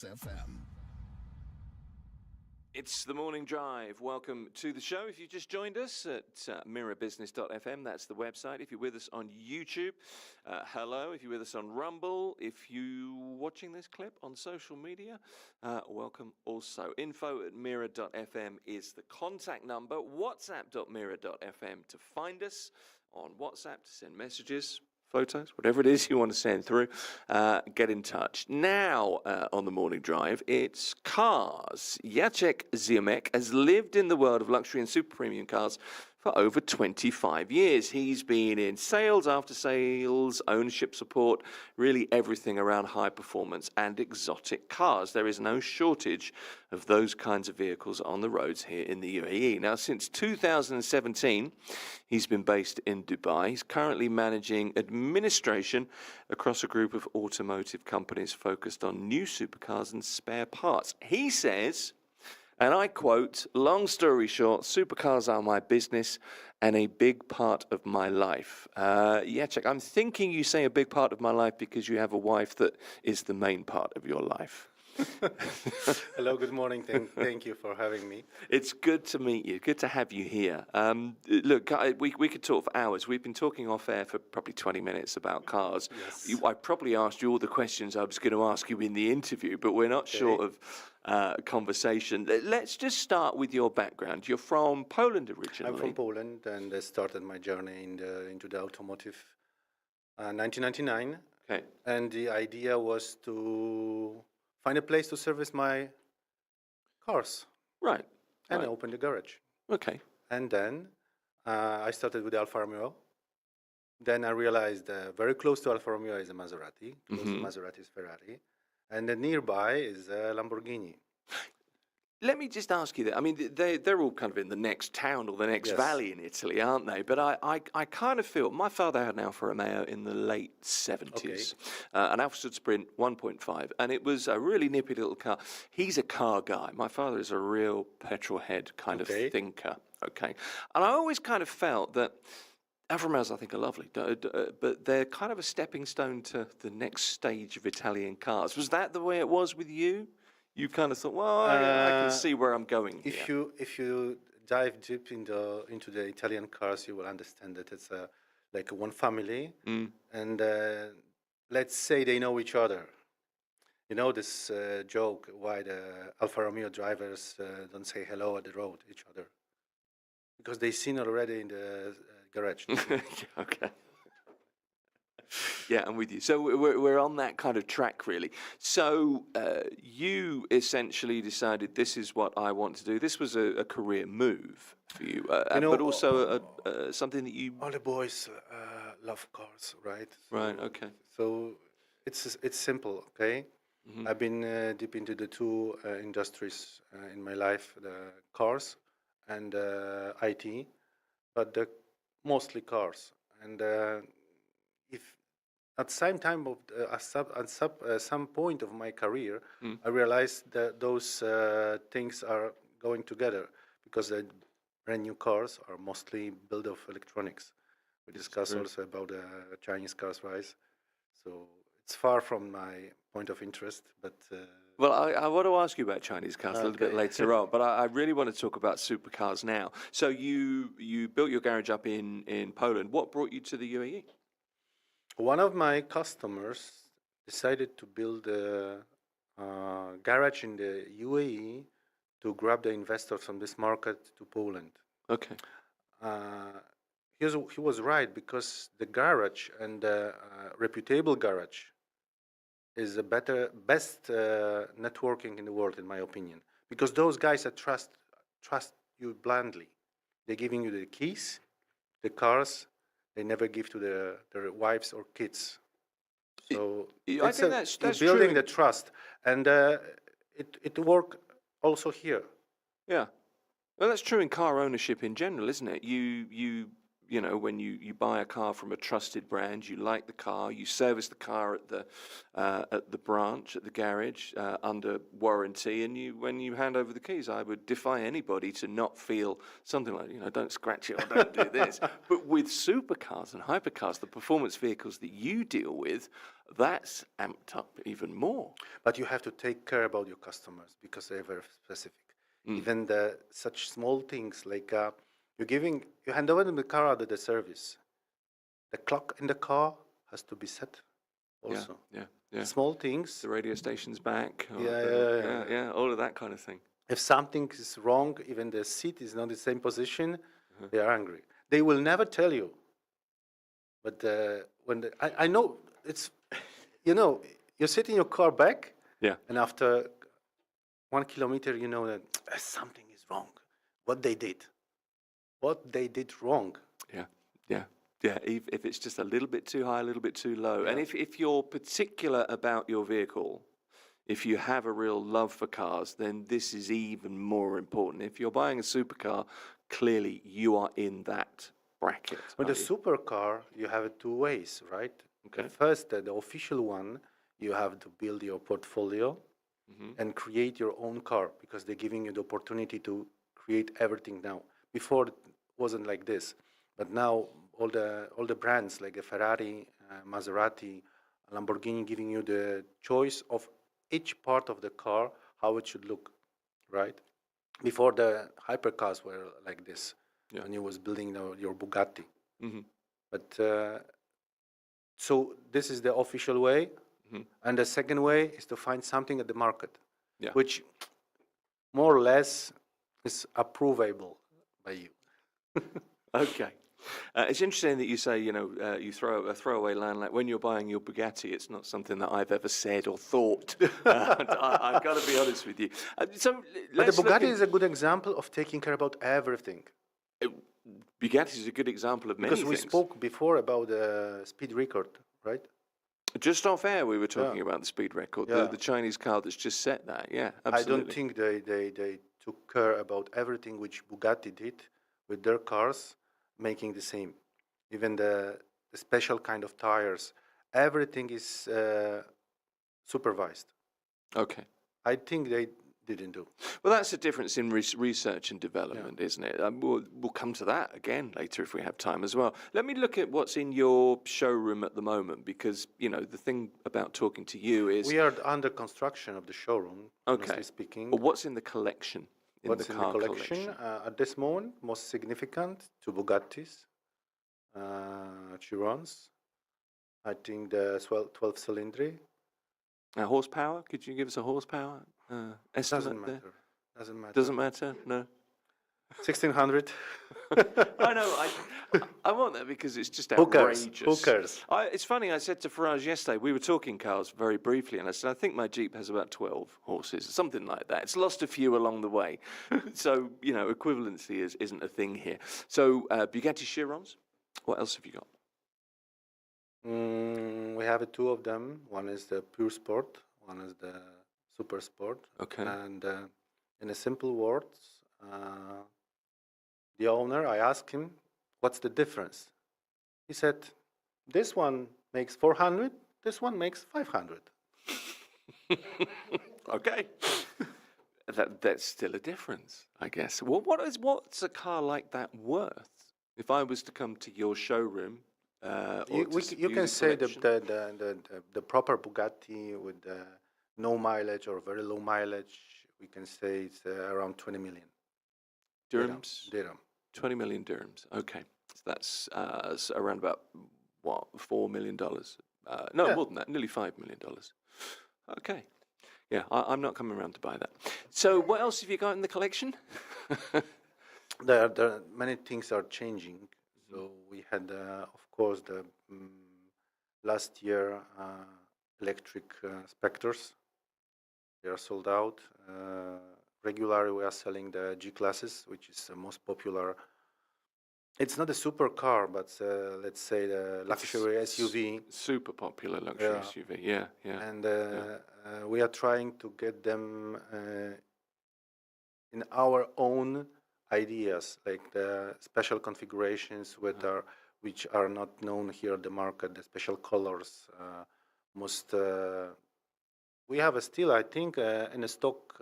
FM. It's the morning drive. Welcome to the show. If you just joined us at Mira Business FM, that's the website. If you're with us on YouTube, hello. If you're with us on Rumble, if you're watching this clip on social media, welcome also. info@mira.fm is the contact number. whatsapp.mira.fm to find us on WhatsApp to send messages, photos, whatever it is you want to send through, get in touch. Now, on the morning drive, it's cars. Jacek Ziomek has lived in the world of luxury and super premium cars for over 25 years. He's been in sales, after sales, ownership support, really everything around high performance and exotic cars. There is no shortage of those kinds of vehicles on the roads here in the UAE. Now, since 2017, he's been based in Dubai. He's currently managing administration across a group of automotive companies focused on new supercars and spare parts. He says, and I quote, "Long story short, supercars are my business and a big part of my life." Jacek, I'm thinking you say a big part of my life because you have a wife that is the main part of your life. Hello, good morning. Thank you for having me. It's good to meet you. Good to have you here. Look, we could talk for hours. We've been talking off air for probably 20 minutes about cars. Yes. I probably asked you all the questions I was going to ask you in the interview, but we're not short of conversation. Let's just start with your background. You're from Poland originally. I'm from Poland, and I started my journey into the automotive 1999. Okay. And the idea was to find a place to service my cars. Right. And right. open the garage. Okay. And then I started with the Alfa Romeo. Then I realized very close to Alfa Romeo is a Maserati. Close to Maserati is Ferrari. And then nearby is a Lamborghini. Let me just ask you that. I mean, they're all kind of in the next town or the next Yes. valley in Italy, aren't they? But I kind of feel, my father had an Alfa Romeo in the late 70s, an Alfa Sprint 1.5, and it was a really nippy little car. He's a car guy. My father is a real petrol head kind of thinker, okay? And I always kind of felt that Alfa Romeos, I think, are lovely, but they're kind of a stepping stone to the next stage of Italian cars. Was that the way it was with you? You kind of thought, well, I can see where I'm going here. If you dive deep into the Italian cars, you will understand that it's like one family, and let's say they know each other. You know this joke why the Alfa Romeo drivers don't say hello at the road each other, because they seen already in the garage. Okay. Yeah, I'm with you. So we're on that kind of track, really. So you essentially decided this is what I want to do. This was a career move for you, but also something that you... All the boys love cars, right? Right, okay. So it's simple, okay? I've been deep into the two industries in my life, the cars and IT, but mostly cars. And if at same time of at some point of my career, I realized that those things are going together, because the brand new cars are mostly built of electronics. We discussed also about the Chinese cars rise, so it's far from my point of interest. But well, I want to ask you about Chinese cars a little bit later on, but I really want to talk about supercars now. So you built your garage up in Poland. What brought you to the UAE? One of my customers decided to build a garage in the UAE to grab the investors from this market to Poland. Okay. He was right, because the garage and the reputable garage is the best networking in the world, in my opinion, because those guys that trust you blindly. They're giving you the keys, the cars. They never give to their wives or kids. So I think that's building true. the trust, and it worked also here. Yeah. Well, that's true in car ownership in general, isn't it? You you know, when you buy a car from a trusted brand, you like the car, you service the car at the branch, at the garage, under warranty, and when you hand over the keys, I would defy anybody to not feel something like, you know, don't scratch it or don't do this. But with supercars and hypercars, the performance vehicles that you deal with, that's amped up even more. But you have to take care about your customers because they're very specific. Even such small things like you hand over the car out of the service. The clock in the car has to be set also. Yeah. Small things. The radio station's back. Or Yeah. All of that kind of thing. If something is wrong, even the seat is not in the same position, they are angry. They will never tell you. But I know it's, you know, you sit in your car back, and after 1 kilometer, you know that something is wrong. What they did wrong. Yeah. If it's just a little bit too high, a little bit too low, and if you're particular about your vehicle, if you have a real love for cars, then this is even more important. If you're buying a supercar, clearly you are in that bracket. With a supercar, you have it two ways, right? Okay. First, the official one, you have to build your portfolio and create your own car because they're giving you the opportunity to create everything now. Before it wasn't like this, but now all the brands like a Ferrari, Maserati, Lamborghini giving you the choice of each part of the car, how it should look, right? Before the hypercars were like this, when you was building your Bugatti. But so this is the official way, and the second way is to find something at the market, which more or less is approvable by you. Okay. It's interesting that you say, you know, you throw a throwaway line like when you're buying your Bugatti. It's not something that I've ever said or thought. I've got to be honest with you. But the Bugatti is a good example of taking care about everything. Bugatti is a good example of many things. Because we spoke before about the speed record, right? Just off air, we were talking about the speed record, the Chinese car that's just set that. Yeah, absolutely. I don't think they took care about everything which Bugatti did with their cars, making the same. Even the special kind of tires, everything is supervised. Okay. I think they didn't do. Well, that's the difference in research and development, isn't it? We'll come to that again later if we have time as well. Let me look at what's in your showroom at the moment, because, you know, the thing about talking to you is... We are under construction of the showroom, honestly speaking. Well, what's in the collection? What's in the collection? At this moment, most significant, two Bugattis, Chirons, I think the 12 cylinder. Horsepower? Could you give us a horsepower estimate? Doesn't matter? No. 1600. I know. I want that because it's just outrageous. Who cares? It's funny. I said to Faraj yesterday, we were talking cars very briefly, and I said, I think my Jeep has about 12 horses, something like that. It's lost a few along the way. So, you know, equivalency isn't a thing here. So, Bugatti Chirons, what else have you got? We have two of them. One is the Pure Sport, one is the Super Sport. Okay. And in a simple words, the owner, I asked him, what's the difference? He said, this one makes 400, this one makes 500. Okay. That's still a difference, I guess. Well, what's a car like that worth? If I was to come to your showroom, you can say the proper Bugatti with no mileage or very low mileage, we can say it's around 20 million. Dirhams? Dirham. 20 million dirhams. Okay. So that's around about, what, $4 million? More than that, nearly $5 million. Okay. Yeah, I'm not coming around to buy that. So what else have you got in the collection? There are many things are changing. So we had, of course, the last year electric Spectres. They are sold out. Regularly, we are selling the G classes, which is the most popular. It's not a supercar, but let's say the luxury SUV. Super popular luxury SUV. Yeah. And we are trying to get them in our own ideas, like the special configurations which are not known here in the market, the special colors. Most we have a still, I think, in a stock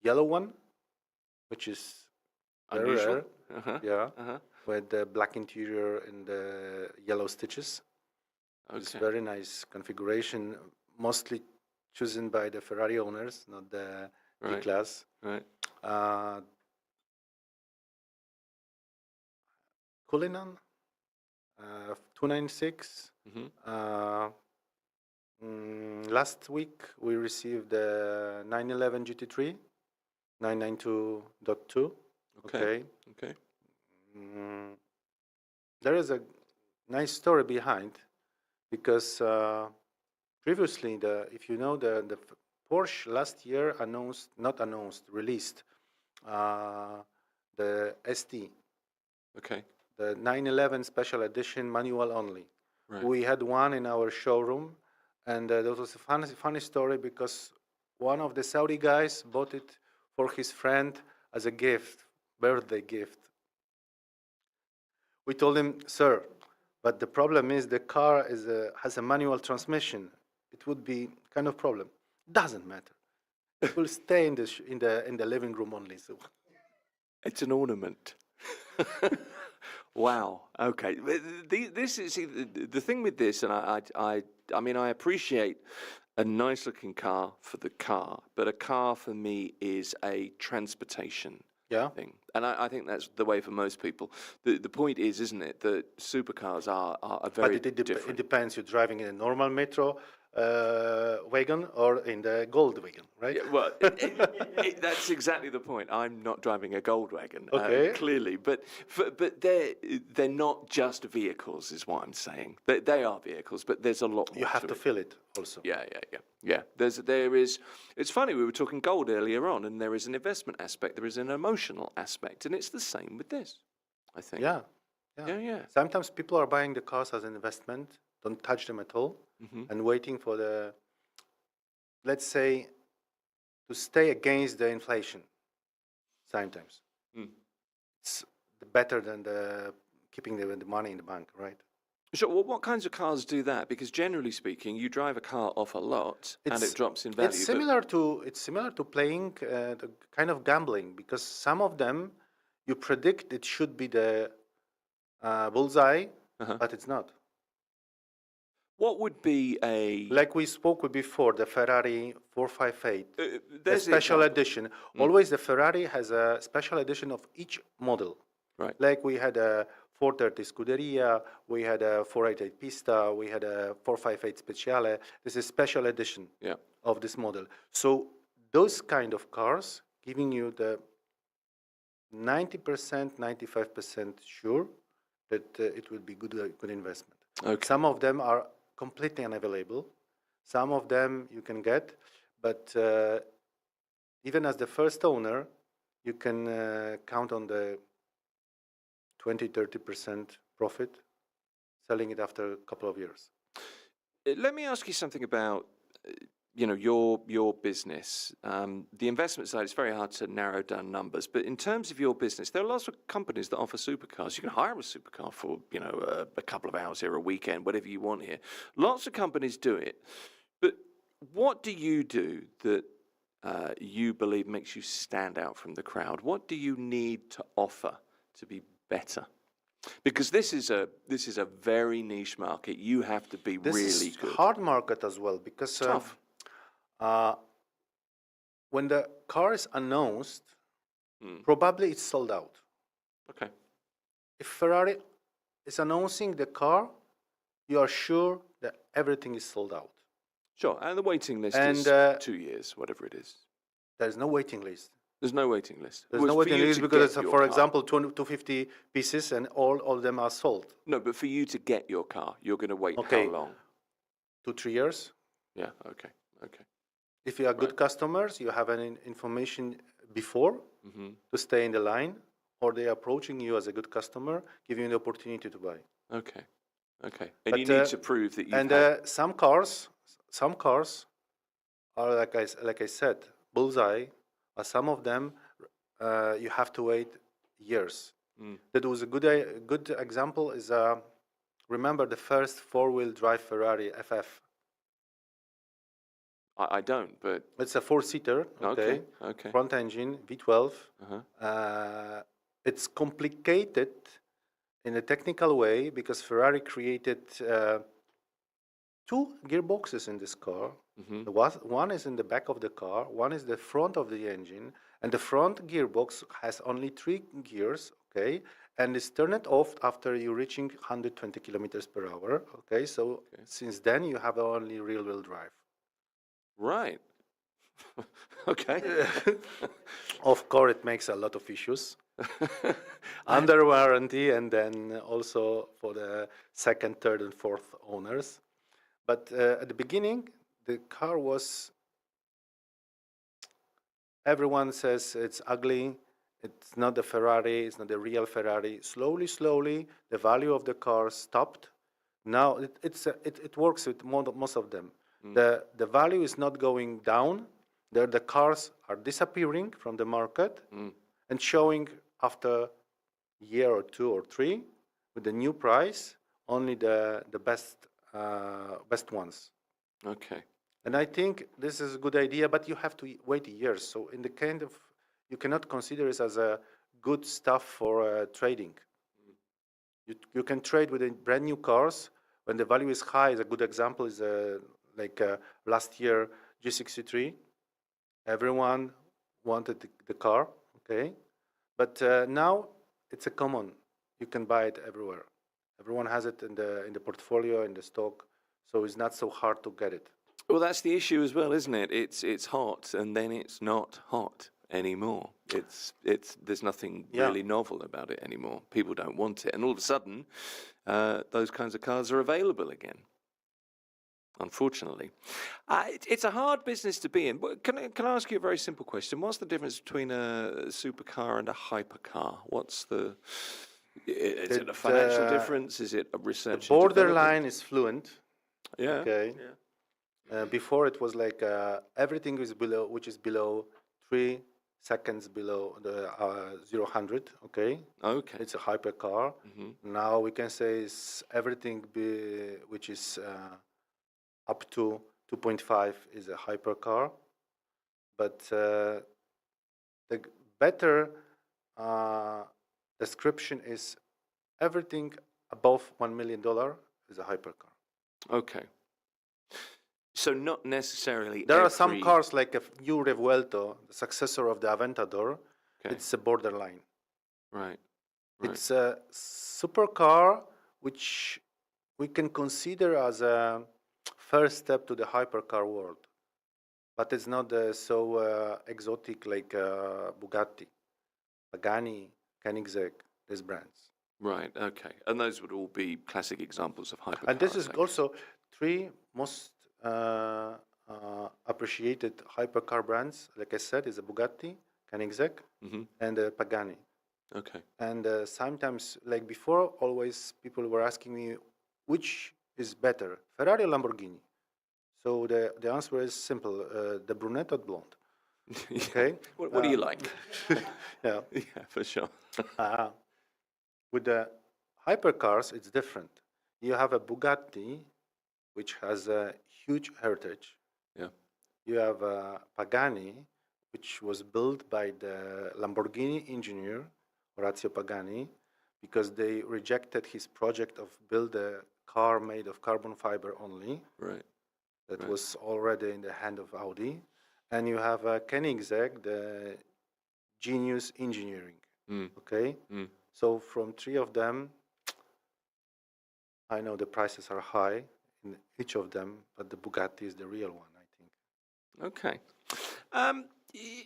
yellow one, which is very Unusual. rare. Uh-huh. Yeah, Uh-huh. with the black interior and the yellow stitches. It's Okay. very nice configuration, mostly chosen by the Ferrari owners, not the Right. G-Class. Right. Cullinan, 296. Mm-hmm. Last week we received the 911 GT3, 992.2. Okay. Okay. There is a nice story behind, because previously, if you know, the Porsche last year released the ST, Okay. the 911 special edition manual only. Right. We had one in our showroom, and that was a funny story, because one of the Saudi guys bought it for his friend as a gift, birthday gift. We told him, sir, but the problem is the car has a manual transmission. It would be kind of problem. Doesn't matter. It will stay in the living room only. So It's an ornament. Wow. Okay. This is the thing with this, and I mean, I appreciate a nice-looking car for the car, but a car for me is a transportation thing, and I think that's the way for most people. The point is, isn't it, that supercars are very different. It depends. You're driving in a normal metro wagon or in the gold wagon, right? Yeah, well, that's exactly the point. I'm not driving a gold wagon, clearly, but they're not just vehicles, is what I'm saying. They are vehicles, but there's a lot more. You have to feel it also. Yeah. There is. It's funny. We were talking gold earlier on, and there is an investment aspect. There is an emotional aspect, and it's the same with this, I think. Yeah. Yeah. Sometimes people are buying the cars as an investment, don't touch them at all, and waiting for let's say, to stay against the inflation. Sometimes it's better than keeping the money in the bank, right? So, well, what kinds of cars do that? Because generally speaking, you drive a car off a lot and it drops in value. It's similar to playing the kind of gambling, because some of them you predict it should be the bullseye, but it's not. What would be like we spoke before, the Ferrari 458, the special edition. Always the Ferrari has a special edition of each model. Right. Like we had a 430 Scuderia, we had a 488 Pista, we had a 458 Speciale. This is special edition of this model. So those kind of cars giving you the 90%, 95% sure that it will be good investment. Okay. Some of them are completely unavailable. Some of them you can get, but even as the first owner, you can count on the 20-30% profit selling it after a couple of years. Let me ask you something about your business. The investment side, it's very hard to narrow down numbers, but in terms of your business, there are lots of companies that offer supercars. You can hire a supercar for a couple of hours here, a weekend, whatever you want here. Lots of companies do it, but what do you do that you believe makes you stand out from the crowd? What do you need to offer to be better? Because this is a very niche market. You have to be really good. This is hard market as well, because tough. When the car is announced, probably it's sold out. Okay. If Ferrari is announcing the car, you are sure that everything is sold out. Sure, and the waiting list is 2 years, whatever it is. There's no waiting list. There's no waiting list. There's no waiting list because, for example, 250 pieces and all of them are sold. No, but for you to get your car, you're going to wait how long? 2-3 years. Yeah, okay. If you are good customers, you have any information before to stay in the line, or they are approaching you as a good customer, giving you the opportunity to buy. Okay. And you need to prove that you some cars are, like I said, bullseye, but some of them you have to wait years. Mm. That was a good example. Is remember the first four-wheel drive Ferrari FF? I don't, but It's a four-seater. Okay. okay. Front engine V12. Uh-huh. It's complicated in a technical way because Ferrari created two gearboxes in this car. Mm-hmm. One is in the back of the car, one is the front of the engine, and the front gearbox has only three gears, okay, and is turned off after you reaching 120 kilometers per hour, okay. So since then you have only rear-wheel drive. Right. Okay. Of course, it makes a lot of issues. Under warranty, and then also for the second, third, and fourth owners. But at the beginning, the car was. Everyone says it's ugly. It's not the Ferrari. It's not the real Ferrari. Slowly, the value of the car stopped. Now it works with most of them. The value is not going down. The cars are disappearing from the market and showing after a year or two or three with the new price only the best ones. Okay. And I think this is a good idea, but you have to wait years. So in the kind of, you cannot consider it as a good stuff for trading. You can trade with brand new cars when the value is high. A good example is like last year G63. Everyone wanted the car, okay? But now it's a common. You can buy it everywhere. Everyone has it in the portfolio, in the stock, so it's not so hard to get it. Well, that's the issue as well, isn't it? It's hot, and then it's not hot anymore. There's nothing really novel about it anymore. People don't want it, and all of a sudden, those kinds of cars are available again. Unfortunately, it's a hard business to be in. Can I ask you a very simple question? What's the difference between a supercar and a hypercar? Is it a financial difference? Is it a research? The borderline is fluent. Yeah. Okay. Yeah. Before it was like everything is below, which is below 3 seconds below the 0-100. Okay. Okay. It's a hypercar. Mm-hmm. Now we can say it's everything which is up to 2.5 is a hypercar. But the better description is everything above $1 million is a hypercar. Okay. So not necessarily. There are some cars like a new Revuelto, the successor of the Aventador. Okay. It's a borderline. Right. It's a supercar which we can consider as a first step to the hypercar world, but it's not so exotic like Bugatti, Pagani, Koenigsegg, these brands. Right. Okay. And those would all be classic examples of hypercars. And this is also three most appreciated hypercar brands. Like I said, is a Bugatti, Koenigsegg, and Pagani. Okay. And sometimes, like before, always people were asking me, which is better, Ferrari or Lamborghini? So the answer is simple: the brunette or blonde. Okay. What do you like? Yeah. Yeah, for sure. With the hypercars, it's different. You have a Bugatti, which has a huge heritage. Yeah. You have a Pagani, which was built by the Lamborghini engineer, Orazio Pagani, because they rejected his project of build a car made of carbon fiber only. Right. That was already in the hand of Audi. And you have a Koenigsegg, the genius engineering. Okay? So from three of them, I know the prices are high in each of them, but the Bugatti is the real one, I think. Okay.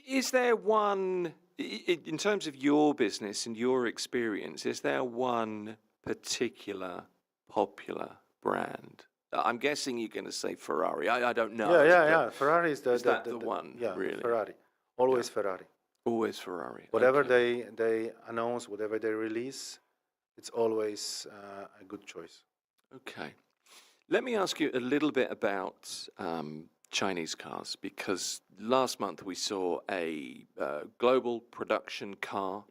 Is there one, in terms of your business and your experience, is there one particular popular brand? I'm guessing you're going to say Ferrari. I don't know. Yeah. Ferrari is the one? Yeah, really? Ferrari. Always Ferrari. Always Ferrari. Whatever they announce, whatever they release, it's always a good choice. Okay. Let me ask you a little bit about Chinese cars, because last month we saw a global production car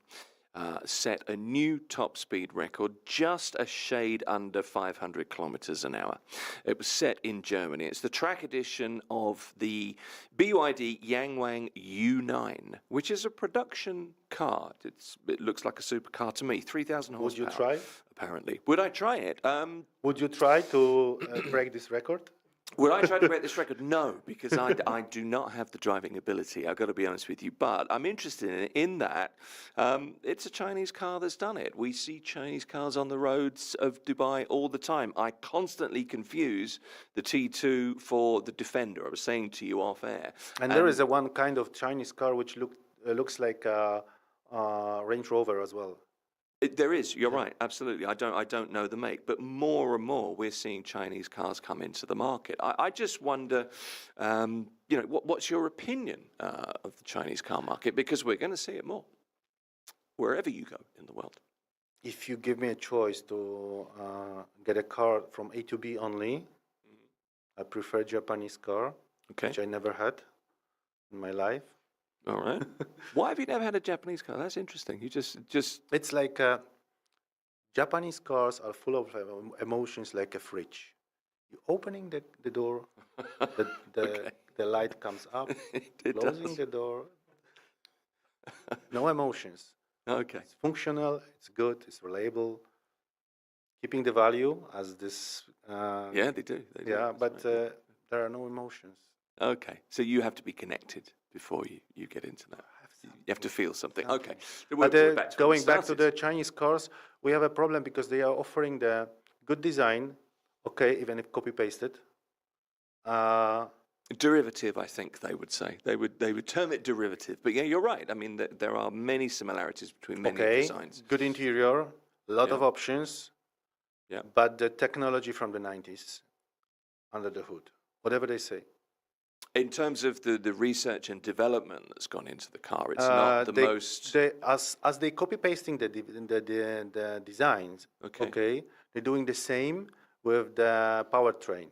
set a new top speed record, just a shade under 500 kilometers an hour. It was set in Germany. It's the track edition of the BYD Yangwang U9, which is a production car. It looks like a supercar to me. 3,000 horsepower. Would you try? Apparently. Would I try it? Would you try to break this record? Would I try to break this record? No, because I do not have the driving ability. I've got to be honest with you. But I'm interested in that. It's a Chinese car that's done it. We see Chinese cars on the roads of Dubai all the time. I constantly confuse the T2 for the Defender. I was saying to you off air. And there is a one kind of Chinese car which looks like a Range Rover as well. There is. You're right. Absolutely. I don't know the make, but more and more we're seeing Chinese cars come into the market. I just wonder, what's your opinion of the Chinese car market? Because we're going to see it more wherever you go in the world. If you give me a choice to get a car from A to B only, I prefer Japanese car, which I never had in my life. All right. Why have you never had a Japanese car? That's interesting. You just. It's like Japanese cars are full of emotions, like a fridge. You opening the door, the light comes up. Closing the door. No emotions. Okay. It's functional. It's good. It's reliable. Keeping the value as this. Yeah, they do. But there are no emotions. Okay, so you have to be connected before you get into that. You have to feel something. Okay. But going back to the Chinese cars, we have a problem because they are offering the good design, even if copy-pasted. Derivative, I think they would say. They would term it derivative. But yeah, you're right. I mean, there are many similarities between many designs. Good interior, a lot of options. Yeah. But the technology from the 90s under the hood, whatever they say. In terms of the research and development that's gone into the car, it's not the most. As they copy pasting the designs. They're doing the same with the powertrain,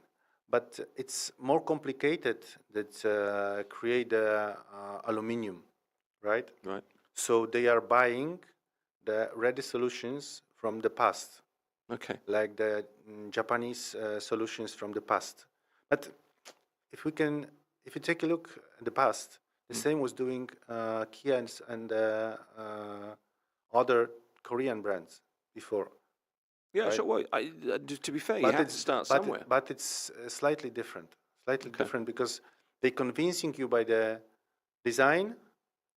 but it's more complicated. That create the aluminium, right? Right. So they are buying the ready solutions from the past. Okay. Like the Japanese solutions from the past, but if you take a look at the past, the same was doing Kia and other Korean brands before. Yeah, right? sure. Well, to be fair, you have to start somewhere. But it's slightly different. Different because they're convincing you by the design,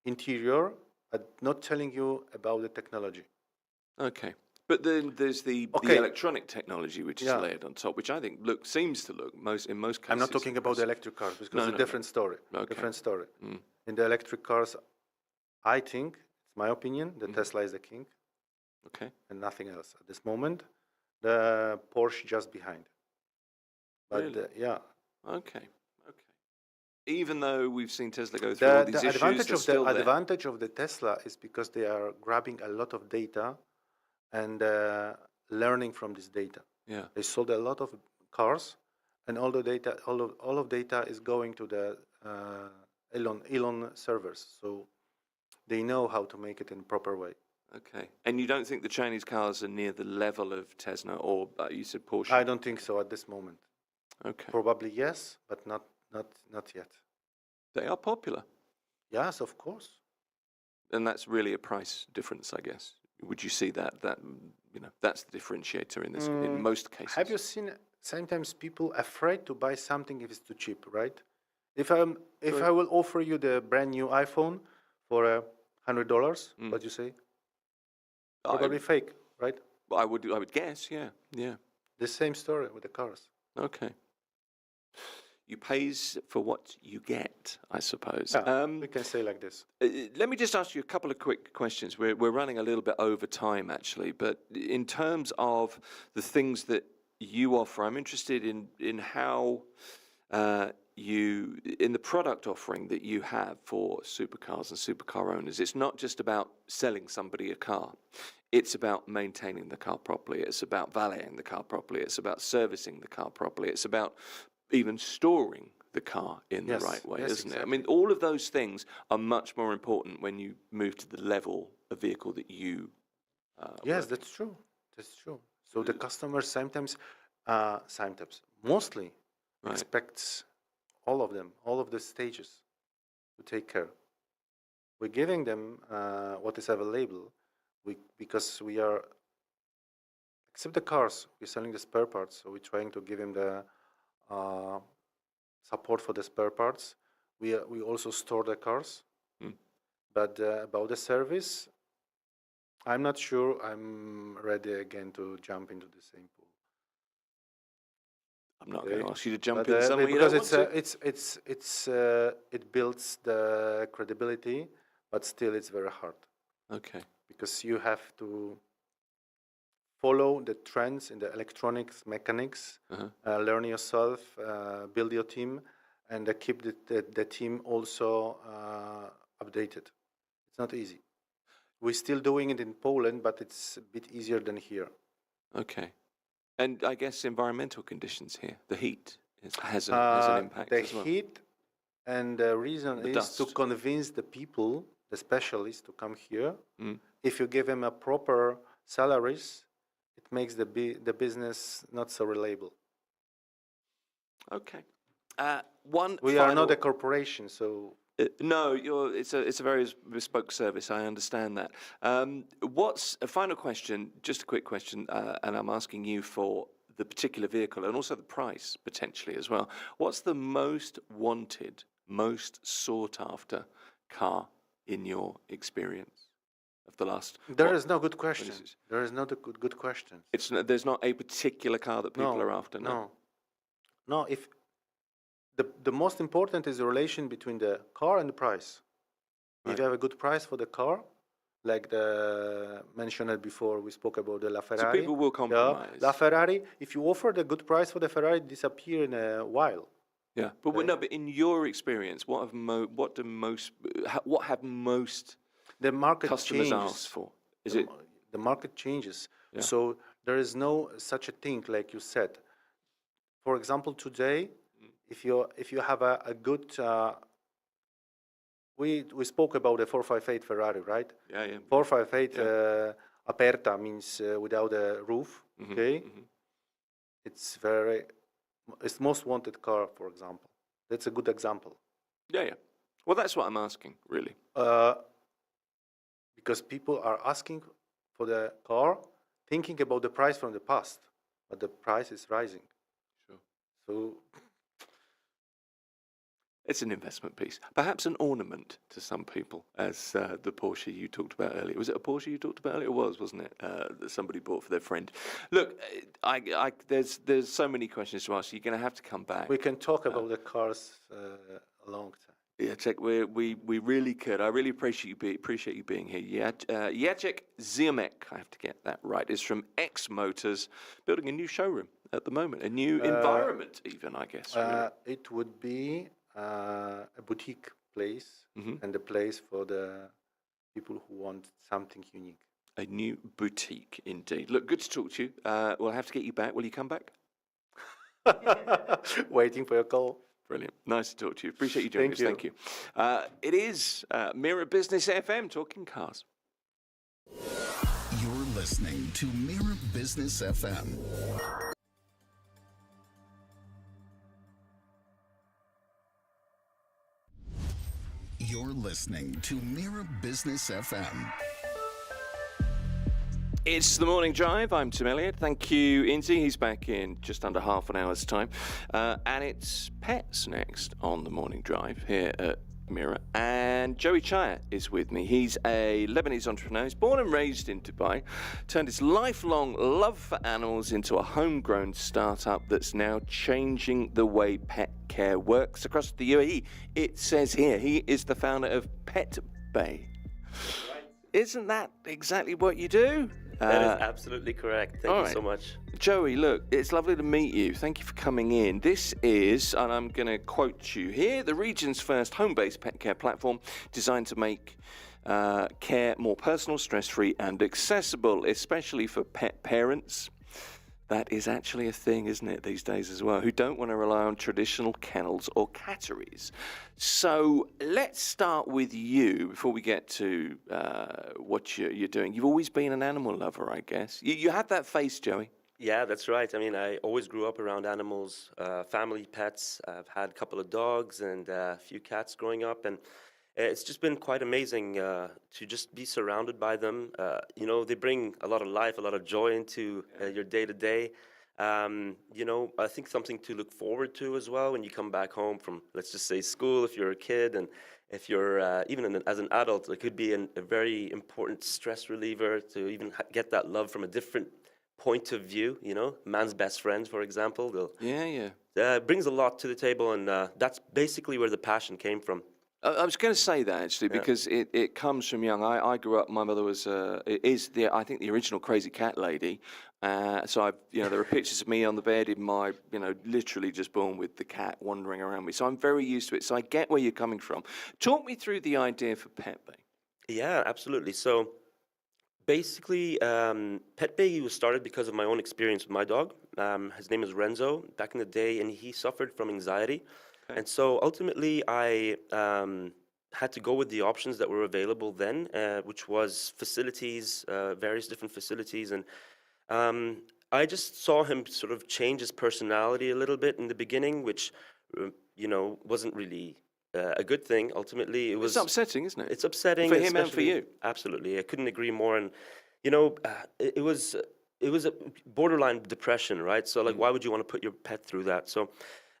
interior, but not telling you about the technology. Okay. But then there's the electronic technology which is layered on top, which I think seems to look in most cases. I'm not talking about the electric cars because it's a different story. Okay. Different story. In the electric cars, I think, it's my opinion, the Tesla is the king. Okay. And nothing else at this moment. The Porsche just behind. But really? Okay. Even though we've seen Tesla go through all these issues, the advantage of the Tesla is because they are grabbing a lot of data and learning from this data. Yeah. They sold a lot of cars, and all of data is going to the Elon servers. So they know how to make it in a proper way. Okay. And you don't think the Chinese cars are near the level of Tesla or you said Porsche? I don't think so at this moment. Okay. Probably yes, but not yet. They are popular. Yes, of course. And that's really a price difference, I guess. Would you see that that's the differentiator in this in most cases? Have you seen sometimes people afraid to buy something if it's too cheap, right? If I will offer you the brand new iPhone for $100, what do you say? Probably fake, right? I would guess, yeah. The same story with the cars. Okay. You pays for what you get, I suppose. Yeah, we can say like this. Let me just ask you a couple of quick questions. We're running a little bit over time, actually, but in terms of the things that you offer, I'm interested in how in the product offering that you have for supercars and supercar owners. It's not just about selling somebody a car. It's about maintaining the car properly. It's about valeting the car properly. It's about servicing the car properly. It's about even storing the car in the right way, yes, isn't it? I exactly. mean, all of those things are much more important when you move to the level of vehicle that you Yes, work that's true. That's true. So the customer sometimes, mostly in. Right. expects all of them, all of the stages to take care. We're giving them what is available. Because we are, except the cars, we're selling the spare parts. So we're trying to give them the uh, support for the spare parts. We also store the cars. Mm. But about the service, I'm not sure I'm ready again to jump into the same pool. I'm not Okay. going to ask you to jump But in somewhere you because don't want it builds the credibility, but still it's very hard to. Okay. because you have to follow the trends in the electronics, mechanics, learn yourself, build your team, and keep the team also updated. It's not easy. We're still doing it in Poland, but it's a bit easier than here. Okay. And I guess environmental conditions here, the heat has an impact The as well. heat and the reason The is to dust. convince the people, the specialists, to come here. Mm. If you give them a proper salaries, it makes the business not so reliable. Okay. One. We are not a corporation, so No, it's a very bespoke service. I understand that. What's a final question? Just a quick question, and I'm asking you for the particular vehicle and also the price potentially as well. What's the most wanted, most sought after car in your experience of the last? there is no good question. There is not a good question. There's not a particular car that people are after. No. If the most important is the relation between the car and the price. Right. If you have a good price for the car, like the mentioned before, we spoke about the So LaFerrari. people will compromise. LaFerrari, if you offer the good price for the Ferrari, it disappear in a while. Yeah, but Okay. no. But in your experience, what have most The market customers changes. ask for? Is the, it the market changes. Yeah. So there is no such a thing like you said. For example, today, if you have a good we spoke about the 458 Ferrari, right? Yeah. 458 aperta means without a roof. Okay, it's most wanted car, for example. That's a good example. Yeah. Well, that's what I'm asking, really. Because people are asking for the car, thinking about the price from the past, but the price is rising. Sure. So It's an investment piece, perhaps an ornament to some people, as the Porsche you talked about earlier. Was it a Porsche you talked about earlier? It was, wasn't it? That somebody bought for their friend. Look, there's so many questions to ask. You're going to have to come back. we can talk about the cars a long time. Yeah, check. We really could. I really appreciate you being here. Jacek Ziomek, I have to get that right, is from X Motors, building a new showroom at the moment, a new environment, even, I guess. Really. It would be a boutique place and a place for the people who want something unique. A new boutique, indeed. Look, good to talk to you. We'll have to get you back. Will you come back? Waiting for your call. Brilliant. Nice to talk to you. Appreciate you joining us. Thank you. It is Mira Business FM, talking cars. You're listening to Mira Business FM. You're listening to Mira Business FM. It's the Morning Drive. I'm Tim Elliott. Thank you, Inzi. He's back in just under half an hour's time. And it's pets next on the Morning Drive here at Mira. And Joey Chaya is with me. He's a Lebanese entrepreneur. He's born and raised in Dubai, turned his lifelong love for animals into a homegrown startup that's now changing the way pet care works across the UAE. It says here he is the founder of Pet Bay. Isn't that exactly what you do? That is absolutely correct. Thank you so much. Joey, look, it's lovely to meet you. Thank you for coming in. This is, and I'm going to quote you here, the region's first home-based pet care platform designed to make care more personal, stress-free and accessible, especially for pet parents. That is actually a thing, isn't it, these days as well, who don't want to rely on traditional kennels or catteries. So let's start with you before we get to what you're doing. You've always been an animal lover, I guess. You had that face, Joey. Yeah, that's right. I mean, I always grew up around animals, family pets. I've had a couple of dogs and a few cats growing up, and it's just been quite amazing to just be surrounded by them. They bring a lot of life, a lot of joy into your day to day. I think something to look forward to as well when you come back home from, let's just say, school, if you're a kid, and if you're as an adult, it could be a very important stress reliever to even get that love from a different point of view. Man's best friend, for example. Brings a lot to the table, and that's basically where the passion came from. I was going to say that actually because it comes from young. I grew up. My mother was I think the original crazy cat lady. So there are pictures of me on the bed in my literally just born with the cat wandering around me. So I'm very used to it. So I get where you're coming from. Talk me through the idea for Pet Bay. Yeah, absolutely. So basically, Pet Bay was started because of my own experience with my dog. His name is Renzo. Back in the day, and he suffered from anxiety. And so ultimately, I had to go with the options that were available then, which was facilities, various different facilities. And I just saw him sort of change his personality a little bit in the beginning, which, wasn't really a good thing. Ultimately, It's upsetting, isn't it? It's upsetting. For him and for you. Absolutely. I couldn't agree more. And, it was a borderline depression, right? So, why would you want to put your pet through that? So,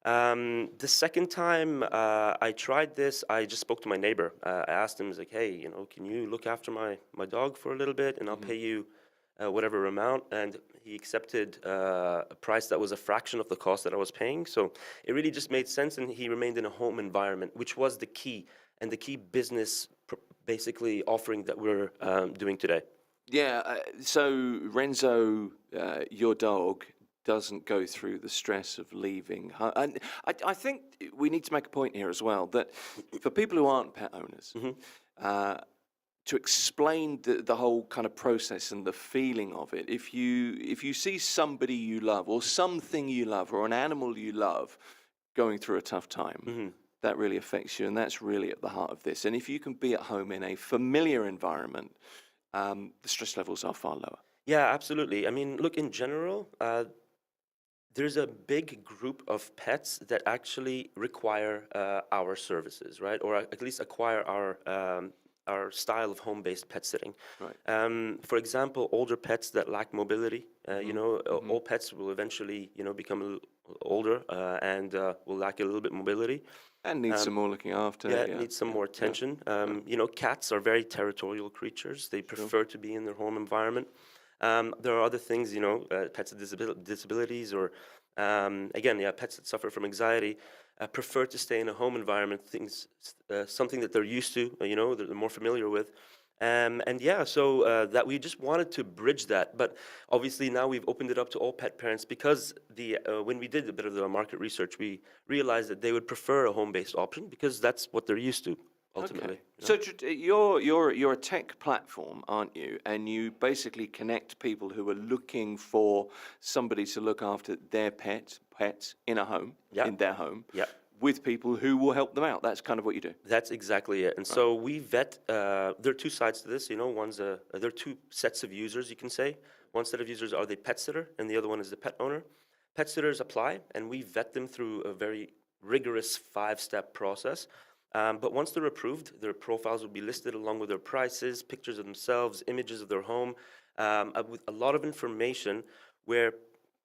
the second time I tried this, I just spoke to my neighbor. I asked him, I was like, hey, can you look after my dog for a little bit, and I'll pay you whatever amount. And he accepted a price that was a fraction of the cost that I was paying. So it really just made sense, and he remained in a home environment, which was the key, and the key business basically offering that we're doing today. Yeah, so Renzo, your dog, doesn't go through the stress of leaving. And I think we need to make a point here as well, that for people who aren't pet owners, to explain the whole kind of process and the feeling of it, if you see somebody you love or something you love or an animal you love going through a tough time, that really affects you, and that's really at the heart of this. And if you can be at home in a familiar environment, the stress levels are far lower. Yeah, absolutely. I mean, look, in general, there's a big group of pets that actually require our services, right? Or at least acquire our style of home-based pet sitting. Right. For example, older pets that lack mobility. All pets will eventually, become a little older and will lack a little bit mobility. And need some more looking after. Yeah, need some more attention. Cats are very territorial creatures. They prefer to be in their home environment. There are other things, pets with disabilities or, pets that suffer from anxiety prefer to stay in a home environment, something that they're used to, they're more familiar with. So that we just wanted to bridge that. But obviously now we've opened it up to all pet parents because when we did a bit of the market research, we realized that they would prefer a home-based option because that's what they're used to. Ultimately. Okay. So you're a tech platform, aren't you? And you basically connect people who are looking for somebody to look after their pets in a home, in their home, with people who will help them out. That's kind of what you do. That's exactly it. And so we vet. There are two sides to this. There are two sets of users, you can say. One set of users are the pet sitter, and the other one is the pet owner. Pet sitters apply, and we vet them through a very rigorous 5-step process. But once they're approved, their profiles will be listed along with their prices, pictures of themselves, images of their home, with a lot of information where,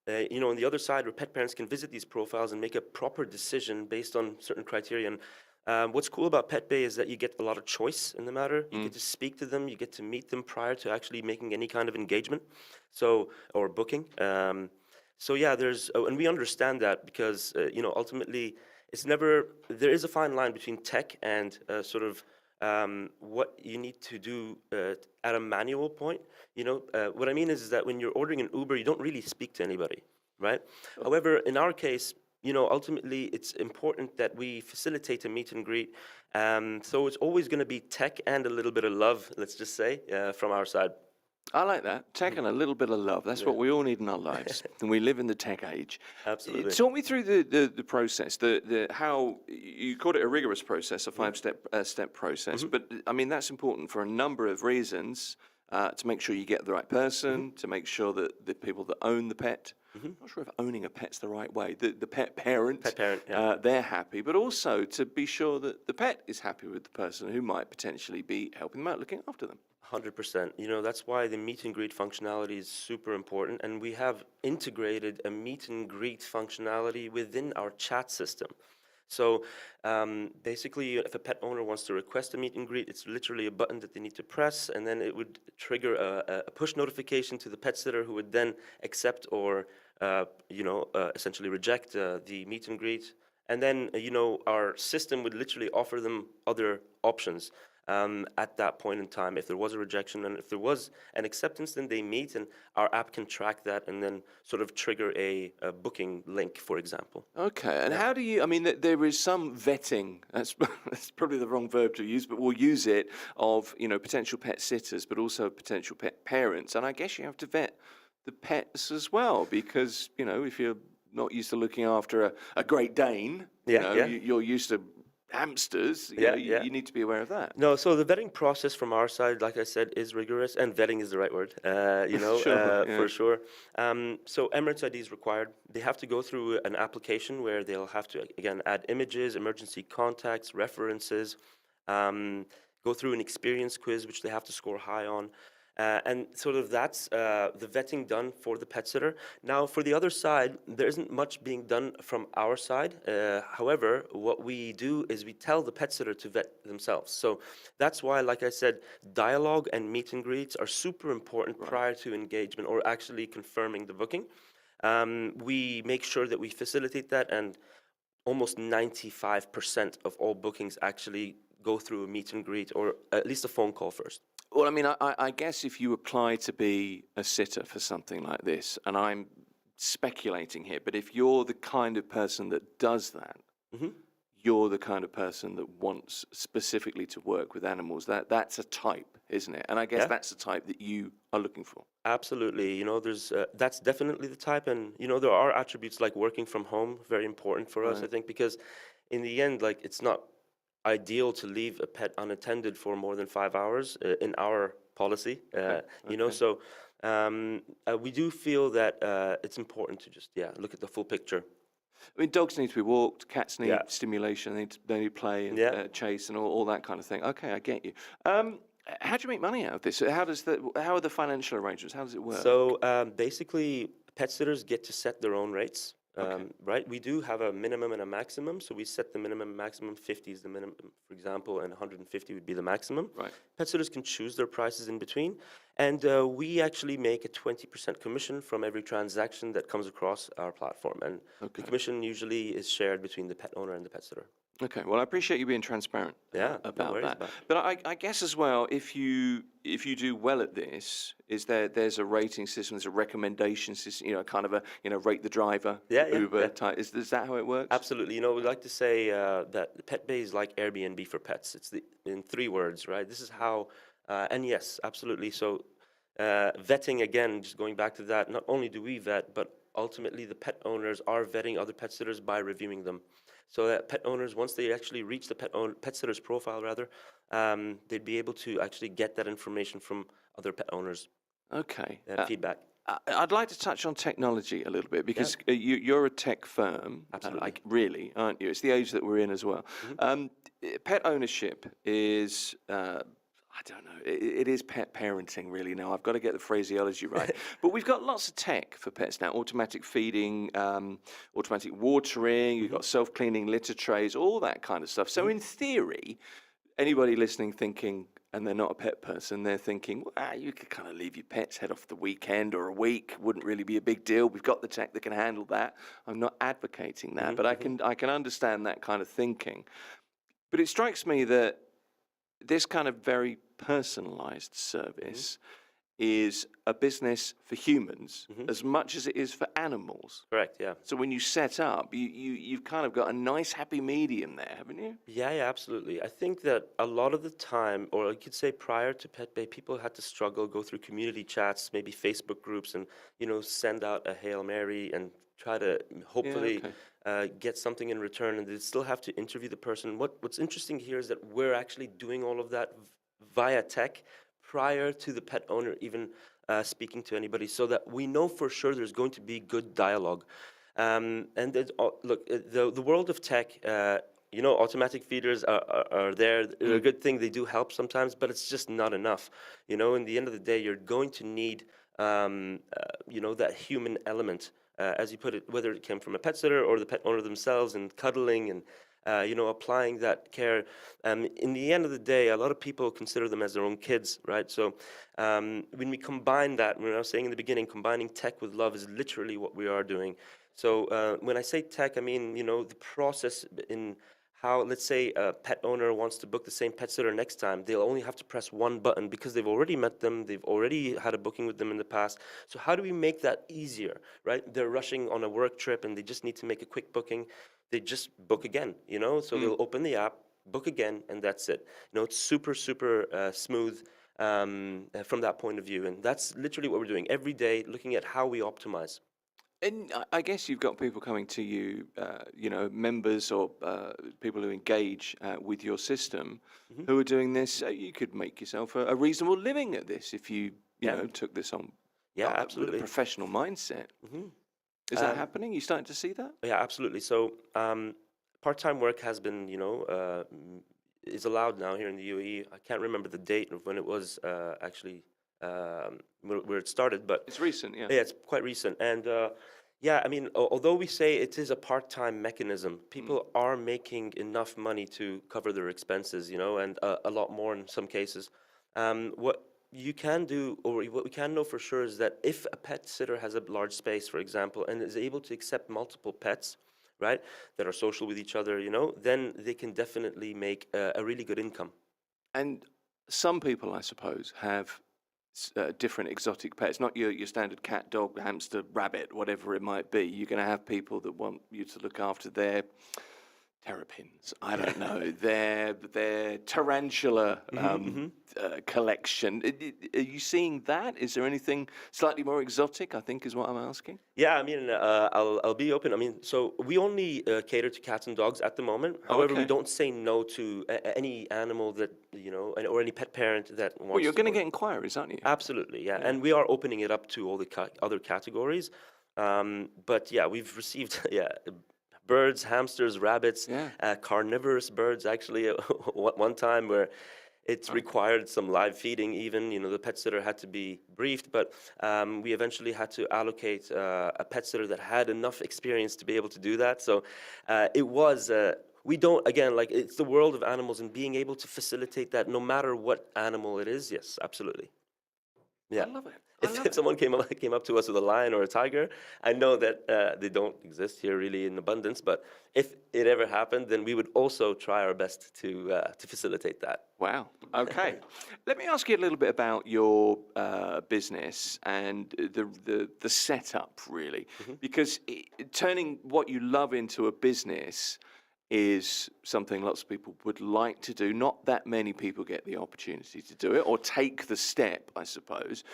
on the other side, where pet parents can visit these profiles and make a proper decision based on certain criteria. And what's cool about Pet Bay is that you get a lot of choice in the matter. You get to speak to them, you get to meet them prior to actually making any kind of engagement, or booking. And we understand that because, ultimately, there is a fine line between tech and what you need to do at a manual point. What I mean is that when you're ordering an Uber, you don't really speak to anybody, right? Oh. However, in our case, ultimately it's important that we facilitate a meet and greet. So it's always going to be tech and a little bit of love, let's just say, from our side. I like that. Tech and a little bit of love. That's what we all need in our lives. And we live in the tech age. Absolutely. Talk me through the process, the how you called it a rigorous process, a five-step process. But I mean, that's important for a number of reasons. To make sure you get the right person, to make sure that the people that own the pet, I'm not sure if owning a pet's the right way, the pet parent, they're happy, but also to be sure that the pet is happy with the person who might potentially be helping them out, looking after them. 100%. You know, that's why the meet and greet functionality is super important. And we have integrated a meet and greet functionality within our chat system. So basically, if a pet owner wants to request a meet and greet, it's literally a button that they need to press, and then it would trigger a push notification to the pet sitter, who would then accept or, essentially reject the meet and greet. And then, our system would literally offer them other options. At that point in time, if there was a rejection and if there was an acceptance, then they meet, and our app can track that and then sort of trigger a booking link, for example. Okay, and how do you, I mean, there is some vetting, that's probably the wrong verb to use, but we'll use it, of, potential pet sitters, but also potential pet parents. And I guess you have to vet the pets as well, because, if you're not used to looking after a Great Dane, you're used to hamsters, you need to be aware of that. No, so the vetting process from our side, like I said, is rigorous, and vetting is the right word, for sure. So Emirates ID is required. They have to go through an application where they'll have to, again, add images, emergency contacts, references, go through an experience quiz, which they have to score high on. And sort of that's the vetting done for the pet sitter. Now, for the other side, there isn't much being done from our side. However, what we do is we tell the pet sitter to vet themselves. So that's why, like I said, dialogue and meet and greets are super important prior to engagement or actually confirming the booking. We make sure that we facilitate that, and almost 95% of all bookings actually go through a meet and greet or at least a phone call first. Well, I mean, I guess if you apply to be a sitter for something like this, and I'm speculating here, but if you're the kind of person that does that, you're the kind of person that wants specifically to work with animals. That's a type, isn't it? And I guess that's the type that you are looking for. Absolutely. There's that's definitely the type, and there are attributes like working from home, very important for us, I think, because in the end, like, it's not ideal to leave a pet unattended for more than 5 hours in our policy. So we do feel that it's important to just look at the full picture. I mean, dogs need to be walked, cats need stimulation, they need play and chase and all that kind of thing. Okay, I get you. How do you make money out of this? How are the financial arrangements? How does it work? So basically, pet sitters get to set their own rates. Right, we do have a minimum and a maximum, so we set the minimum and maximum. 50 is the minimum, for example, and 150 would be the maximum. Right. Pet sitters can choose their prices in between, and we actually make a 20% commission from every transaction that comes across our platform, and the commission usually is shared between the pet owner and the pet sitter. Okay, well, I appreciate you being transparent about that. But I guess as well, if you do well at this, there's a rating system, there's a recommendation system, kind of a rate the driver, Uber type. Is that how it works? Absolutely. We like to say that the Pet Bay is like Airbnb for pets. It's in 3 words, right? This is how, and yes, absolutely. So vetting, again, just going back to that, not only do we vet, but ultimately the pet owners are vetting other pet sitters by reviewing them. So that pet owners, once they actually reach the pet sitter's profile, they'd be able to actually get that information from other pet owners. Okay. Feedback. I'd like to touch on technology a little bit, because you're a tech firm. Absolutely. Really, aren't you? It's the age that we're in as well. Pet ownership is... I don't know. It is pet parenting, really, now. I've got to get the phraseology right. But we've got lots of tech for pets now. Automatic feeding, automatic watering, you've got self-cleaning litter trays, all that kind of stuff. So in theory, anybody listening thinking, and they're not a pet person, they're thinking, well, you could kind of leave your pets head off the weekend or a week. Wouldn't really be a big deal. We've got the tech that can handle that. I'm not advocating that, but I can understand that kind of thinking. But it strikes me that this kind of very personalized service is a business for humans as much as it is for animals. Correct, yeah. So when you set up, you've kind of got a nice happy medium there, haven't you? Yeah, yeah, absolutely. I think that a lot of the time, or I could say prior to Pet Bay, people had to struggle, go through community chats, maybe Facebook groups, and send out a Hail Mary and try to hopefully get something in return, and they still have to interview the person. What's interesting here is that we're actually doing all of that via tech prior to the pet owner even speaking to anybody, so that we know for sure there's going to be good dialogue. And look, the world of tech, automatic feeders are there. They're a good thing. They do help sometimes, but it's just not enough. In the end of the day, you're going to need, that human element, as you put it, whether it came from a pet sitter or the pet owner themselves, and cuddling and applying that care. In the end of the day, a lot of people consider them as their own kids, right? So when we combine that, when I was saying in the beginning, combining tech with love is literally what we are doing. So when I say tech, I mean, the process in how, let's say, a pet owner wants to book the same pet sitter next time, they'll only have to press one button because they've already met them, they've already had a booking with them in the past. So how do we make that easier, right? They're rushing on a work trip and they just need to make a quick booking. They just book again, so they'll open the app, book again, and that's it. It's super, super smooth from that point of view. And that's literally what we're doing every day, looking at how we optimize. And I guess you've got people coming to you, members or people who engage with your system who are doing this. You could make yourself a reasonable living at this if you, took this on absolutely. with a professional mindset. Is that happening? Are you starting to see that? Yeah, absolutely. So part-time work has been, is allowed now here in the UAE. I can't remember the date of when it was actually where it started, but it's recent, yeah. Yeah, it's quite recent. And I mean, although we say it is a part-time mechanism, people are making enough money to cover their expenses, and a lot more in some cases. What you can do, or what we can know for sure, is that if a pet sitter has a large space, for example, and is able to accept multiple pets, right, that are social with each other, then they can definitely make a really good income. And some people, I suppose, have different exotic pets, not your standard cat, dog, hamster, rabbit, whatever it might be. You're going to have people that want you to look after their terrapins, I don't know, their tarantula collection. Are you seeing that? Is there anything slightly more exotic, I think is what I'm asking? Yeah, I mean, I'll be open. I mean, so we only cater to cats and dogs at the moment. However, we don't say no to any animal that, or any pet parent that wants. Well, you're going to get inquiries, aren't you? Absolutely, yeah. And we are opening it up to all the other categories. But yeah, we've received, birds, hamsters, rabbits, carnivorous birds, actually, one time where it's required some live feeding even. The pet sitter had to be briefed, but we eventually had to allocate a pet sitter that had enough experience to be able to do that. So it was, we don't, again, like, it's the world of animals, and being able to facilitate that no matter what animal it is, yes, absolutely. Yeah. I love it. If someone came up to us with a lion or a tiger, I know that they don't exist here really in abundance, but if it ever happened, then we would also try our best to facilitate that. Wow. Okay. Let me ask you a little bit about your business and the setup, really, because turning what you love into a business is something lots of people would like to do. Not that many people get the opportunity to do it or take the step, I suppose.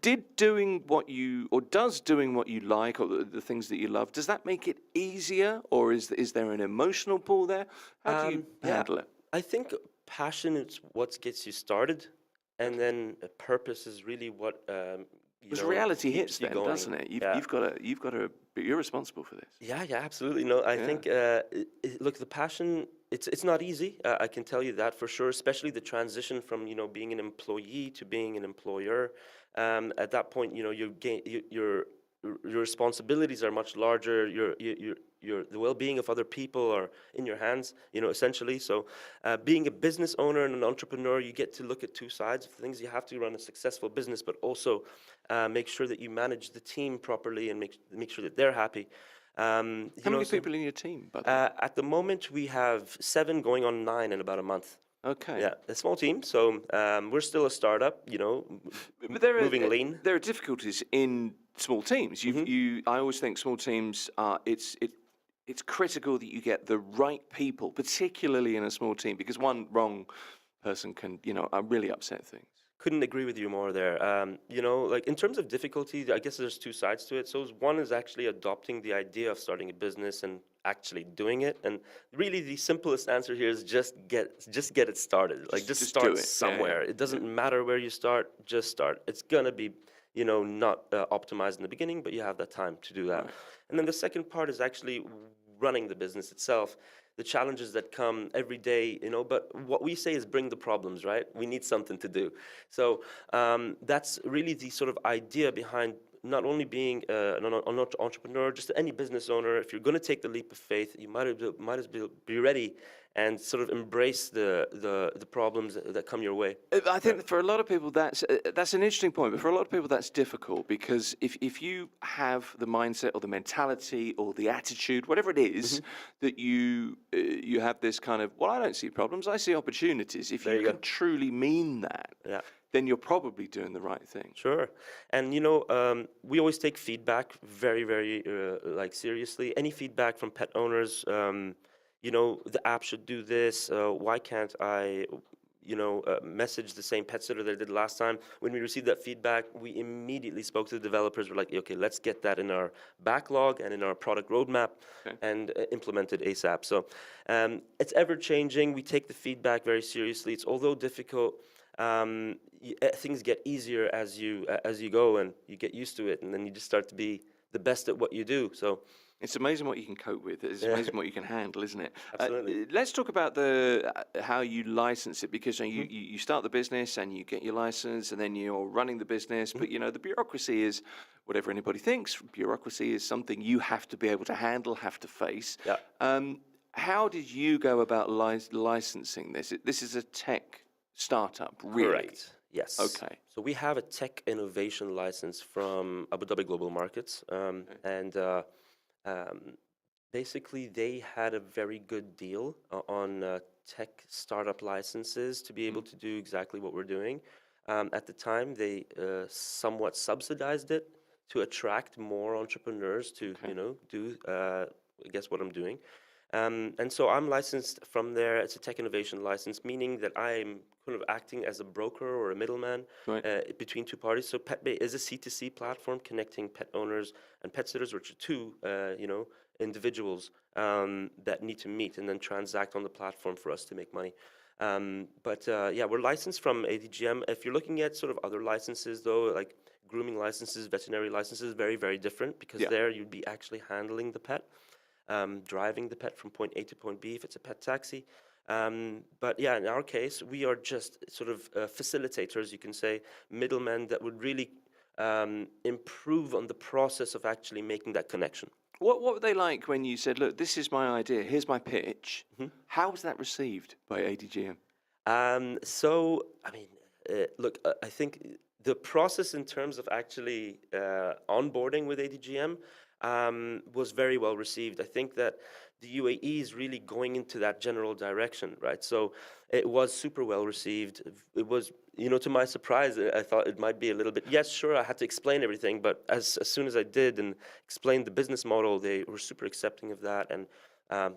Does doing what you like, or the things that you love, does that make it easier, or is there an emotional pull there? How do you handle it? I think passion is what gets you started, and then purpose is really what Because reality hits then, doesn't it? You're responsible for this. Yeah, absolutely. No, I think, look, the passion, it's not easy. I can tell you that for sure, especially the transition from, being an employee to being an employer. At that point, your responsibilities are much larger. The well-being of other people are in your hands, essentially. So being a business owner and an entrepreneur, you get to look at two sides of things. You have to run a successful business, but also make sure that you manage the team properly and make sure that they're happy. How many people in your team, by the way? At the moment, we have 7 going on 9 in about a month. Okay. Yeah, a small team. So we're still a startup, you know, But there are moving lean. there are difficulties in small teams. I always think small teams are it's critical that you get the right people, particularly in a small team, because one wrong person can really upset things. Couldn't agree with you more there. You know, like in terms of difficulty, I guess there's two sides to it. So one is actually adopting the idea of starting a business and actually doing it. And really, the simplest answer here is just get it started. Like just do start it. Yeah, somewhere. yeah. It doesn't matter where you start. Just start. It's gonna be, you know, not optimized in the beginning, but you have that time to do that. Right. And then the second part is actually running the business itself, the challenges that come every day, you know, but what we say is bring the problems, right? We need something to do. So that's really the sort of idea behind not only being an entrepreneur, just any business owner. If you're going to take the leap of faith, you might as well be ready and sort of embrace the problems that come your way. I think for a lot of people that's an interesting point, but for a lot of people that's difficult because if you have the mindset or the mentality or the attitude, whatever it is, that you have this kind of, well, I don't see problems, I see opportunities. If you can truly mean that, then you're probably doing the right thing. Sure. And, you know, we always take feedback very, very like seriously. Any feedback from pet owners, you know, the app should do this. Why can't I, you know, message the same pet sitter that I did last time? When we received that feedback, we immediately spoke to the developers. We're like, okay, let's get that in our backlog and in our product roadmap and implement it ASAP. So it's ever changing. We take the feedback very seriously. It's although difficult, things get easier as you go and you get used to it, and then you just start to be the best at what you do. So it's amazing what you can cope with. It's amazing what you can handle, isn't it? Absolutely. Let's talk about how you license it, because you start the business and you get your license, and then you're running the business. But you know, the bureaucracy is whatever anybody thinks. Bureaucracy is something you have to be able to handle, have to face. Yeah. How did you go about licensing this? This is a tech startup, really. Correct. Yes. Okay. So we have a tech innovation license from Abu Dhabi Global Markets, and basically they had a very good deal on tech startup licenses to be able to do exactly what we're doing. At the time, they somewhat subsidized it to attract more entrepreneurs to, you know, do I guess what I'm doing. And so I'm licensed from there. It's a tech innovation license, meaning that I'm kind of acting as a broker or a middleman between two parties. So PetBay is a C2C platform connecting pet owners and pet sitters, which are two, you know, individuals that need to meet and then transact on the platform for us to make money. Yeah, we're licensed from ADGM. If you're looking at sort of other licenses, though, like grooming licenses, veterinary licenses, very, very different, because there you'd be actually handling the pet. Driving the pet from point A to point B if it's a pet taxi. But yeah, in our case, we are just sort of facilitators, you can say, middlemen that would really improve on the process of actually making that connection. What were they like when you said, look, this is my idea, here's my pitch? How was that received by ADGM? So, I mean, look, I think the process in terms of actually onboarding with ADGM was very well received. I think that the UAE is really going into that general direction, right? So it was super well received. It was, you know, to my surprise, I thought it might be a little bit, yes, sure, I had to explain everything, but as soon as I did and explained the business model, they were super accepting of that, and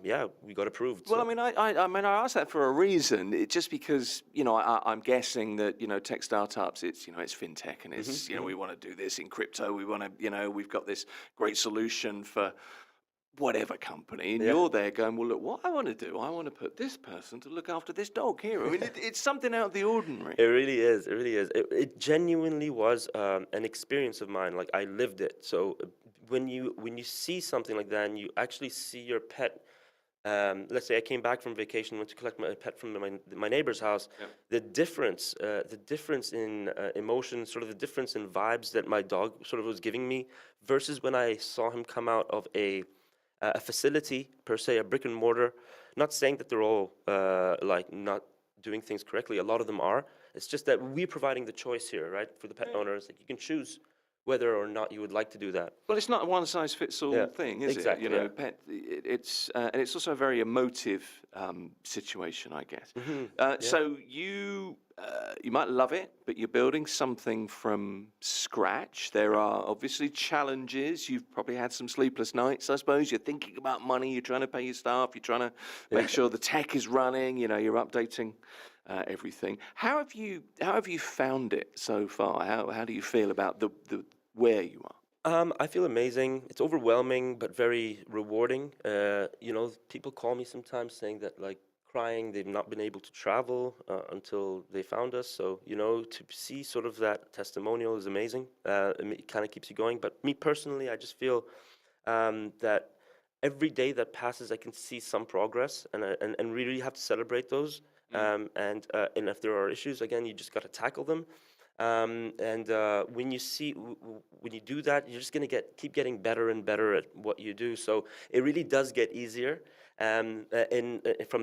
yeah, we got approved. Well, so. I mean, I asked that for a reason. Just because, you know, I'm guessing that, you know, tech startups, it's, you know, it's fintech, and it's, you know, we want to do this in crypto. We want to, you know, we've got this great solution for whatever company, and you're there going, well, look, what I want to do, I want to put this person to look after this dog here. I mean, it's something out of the ordinary. It really is. It really is. It genuinely was an experience of mine. Like, I lived it. So when you see something like that, and you actually see your pet. Let's say I came back from vacation, went to collect my pet from my neighbor's house. The difference in emotion, sort of the difference in vibes that my dog sort of was giving me, versus when I saw him come out of a facility per se, a brick and mortar. Not saying that they're all like not doing things correctly. A lot of them are. It's just that we're providing the choice here, right, for the pet owners, that you can choose whether or not you would like to do that. Well, it's not a one-size-fits-all Yeah, thing, is exactly, it? You know, yeah. and it's also a very emotive situation, I guess. Yeah. So you might love it, but you're building something from scratch. There are obviously challenges. You've probably had some sleepless nights, I suppose. You're thinking about money. You're trying to pay your staff. You're trying to make sure the tech is running. You know, you're updating everything. How have you found it so far? How do you feel about the where you are? I feel amazing. It's overwhelming, but very rewarding. People call me sometimes saying that, like, crying they've not been able to travel until they found us. So, to see sort of that testimonial is amazing. It kind of keeps you going. But me personally, I just feel that every day that passes, I can see some progress, and we really have to celebrate those. And if there are issues, again, you just got to tackle them. When you do that, you're just going to keep getting better and better at what you do. So it really does get easier from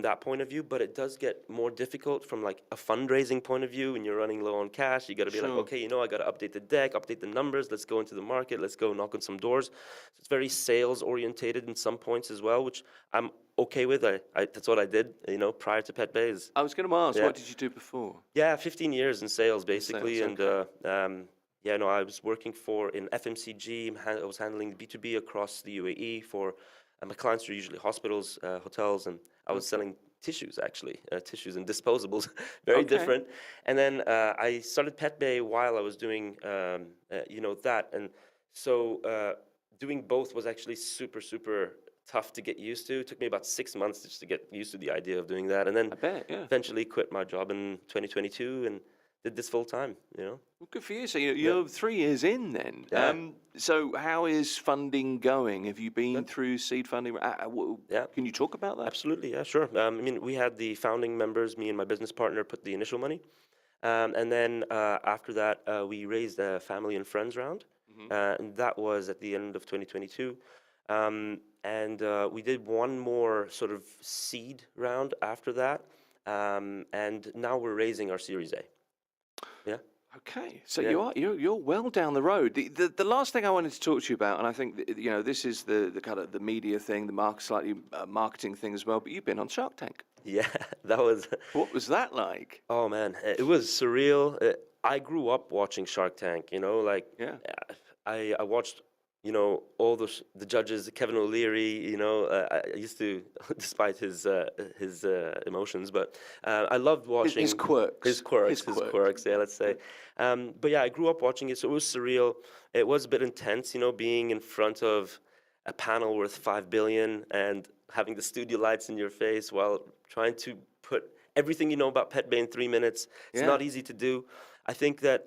that point of view, but it does get more difficult from like a fundraising point of view. When you're running low on cash, you got to be like, okay, I got to update the deck, update the numbers. Let's go into the market. Let's go knock on some doors. So it's very sales orientated in some points as well, which I'm okay with. That's what I did, prior to Pet Bay. I was going to ask, Yeah. what did you do before? Yeah, 15 years in sales, basically. Sales, And I was working in FMCG. I was handling B2B across the UAE for my clients are usually hospitals, hotels, and I was selling tissues, actually, tissues and disposables, very different. And then I started Pet Bay while I was doing, that. And so doing both was actually super, super tough to get used to. It took me about 6 months just to get used to the idea of doing that. And then I bet, yeah. eventually quit my job in 2022 and did this full time, Well, good for you. So you're 3 years in then. Yeah. So how is funding going? Have you been through seed funding? Yeah. Can you talk about that? Absolutely, yeah, sure. We had the founding members, me and my business partner, put the initial money. And then after that, we raised a family and friends round. And that was at the end of 2022. And we did one more sort of seed round after that. And now we're raising our Series A. Yeah. Okay, so you're well down the road. The last thing I wanted to talk to you about, and I think this is the kind of the media thing, the slightly marketing thing as well. But you've been on Shark Tank. Yeah, that was. What was that like? Oh man, it was surreal. I grew up watching Shark Tank. I watched. All the judges, Kevin O'Leary. I used to, despite his emotions, but I loved watching his quirks. His quirks. Yeah, let's say. But yeah, I grew up watching it, so it was surreal. It was a bit intense, being in front of a panel worth $5 billion and having the studio lights in your face while trying to put everything you know about Pet Bay in 3 minutes. It's not easy to do. I think that,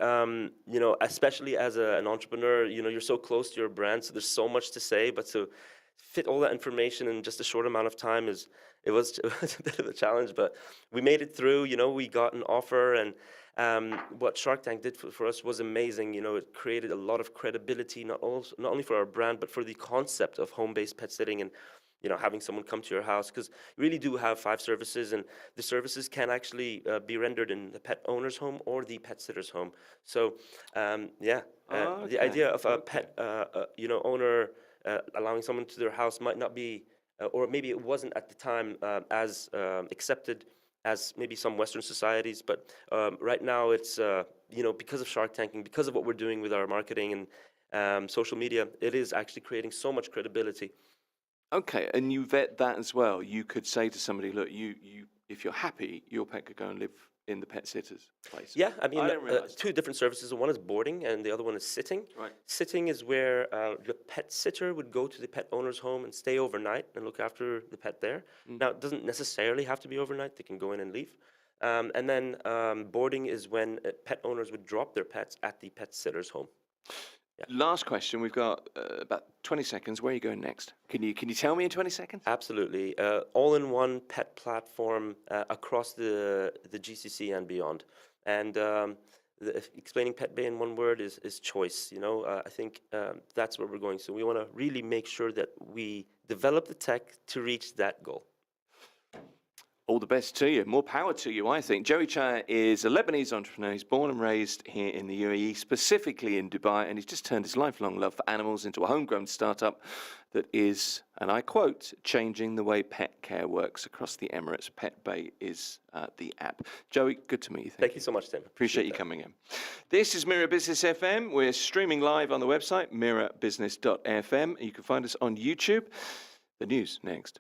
especially as an entrepreneur, you're so close to your brand, so there's so much to say, but to fit all that information in just a short amount of time it was a bit of a challenge, but we made it through. We got an offer, and what Shark Tank did for us was amazing. It created a lot of credibility, not only for our brand, but for the concept of home-based pet sitting and having someone come to your house, because we really do have 5 services, and the services can actually be rendered in the pet owner's home or the pet sitter's home. So, the idea of a pet, owner allowing someone to their house might not be, or maybe it wasn't at the time as accepted as maybe some Western societies. But right now, it's because of Shark Tanking, because of what we're doing with our marketing and social media, it is actually creating so much credibility. Okay, and you vet that as well. You could say to somebody, look, you if you're happy, your pet could go and live in the pet sitter's place. Yeah, I didn't realize 2 different services. One is boarding, and the other one is sitting. Right. Sitting is where the pet sitter would go to the pet owner's home and stay overnight and look after the pet there. Now, it doesn't necessarily have to be overnight. They can go in and leave. And then boarding is when pet owners would drop their pets at the pet sitter's home. Yeah. Last question. We've got about 20 seconds. Where are you going next? Can you tell me in 20 seconds? Absolutely. All-in-one pet platform across the GCC and beyond. And explaining Pet Bay in one word is choice. I think that's where we're going. So we want to really make sure that we develop the tech to reach that goal. All the best to you. More power to you, I think. Joey Chaya is a Lebanese entrepreneur. He's born and raised here in the UAE, specifically in Dubai, and he's just turned his lifelong love for animals into a homegrown startup that is, and I quote, changing the way pet care works across the Emirates. Pet Bay is the app. Joey, good to meet you. Thank you so much, Tim. Appreciate you coming in. This is Mira Business FM. We're streaming live on the website, mirabusiness.fm. You can find us on YouTube. The news next.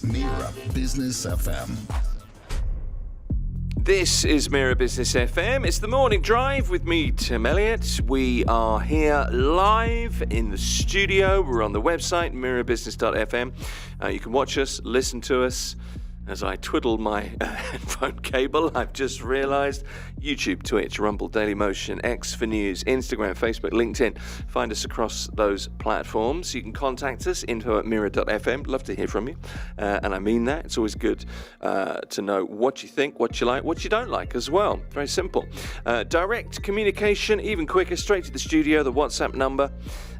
Mira Business FM. This is Mira Business FM. It's the morning drive with me, Tim Elliott. We are here live in the studio. We're on the website, mirabusiness.fm. You can watch us, listen to us. As I twiddle my headphone cable, I've just realised YouTube, Twitch, Rumble, Dailymotion, X for News, Instagram, Facebook, LinkedIn. Find us across those platforms. You can contact us, info@mira.fm. Love to hear from you. And I mean that. It's always good to know what you think, what you like, what you don't like as well. Very simple. Direct communication, even quicker, straight to the studio. The WhatsApp number,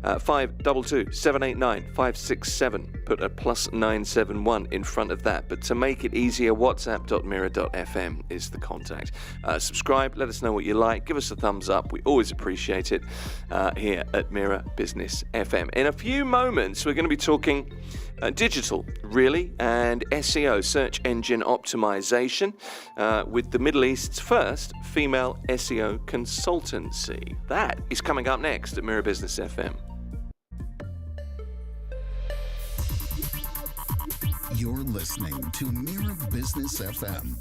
522 789 567. Put a +971 in front of that. But to make it easier, whatsapp.mira.fm is the contact. Subscribe, let us know what you like, give us a thumbs up. We always appreciate it here at Mira Business FM. In a few moments, we're going to be talking digital, really, and SEO, search engine optimization, with the Middle East's first female SEO consultancy. That is coming up next at Mira Business FM. You're listening to Mira Business FM.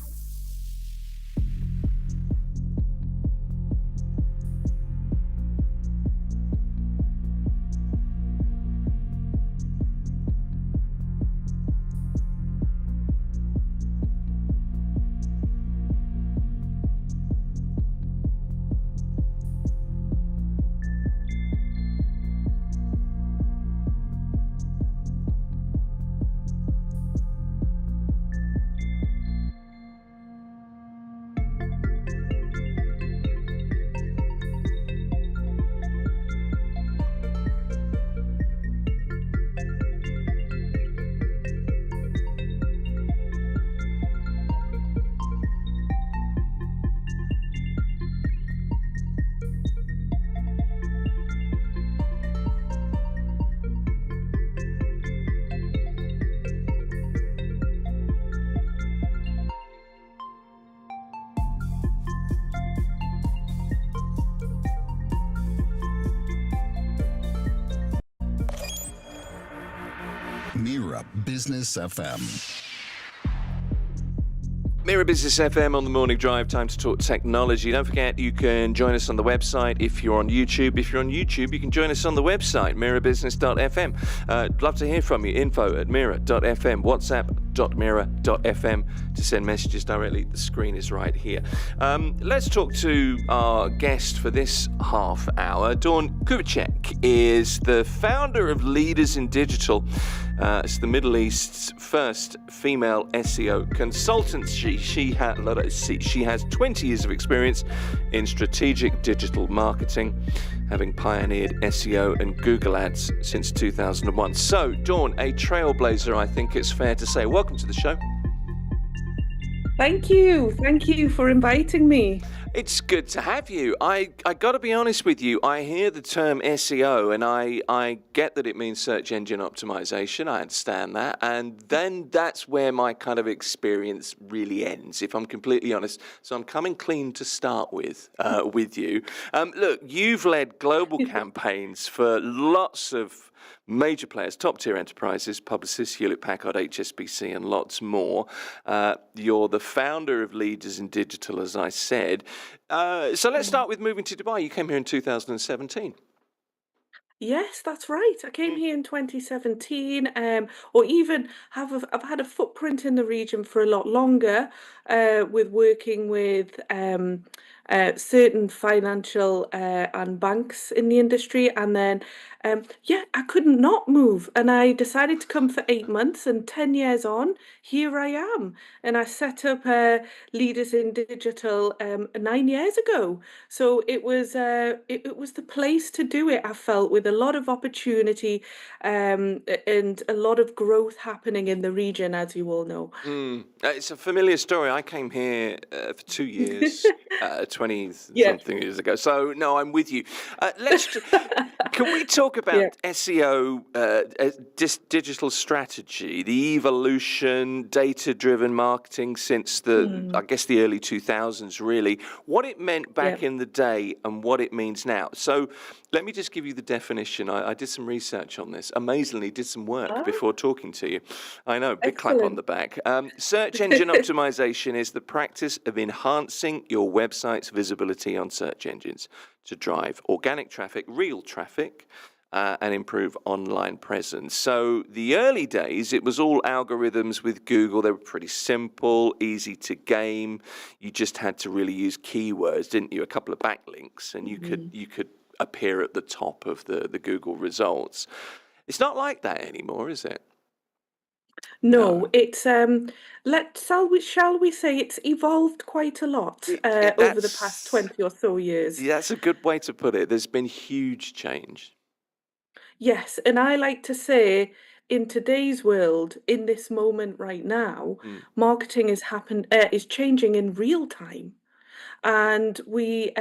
Mira Business FM. Mira Business FM on the morning drive, time to talk technology. Don't forget, you can join us on the website if you're on YouTube. If you're on YouTube, you can join us on the website, mirabusiness.fm. Love to hear from you. info@mira.fm, whatsapp.mira.fm to send messages directly. The screen is right here. Let's talk to our guest for this half hour. Dawn Kubicek is the founder of Leaders in Digital. It's the Middle East's first female SEO consultancy. She has 20 years of experience in strategic digital marketing, having pioneered SEO and Google Ads since 2001. So, Dawn, a trailblazer, I think it's fair to say. Welcome to the show. Thank you. Thank you for inviting me. It's good to have you. I got to be honest with you. I hear the term SEO and I get that it means search engine optimization. I understand that. And then that's where my kind of experience really ends, if I'm completely honest. So I'm coming clean to start with you. Look, you've led global campaigns for lots of major players, top-tier enterprises, Publicis, Hewlett-Packard, HSBC, and lots more. You're the founder of Leaders in Digital, as I said. So let's start with moving to Dubai. You came here in 2017. Yes, that's right. I came here in 2017, or even I've had a footprint in the region for a lot longer, with working with certain financial and banks in the industry, and then I couldn't not move, and I decided to come for 8 months, and 10 years on, here I am, and I set up Leaders in Digital 9 years ago. So it was the place to do it. I felt with a lot of opportunity and a lot of growth happening in the region, as you all know. It's a familiar story. I came here for 2 years, 20 Yeah. something years ago. So, no, I'm with you. Can we talk about Yeah. SEO, digital strategy, the evolution, data-driven marketing since I guess the early 2000s, really, what it meant back Yeah. in the day and what it means now. So let me just give you the definition. I did some research on this. Amazingly, did some work Ah, before talking to you. I know, big clap on the excellent. back. Search engine optimization is the practice of enhancing your website's visibility on search engines to drive organic traffic, real traffic, and improve online presence. So the early days, it was all algorithms with Google. They were pretty simple, easy to game. You just had to really use keywords, didn't you? A couple of backlinks, and you could appear at the top of the Google results. It's not like that anymore, is it? No, it's shall we say it's evolved quite a lot over the past 20 or so years. That's a good way to put it. There's been huge change. Yes, and I like to say in today's world, in this moment right now, Mm. marketing is changing in real time. And we're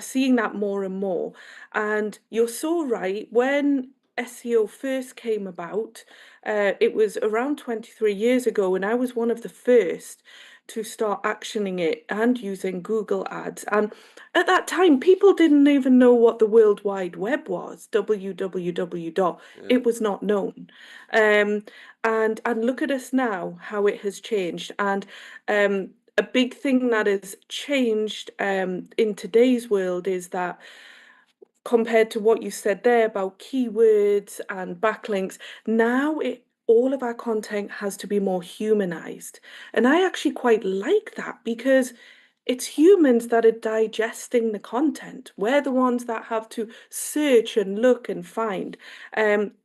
seeing that more and more. And you're so right. When SEO first came about, it was around 23 years ago, and I was one of the first to start actioning it and using Google Ads. And at that time, people didn't even know what the World Wide Web was, www dot. Yeah. It was not known. Um, and look at us now, how it has changed. And a big thing that has changed in today's world is that compared to what you said there about keywords and backlinks, now all of our content has to be more humanized. And I actually quite like that because it's humans that are digesting the content. We're the ones that have to search and look and find.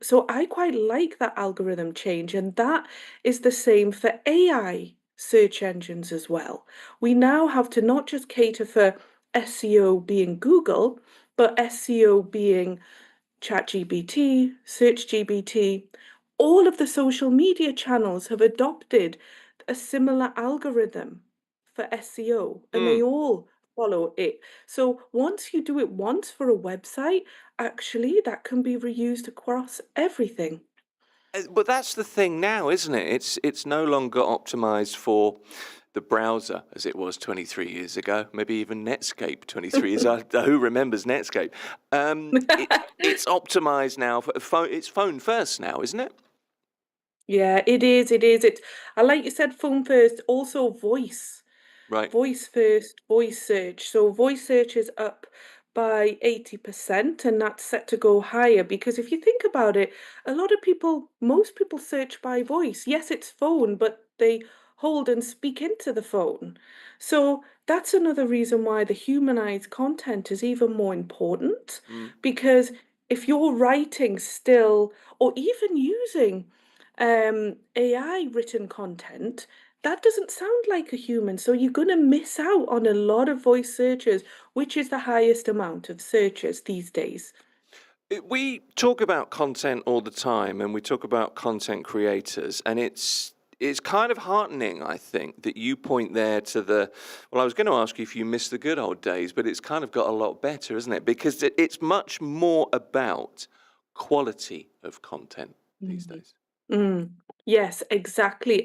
So I quite like that algorithm change, and that is the same for AI search engines as well. We now have to not just cater for SEO being Google, but SEO being ChatGPT, SearchGPT. All of the social media channels have adopted a similar algorithm for SEO, and they all follow it. So once you do it once for a website, actually that can be reused across everything. But that's the thing now, isn't it? It's no longer optimized for the browser as it was 23 years ago, maybe even Netscape 23 years ago. Who remembers Netscape? It's optimized now for phone. It's phone first now, isn't it? Yeah, it is. It is. I like you said, phone first, also voice. Right. Voice first, voice search. So voice search is up by 80%, and that's set to go higher because if you think about it, most people search by voice. Yes, it's phone, but they hold and speak into the phone. So that's another reason why the humanized content is even more important because if you're writing still or even using AI written content, that doesn't sound like a human. So you're going to miss out on a lot of voice searches, which is the highest amount of searches these days. We talk about content all the time, and we talk about content creators, and it's kind of heartening, I think, that you point there to well, I was going to ask you if you miss the good old days, but it's kind of got a lot better, isn't it? Because it's much more about quality of content these Mhm. days. Mm, yes, exactly.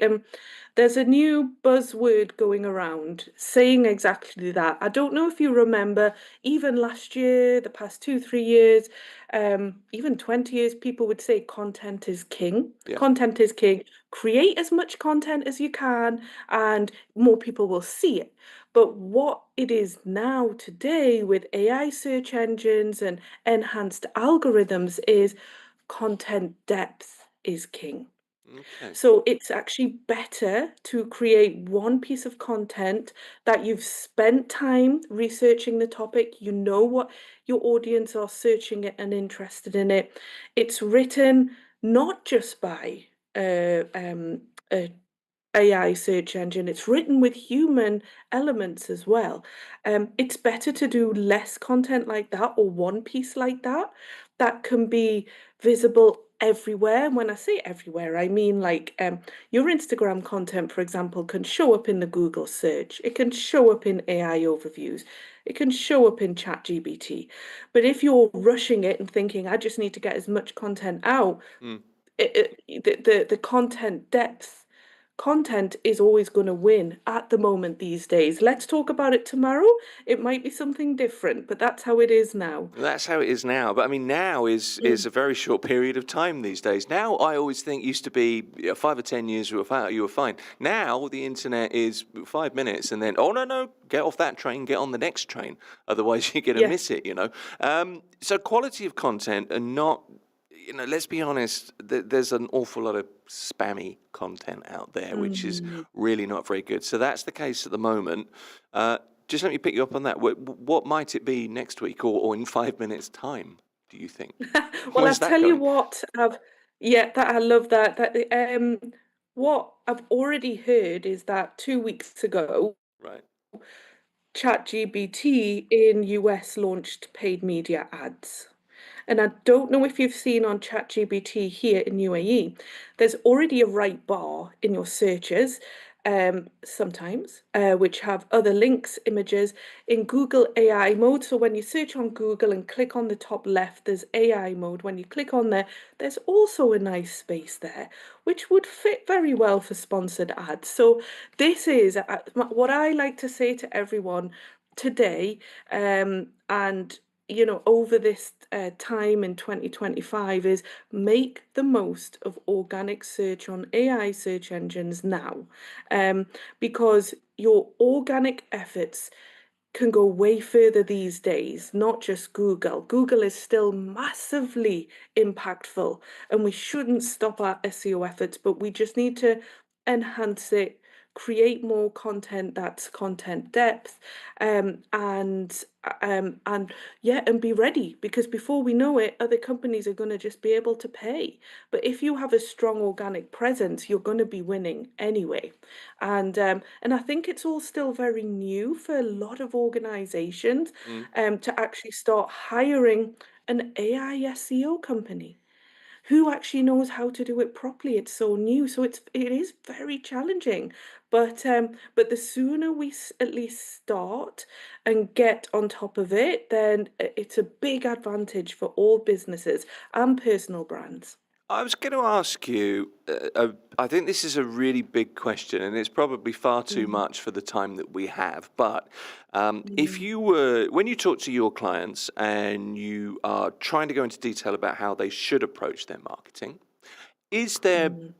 There's a new buzzword going around saying exactly that. I don't know if you remember, even last year, the past 2, 3 years, even 20 years, people would say content is king. Yeah. Content is king. Create as much content as you can, and more people will see it. But what it is now today with AI search engines and enhanced algorithms is content depth is king. Okay. So it's actually better to create one piece of content that you've spent time researching the topic, you know what your audience are searching it and interested in it. It's written not just by a AI search engine, it's written with human elements as well. It's better to do less content like that or one piece like that that can be visible everywhere. And when I say everywhere, I mean like your Instagram content, for example, can show up in the Google search. It can show up in AI overviews. It can show up in ChatGPT. But if you're rushing it and thinking, I just need to get as much content out, Mm. the content is always going to win at the moment these days. Let's talk about it tomorrow. It might be something different, but that's how it is now. That's how it is now. But I mean, now is a very short period of time these days. Now, I always think used to be 5 or 10 years you were fine. Now the internet is 5 minutes, and then no, get off that train, get on the next train. Otherwise, you're going to Yeah. miss it. So quality of content and not. Let's be honest, there's an awful lot of spammy content out there, which is really not very good. So that's the case at the moment. Just let me pick you up on that. What might it be next week or in 5 minutes' time, do you think? Well, I'll Where's that tell you going? what, that I love that. What I've already heard is that 2 weeks ago, Right. ChatGPT in US launched paid media ads. And I don't know if you've seen on ChatGPT here in UAE, there's already a right bar in your searches, sometimes, which have other links, images in Google AI mode. So when you search on Google and click on the top left, there's AI mode. When you click on there, there's also a nice space there, which would fit very well for sponsored ads. So this is what I like to say to everyone today, and over this time in 2025 is make the most of organic search on AI search engines now, because your organic efforts can go way further these days, not just Google. Google is still massively impactful, and we shouldn't stop our SEO efforts, but we just need to enhance it, create more content that's content depth, and yeah, and be ready, because before we know it, other companies are going to just be able to pay. But if you have a strong organic presence, you're going to be winning anyway. And I think it's all still very new for a lot of organizations Mm. to actually start hiring an AI SEO company who actually knows how to do it properly. It's so new, so it is very challenging. But the sooner we at least start and get on top of it, then it's a big advantage for all businesses and personal brands. I was going to ask you, I think this is a really big question, and it's probably far too Mm, much for the time that we have. But if mm, you were, when you talk to your clients and you are trying to go into detail about how they should approach their marketing, is there, mm,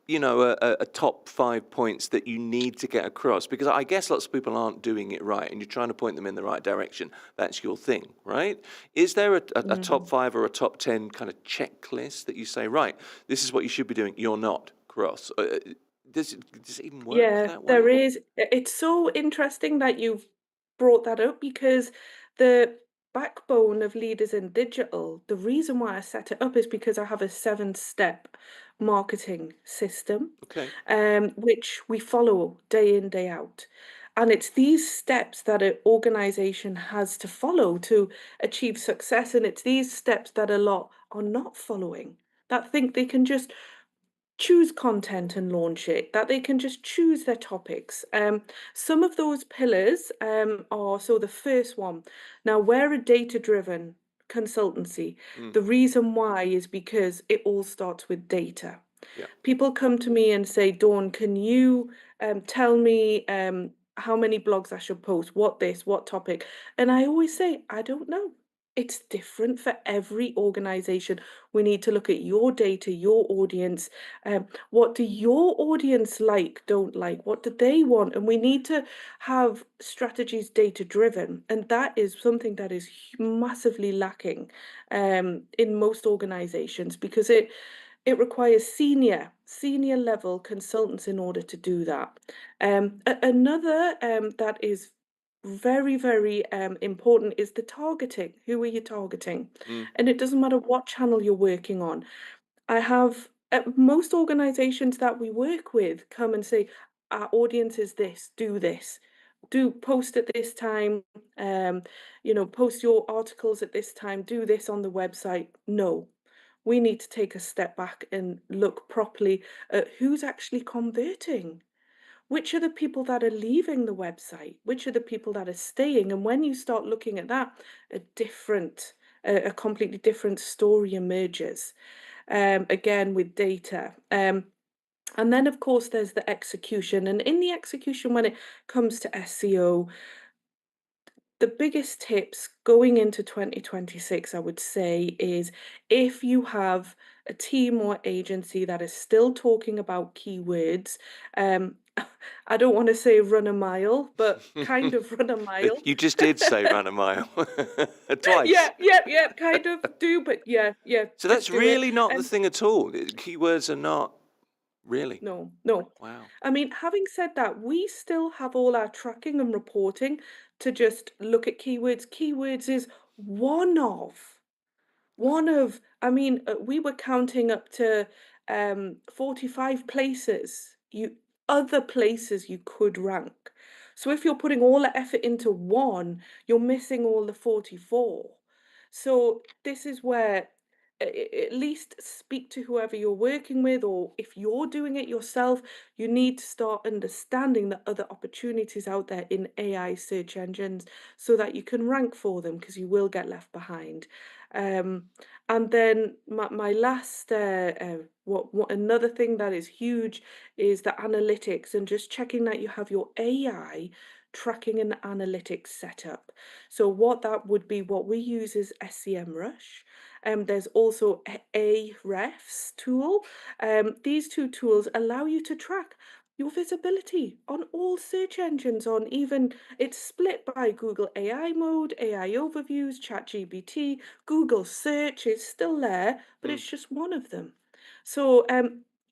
a top 5 points that you need to get across? Because I guess lots of people aren't doing it right, and you're trying to point them in the right direction. That's your thing, right? Is there a top mm. 5 or a top 10 kind of checklist that you say, right, this is what you should be doing, you're not, cross? Does it even work Yeah, that there way? is. It's so interesting that you've brought that up, because the backbone of Leaders in Digital, the reason why I set it up is because I have a 7-step marketing system, Okay. which we follow day in, day out. And it's these steps that an organization has to follow to achieve success. And it's these steps that a lot are not following, that think they can just choose content and launch it, that they can just choose their topics. Some of those pillars are, so the first one, now we're a data-driven consultancy. Mm, The reason why is because it all starts with data. yeah. People come to me and say, Dawn, can you tell me how many blogs I should post, what this, what topic? And I always say, I don't know. It's different for every organization. We need to look at your data, your audience. What do your audience like, don't like? What do they want? And we need to have strategies data driven. And that is something that is massively lacking in most organizations, because it requires senior level consultants in order to do that. Another that is very important is the targeting. Who are you targeting? Mm, And it doesn't matter what channel you're working on. I have most organizations that we work with come and say, our audience is this, do this. Do post at this time, post your articles at this time, do this on the website. No. we need to take a step back and look properly at who's actually converting. Which are the people that are leaving the website? Which are the people that are staying? And when you start looking at that, a completely different story emerges. Again, with data. And then, of course, there's the execution. And in the execution, when it comes to SEO, the biggest tips going into 2026, I would say, is if you have a team or agency that is still talking about keywords, um, I don't want to say run a mile, but kind of run a mile. You just did say run a mile twice. Yeah, kind of do, but yeah, So just that's do it. really not the And thing at all. Keywords are not really. no. Wow. I mean, having said that, we still have all our tracking and reporting to just look at keywords. Keywords is one of. I mean, we were counting up to 45 places, other places you could rank. So if you're putting all the effort into one, you're missing all the 44. So this is where at least speak to whoever you're working with, or if you're doing it yourself, you need to start understanding the other opportunities out there in AI search engines so that you can rank for them because you will get left behind. Um, and then my last, what another thing that is huge is the analytics and just checking that you have your AI tracking and analytics set up. So what that would be, what we use is SEMrush. There's also Ahrefs tool. These two tools allow you to track your visibility on all search engines, on even it's split by Google AI mode, AI overviews, ChatGPT, Google search is still there, but Mm. it's just one of them. So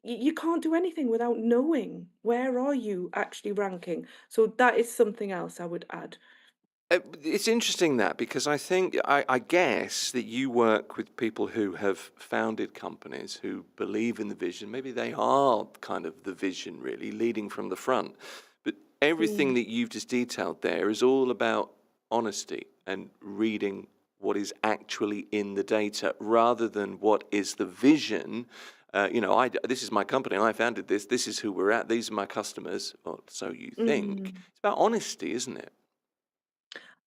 you can't do anything without knowing where are you actually ranking. So that is something else I would add. It's interesting that because I guess that you work with people who have founded companies who believe in the vision. Maybe they are kind of the vision, really, leading from the front. But everything Mm. that you've just detailed there is all about honesty and reading what is actually in the data rather than what is the vision. This is my company and I founded this. This is who we're at. These are my customers. Or so you think. Mm. It's about honesty, isn't it?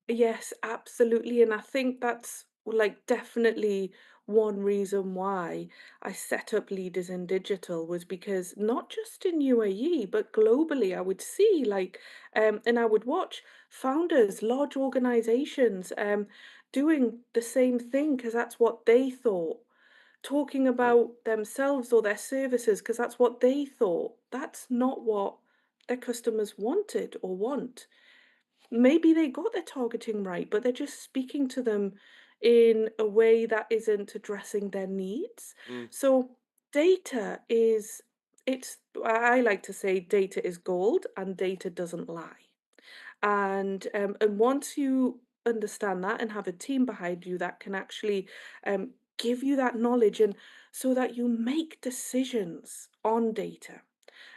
Yes, absolutely. And I think that's like definitely one reason why I set up Leaders in Digital was because not just in UAE, but globally, I would see and I would watch founders, large organizations, doing the same thing because that's what they thought, talking Right. about themselves or their services because that's what they thought. That's not what their customers wanted or want. Maybe they got their targeting right, but they're just speaking to them in a way that isn't addressing their needs. Mm. So data is it's I like to say data is gold and data doesn't lie. And once you understand that and have a team behind you that can actually give you that knowledge and so that you make decisions on data.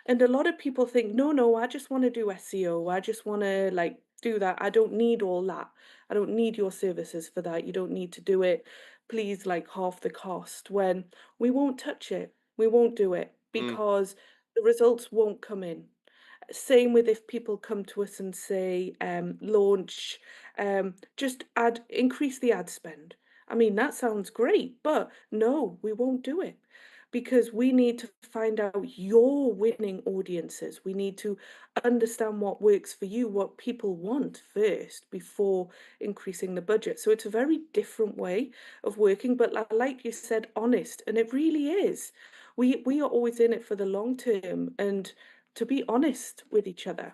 And a lot of people think, no, I just want to do SEO. I just want to do that. I don't need all that. I don't need your services for that. You don't need to do it. Please, like half the cost. When we won't touch it, we won't do it Mm. because the results won't come in. Same with if people come to us and say, launch, just increase the ad spend. I mean, that sounds great, but no, we won't do it because we need to find out your winning audiences. We need to understand what works for you, what people want first before increasing the budget. So it's a very different way of working, but like you said, honest, and it really is. We are always in it for the long term and to be honest with each other.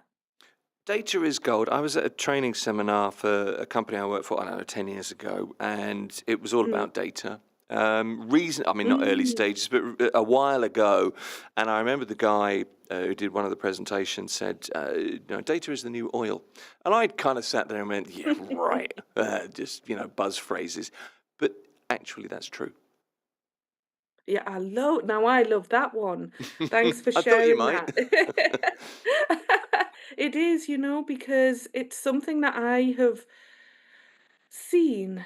Data is gold. I was at a training seminar for a company I worked for, I don't know, 10 years ago, and it was all Mm. about data. I mean, not early Mm. stages, but a while ago. And I remember the guy who did one of the presentations said, data is the new oil. And I'd kind of sat there and went, yeah, right. Just, buzz phrases. But actually, that's true. Yeah, I love that one. Thanks for I thought you sharing might. that. It is, because it's something that I have seen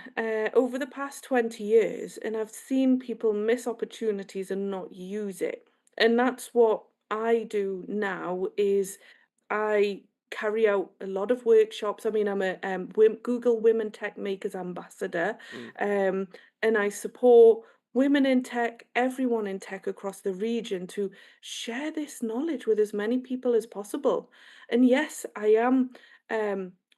over the past 20 years, and I've seen people miss opportunities and not use it. And that's what I do now is I carry out a lot of workshops. I mean, I'm a Google Women Tech Makers Ambassador, Mm. um, and I support women in tech, everyone in tech across the region to share this knowledge with as many people as possible. And yes, I am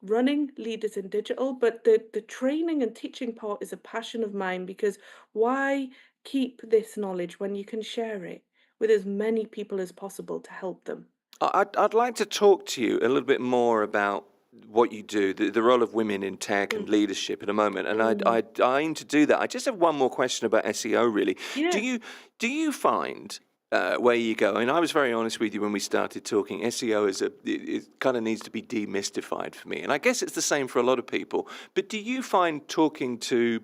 running Leaders in Digital, but the training and teaching part is a passion of mine because why keep this knowledge when you can share it with as many people as possible to help them? I'd like to talk to you a little bit more about what you do, the role of women in tech and Mm, leadership in a moment. And mm. I aim to do that. I just have one more question about SEO, really. Do Yeah, you do you find where you go? And I was very honest with you when we started talking. SEO it kind of needs to be demystified for me, and I guess it's the same for a lot of people. But do you find talking to,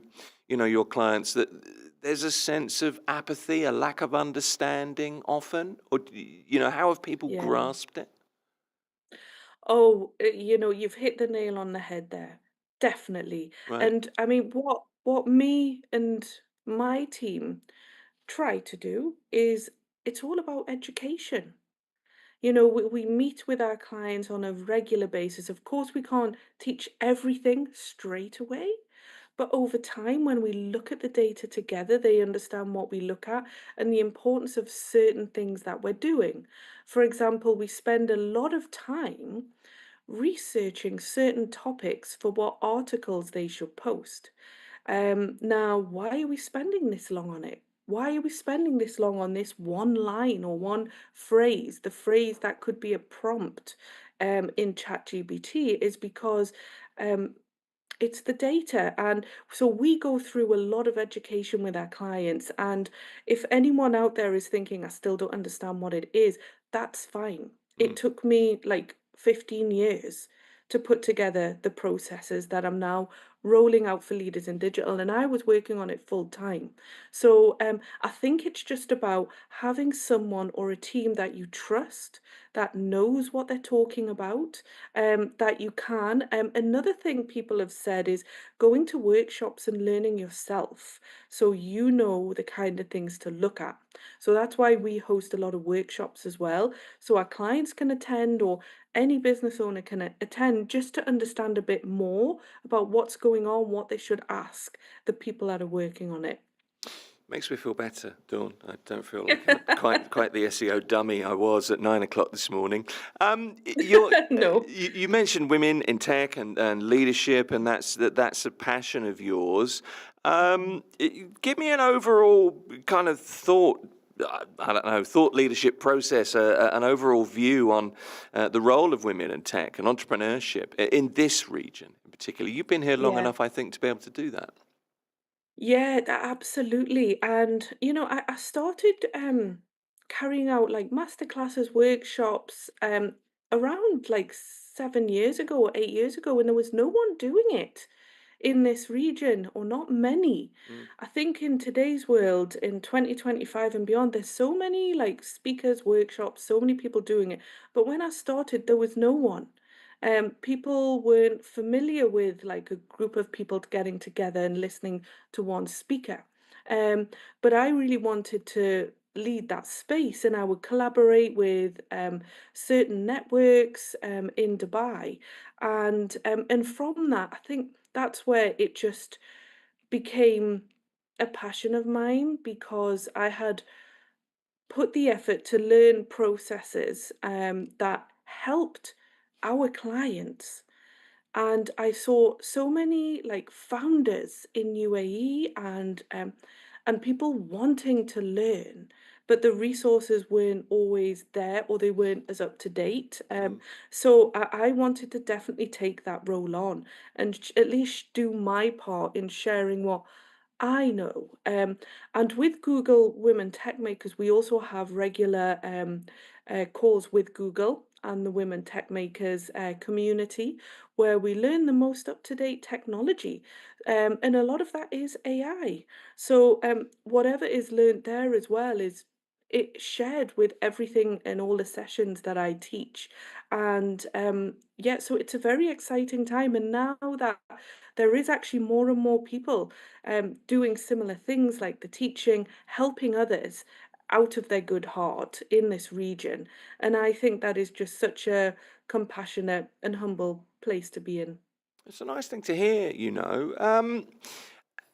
your clients that there's a sense of apathy, a lack of understanding often, or how have people yeah. grasped it? Oh, you've hit the nail on the head there. Definitely. Right. And I mean, what me and my team try to do is it's all about education. We meet with our clients on a regular basis. Of course, we can't teach everything straight away, but over time, when we look at the data together, they understand what we look at and the importance of certain things that we're doing. For example, we spend a lot of time researching certain topics for what articles they should post. Now, why are we spending this long on it? Why are we spending this long on this one line or one phrase? The phrase that could be a prompt in ChatGPT is because um, it's the data. And so we go through a lot of education with our clients. And if anyone out there is thinking, I still don't understand what it is, that's fine. It Mm. took me like 15 years to put together the processes that I'm now rolling out for Leaders in Digital. And I was working on it full time. So I think it's just about having someone or a team that you trust, that knows what they're talking about, that you can. Another thing people have said is going to workshops and learning yourself so you know the kind of things to look at. So that's why we host a lot of workshops as well. So our clients can attend or any business owner can attend just to understand a bit more about what's going on, what they should ask the people that are working on it. Makes me feel better, Dawn. I don't feel like quite the SEO dummy I was at 9 o'clock this morning. No. You mentioned women in tech and leadership, and that's a passion of yours. Give me an overall kind of thought. I don't know, thought leadership process, an overall view on the role of women in tech and entrepreneurship in this region in particular. You've been here long Yeah. enough, I think, to be able to do that. Yeah, absolutely. And I started carrying out like master classes, workshops around like 7 years ago or 8 years ago, and there was no one doing it in this region, or not many. Mm. I think in today's world, in 2025 and beyond, there's so many like speakers, workshops, so many people doing it. But when I started, there was no one. People weren't familiar with like a group of people getting together and listening to one speaker. Um, but I really wanted to lead that space, and I would collaborate with certain networks in Dubai, and from that, I think that's where it just became a passion of mine because I had put the effort to learn processes that helped our clients. And I saw so many like founders in UAE and people wanting to learn, but the resources weren't always there or they weren't as up to date. Mm. So I wanted to definitely take that role on and at least do my part in sharing what I know. And with Google Women Tech Makers, we also have regular calls with Google and the Women Tech Makers community where we learn the most up-to-date technology. And a lot of that is AI. So whatever is learned there as well is it shared with everything and all the sessions that I teach. And yeah, so it's a very exciting time. And now that there is actually more and more people doing similar things like the teaching, helping others out of their good heart in this region. And I think that is just such a compassionate and humble place to be in. It's a nice thing to hear, you know.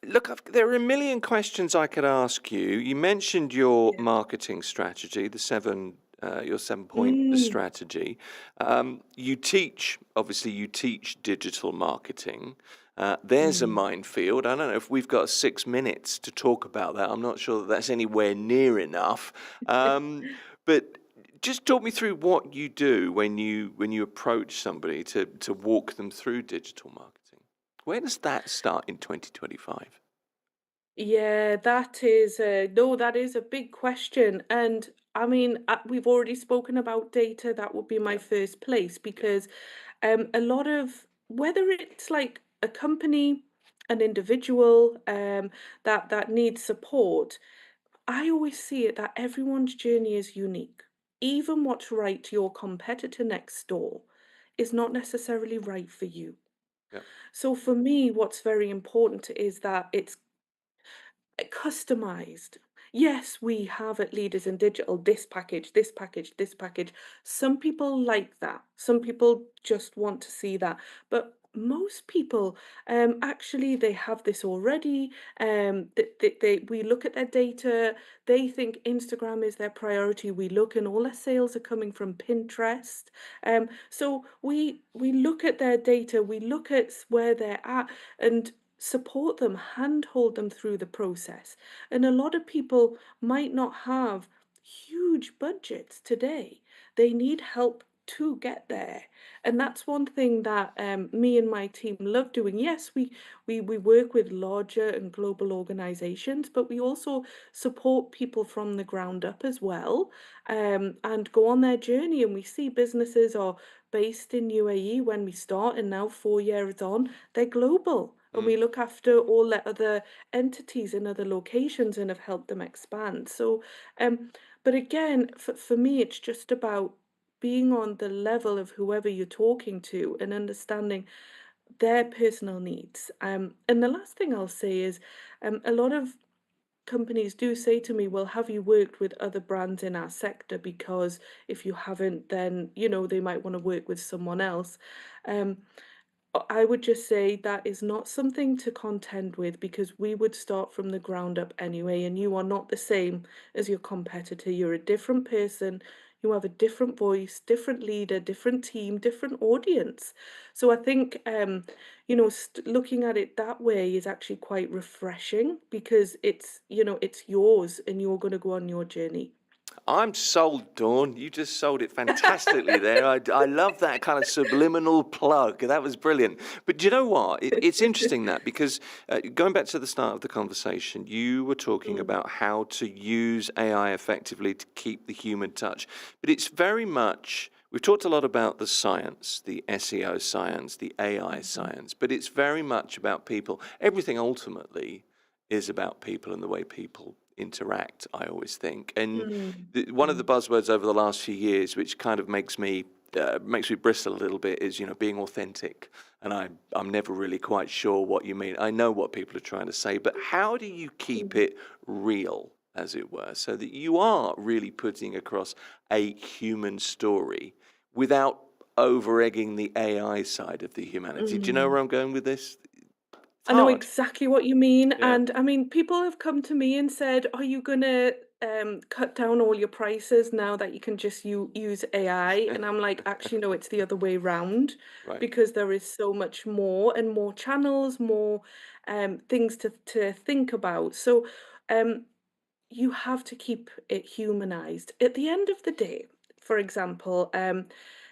Look, there are a million questions I could ask you. You mentioned your Yeah. marketing strategy, your 7-point Mm, strategy. Obviously, you teach digital marketing. There's a mm. minefield. I don't know if we've got 6 minutes to talk about that. I'm not sure that that's anywhere near enough. But just talk me through what you do when you approach somebody to walk them through digital marketing. Where does that start in 2025? Yeah, that is no, that is a big question. And I mean, we've already spoken about data. That would be my Yeah, first place yeah. because a lot of whether it's like a company, an individual that needs support, I always see it that everyone's journey is unique. Even what's right to your competitor next door is not necessarily right for you. Yeah. So for me, what's very important is that it's customized. Yes, we have at Leaders in Digital this package, this package, this package. Some people like that. Some people just want to see that. But most people, actually, they have this already. We look at their data. They think Instagram is their priority. We look, and all their sales are coming from Pinterest. So we look at their data. We look at where they're at, and support them, handhold them through the process. And a lot of people might not have huge budgets today. They need help to get there. And that's one thing that me and my team love doing. Yes, we work with larger and global organizations, but we also support people from the ground up as well, and go on their journey. And we see businesses are based in UAE when we start, and now 4 years on, they're global. And Mm. we look after all the other entities in other locations and have helped them expand. So, but again, for me, it's just about being on the level of whoever you're talking to and understanding their personal needs. And the last thing I'll say is, a lot of companies do say to me, well, have you worked with other brands in our sector? Because if you haven't, then, they might want to work with someone else. Um, I would just say that is not something to contend with because we would start from the ground up anyway, and you are not the same as your competitor. You're a different person, you have a different voice, different leader, different team, different audience. So I think, looking at it that way is actually quite refreshing because it's yours and you're going to go on your journey. I'm sold, Dawn. You just sold it fantastically there. I love that kind of subliminal plug. That was brilliant. But do you know what? It's interesting that because going back to the start of the conversation, you were talking Mm, about how to use AI effectively to keep the human touch. But it's very much, we've talked a lot about the science, the SEO science, the AI mhm, science, but it's very much about people. Everything ultimately is about people and the way people interact, I always think. And mm, one of the mm, buzzwords over the last few years, which kind of makes me bristle a little bit, is being authentic. And I'm never really quite sure what you mean. I know what people are trying to say, but how do you keep mm, it real, as it were, so that you are really putting across a human story without over egging the AI side of the humanity? Do you know mm. where I'm going with this? It's I know hard. exactly what you mean. Yeah. And I mean, people have come to me and said, are you going to cut down all your prices now that you can just use AI? And I'm like, actually, no, it's the other way round Right. because there is so much more and more channels, more things to think about. So um, you have to keep it humanized. At the end of the day, for example,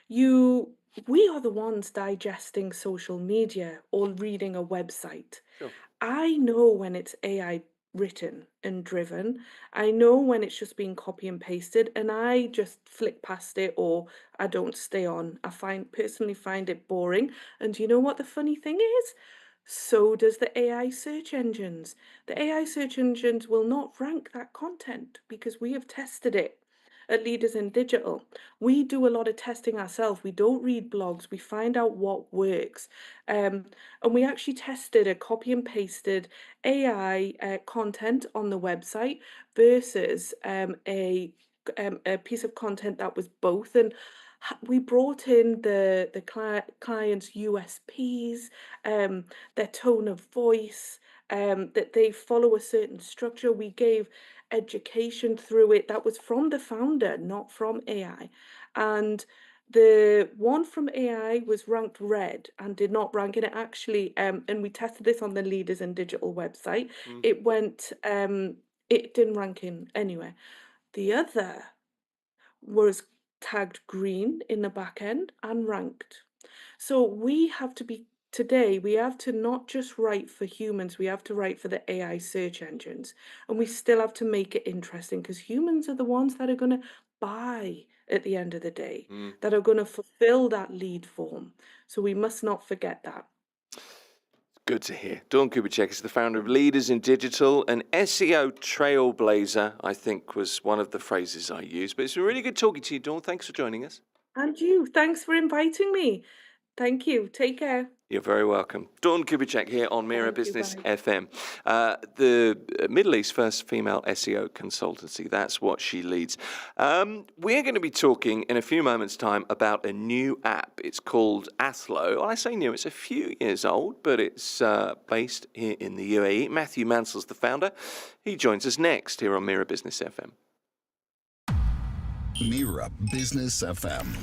you we are the ones digesting social media or reading a website. Sure. I know when it's AI written and driven. I know when it's just being copy and pasted, and I just flick past it or I don't stay on. I personally find it boring. And you know what the funny thing is? So does the AI search engines. The AI search engines will not rank that content because we have tested it. at Leaders in Digital, we do a lot of testing ourselves. We don't read blogs, we find out what works. And we actually tested a copy and pasted AI content on the website versus a piece of content that was both. And we brought in the client's USPs, their tone of voice, that they follow a certain structure. We gave education through it that was from the founder, not from AI. And the one from AI was ranked red and did not rank, and it actually, and we tested this on the Leaders in Digital website. It went, it didn't rank in anywhere. The other was tagged green in the back end and ranked. So we have to be, today, we have to not just write for humans, we have to write for the AI search engines. And we still have to make it interesting because humans are the ones that are going to buy at the end of the day, that are going to fulfill that lead form. So we must not forget that. Good to hear. Dawn Kubicek is the founder of Leaders in Digital, an SEO trailblazer, I think was one of the phrases I used. But it's been really good talking to you, Dawn. Thanks for joining us. And you, thanks for inviting me. Thank you. Take care. You're very welcome. Dawn Kubicek here on Mira Thank you, Business bye. FM. The Middle East's first female SEO consultancy. That's what she leads. We're going to be talking in a few moments' time about a new app. It's called Athlo. I say new, it's a few years old, but it's based here in the UAE. Matthew Mansell's the founder. He joins us next here on Mira Business FM. Mira Business FM.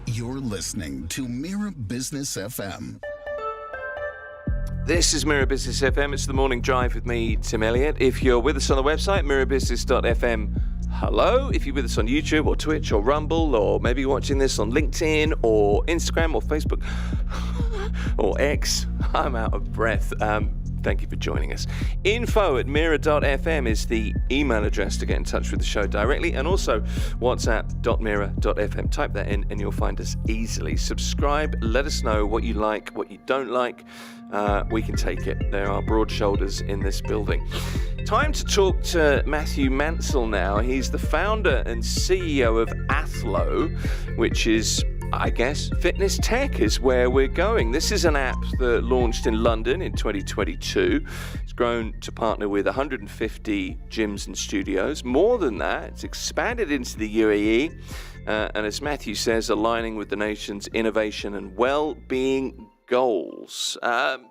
You're listening to Mira Business FM. This is Mira Business FM. It's the morning drive with me, Tim Elliott. If you're with us on the website, mirabusiness.fm, hello. If you're with us on YouTube or Twitch or Rumble, or maybe you're watching this on LinkedIn or Instagram or Facebook or X, I'm out of breath. Thank you for joining us. info@mira.fm is the email address to get in touch with the show directly, and also whatsapp.mira.fm. Type that in and you'll find us easily. Subscribe, let us know what you like, what you don't like. We can take it. There are broad shoulders in this building. Time to talk to Matthew Mansell now. He's the founder and CEO of Athlo, which is, I guess, fitness tech is where we're going. This is an app that launched in London in 2022. It's grown to partner with 150 gyms and studios. More than that, it's expanded into the UAE. And as Matthew says, aligning with the nation's innovation and well-being goals.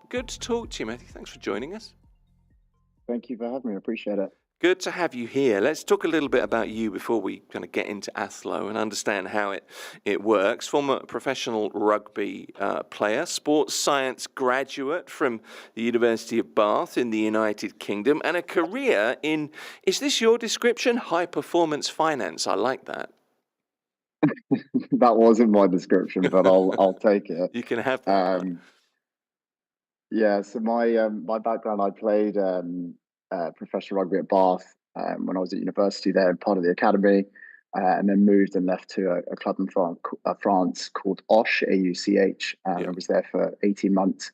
Good to talk to you, Matthew. Thanks for joining us. Thank you for having me. I appreciate it. Good to have you here. Let's talk a little bit about you before we kind of get into Athlo and understand how it works. Former professional rugby player, sports science graduate from the University of Bath in the United Kingdom, and a career in, is this your description? High performance finance. I like that. That wasn't my description, but I'll take it. You can have that. Yeah. So my background, I played professional rugby at Bath when I was at university there, part of the academy, and then moved and left to a club in France called Auch, AUCH. I was there for 18 months,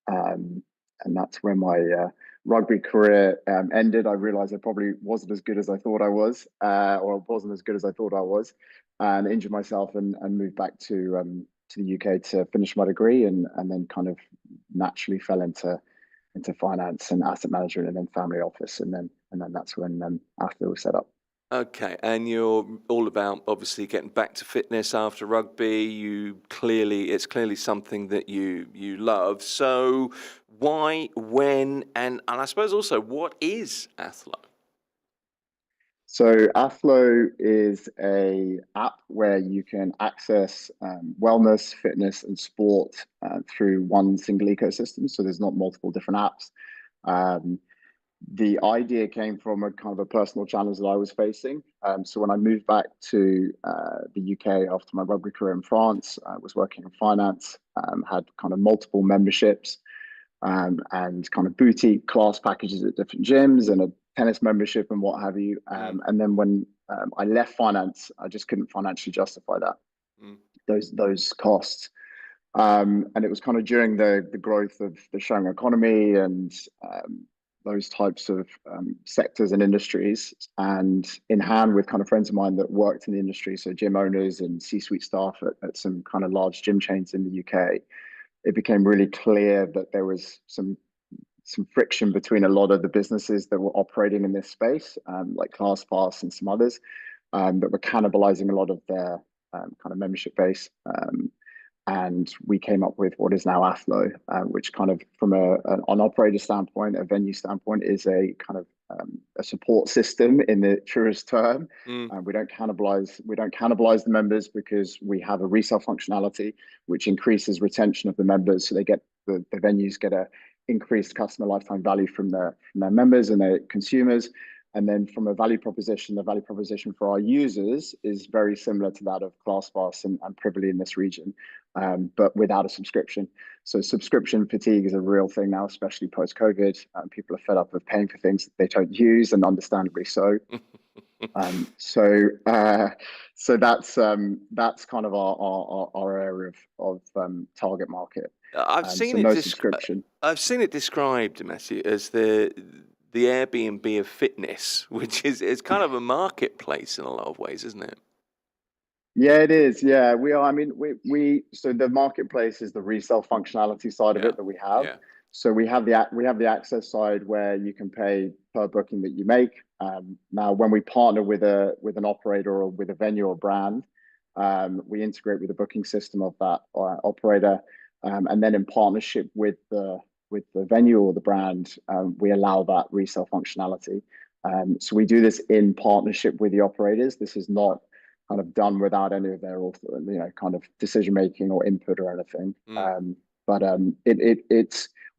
and that's when my rugby career ended. I realized I probably wasn't as good as I thought I was, or wasn't as good as I thought I was, and injured myself and moved back to the UK to finish my degree, and then kind of naturally fell into finance and asset management, and then family office, and then that's when Athlo was set up. Okay, and you're all about obviously getting back to fitness after rugby. It's clearly something that you love. So why, when, and I suppose also, what is Athlo? So Athlo is a app where you can access wellness, fitness, and sport through one single ecosystem. So there's not multiple different apps. The idea came from a kind of a personal challenge that I was facing. So when I moved back to the UK after my rugby career in France, I was working in finance, had kind of multiple memberships and kind of boutique class packages at different gyms and a tennis membership and what have you. And then when I left finance, I just couldn't financially justify that, those costs. And it was kind of during the growth of the sharing economy and those types of sectors and industries, and in hand with kind of friends of mine that worked in the industry, so gym owners and C-suite staff at some kind of large gym chains in the UK, it became really clear that there was some friction between a lot of the businesses that were operating in this space, like ClassPass and some others, that were cannibalizing a lot of their kind of membership base. And we came up with what is now Athlo, which kind of from an operator standpoint, a venue standpoint, is a kind of a support system in the truest term. We don't cannibalize the members, because we have a resale functionality which increases retention of the members, so they get the venues get a increased customer lifetime value from their members and their consumers. And then from a value proposition, the value proposition for our users is very similar to that of ClassPass and Privily in this region, but without a subscription. So subscription fatigue is a real thing now, especially post-COVID. People are fed up of paying for things that they don't use, and understandably so. So that's kind of our area of target market. I've seen it described, Matthew, as the Airbnb of fitness, which is kind of a marketplace in a lot of ways, isn't it? Yeah, it is. Yeah, we are. I mean, so the marketplace is the resale functionality side of it that we have. Yeah. So we have the access side where you can pay per booking that you make. Now, when we partner with an operator or with a venue or brand, we integrate with the booking system of that operator, and then in partnership with the venue or the brand, we allow that resale functionality. So we do this in partnership with the operators. This is not kind of done without any of their, kind of decision making or input or anything. But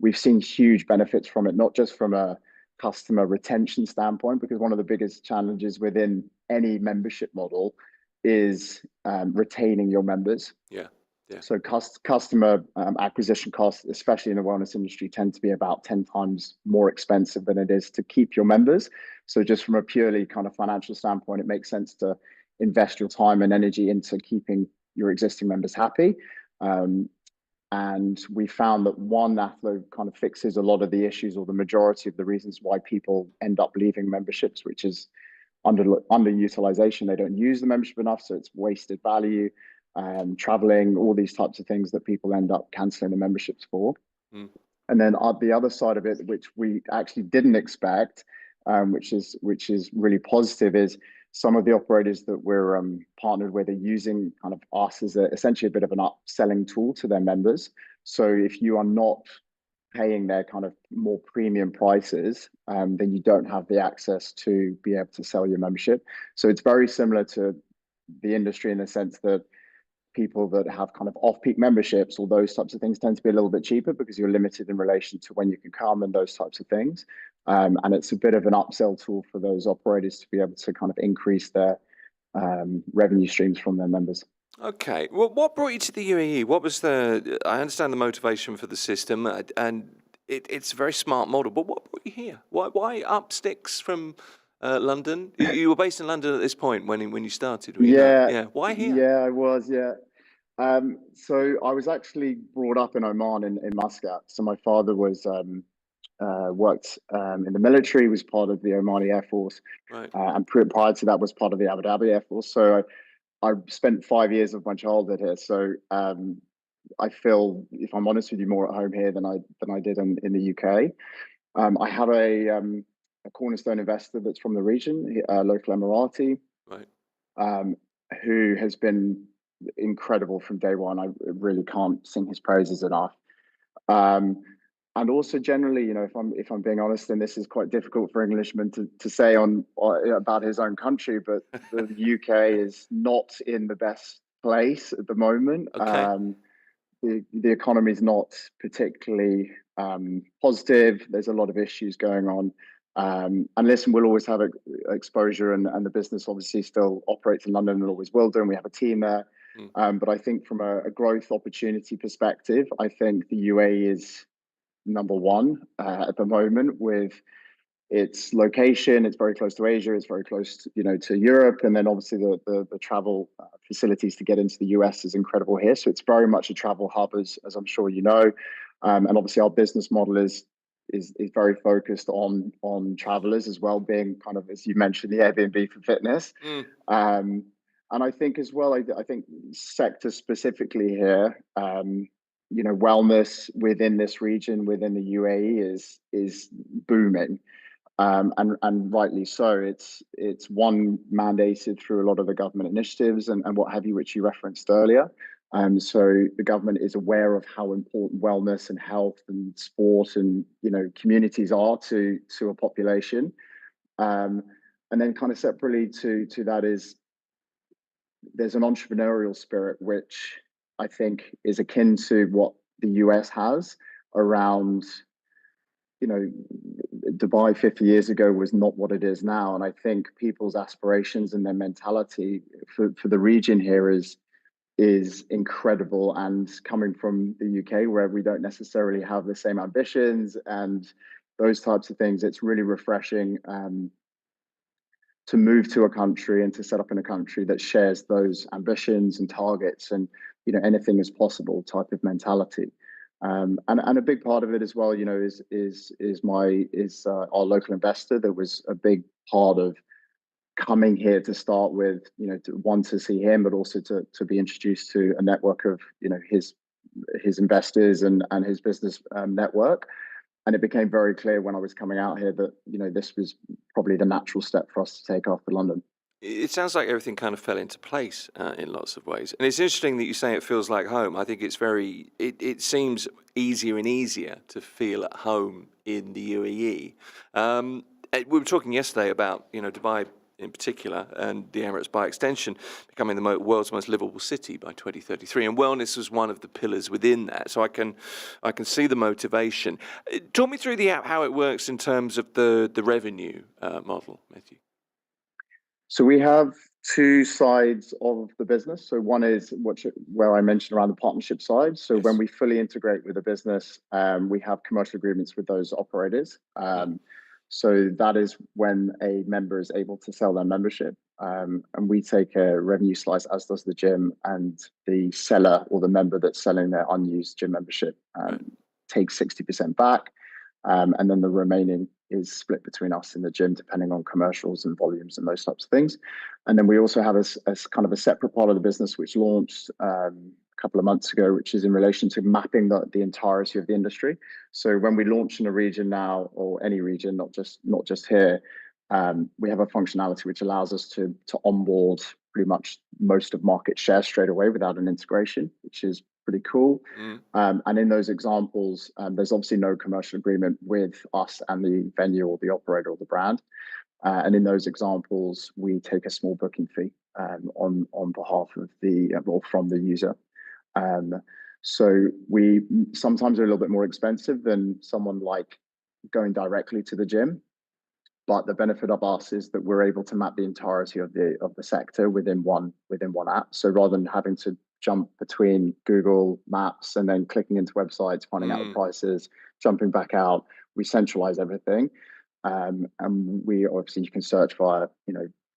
we've seen huge benefits from it, not just from a customer retention standpoint, because one of the biggest challenges within any membership model is retaining your members. Yeah. So customer acquisition costs, especially in the wellness industry, tend to be about 10 times more expensive than it is to keep your members. So just from a purely kind of financial standpoint, it makes sense to invest your time and energy into keeping your existing members happy. And we found that Athlo kind of fixes a lot of the issues or the majority of the reasons why people end up leaving memberships, which is underutilization. They don't use the membership enough, so it's wasted value. Traveling, all these types of things that people end up canceling the memberships for. And then the other side of it, which we actually didn't expect, which is really positive, is some of the operators that we're partnered with are using kind of us as essentially a bit of an upselling tool to their members. So if you are not paying their kind of more premium prices, then you don't have the access to be able to sell your membership. So it's very similar to the industry in the sense that people that have kind of off-peak memberships or those types of things tend to be a little bit cheaper because you're limited in relation to when you can come and those types of things. And it's a bit of an upsell tool for those operators to be able to kind of increase their revenue streams from their members. Okay. Well, what brought you to the UAE? What was I understand the motivation for the system, and it's a very smart model, but what brought you here? Why up sticks from London? You were based in London at this point when you started, were you not? Yeah. Why here? Yeah, I was, yeah. So I was actually brought up in Oman in Muscat. So my father was worked in the military, was part of the Omani Air Force, Right. and prior to that was part of the Abu Dhabi Air Force. So I spent 5 years of my childhood here. So I feel, if I'm honest with you, more at home here than I did in the UK. I have a cornerstone investor that's from the region, a local Emirati, Right. Who has been incredible from day one. I really can't sing his praises enough. And also generally, you know, if I'm being honest, and this is quite difficult for Englishmen to say about his own country, but the UK is not in the best place at the moment. Okay. The economy is not particularly positive. There's a lot of issues going on. And listen, we'll always have exposure, and the business obviously still operates in London and always will do, and we have a team there. But I think from a growth opportunity perspective, I think the UAE is number one at the moment with its location. It's very close to Asia. It's very close to Europe, and then obviously the travel facilities to get into the US is incredible here. So it's very much a travel hub, as I'm sure you know. And obviously our business model is very focused on travelers as well, being kind of, as you mentioned, the Airbnb for fitness. And I think as well, I think sector specifically here, wellness within this region, within the UAE is booming. And rightly so. It's one mandated through a lot of the government initiatives and what have you, which you referenced earlier. So the government is aware of how important wellness and health and sport and communities are to a population. And then kind of separately to that is there's an entrepreneurial spirit which I think is akin to what the US has around. Dubai 50 years ago was not what it is now. And I think people's aspirations and their mentality for the region here is incredible. And coming from the UK, where we don't necessarily have the same ambitions and those types of things, it's really refreshing to move to a country and to set up in a country that shares those ambitions and targets and, anything is possible type of mentality. And a big part of it as well, is our local investor. That was a big part of coming here to start with, to see him, but also to be introduced to a network of, his investors and his business network. And it became very clear when I was coming out here that, this was probably the natural step for us to take after London. It sounds like everything kind of fell into place in lots of ways. And it's interesting that you say it feels like home. I think it seems easier and easier to feel at home in the UAE. We were talking yesterday about, Dubai in particular and the Emirates by extension becoming the world's most livable city by 2033. And wellness was one of the pillars within that. So I can see the motivation. Talk me through how it works in terms of the revenue model, Matthew. So we have two sides of the business. So one is where I mentioned around the partnership side. So when we fully integrate with a business, we have commercial agreements with those operators. So that is when a member is able to sell their membership. And we take a revenue slice, as does the gym, and the seller or the member that's selling their unused gym membership takes 60% back. And then the remaining is split between us and the gym, depending on commercials and volumes and those types of things. And then we also have a kind of a separate part of the business which launched a couple of months ago, which is in relation to mapping the entirety of the industry. So when we launch in a region now, or any region, not just here, we have a functionality which allows us to onboard pretty much most of market share straight away without an integration, which is pretty cool. And in those examples, there's obviously no commercial agreement with us and the venue or the operator or the brand. And in those examples, we take a small booking fee on behalf of from the user. So we sometimes are a little bit more expensive than someone like going directly to the gym. But the benefit of us is that we're able to map the entirety of the sector within one app. So rather than having to jump between Google Maps and then clicking into websites, finding out the prices, jumping back out, we centralize everything. And we obviously, you can search via,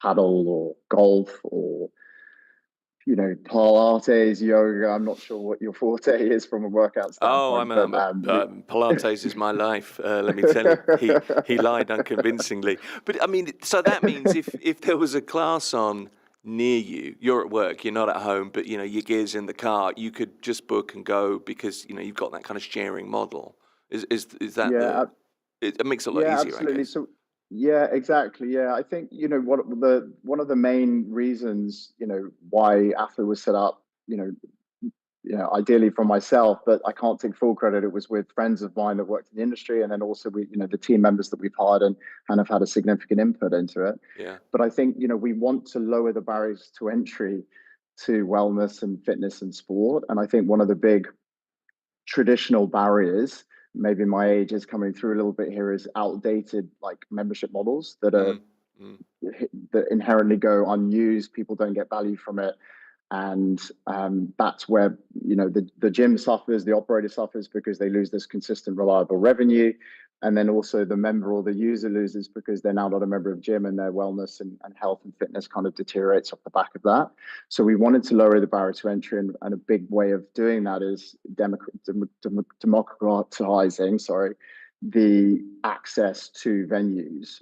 paddle or golf or, Pilates, yoga. I'm not sure what your forte is from a workout standpoint. Pilates is my life. Let me tell you, he lied unconvincingly. But I mean, so that means if there was a class on near you, you're at work, you're not at home, but your gear's in the car, you could just book and go because you've got that kind of sharing model. Is that it makes it a lot easier, absolutely. I guess. So yeah, exactly. Yeah, I think one of the main reasons why AFA was set up, ideally for myself, but I can't take full credit. It was with friends of mine that worked in the industry, and then also the team members that we've hired and have had a significant input into it. Yeah. But I think we want to lower the barriers to entry to wellness and fitness and sport, and I think one of the big traditional barriers, maybe my age is coming through a little bit here, is outdated membership models that are that inherently go unused. People don't get value from it. And that's where the gym suffers, the operator suffers, because they lose this consistent, reliable revenue. And then also the member or the user loses because they're now not a member of gym, and their wellness and health and fitness kind of deteriorates off the back of that. So we wanted to lower the barrier to entry, and a big way of doing that is democratizing the access to venues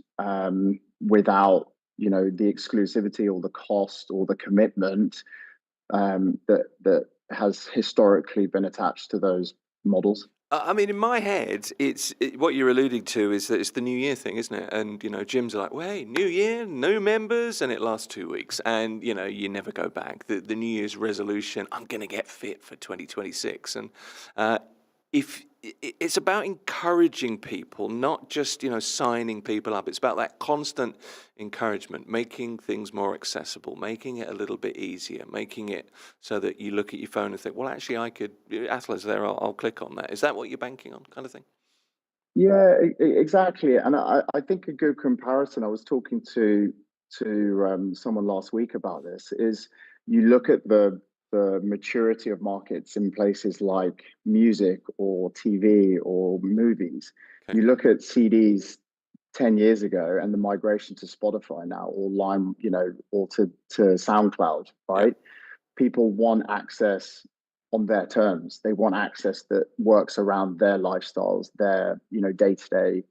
without the exclusivity or the cost or the commitment that has historically been attached to those models. I mean, in my head, what you're alluding to is that it's the New Year thing, isn't it? And gyms are like, well, hey, New Year, new members, and it lasts 2 weeks, and you never go back. The New Year's resolution, I'm going to get fit for 2026, and if it's about encouraging people, not just signing people up. It's about that constant encouragement, making things more accessible, making it a little bit easier, making it so that you look at your phone and think, well, actually, I could. Atlas there, I'll click on that. Is that what you're banking on, kind of thing? Yeah, exactly. And I think a good comparison. I was talking to someone last week about this. Is you look at the maturity of markets in places like music or TV or movies. Okay. You look at CDs 10 years ago and the migration to Spotify now, or Lime, or to SoundCloud, right? Yeah. People want access on their terms. They want access that works around their lifestyles, their day-to-day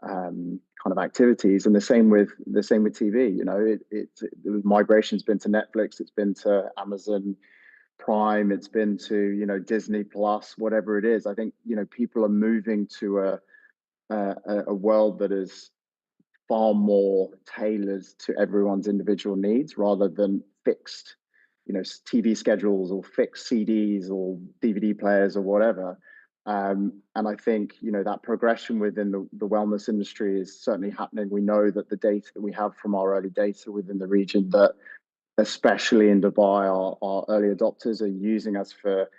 kind of activities. And the same with TV. The migration's been to Netflix, it's been to Amazon Prime, it's been to Disney Plus, whatever it is. I think people are moving to a world that is far more tailored to everyone's individual needs, rather than fixed TV schedules or fixed CDs or DVD players or whatever. And I think that progression within the wellness industry is certainly happening. We know that the data that we have from our early data within the region, that especially in Dubai, our early adopters are using us for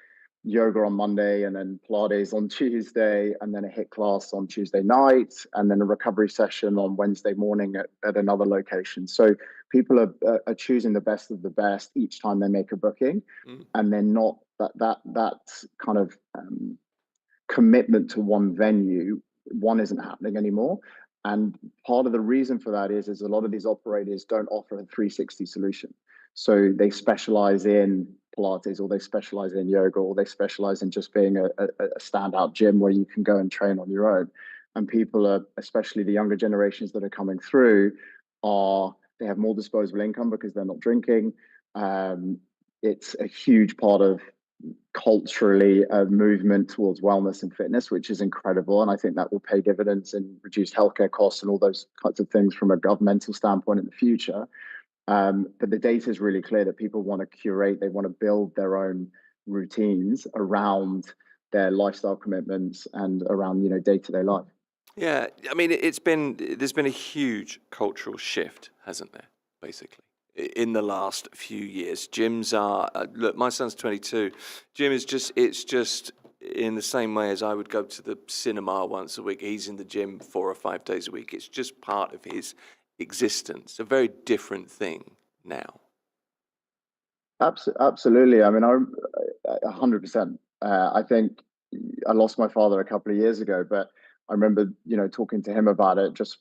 yoga on Monday, and then Pilates on Tuesday, and then a HIIT class on Tuesday night, and then a recovery session on Wednesday morning at another location. So People are choosing the best of the best each time they make a booking, and they're not that kind of commitment to one venue. One isn't happening anymore. And part of the reason for that is a lot of these operators don't offer a 360 solution. So they specialize in Pilates, or they specialize in yoga, or they specialize in just being a standout gym where you can go and train on your own. And people are, especially the younger generations that are coming through, they have more disposable income because they're not drinking. It's a huge part of culturally a movement towards wellness and fitness, which is incredible. And I think that will pay dividends in reduced healthcare costs and all those kinds of things from a governmental standpoint in the future. But the data is really clear that people want to curate, they want to build their own routines around their lifestyle commitments and around, day-to-day life. Yeah, I mean, there's been a huge cultural shift, hasn't there, basically, in the last few years. Gyms are, look, my son's 22. Gym is it's just in the same way as I would go to the cinema once a week. He's in the gym 4 or 5 days a week. It's just part of his existence, a very different thing now. Absolutely. I mean, 100%. I think I lost my father a couple of years ago, but I remember, talking to him about it just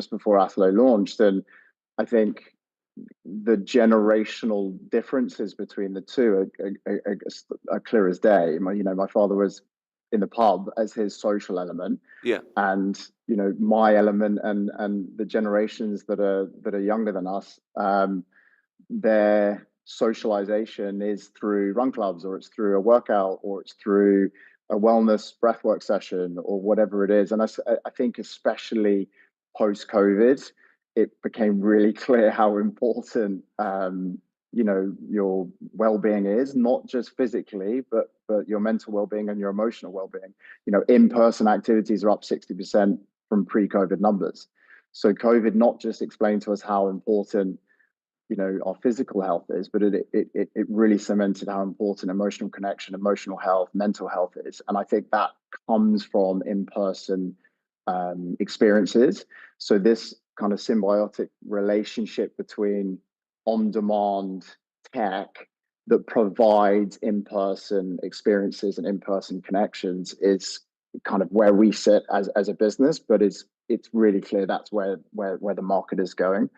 before Athlo launched. And I think the generational differences between the two are clear as day. My father was in the pub as his social element. Yeah. And, my element and the generations that are younger than us, their socialization is through run clubs, or it's through a workout, or it's through a wellness breathwork session, or whatever it is. And I think especially post-COVID, it became really clear how important your well-being is, not just physically, but your mental well-being and your emotional well-being. In-person activities are up 60% from pre-COVID numbers. So COVID not just explained to us how important our physical health is, but it really cemented how important emotional connection, emotional health, mental health is. And I think that comes from in-person experiences. So this kind of symbiotic relationship between on-demand tech that provides in-person experiences and in-person connections is kind of where we sit as a business, but it's really clear that's where the market is going.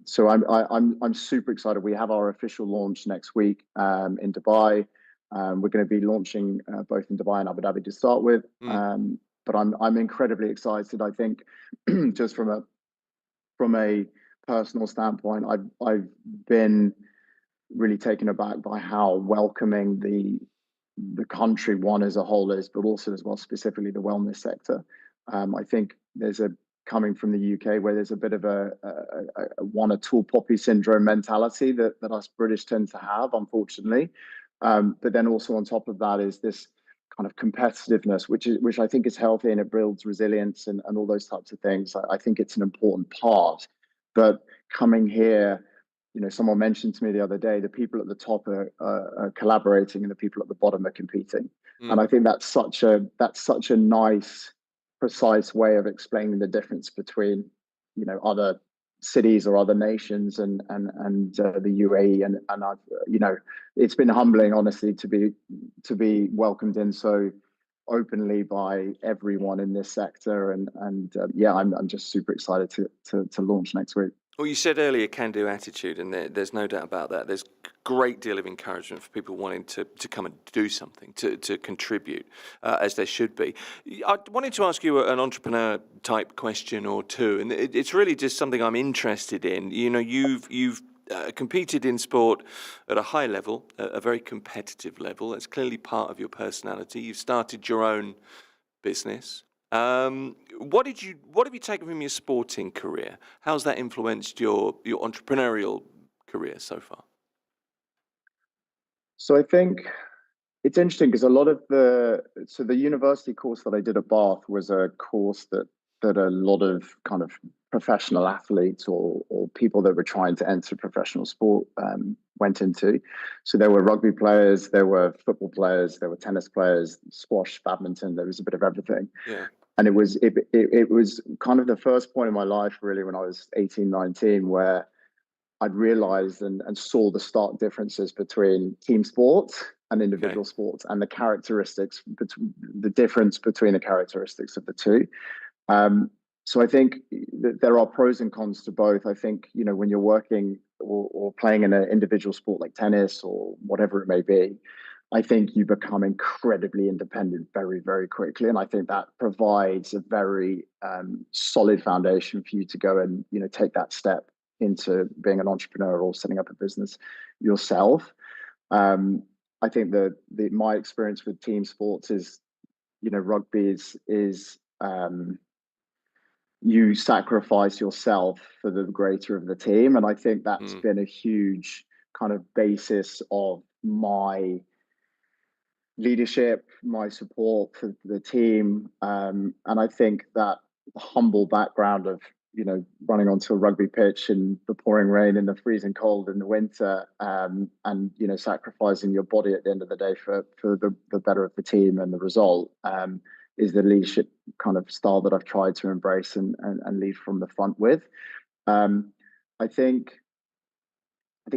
So I'm super excited. We have our official launch next week in Dubai. We're going to be launching both in Dubai and Abu Dhabi to start with. But I'm incredibly excited. I think just from a personal standpoint, I've been really taken aback by how welcoming the country one as a whole is, but also as well specifically the wellness sector. I think there's coming from the UK, where there's a bit of a one or tall poppy syndrome mentality that us British tend to have, unfortunately. But then also on top of that is this kind of competitiveness, which I think is healthy, and it builds resilience and all those types of things. I think it's an important part. But coming here, someone mentioned to me the other day, the people at the top are collaborating and the people at the bottom are competing. And I think that's such a nice, precise way of explaining the difference between other cities or other nations and the UAE, and I've it's been humbling, honestly, to be welcomed in so openly by everyone in this sector, and I'm just super excited to launch next week. Well, you said earlier, can-do attitude, and there's no doubt about that. There's a great deal of encouragement for people wanting to come and do something, to contribute, as there should be. I wanted to ask you an entrepreneur-type question or two, and it's really just something I'm interested in. You've competed in sport at a high level, a very competitive level. That's clearly part of your personality. You've started your own business. What have you taken from your sporting career? How's that influenced your entrepreneurial career so far? So I think it's interesting because a lot of the university course that I did at Bath was a course that a lot of kind of professional athletes or people that were trying to enter professional sport went into. So there were rugby players, there were football players, there were tennis players, squash, badminton. There was a bit of everything. Yeah. And it was kind of the first point in my life, really, when I was 18, 19, where I'd realized and saw the stark differences between team sports and individual sports, and the characteristics, the difference between the characteristics of the two. So I think that there are pros and cons to both. I think, when you're working or playing in an individual sport like tennis or whatever it may be, I think you become incredibly independent very, very quickly. And I think that provides a very solid foundation for you to go and, take that step into being an entrepreneur or setting up a business yourself. I think that my experience with team sports is, rugby is you sacrifice yourself for the greater of the team. And I think that's been a huge kind of basis of my leadership, my support for the team. And I think that humble background of, running onto a rugby pitch in the pouring rain, in the freezing cold, in the winter, and, sacrificing your body at the end of the day for the better of the team and the result, is the leadership kind of style that I've tried to embrace and lead from the front with. I think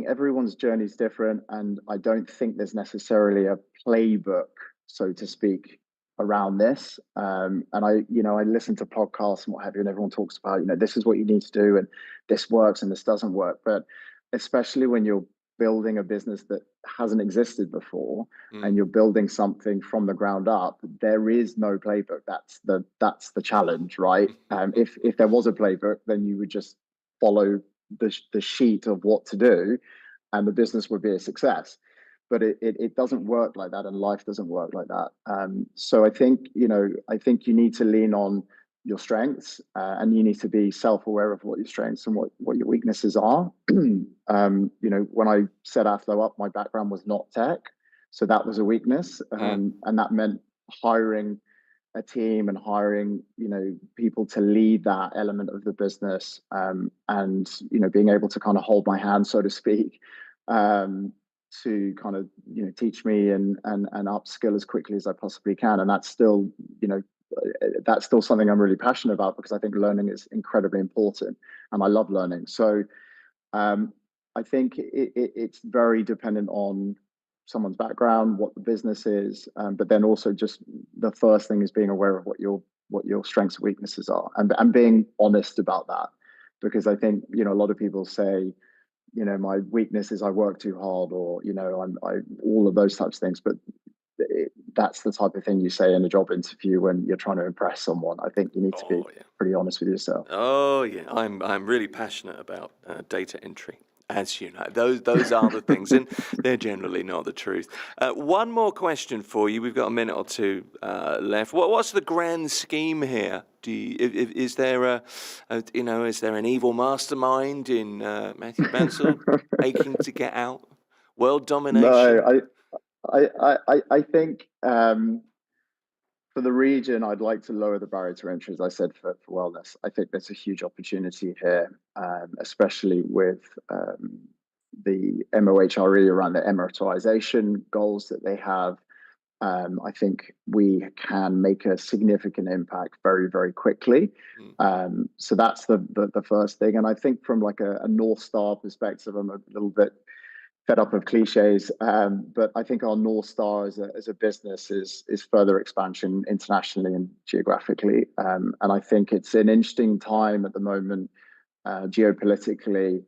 everyone's journey is different, and I don't think there's necessarily a playbook, so to speak, around this. And I listen to podcasts and what have you, and everyone talks about, this is what you need to do, and this works and this doesn't work. But especially when you're building a business that hasn't existed before, and you're building something from the ground up, there is no playbook. That's the challenge, right? If there was a playbook, then you would just follow the sheet of what to do, and the business would be a success. But it doesn't work like that, and life doesn't work like that. So I think you need to lean on your strengths, and you need to be self-aware of what your strengths and what your weaknesses are. When I set Athlo up, my background was not tech, so that was a weakness, and that meant hiring a team and hiring people to lead that element of the business, and being able to kind of hold my hand, so to speak, to kind of teach me and upskill as quickly as I possibly can. And that's still something I'm really passionate about, because I think learning is incredibly important, and I love learning. So I think it's very dependent on someone's background, what the business is, but then also just the first thing is being aware of what your strengths and weaknesses are, and being honest about that. Because I think a lot of people say, my weakness is I work too hard, or I all of those types of things, but that's the type of thing you say in a job interview when you're trying to impress someone. I think you need to be pretty honest with yourself. Oh yeah, I'm really passionate about data entry. As you know, those are the things, and they're generally not the truth. One more question for you. We've got a minute or two left. What's the grand scheme here? Is there is there an evil mastermind in Matthew Bansal aching to get out? World domination? No, I think for the region, I'd like to lower the barrier to entry, as I said, for wellness. I think there's a huge opportunity here, especially with the MOHRE around the emiratisation goals that they have. I think we can make a significant impact very, very quickly. So that's the first thing. And I think from like a North Star perspective, I'm a little bit fed up of cliches, but I think our North Star as a business is further expansion internationally and geographically. And I think it's an interesting time at the moment, geopolitically,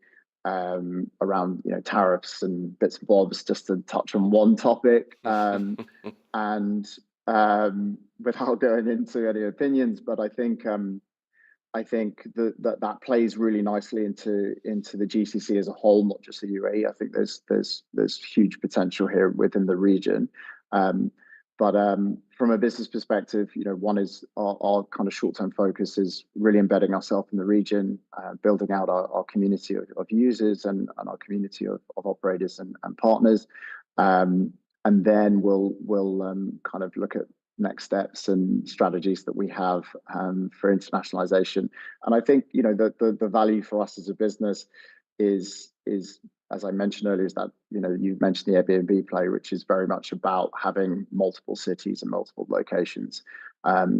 around tariffs and bits and bobs, just to touch on one topic, and without going into any opinions, but I think that plays really nicely into the GCC as a whole, not just the UAE. I think there's huge potential here within the region. But from a business perspective, one is our kind of short-term focus is really embedding ourselves in the region, building out our community of users and our community of operators and partners, and then we'll kind of look at next steps and strategies that we have for internationalization. And I think the value for us as a business is as I mentioned earlier, is that you mentioned the Airbnb play, which is very much about having multiple cities and multiple locations.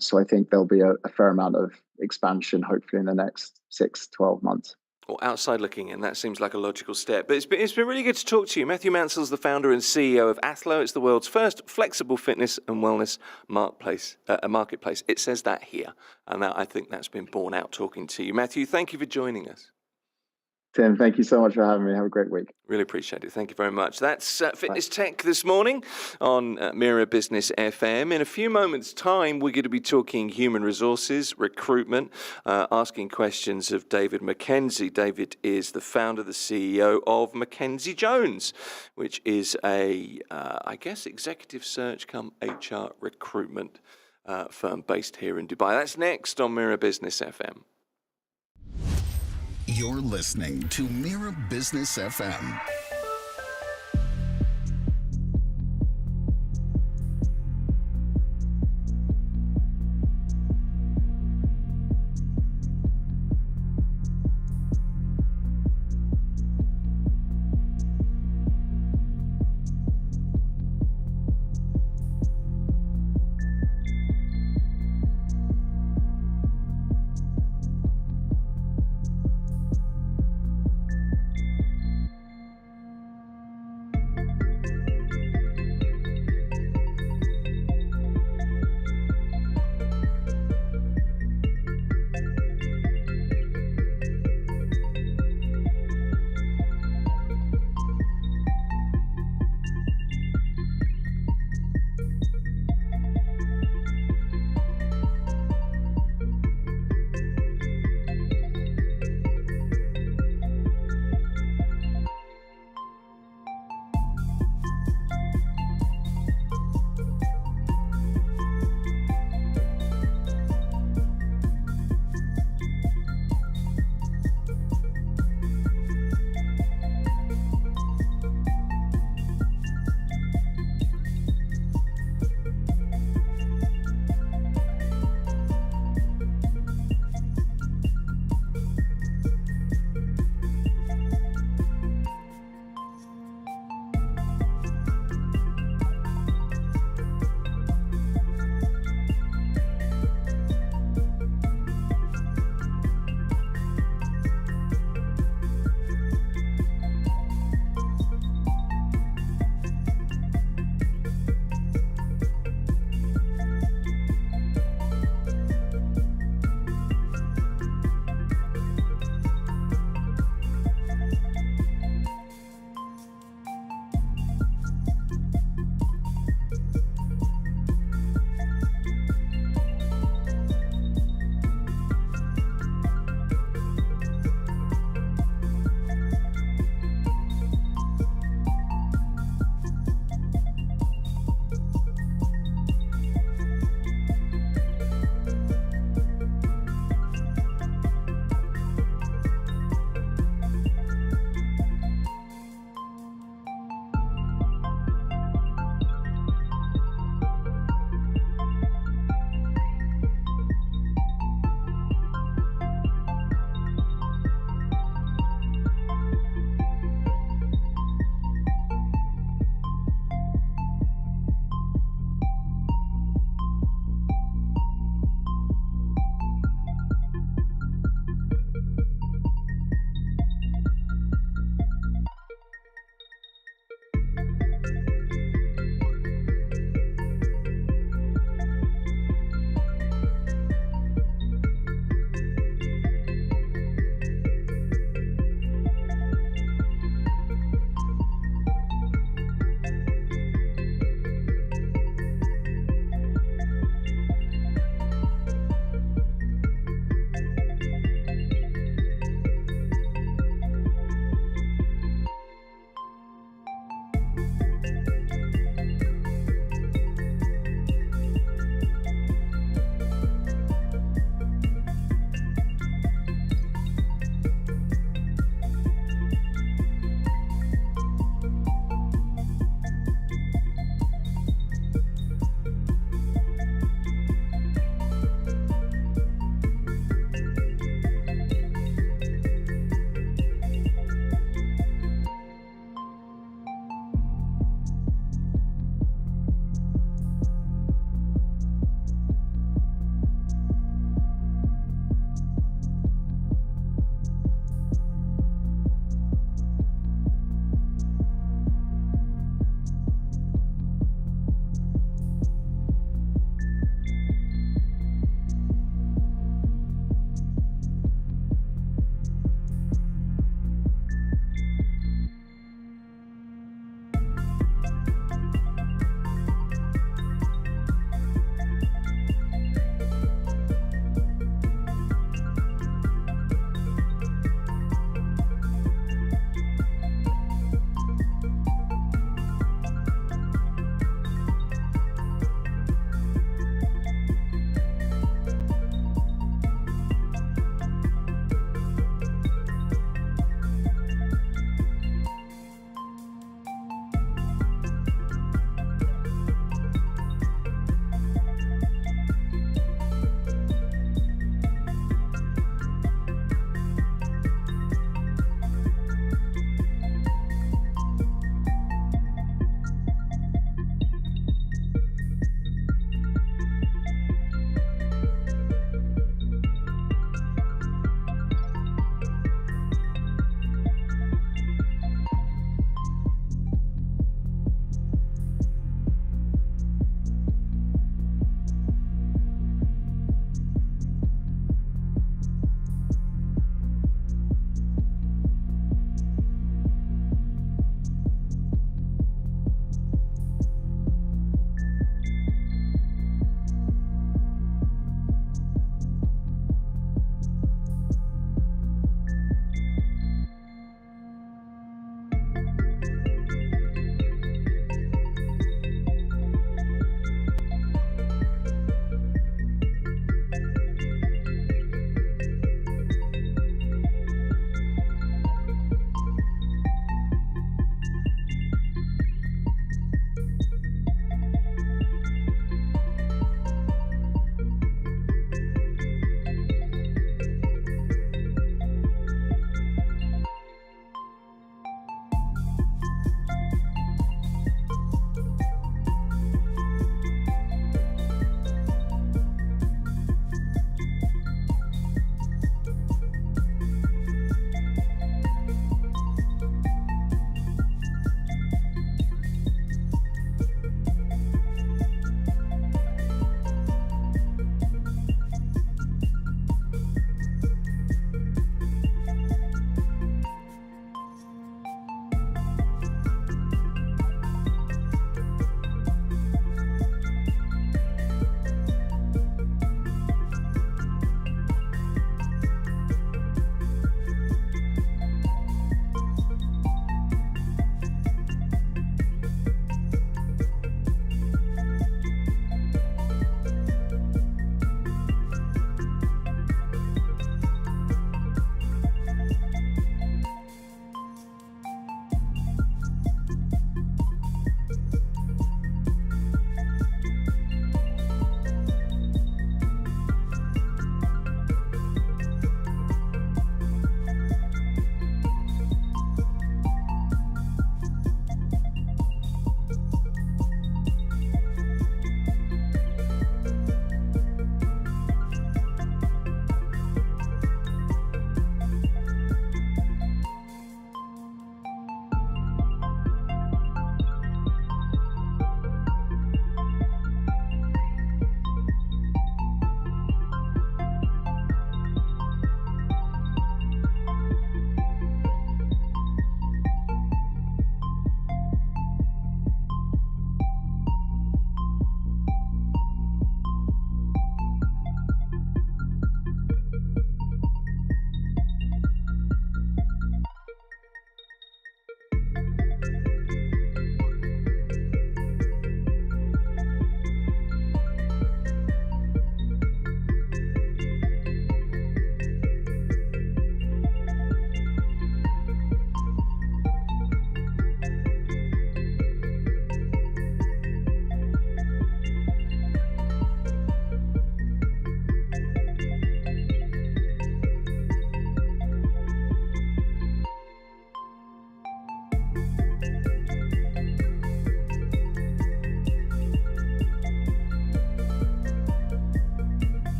So I think there'll be a fair amount of expansion, hopefully in the next 6-12 months. Or outside looking in, that seems like a logical step. But it's been really good to talk to you. Matthew Mansell's the founder and CEO of Athlo. It's the world's first flexible fitness and wellness marketplace. It says that here, and I think that's been borne out talking to you. Matthew, thank you for joining us. Tim, thank you so much for having me. Have a great week. Really appreciate it. Thank you very much. That's Fitness Tech this morning on Mira Business FM. In a few moments' time, we're going to be talking human resources, recruitment, asking questions of David Mackenzie. David is the founder, the CEO of Mackenzie Jones, which is I guess, executive search come HR recruitment firm based here in Dubai. That's next on Mira Business FM. You're listening to Mira Business FM.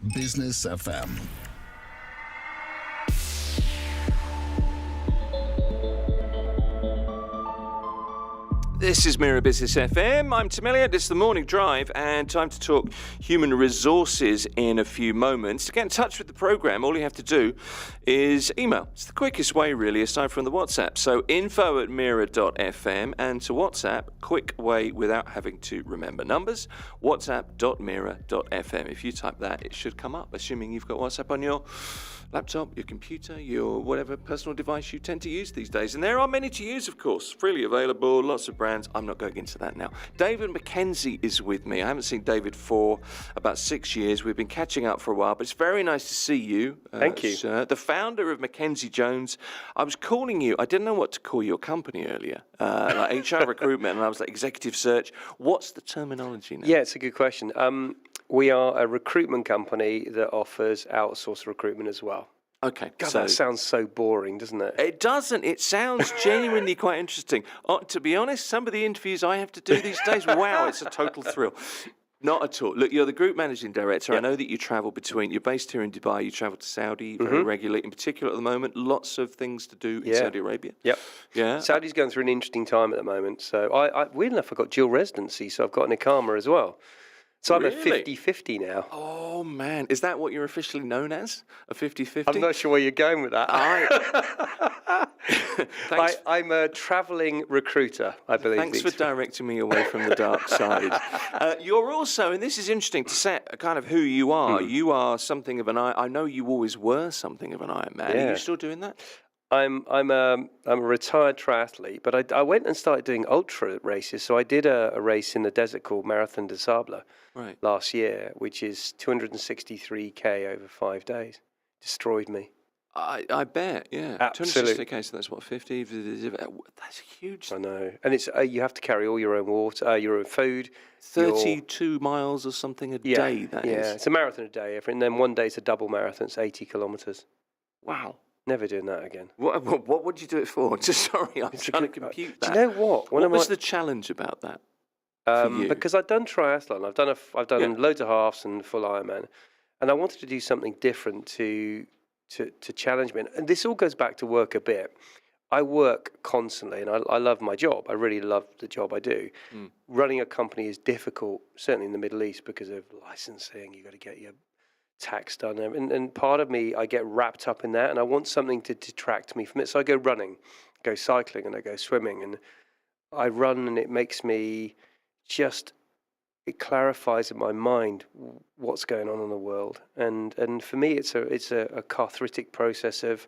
Mira Business FM. This is Mira Business FM. I'm Tim Elliott. This is the Morning Drive, and time to talk human resources in a few moments. To get in touch with the programme, all you have to do is email. It's the quickest way, really, aside from the WhatsApp. So info@mira.fm, and to WhatsApp, quick way without having to remember numbers, whatsapp.mira.fm. If you type that, it should come up, assuming you've got WhatsApp on your laptop, your computer, your whatever personal device you tend to use these days. And there are many to use, of course, freely available, lots of brands. I'm not going into that now. David McKenzie is with me. I haven't seen David for about 6 years. We've been catching up for a while, but it's very nice to see you. Thank you. Sir. The founder of Mackenzie Jones. I was calling you, I didn't know what to call your company earlier, like HR recruitment, and I was like executive search. What's the terminology now? Yeah, it's a good question. We are a recruitment company that offers outsourced recruitment as well. Okay. God, that sounds so boring, doesn't it? It doesn't. It sounds genuinely quite interesting. To be honest, some of the interviews I have to do these days, wow, it's a total thrill. Not at all. Look, you're the group managing director. Yep. I know that you travel between, you're based here in Dubai, you travel to Saudi very regularly, in particular at the moment, lots of things to do in Saudi Arabia. Yep. Yeah. Saudi's going through an interesting time at the moment. So weirdly enough, I've got dual residency, so I've got an Iqama as well. So I'm a Really? 50-50 now. Oh, man. Is that what you're officially known as? A 50-50? I'm not sure where you're going with that. Thanks. I'm a travelling recruiter, I believe. Thanks for directing me away from the dark side. You're also, and this is interesting to set kind of who you are. You are something of an I know you always were something of an Iron Man. Yeah. Are you still doing that? I'm a retired triathlete, but I went and started doing ultra races. So I did a race in the desert called Marathon des Sables last year, which is 263k over 5 days. Destroyed me. I bet, yeah. Absolutely. 260k, so that's what, 50? That's huge. I know. And it's you have to carry all your own water, your own food. 32 miles or something a day, that is. Yeah, it's a marathon a day. And then one day it's a double marathon. It's 80 kilometres. Wow. Never doing that again. What would you do it for? Just sorry, I'm trying to compute that. Do you know what? What was the challenge about that for you? Because I've done triathlon. I've done loads of halves and full Ironman, and I wanted to do something different to challenge me. And this all goes back to work a bit. I work constantly, and I love my job. I really love the job I do. Running a company is difficult, certainly in the Middle East, because of licensing. You've got to get your tax done, and part of me, I get wrapped up in that, and I want something to detract me from it. So I go running, go cycling, and I go swimming, and I run, and it makes me it clarifies in my mind what's going on in the world, and for me, it's a cathartic process of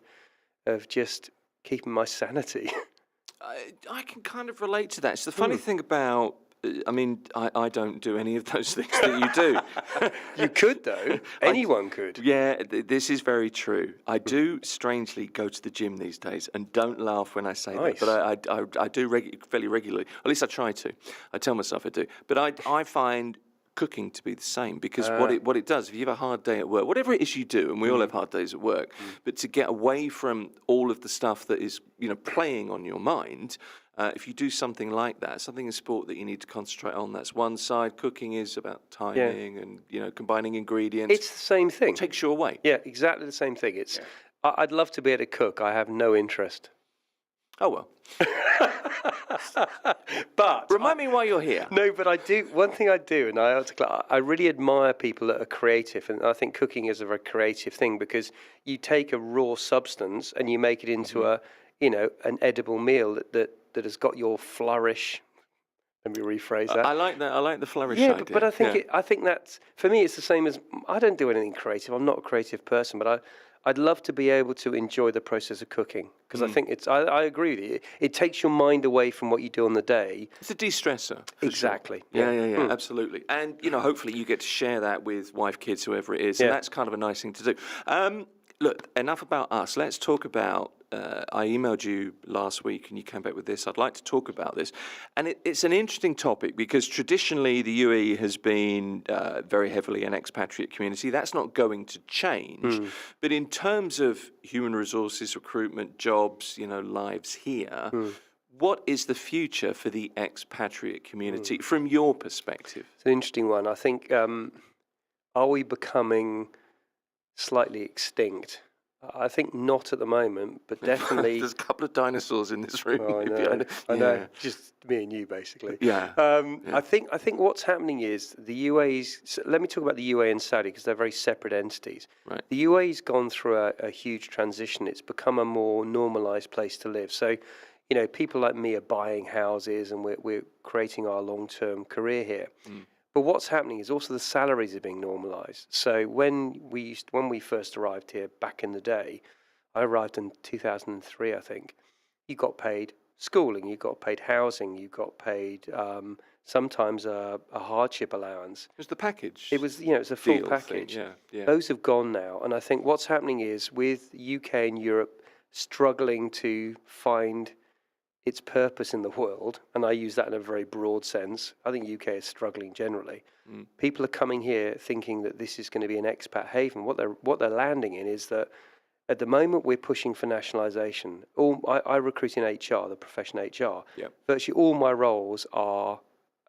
just keeping my sanity. I can kind of relate to that. It's the funny thing about, I mean, I don't do any of those things that you do. You could, though. Anyone could. Yeah, this is very true. I do strangely go to the gym these days, and don't laugh when I say Nice. that, but I do fairly regularly. At least I try to. I tell myself I do. But I find cooking to be the same, because what it does, if you have a hard day at work, whatever it is you do, and we all have hard days at work, but to get away from all of the stuff that is playing on your mind, if you do something like that, something in sport that you need to concentrate on, that's one side. Cooking is about timing and combining ingredients. It's the same thing. It takes you away. Yeah, exactly the same thing. It's I'd love to be able to cook. I have no interest. Oh well. But Remind me why you're here. no, but I do. One thing I do, and I really admire people that are creative, and I think cooking is a very creative thing, because you take a raw substance and you make it into an edible meal that has got your flourish. Let me rephrase that. I like that. I like the flourish Yeah, idea. but I think I think that's, for me, it's the same as, I don't do anything creative. I'm not a creative person, but I'd love to be able to enjoy the process of cooking, because I think I agree with you. It takes your mind away from what you do on the day. It's a de-stressor. Exactly. Sure. Yeah, absolutely. And hopefully you get to share that with wife, kids, whoever it is, and that's kind of a nice thing to do. Look, enough about us. Let's talk about, I emailed you last week and you came back with this. I'd like to talk about this. And it's an interesting topic, because traditionally the UAE has been very heavily an expatriate community. That's not going to change. But in terms of human resources, recruitment, jobs, lives here, what is the future for the expatriate community from your perspective? It's an interesting one. I think are we becoming slightly extinct? I think not at the moment, but definitely. There's a couple of dinosaurs in this room. Oh, I maybe. know. I know. Just me and you, basically. Yeah. I think what's happening is the UAE's. So let me talk about the UAE and Saudi because they're very separate entities. Right. The UAE's gone through a huge transition. It's become a more normalised place to live. So, people like me are buying houses, and we're creating our long-term career here. But what's happening is also the salaries are being normalised. So when we first arrived here back in the day, I arrived in 2003, I think. You got paid schooling, you got paid housing, you got paid sometimes a hardship allowance. It was the package. It was it's a full deal package. thing, yeah. Those have gone now, and I think what's happening is with UK and Europe struggling to find its purpose in the world, and I use that in a very broad sense. I think UK is struggling generally. People are coming here thinking that this is going to be an expat haven. What they're landing in is that at the moment we're pushing for nationalisation. I recruit in HR, the profession HR. Yep. Virtually all my roles are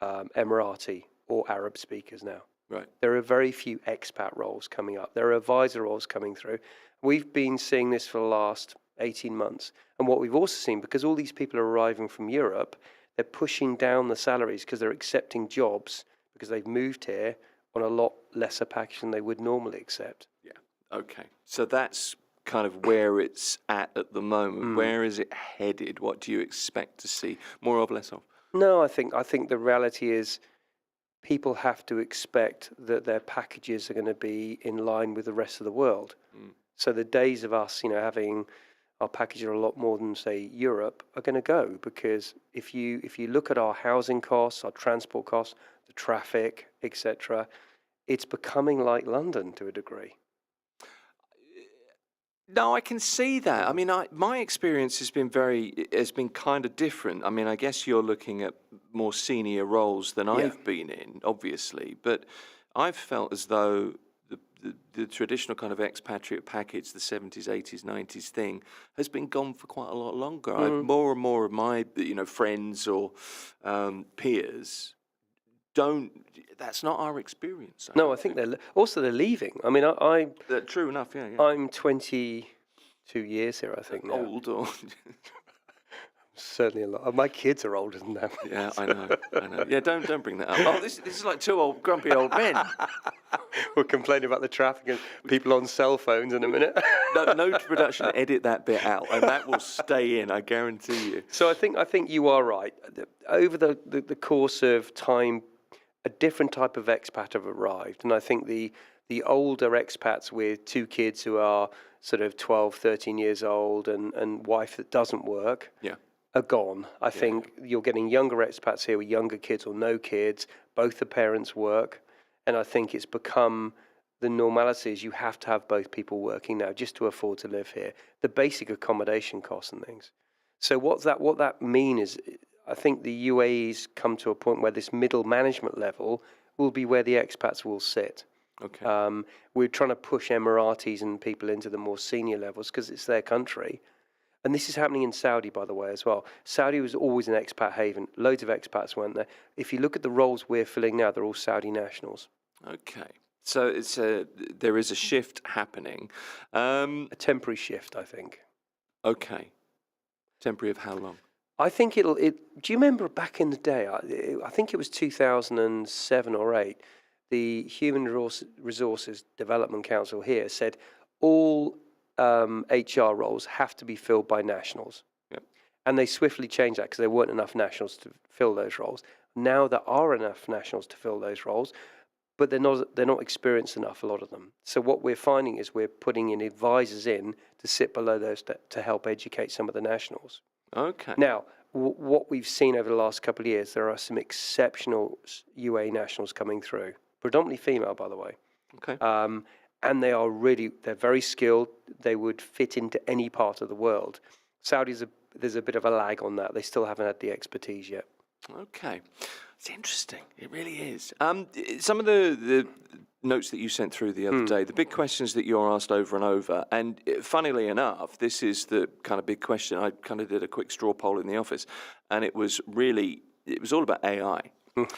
Emirati or Arab speakers now. Right. There are very few expat roles coming up. There are advisor roles coming through. We've been seeing this for the last 18 months. And what we've also seen, because all these people are arriving from Europe, they're pushing down the salaries because they're accepting jobs because they've moved here on a lot lesser package than they would normally accept. Yeah. Okay. So that's kind of where it's at the moment. Where is it headed? What do you expect to see? More of, less of? No, I think the reality is people have to expect that their packages are going to be in line with the rest of the world. So the days of us, having our package are a lot more than, say, Europe, are going to go, because if you look at our housing costs, our transport costs, the traffic, etc., it's becoming like London to a degree. No, I can see that. I mean, my experience has been kind of different. I mean, I guess you're looking at more senior roles than I've been in, obviously, but I've felt as though the traditional kind of expatriate package, the 70s, 80s, 90s thing, has been gone for quite a lot longer. More and more of my friends or peers that's not our experience. I think they're leaving. I mean, true enough, yeah. I'm 22 years here, I think, now. Old or... Certainly a lot. My kids are older than that. Yeah, I know. Yeah, don't bring that up. Oh, this is like two grumpy old men. We'll complain about the traffic and people on cell phones in a minute. No production, edit that bit out, and that will stay in, I guarantee you. So I think you are right. Over the course of time, a different type of expat have arrived, and I think the older expats with two kids who are sort of 12, 13 years old and wife that doesn't work are gone. I think you're getting younger expats here with younger kids or no kids. Both the parents work, and I think it's become the normality is you have to have both people working now just to afford to live here. The basic accommodation costs and things. So what that mean is, I think the UAE's come to a point where this middle management level will be where the expats will sit. Okay. We're trying to push Emiratis and people into the more senior levels because it's their country. And this is happening in Saudi, by the way, as well. Saudi was always an expat haven. Loads of expats went there. If you look at the roles we're filling now, they're all Saudi nationals. Okay. So there is a shift happening. A temporary shift, I think. Okay. Temporary of how long? I think do you remember back in the day, I think it was 2007 or 8, the Human Resources Development Council here said all HR roles have to be filled by nationals. Yep. And they swiftly changed that because there weren't enough nationals to fill those roles. Now there are enough nationals to fill those roles, but they're not experienced enough, a lot of them. So what we're finding is we're putting in advisors in to sit below those to help educate some of the nationals. Okay. Now, what we've seen over the last couple of years, there are some exceptional UAE nationals coming through, predominantly female, by the way. Okay. And they're very skilled. They would fit into any part of the world. Saudis, there's a bit of a lag on that. They still haven't had the expertise yet. Okay. It's interesting. It really is. Some of the notes that you sent through the other day, the big questions that you're asked over and over, and funnily enough, this is the kind of big question. I kind of did a quick straw poll in the office, and it was all about AI.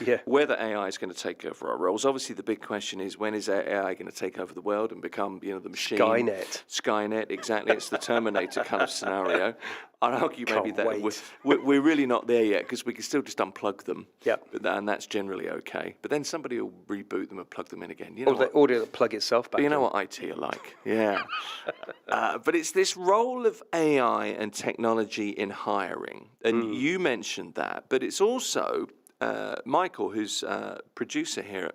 Yeah. whether AI is going to take over our roles. Obviously, the big question is, when is AI going to take over the world and become, the machine? Skynet, exactly. It's the Terminator kind of scenario. I'd argue maybe Can't that wait. we're really not there yet, because we can still just unplug them. Yep. And that's generally okay. But then somebody will reboot them and plug them in again. Or the audio will plug itself back You know in. what IT are like, yeah. But it's this role of AI and technology in hiring, and you mentioned that. But it's also Michael, who's producer here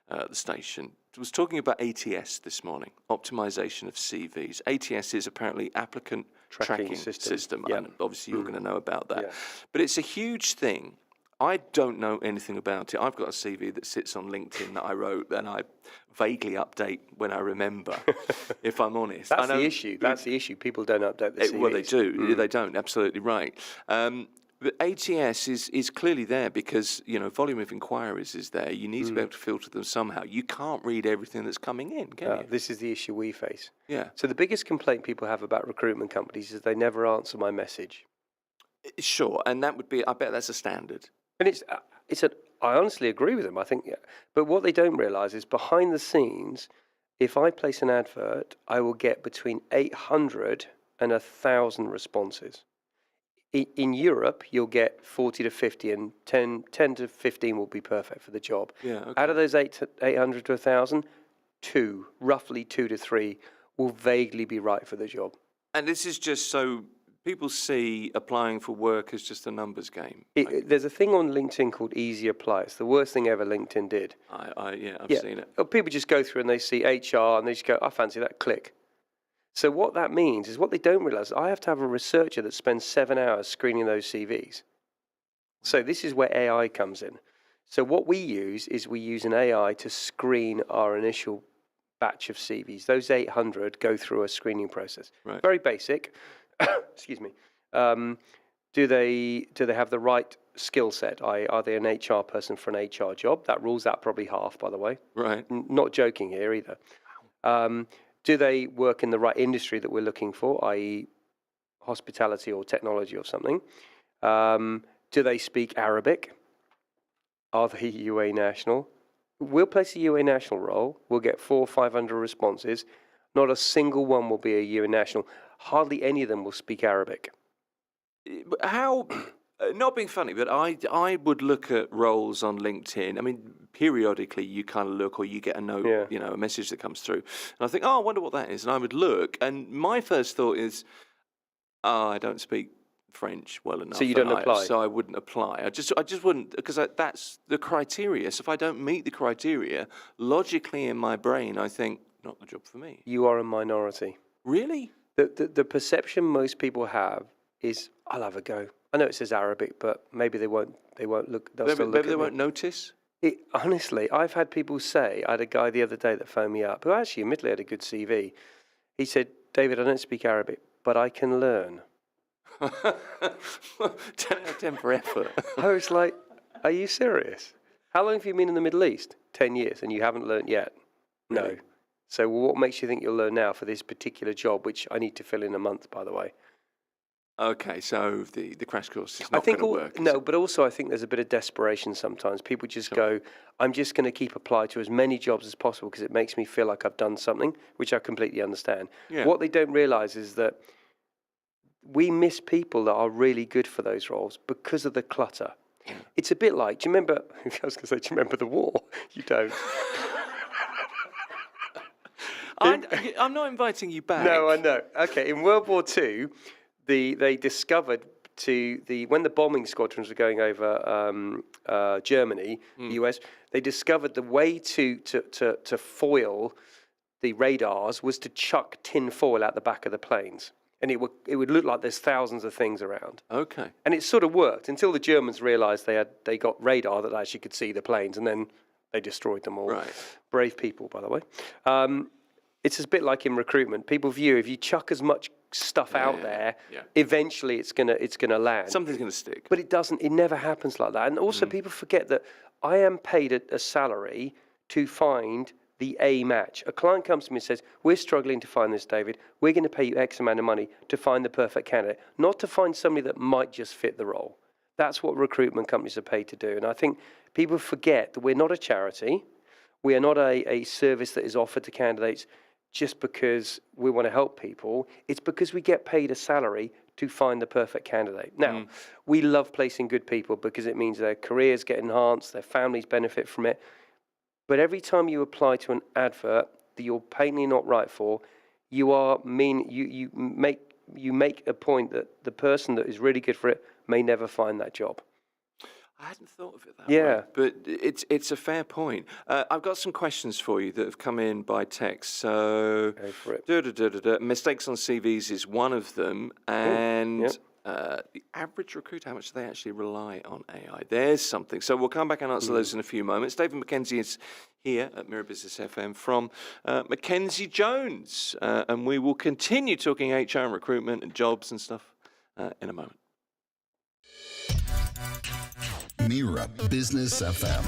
at the station, was talking about ATS this morning, optimization of CVs. ATS is apparently applicant tracking system. Yeah. And obviously, you're going to know about that. Yeah. But it's a huge thing. I don't know anything about it. I've got a CV that sits on LinkedIn that I wrote, and I vaguely update when I remember, if I'm honest. That's the issue. That's the issue. People don't update their CVs. Well, they do. They don't. Absolutely right. But ATS is clearly there because, volume of inquiries is there. You need to be able to filter them somehow. You can't read everything that's coming in, can you? This is the issue we face. Yeah. So the biggest complaint people have about recruitment companies is they never answer my message. Sure, and that would be, I bet that's a standard. And I honestly agree with them. I think, but what they don't realise is behind the scenes, if I place an advert, I will get between 800 and 1,000 responses. In Europe, you'll get 40 to 50, and 10 to 15 will be perfect for the job. Yeah. Okay. Out of those 800 to 1,000, roughly 2 to 3, will vaguely be right for the job. And this is just so people see applying for work as just a numbers game. There's a thing on LinkedIn called Easy Apply. It's the worst thing ever LinkedIn did. I've seen it. People just go through and they see HR and they just go, I fancy that, click. So what that means is, what they don't realise, I have to have a researcher that spends 7 hours screening those CVs. So this is where AI comes in. So what we use is an AI to screen our initial batch of CVs. Those 800 go through a screening process. Right. Very basic. Excuse me. Do they have the right skill set? Are they an HR person for an HR job? That rules out probably half, by the way. Right. Not joking here either. Do they work in the right industry that we're looking for, i.e. hospitality or technology or something? Do they speak Arabic? Are they UA national? We'll place a UA national role. We'll get 400 or 500 responses. Not a single one will be a UA national. Hardly any of them will speak Arabic. But how, not being funny, but I would look at roles on LinkedIn. I mean, periodically you kind of look, or you get a note, a message that comes through. And I think, I wonder what that is. And I would look, and my first thought is, I don't speak French well enough. So you don't apply? So I wouldn't apply. I just wouldn't, because that's the criteria. So if I don't meet the criteria, logically in my brain, I think, not the job for me. You are a minority. Really? The perception most people have is, I'll have a go. I know it says Arabic, but maybe they won't look. Maybe they won't notice. Honestly, I've had people say, I had a guy the other day that phoned me up, who actually admittedly had a good CV. He said, David, I don't speak Arabic, but I can learn. 10 out of 10 for effort. I was like, are you serious? How long have you been in the Middle East? 10 years, and you haven't learned yet? Really? No. So what makes you think you'll learn now for this particular job, which I need to fill in a month, by the way? Okay, so the crash course is not going to work. No, but also I think there's a bit of desperation sometimes. People just go, I'm just going to keep applying to as many jobs as possible because it makes me feel like I've done something, which I completely understand. Yeah. What they don't realise is that we miss people that are really good for those roles because of the clutter. It's a bit like, do you remember, I was going to say, do you remember the war? You don't. I'm not inviting you back. No, I know. Okay, in World War II, they discovered when the bombing squadrons were going over Germany, the US, they discovered the way to foil the radars was to chuck tin foil out the back of the planes. And it would look like there's thousands of things around. Okay. And it sort of worked until the Germans realised they got radar that actually could see the planes, and then they destroyed them all. Right. Brave people, by the way. It's a bit like in recruitment. People view if you chuck as much stuff out there, eventually it's gonna land. Something's going to stick. But it doesn't. It never happens like that. And also, people forget that I am paid a salary to find the A match. A client comes to me and says, we're struggling to find this, David. We're going to pay you X amount of money to find the perfect candidate, not to find somebody that might just fit the role. That's what recruitment companies are paid to do. And I think people forget that we're not a charity. We are not a service that is offered to candidates just because we want to help people. It's because we get paid a salary to find the perfect candidate. Now, we love placing good people because it means their careers get enhanced, their families benefit from it. But every time you apply to an advert that you're patently not right for, you make a point that the person that is really good for it may never find that job. I hadn't thought of it that way, but it's a fair point. I've got some questions for you that have come in by text. So, Go for it. mistakes on CVs is one of them, and the average recruiter, how much do they actually rely on AI? There's something. So we'll come back and answer those in a few moments. David Mackenzie is here at Mira Business FM from Mackenzie Jones, and we will continue talking HR and recruitment and jobs and stuff in a moment. Mira Business FM.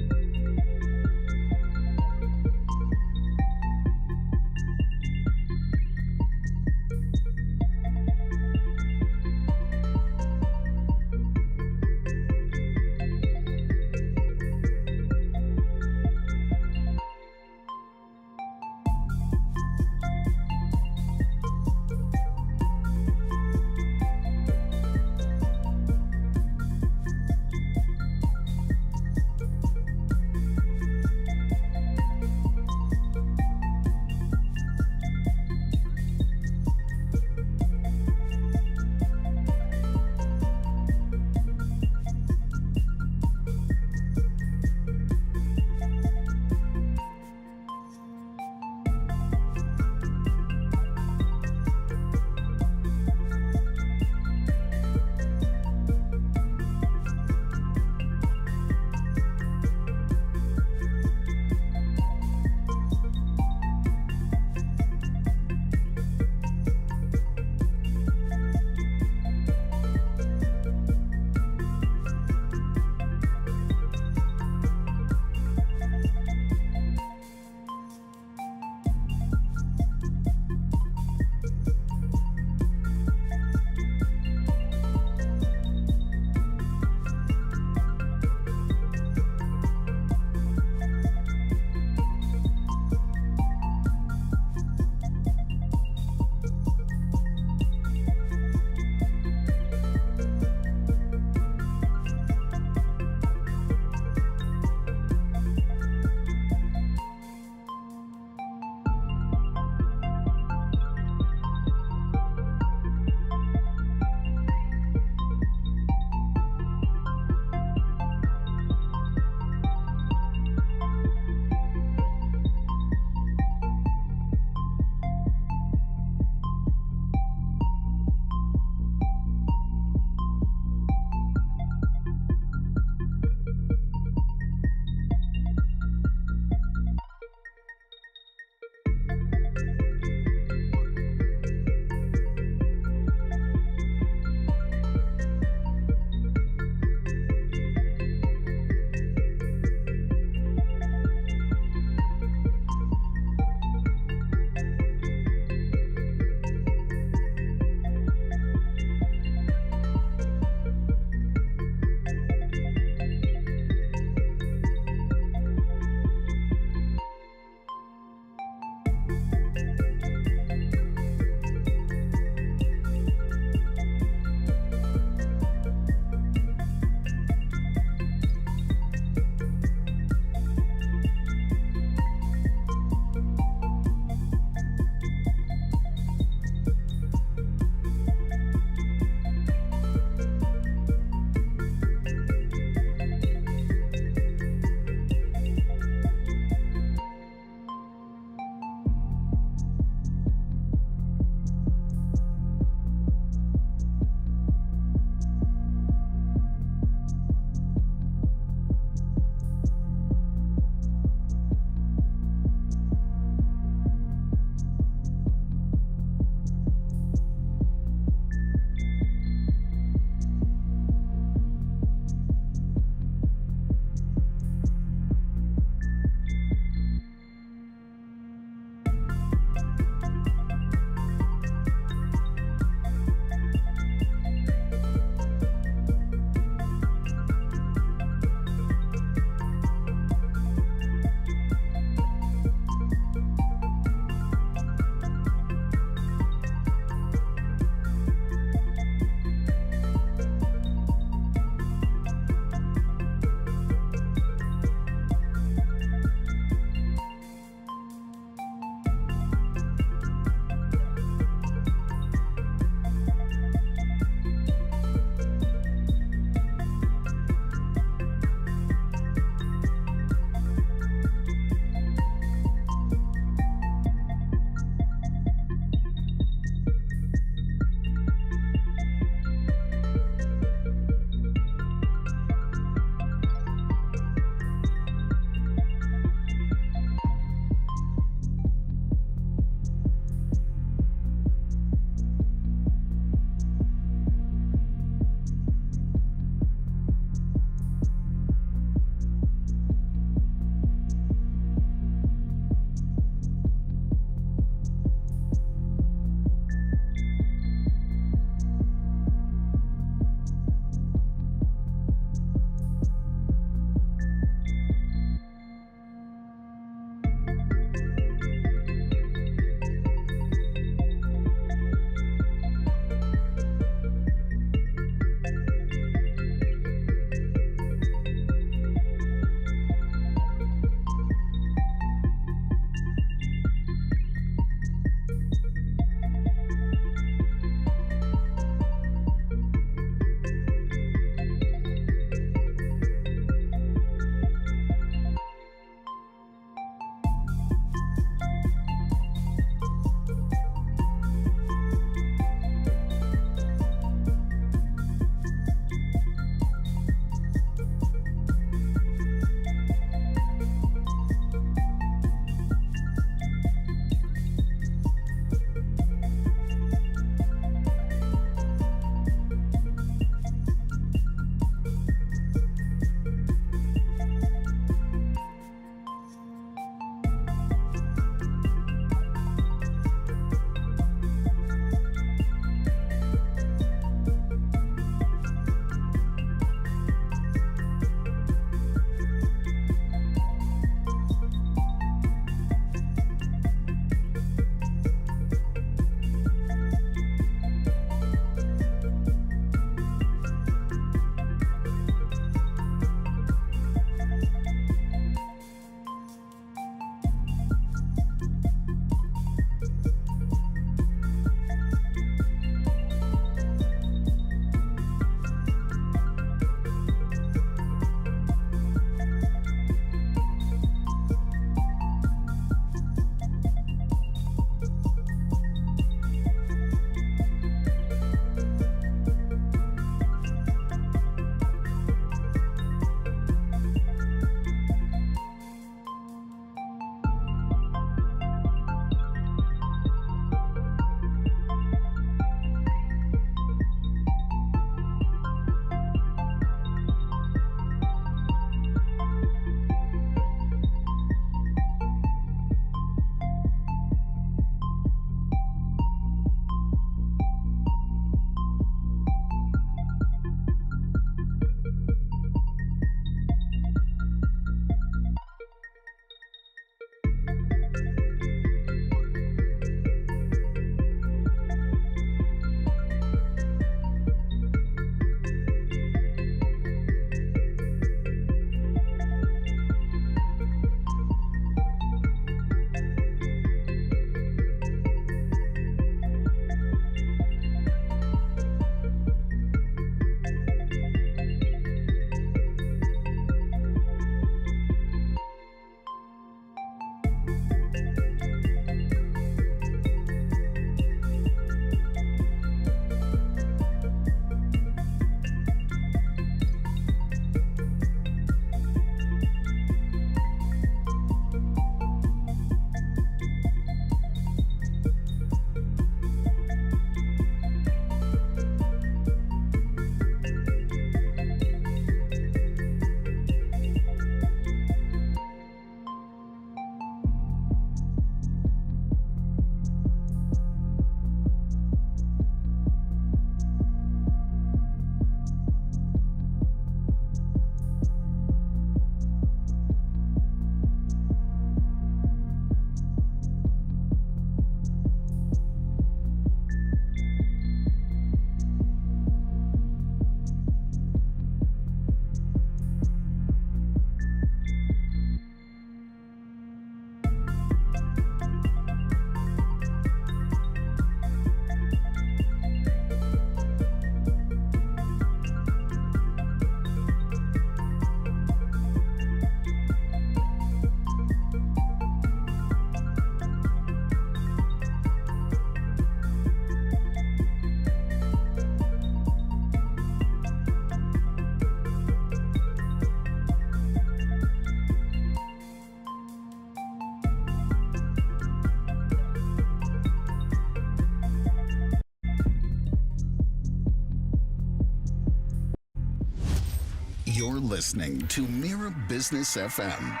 You're listening to Mira Business FM.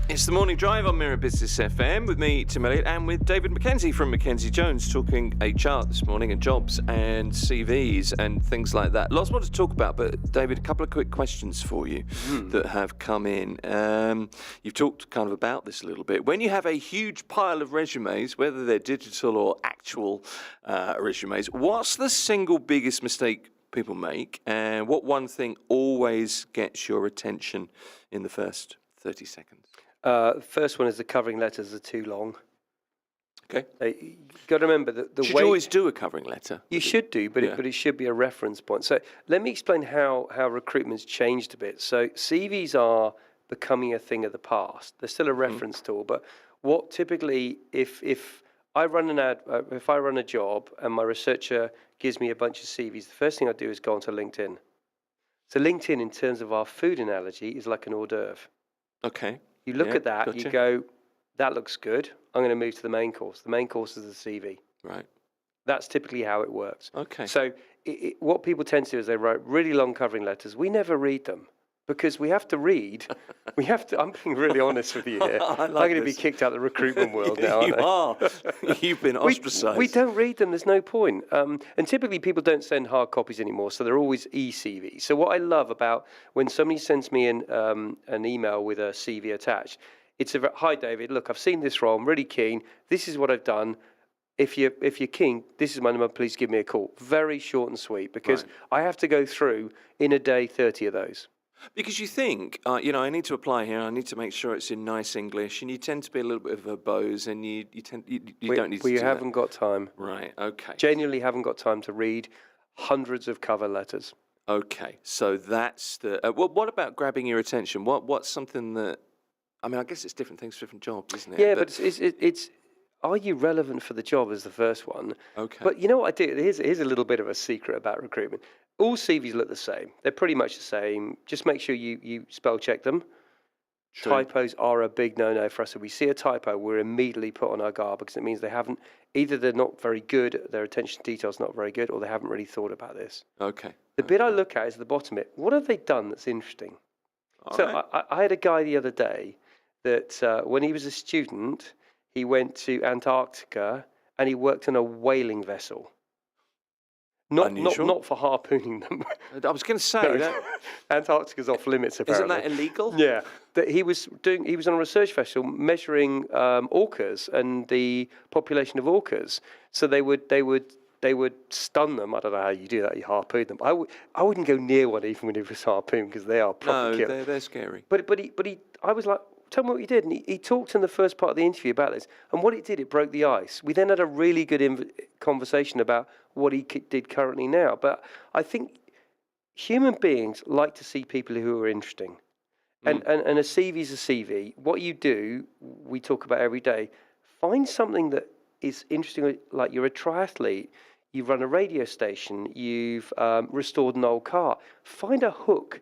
It's the morning drive on Mira Business FM with me, Tim Elliott, and with David Mackenzie from Mackenzie Jones, talking HR this morning and jobs and CVs and things like that. Lots more to talk about, but David, a couple of quick questions for you that have come in. You've talked kind of about this a little bit. When you have a huge pile of resumes, whether they're digital or actual resumes, what's the single biggest mistake people make, and what one thing always gets your attention in the first 30 seconds? First one is the covering letters are too long. Okay. You got to remember that the Should way you always do a covering letter? you should do, but it should be a reference point. So let me explain how recruitment's changed a bit. So CVs are becoming a thing of the past. They're still a reference tool, but what typically, if I run an ad, if I run a job and my researcher gives me a bunch of CVs, the first thing I do is go onto LinkedIn. So LinkedIn, in terms of our food analogy, is like an hors d'oeuvre. Okay. You look at that, gotcha. you go, that looks good. I'm going to move to the main course. The main course is the CV. Right. That's typically how it works. Okay. So what people tend to do is they write really long covering letters. We never read them because we have to read. I'm being really honest with you here. I'm going to be kicked out of the recruitment world now, You are. You've been ostracised. We don't read them. There's no point. And typically people don't send hard copies anymore, so they're always e-CV. So what I love about when somebody sends me an email with a CV attached, it's hi David, look, I've seen this role. I'm really keen. This is what I've done. If you're keen, this is my number. Please give me a call. Very short and sweet, because I have to go through in a day 30 of those. Because you think, I need to apply here. I need to make sure it's in nice English, and you tend to be a little bit verbose, and you don't need to. We do haven't got time. Right. Okay. Genuinely haven't got time to read hundreds of cover letters. Okay. So that's the. What about grabbing your attention? What's something that? I mean, I guess it's different things for different jobs, isn't it? Yeah, but it's are you relevant for the job is the first one. Okay. But you know what I do? Here's a little bit of a secret about recruitment. All CVs look the same. They're pretty much the same. Just make sure you spell check them. True. Typos are a big no-no for us. If we see a typo, we're immediately put on our guard, because it means either they're not very good, their attention to detail is not very good, or they haven't really thought about this. Okay. The bit I look at is the bottom bit. What have they done that's interesting? I had a guy the other day that when he was a student, he went to Antarctica and he worked on a whaling vessel. Not for harpooning them. I was going to say that. Antarctica's off limits, apparently. Isn't that illegal? Yeah. That he was on a research vessel measuring orcas and the population of orcas. So they would stun them. I don't know how you do that. You harpoon them. I wouldn't go near one even when it was harpooned, because they are proper killers. No, they're scary. But I was like, tell me what you did. And he talked in the first part of the interview about this. And what it did, it broke the ice. We then had a really good conversation about what he did currently now. But I think human beings like to see people who are interesting. And a CV is a CV. What you do, we talk about every day. Find something that is interesting, like you're a triathlete, you've run a radio station, you've restored an old car. Find a hook.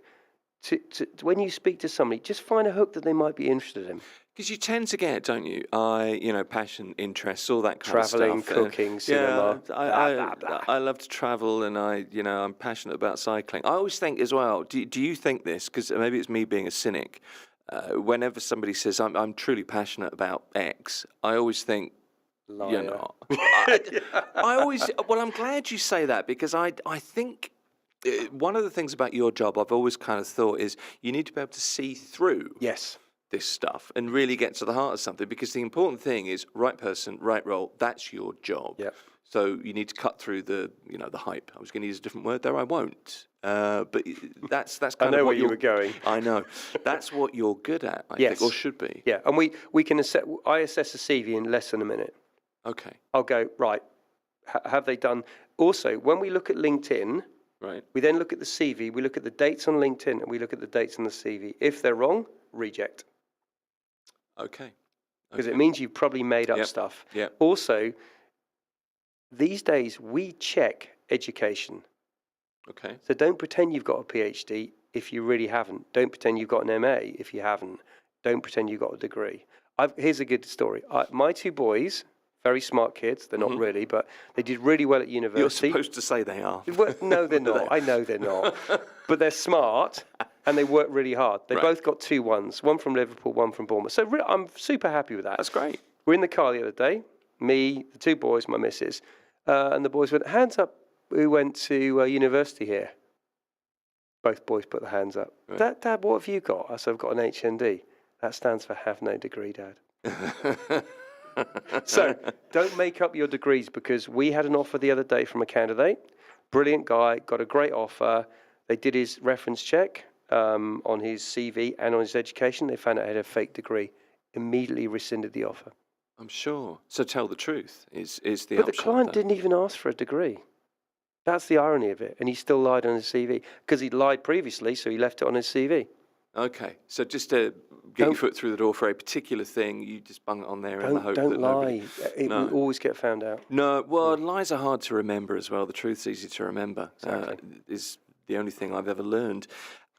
To when you speak to somebody, just find a hook that they might be interested in. Because you tend to get, don't you? Passion, interests, all that kind Traveling, of stuff. cooking, cinema. I love to travel, and I'm passionate about cycling. I always think as well. Do you think this? Because maybe it's me being a cynic. Whenever somebody says I'm truly passionate about X, I always think, Liar. you're not. I'm glad you say that, because I think. One of the things about your job I've always kind of thought is you need to be able to see through this stuff and really get to the heart of something, because the important thing is right person, right role. That's your job. Yep. So you need to cut through the hype. I was going to use a different word there. I won't. But that's kind of what you were going. I know. That's what you're good at, I Yes. think, or should be. Yeah, and we can assess. I assess a CV in less than a minute. Okay. I'll go, right, have they done... Also, when we look at LinkedIn... Right. We then look at the CV, we look at the dates on LinkedIn, and we look at the dates on the CV. If they're wrong, reject. Okay. Because it means you've probably made up stuff. Yeah. Also, these days, we check education. Okay. So don't pretend you've got a PhD if you really haven't. Don't pretend you've got an MA if you haven't. Don't pretend you've got a degree. Here's a good story. My two boys very smart kids. They're not really, but they did really well at university. You're supposed to say they are. Well, no, they're not. I know they're not. But they're smart and they work really hard. They both got 2 1s, one from Liverpool, one from Bournemouth. So I'm super happy with that. That's great. We're in the car the other day, me, the 2 boys, my missus, and the boys went, hands up, who went to university here. Both boys put their hands up. Right. Dad, what have you got? I said, I've got an HND. That stands for have no degree, Dad. So don't make up your degrees, because we had an offer the other day from a candidate. Brilliant guy, got a great offer. They did his reference check on his CV and on his education. They found out he had a fake degree. Immediately rescinded the offer. I'm sure. So tell the truth is the But the upshot of client that. didn't even ask for a degree. That's the irony of it. And he still lied on his CV. Because he'd lied previously, so he left it on his CV. Okay, so just to get your foot through the door for a particular thing, you just bung it on there in the hope Don't that lie. nobody... It will always get found out. No, well, lies are hard to remember as well. The truth's easy to remember. Exactly. Is the only thing I've ever learned.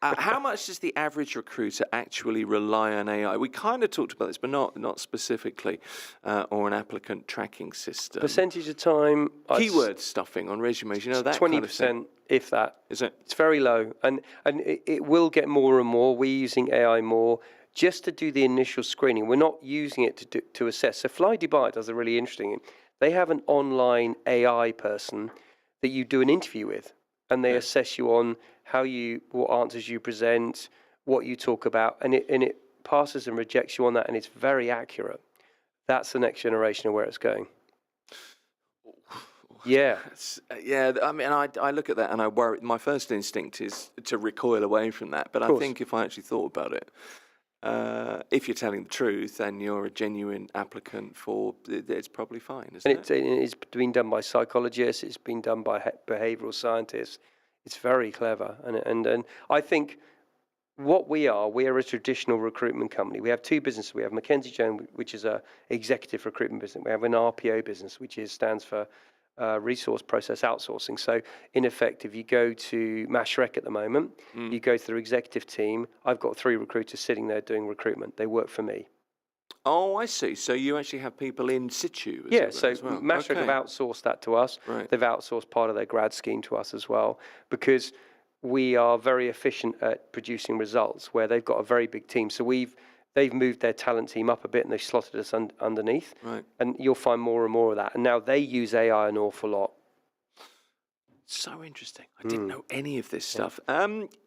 How much does the average recruiter actually rely on AI? We kind of talked about this, but not specifically, or an applicant tracking system. Percentage of time. Keyword stuffing on resumes, you know, that 20%, kind of thing. if that. Is it? It's very low. And it will get more and more. We're using AI more just to do the initial screening. We're not using it to assess. So Fly Dubai does a really interesting thing. They have an online AI person that you do an interview with, and they assess you on what answers you present, what you talk about, and it passes and rejects you on that, and it's very accurate. That's the next generation of where it's going. Yeah. Yeah, I mean, I look at that and I worry. My first instinct is to recoil away from that. But I think if I actually thought about it, if you're telling the truth and you're a genuine applicant for, it's probably fine, isn't it? It's been done by psychologists. It's been done by behavioural scientists. It's very clever. And I think what we're a traditional recruitment company. We have 2 businesses. We have Mackenzie Jones, which is a executive recruitment business. We have an RPO business, which stands for resource process outsourcing. So in effect, if you go to Mashrek at the moment, you go to their executive team. I've got 3 recruiters sitting there doing recruitment. They work for me. Oh, I see. So you actually have people in situ. Yeah, so as well. Mashrek have outsourced that to us. Right. They've outsourced part of their grad scheme to us as well, because we are very efficient at producing results where they've got a very big team. So they've moved their talent team up a bit, and they've slotted us underneath. Right. And you'll find more and more of that. And now they use AI an awful lot. So interesting. I didn't know any of this stuff.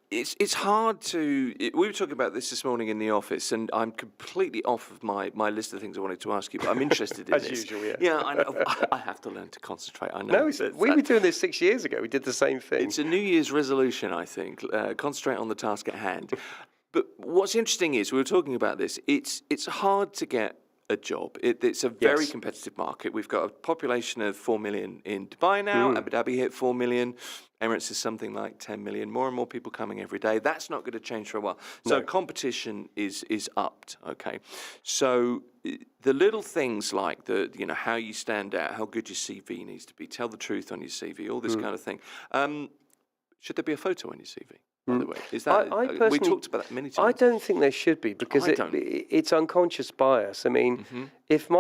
It's hard to... we were talking about this morning in the office, and I'm completely off of my list of things I wanted to ask you, but I'm interested in As this. usual, yeah. Yeah, I know. I have to learn to concentrate. I know. No, we were doing this 6 years ago. We did the same thing. It's a New Year's resolution, I think. Concentrate on the task at hand. But what's interesting is, we were talking about this, it's hard to get a job. It's a very competitive market. We've got a population of 4 million in Dubai now. Abu Dhabi hit 4 million. Emirates is something like 10 million. More and more people coming every day. That's not going to change for a while. So competition is upped. Okay. So the little things like how you stand out, how good your CV needs to be, tell the truth on your CV, all this kind of thing. Should there be a photo on your CV? By the way, is that we talked about that many times? I don't think there should be, because it's unconscious bias. I mean, if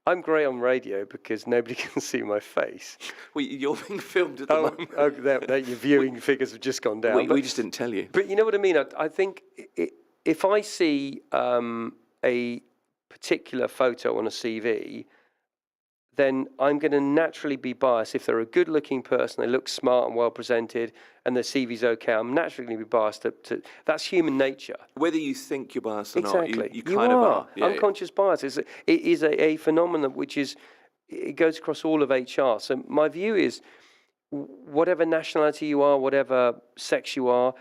I'm great on radio because nobody can see my face. Well, you're being filmed at the moment. Your viewing figures have just gone down. We just didn't tell you. But you know what I mean? I think if I see a particular photo on a CV, then I'm going to naturally be biased. If they're a good-looking person, they look smart and well-presented, and their CV's okay, I'm naturally going to be biased. That's human nature. Whether you think you're biased or Exactly. not, you kind of are. Yeah, unconscious bias it is a phenomenon which it goes across all of HR. So my view is, whatever nationality you are, whatever sex you are,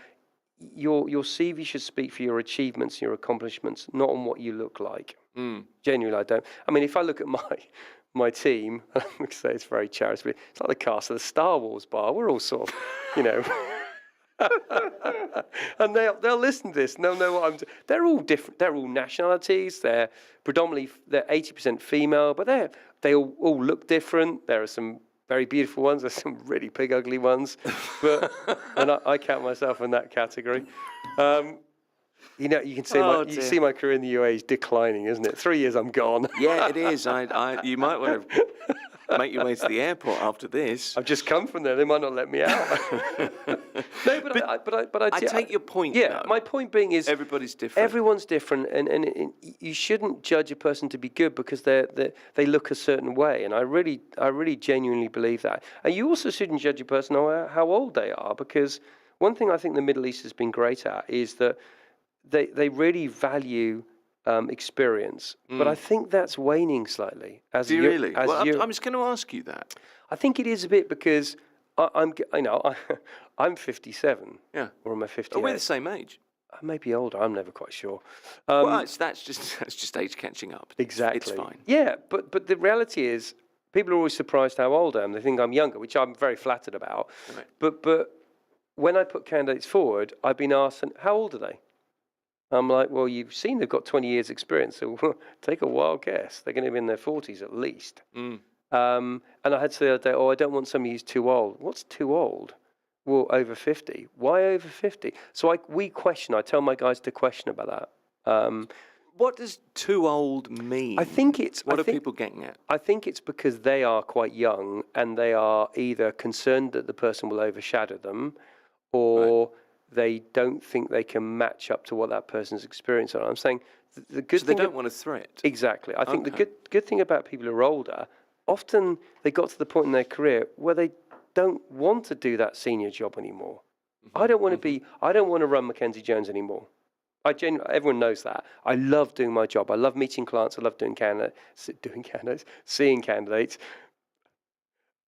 your CV should speak for your achievements and your accomplishments, not on what you look like. Genuinely, I don't. I mean, if I look at my team, I'm going to say it's very charitable. It's like the cast of the Star Wars bar. We're all sort of, and they'll listen to this and they'll know what I'm doing. They're all different. They're all nationalities. They're 80% female, but they all look different. There are some very beautiful ones. There's some really pig ugly ones, and I count myself in that category. You know, you can see Oh, you dear. see my career in the UAE is declining, isn't it? 3 years, I'm gone. Yeah, it is. You might want to make your way to the airport after this. I've just come from there. They might not let me out. No, but I take your point. Yeah, though. my point being is Everybody's different. everyone's different, and you shouldn't judge a person to be good because they look a certain way. And I really genuinely believe that. And you also shouldn't judge a person on how old they are, because one thing I think the Middle East has been great at is that they really value experience, but I think that's waning slightly. Do you really? Well, I'm just going to ask you that. I think it is a bit because I'm 57. Yeah. Or am I 58? Oh, we're the same age. I may be older. I'm never quite sure. Well, that's just age catching up. Exactly. It's fine. Yeah, but the reality is, people are always surprised how old I am. They think I'm younger, which I'm very flattered about. Right. But when I put candidates forward, I've been asked, how old are they? I'm like, well, you've seen they've got 20 years experience, so take a wild guess. They're going to be in their 40s at least. And I had to say the other day, I don't want somebody who's too old. What's too old? Well, over 50. Why over 50? So I tell my guys to question about that. What does too old mean? I think it's... What are people getting at? I think it's because they are quite young and they are either concerned that the person will overshadow them, or they don't think they can match up to what that person's experience are. I'm saying the good thing... they don't want a threat. Exactly. I think the good thing about people who are older, often they got to the point in their career where they don't want to do that senior job anymore. I don't want to run Mackenzie Jones anymore. Everyone knows that. I love doing my job. I love meeting clients. I love seeing candidates.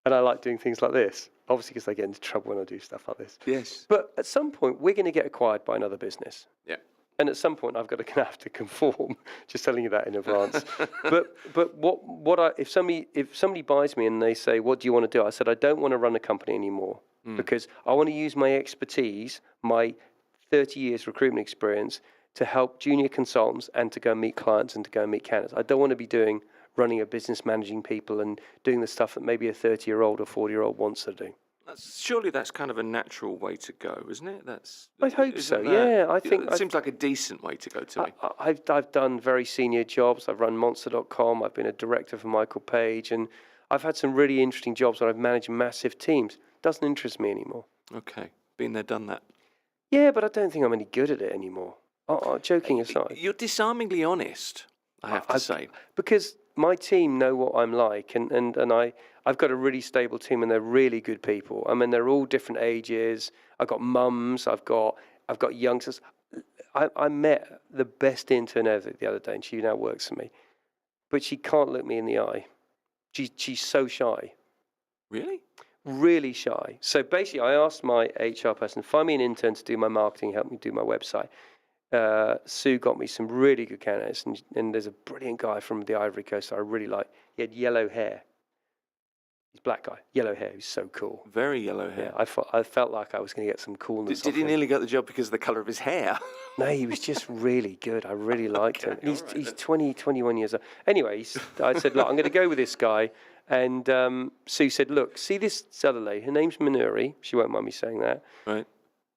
And I like doing things like this. Obviously, because I get into trouble when I do stuff like this. Yes. But at some point, we're going to get acquired by another business. Yeah. And at some point, I'm going to have to conform. Just telling you that in advance. but if somebody buys me and they say, "What do you want to do?" I said, "I don't want to run a company anymore because I want to use my expertise, my 30 years recruitment experience, to help junior consultants and to go meet clients and to go meet candidates. I don't want to be running a business, managing people, and doing the stuff that maybe a 30-year-old or 40-year-old wants to do." Surely that's kind of a natural way to go, isn't it? I hope so. Yeah, I think it seems like a decent way to go to me. I've done very senior jobs. I've run Monster.com. I've been a director for Michael Page, and I've had some really interesting jobs where I've managed massive teams. Doesn't interest me anymore. Okay, been there, done that. Yeah, but I don't think I'm any good at it anymore. Joking aside, You're disarmingly honest, I have to say, because my team know what I'm like, and I've got a really stable team, and they're really good people. I mean, they're all different ages. I've got mums. I've got youngsters. I met the best intern ever the other day, and she now works for me, but she can't look me in the eye. She's so shy. Really? Really shy. So basically, I asked my HR person, find me an intern to do my marketing, help me do my website. Sue got me some really good candidates, and there's a brilliant guy from the Ivory Coast I really like. He had yellow hair. He's a black guy, yellow hair. He's so cool. Very yellow hair. Yeah, I felt like I was going to get some coolness. Did he nearly get the job because of the colour of his hair? No, he was just really good. I really liked him. He's 20, 21 years old. Anyway, I said, look, I'm going to go with this guy. And Sue said, look, see this other lady. Her name's Manuri. She won't mind me saying that. Right.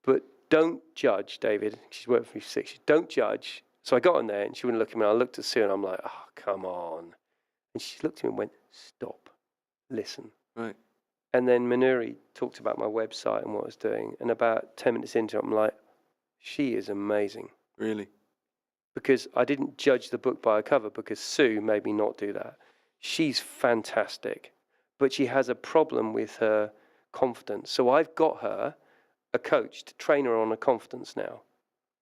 But don't judge, David. She's worked for me for 6 years. Don't judge. So I got on there, and she wouldn't look at me. I looked at Sue, and I'm like, oh, come on. And she looked at me and went, stop. Listen. Right. And then Manuri talked about my website and what I was doing. And about 10 minutes into it, I'm like, she is amazing. Really? Because I didn't judge the book by a cover, because Sue made me not do that. She's fantastic, but she has a problem with her confidence. So I've got her a coach to train her on her confidence now,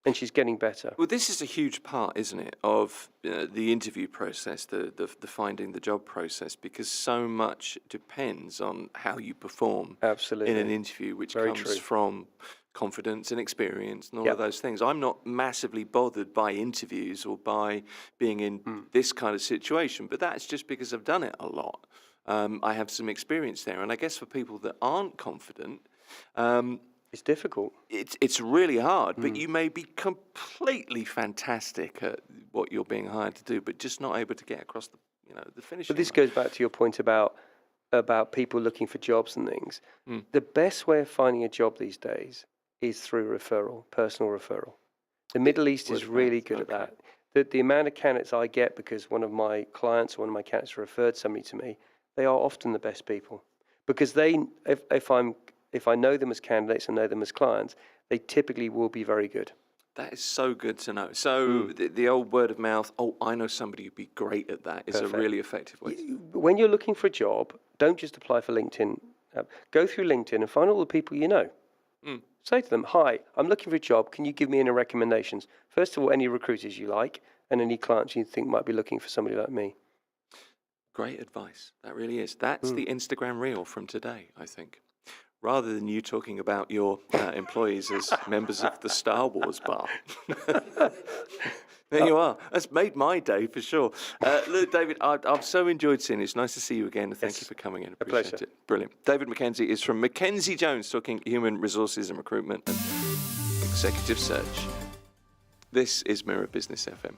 and she's getting better. Well, this is a huge part, isn't it, of the interview process, the finding the job process, because so much depends on how you perform Absolutely. in an interview, which Very comes true. from confidence and experience and all of those things. I'm not massively bothered by interviews or by being in this kind of situation, but that's just because I've done it a lot. I have some experience there, and I guess for people that aren't confident, It's difficult. It's really hard, but you may be completely fantastic at what you're being hired to do, but just not able to get across the finishing But this line. goes back to your point about people looking for jobs and things. The best way of finding a job these days is through referral, personal referral. The Middle East Word is of really mouth, good at okay. that. The amount of candidates I get because one of my clients or one of my candidates referred somebody to me, they are often the best people. Because if I know them as candidates and know them as clients, they typically will be very good. That is so good to know. So the old word of mouth, oh, I know somebody who'd be great at that, is Perfect. a really effective way. When you're looking for a job, don't just apply for LinkedIn. Go through LinkedIn and find all the people you know. Say to them, hi, I'm looking for a job. Can you give me any recommendations? First of all, any recruiters you like and any clients you think might be looking for somebody like me. Great advice. That really is. That's the Instagram reel from today, I think. Rather than you talking about your employees as members of the Star Wars bar. There you are. That's made my day for sure. Look, David, I've so enjoyed seeing you. It's nice to see you again. Thank you for coming in. Appreciate pleasure. it. Brilliant. David McKenzie is from Mackenzie Jones, talking human resources and recruitment and executive search. This is Mira Business FM.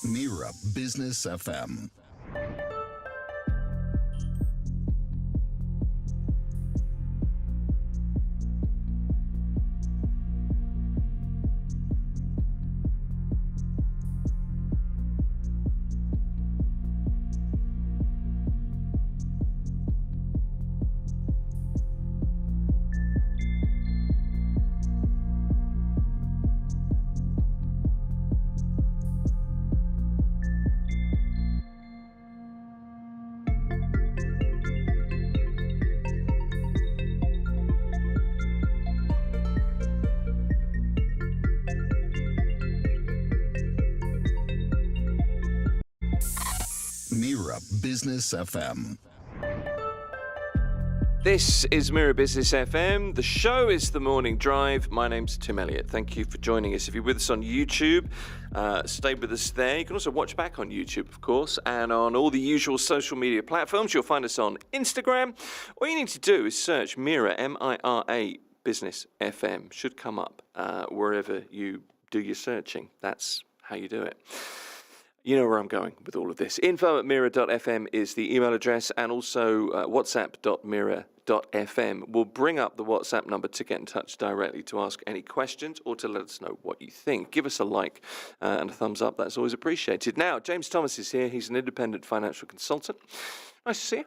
Mira Business FM. Mira Business FM. This is Mira Business FM. The show is The Morning Drive. My name's Tim Elliott. Thank you for joining us. If you're with us on YouTube, stay with us there. You can also watch back on YouTube, of course, and on all the usual social media platforms. You'll find us on Instagram. All you need to do is search Mira, M-I-R-A, Business FM. Should come up wherever you do your searching. That's how you do it. You know where I'm going with all of this. info@mira.fm is the email address, and also whatsapp.mira.fm will bring up the WhatsApp number to get in touch directly to ask any questions or to let us know what you think. Give us a like and a thumbs up. That's always appreciated. Now, James Thomas is here. He's an independent financial consultant. Nice to see you.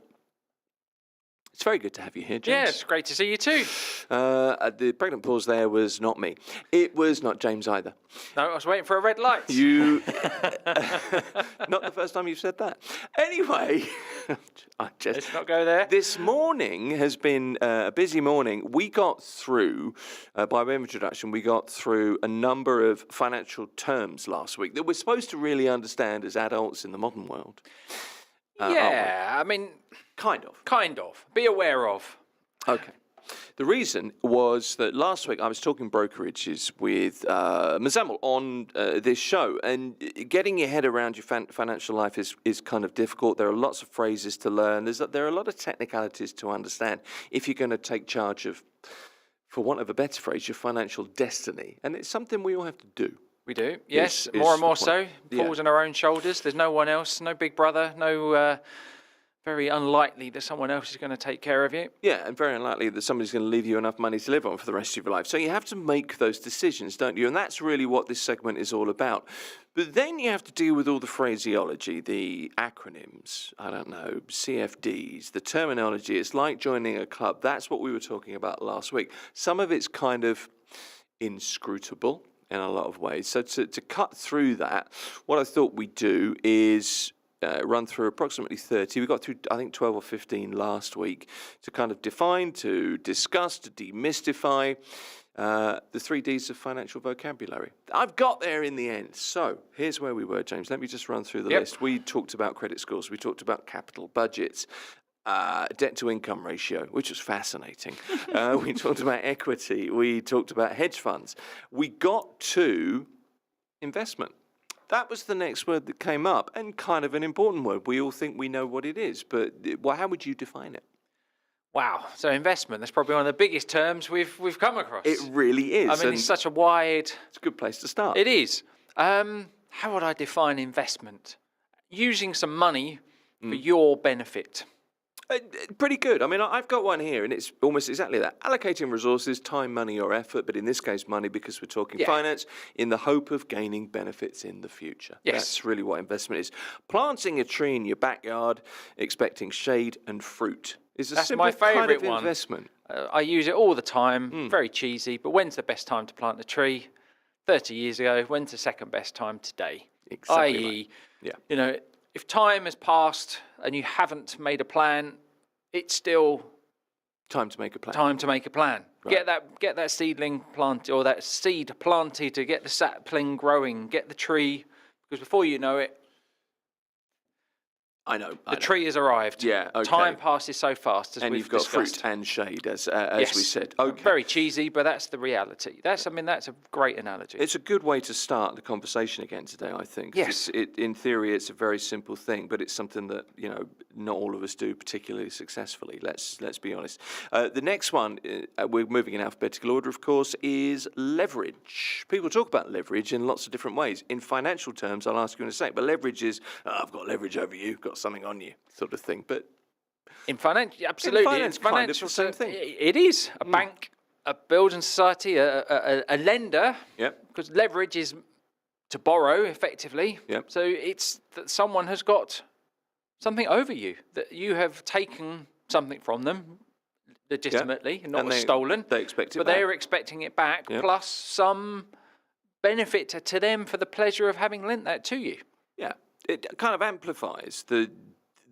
It's very good to have you here, James. Yeah, it's great to see you too. The pregnant pause there was not me. It was not James either. No, I was waiting for a red light. You, not the first time you've said that. Anyway, Let's not go there. This morning has been a busy morning. We got through, by way of introduction, we got through a number of financial terms last week that we're supposed to really understand as adults in the modern world. Yeah, I mean... Kind of. Kind of. Be aware of. Okay. The reason was that last week I was talking brokerages with Mazamel on this show, and getting your head around your financial life is kind of difficult. There are lots of phrases to learn. There are a lot of technicalities to understand if you're going to take charge of, for want of a better phrase, your financial destiny. And it's something we all have to do. We do, yes, Is more and more the so. point. Falls on our own shoulders. There's no one else, no big brother, no... very unlikely that someone else is going to take care of you. Yeah, and very unlikely that somebody's going to leave you enough money to live on for the rest of your life. So you have to make those decisions, don't you? And that's really what this segment is all about. But then you have to deal with all the phraseology, the acronyms, I don't know, CFDs, the terminology. It's like joining a club. That's what we were talking about last week. Some of it's kind of inscrutable in a lot of ways. So to cut through that, what I thought we'd do is... run through approximately 30. We got through, I think, 12 or 15 last week to kind of define, to discuss, to demystify the 3 Ds of financial vocabulary. I've got there in the end. So here's where we were, James. Let me just run through the list. We talked about credit scores. We talked about capital budgets. Debt-to-income ratio, which was fascinating. We talked about equity. We talked about hedge funds. We got to investment. That was the next word that came up, and kind of an important word. We all think we know what it is, but how would you define it? Wow, so investment, that's probably one of the biggest terms we've come across. It really is. I mean, it's such a wide... It's a good place to start. It is. How would I define investment? Using some money for your benefit. Pretty good. I mean, I've got one here, and it's almost exactly that. Allocating resources, time, money, or effort, but in this case, money, because we're talking finance, in the hope of gaining benefits in the future. Yes. That's really what investment is. Planting a tree in your backyard, expecting shade and fruit, is a That's simple my favourite kind of one. investment. I use it all the time, very cheesy, but when's the best time to plant a tree? 30 years ago. When's the second best time? Today. Exactly. i.e., Yeah. you know, if time has passed and you haven't made a plan, it's still Time to make a plan. time to make a plan. Right. Get that seedling planted, or that seed planted, to get the sapling growing, get the tree, because before you know it, I know. the tree has arrived. Yeah, okay. Time passes so fast, as And we've you've got discussed. fruit and shade, as Yes. we said. Okay. Very cheesy, but that's the reality. That's a great analogy. It's a good way to start the conversation again today, I think. Yes. In theory, it's a very simple thing, but it's something that, not all of us do particularly successfully. Let's be honest. The next one, we're moving in alphabetical order, of course, is leverage. People talk about leverage in lots of different ways. In financial terms, I'll ask you in a sec, but leverage is, I've got leverage over you, got something on you, sort of thing. But In financial, absolutely. finance, in kind of financial the same terms, thing. it is a bank, a building society, a lender. Yep. Because leverage is to borrow, effectively. Yep. So it's that someone has got something over you, that you have taken something from them legitimately, not And stolen. They expect it but back. they're expecting it back, Yep. plus some benefit to them for the pleasure of having lent that to you. Yeah, it kind of amplifies the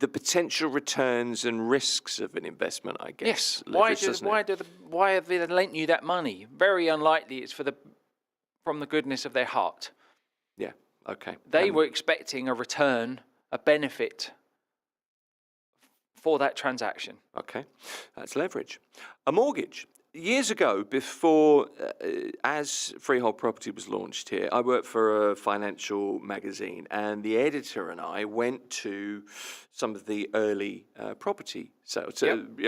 potential returns and risks of an investment, I guess. Yes. leverage, doesn't it? Why have they lent you that money? Very unlikely it's from the goodness of their heart. Yeah. Okay. They were expecting a return, a benefit for that transaction. Okay, that's leverage. A mortgage. Years ago, before, as Freehold Property was launched here, I worked for a financial magazine, and the editor and I went to some of the early property sales,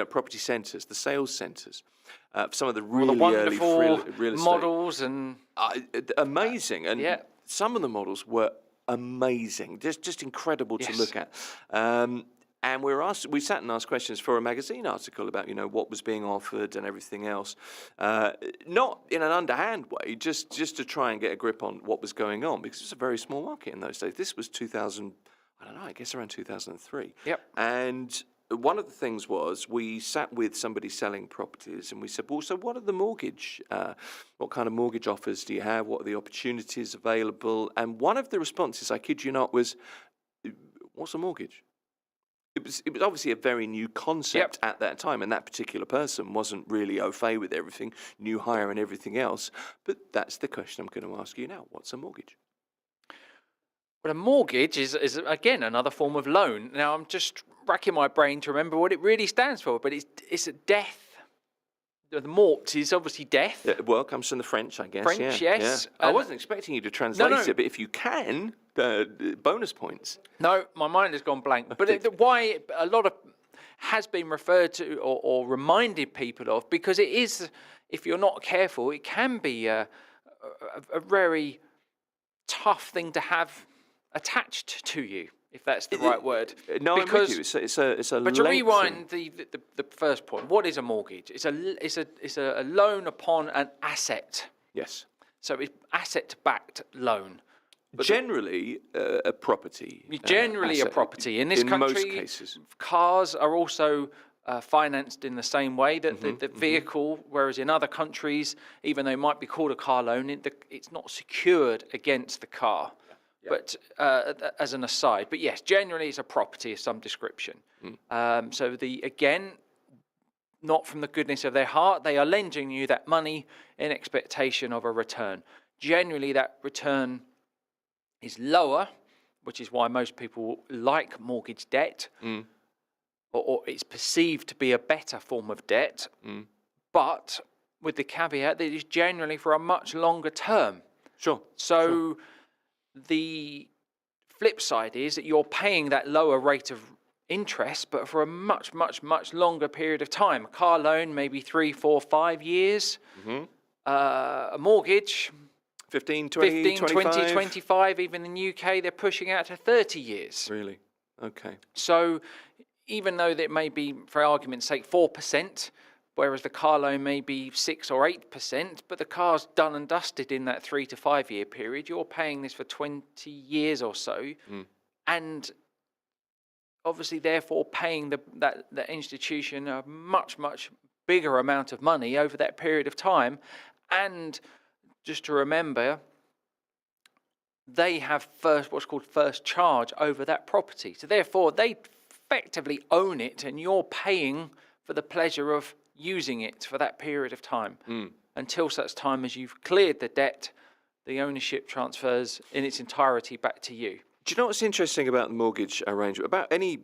property centres, the sales centres, some of the really the early wonderful real estate. models and Amazing, and yeah. some of the models were amazing, just incredible to Yes. look at. And we sat and asked questions for a magazine article about, what was being offered and everything else. Not in an underhand way, just to try and get a grip on what was going on, because it was a very small market in those days. This was 2000, I guess around 2003. Yep. And one of the things was we sat with somebody selling properties and we said, well, so what are the mortgage? What kind of mortgage offers do you have? What are the opportunities available? And one of the responses, I kid you not, was, what's a mortgage? It was obviously a very new concept at that time, and that particular person wasn't really au fait with everything, new hire and everything else. But that's the question I'm going to ask you now. What's a mortgage? Well, a mortgage is again another form of loan. Now I'm just racking my brain to remember what it really stands for, but it's a death. The mort is obviously death. Yeah, well, it comes from the French, I guess. French, yeah, yes. Yeah. I wasn't expecting you to translate no. it, but if you can, bonus points. No, my mind has gone blank. But why a lot of has been referred to or reminded people of, because it is, if you're not careful, it can be a very tough thing to have attached to you, if that's the right word. No, because, I'm with you. It's a But to lengthy- rewind the first point, what is a mortgage? It's a loan upon an asset. Yes. So it's asset-backed loan. But generally, a property. Generally a asset. property. In this in country, most cases. cars are also financed in the same way that the vehicle, whereas in other countries, even though it might be called a car loan, it's not secured against the car. But as an aside, but yes, generally it's a property of some description. So again, not from the goodness of their heart, they are lending you that money in expectation of a return. Generally, that return is lower, which is why most people like mortgage debt, or it's perceived to be a better form of debt, but with the caveat that it is generally for a much longer term. Sure. So the flip side is that you're paying that lower rate of interest, but for a much, much, much longer period of time. A car loan, maybe 3, 4, 5 years. A mortgage, 15, 20, 25? 25, even in the UK, they're pushing out to 30 years. Really? Okay. So even though that may be, for argument's sake, 4%, whereas the car loan may be 6 or 8%, but the car's done and dusted in that 3 to 5 year period, you're paying this for 20 years or so, and obviously therefore paying that institution a much, much bigger amount of money over that period of time. And just to remember, they have what's called first charge over that property. So therefore, they effectively own it, and you're paying for the pleasure of using it for that period of time. Until such time as you've cleared the debt, the ownership transfers in its entirety back to you. Do you know what's interesting about the mortgage arrangement, about any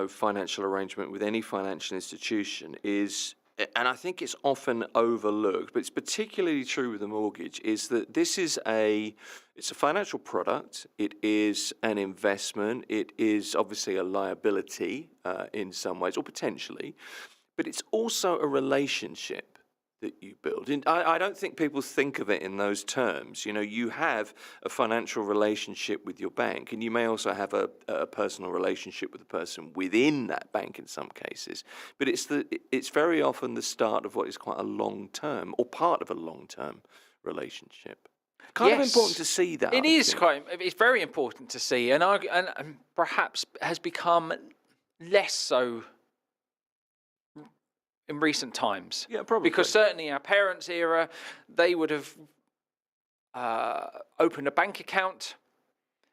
financial arrangement with any financial institution, is and I think it's often overlooked, but it's particularly true with the mortgage, is that it's a financial product, it is an investment, it is obviously a liability in some ways, or potentially, but it's also a relationship that you build. And I don't think people think of it in those terms. You know, you have a financial relationship with your bank, and you may also have a personal relationship with the person within that bank in some cases. But it's very often the start of what is quite a long-term, or part of a long-term relationship. Kind of important to see that. It's very important to see, and perhaps has become less so in recent times. Yeah, probably. Because certainly our parents' era, they would have opened a bank account.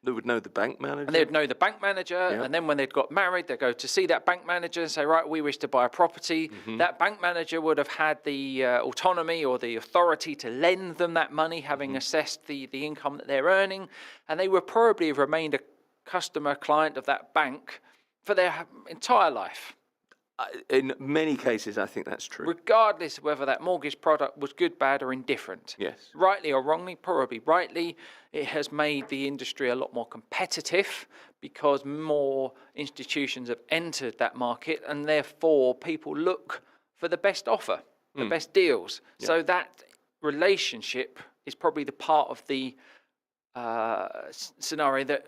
They would know the bank manager. And they'd know the bank manager. Yeah. And then when they'd got married, they'd go to see that bank manager and say, right, we wish to buy a property. That bank manager would have had the autonomy or the authority to lend them that money, having assessed the income that they're earning. And they would probably have remained a client of that bank for their entire life. In many cases, I think that's true. Regardless of whether that mortgage product was good, bad, or indifferent. Yes. Rightly or wrongly, probably rightly, it has made the industry a lot more competitive because more institutions have entered that market, and therefore people look for the best offer, the best deals. Yeah. So that relationship is probably the part of the scenario that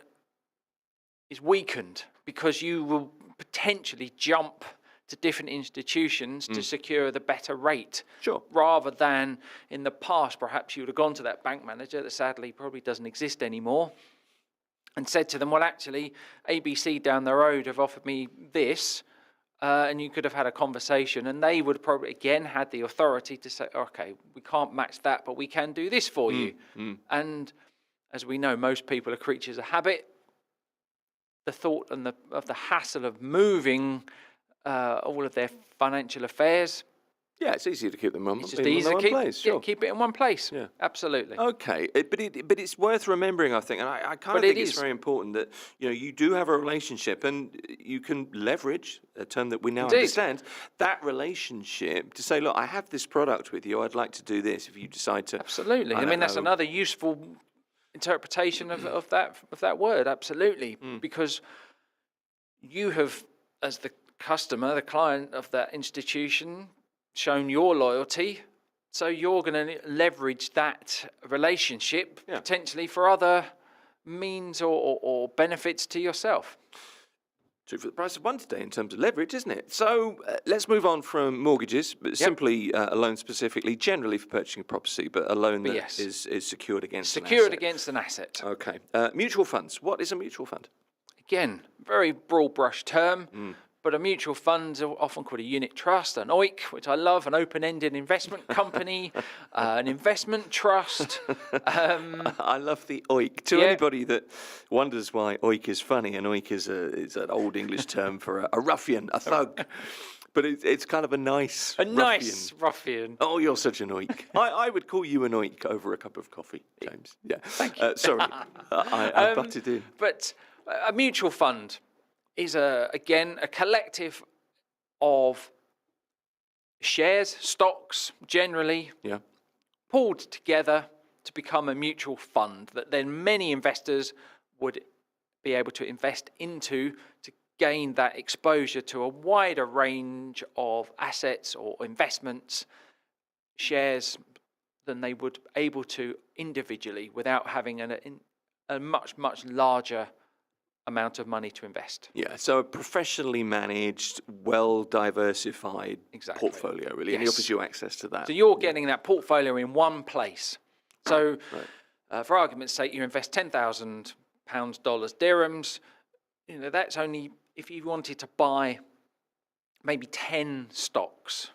is weakened, because you will potentially jump to different institutions to secure the better rate. Sure. Rather than in the past, perhaps you would have gone to that bank manager that sadly probably doesn't exist anymore and said to them, well, actually, ABC down the road have offered me this, and you could have had a conversation, and they would probably, again, had the authority to say, okay, we can't match that, but we can do this for you. And as we know, most people are creatures of habit. The thought and of the hassle of moving all of their financial affairs. Yeah, it's easier to keep them in one place. Sure. Yeah, keep it in one place. Yeah, absolutely. Okay, but it's worth remembering, I think, and I kind of think it's very important that you do have a relationship, and you can leverage a term that we now understand, that relationship to say, look, I have this product with you. I'd like to do this. If you decide to, absolutely. I mean, that's another useful interpretation of that word. Absolutely, because you have, as the customer, the client of that institution, shown your loyalty, so you're going to leverage that relationship potentially for other means or benefits to yourself. Two for the price of one today in terms of leverage, isn't it? So let's move on from mortgages, but simply a loan specifically, generally for purchasing a property, but a loan that is secured against an asset. Secured against an asset. Okay. Mutual funds. What is a mutual fund? Again, very broad brush term. But a mutual fund is often called a unit trust, an OIC, which I love, an open-ended investment company, an investment trust. I love the OIC. To anybody that wonders why OIC is funny, an OIC is an old English term for a ruffian, a thug. But it's kind of a nice ruffian. Nice ruffian. Oh, you're such an OIC. I would call you an OIC over a cup of coffee, James. Yeah. Thank you. Sorry, I butted in. But a mutual fund is, again, a collective of shares, stocks, generally, pulled together to become a mutual fund that then many investors would be able to invest into to gain that exposure to a wider range of assets or investments, shares, than they would able to individually without having a much, much larger amount of money to invest. Yeah, so a professionally managed, well-diversified portfolio, really, and it offers you access to that. So you're getting that portfolio in one place. So, for argument's sake, you invest £10,000 dirhams. That's only if you wanted to buy maybe 10 stocks.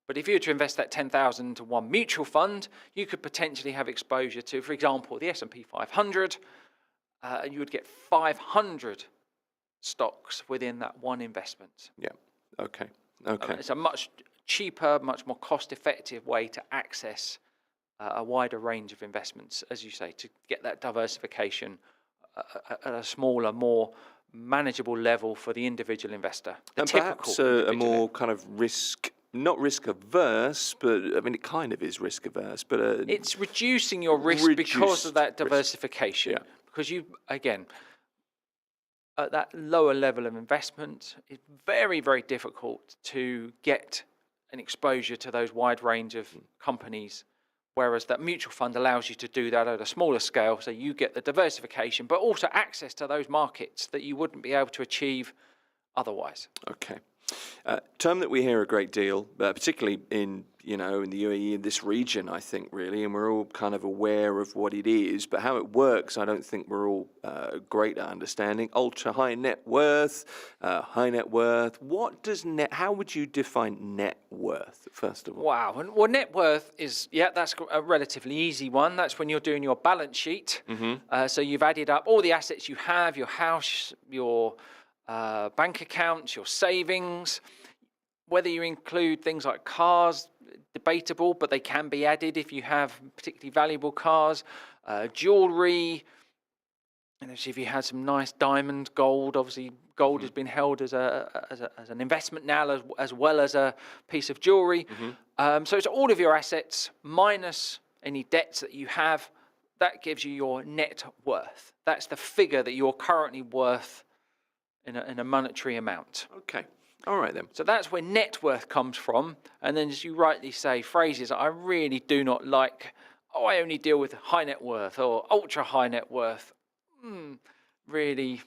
But if you were to invest that 10,000 into one mutual fund, you could potentially have exposure to, for example, the S&P 500. And you would get 500 stocks within that one investment. Yeah. Okay. It's a much cheaper, much more cost-effective way to access a wider range of investments, as you say, to get that diversification at a smaller, more manageable level for the individual investor. And perhaps a more kind of risk not risk averse, but I mean, it kind of is risk averse, but it's reducing your risk because of that diversification. Yeah. Because you, again, at that lower level of investment, it's very, very difficult to get an exposure to those wide range of companies, whereas that mutual fund allows you to do that at a smaller scale, so you get the diversification, but also access to those markets that you wouldn't be able to achieve otherwise. Okay. Term that we hear a great deal, particularly in the UAE, in this region, I think, really, and we're all kind of aware of what it is, but how it works, I don't think we're all great at understanding. Ultra high net worth, high net worth. What does how would you define net worth, first of all? Wow. Well, net worth is, that's a relatively easy one. That's when you're doing your balance sheet. So you've added up all the assets you have, your house, your bank accounts, your savings, whether you include things like cars, debatable, but they can be added if you have particularly valuable cars, jewellery, and if you had some nice diamond, gold. Obviously, gold has been held as an investment now, as well as a piece of jewellery. So it's all of your assets minus any debts that you have. That gives you your net worth. That's the figure that you're currently worth in a monetary amount. Okay. All right then. So that's where net worth comes from. And then, as you rightly say, phrases I really do not like. Oh, I only deal with high net worth or ultra high net worth. Really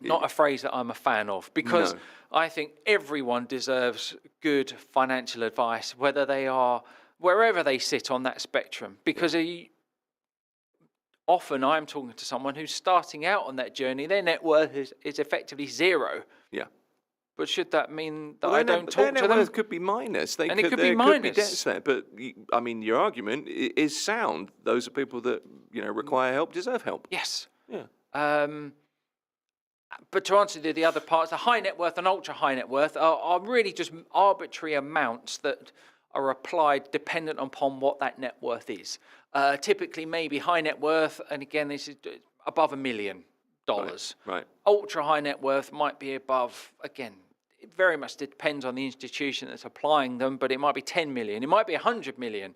not a phrase that I'm a fan of, because I think everyone deserves good financial advice, whether they are wherever they sit on that spectrum, because often I'm talking to someone who's starting out on that journey. Their net worth is effectively zero. Yeah. But should that mean that I don't talk to them? Their net worth could be minus. It could be minus. Could be debts there. But, I mean, your argument is sound. Those are people that, require help, deserve help. Yes. Yeah. But to answer the other parts, the high net worth and ultra high net worth are really just arbitrary amounts that are applied dependent upon what that net worth is. Typically, maybe high net worth, and again, this is above $1 million. Right. Ultra high net worth might be above, again, it very much depends on the institution that's applying them, but it might be 10 million, it might be 100 million.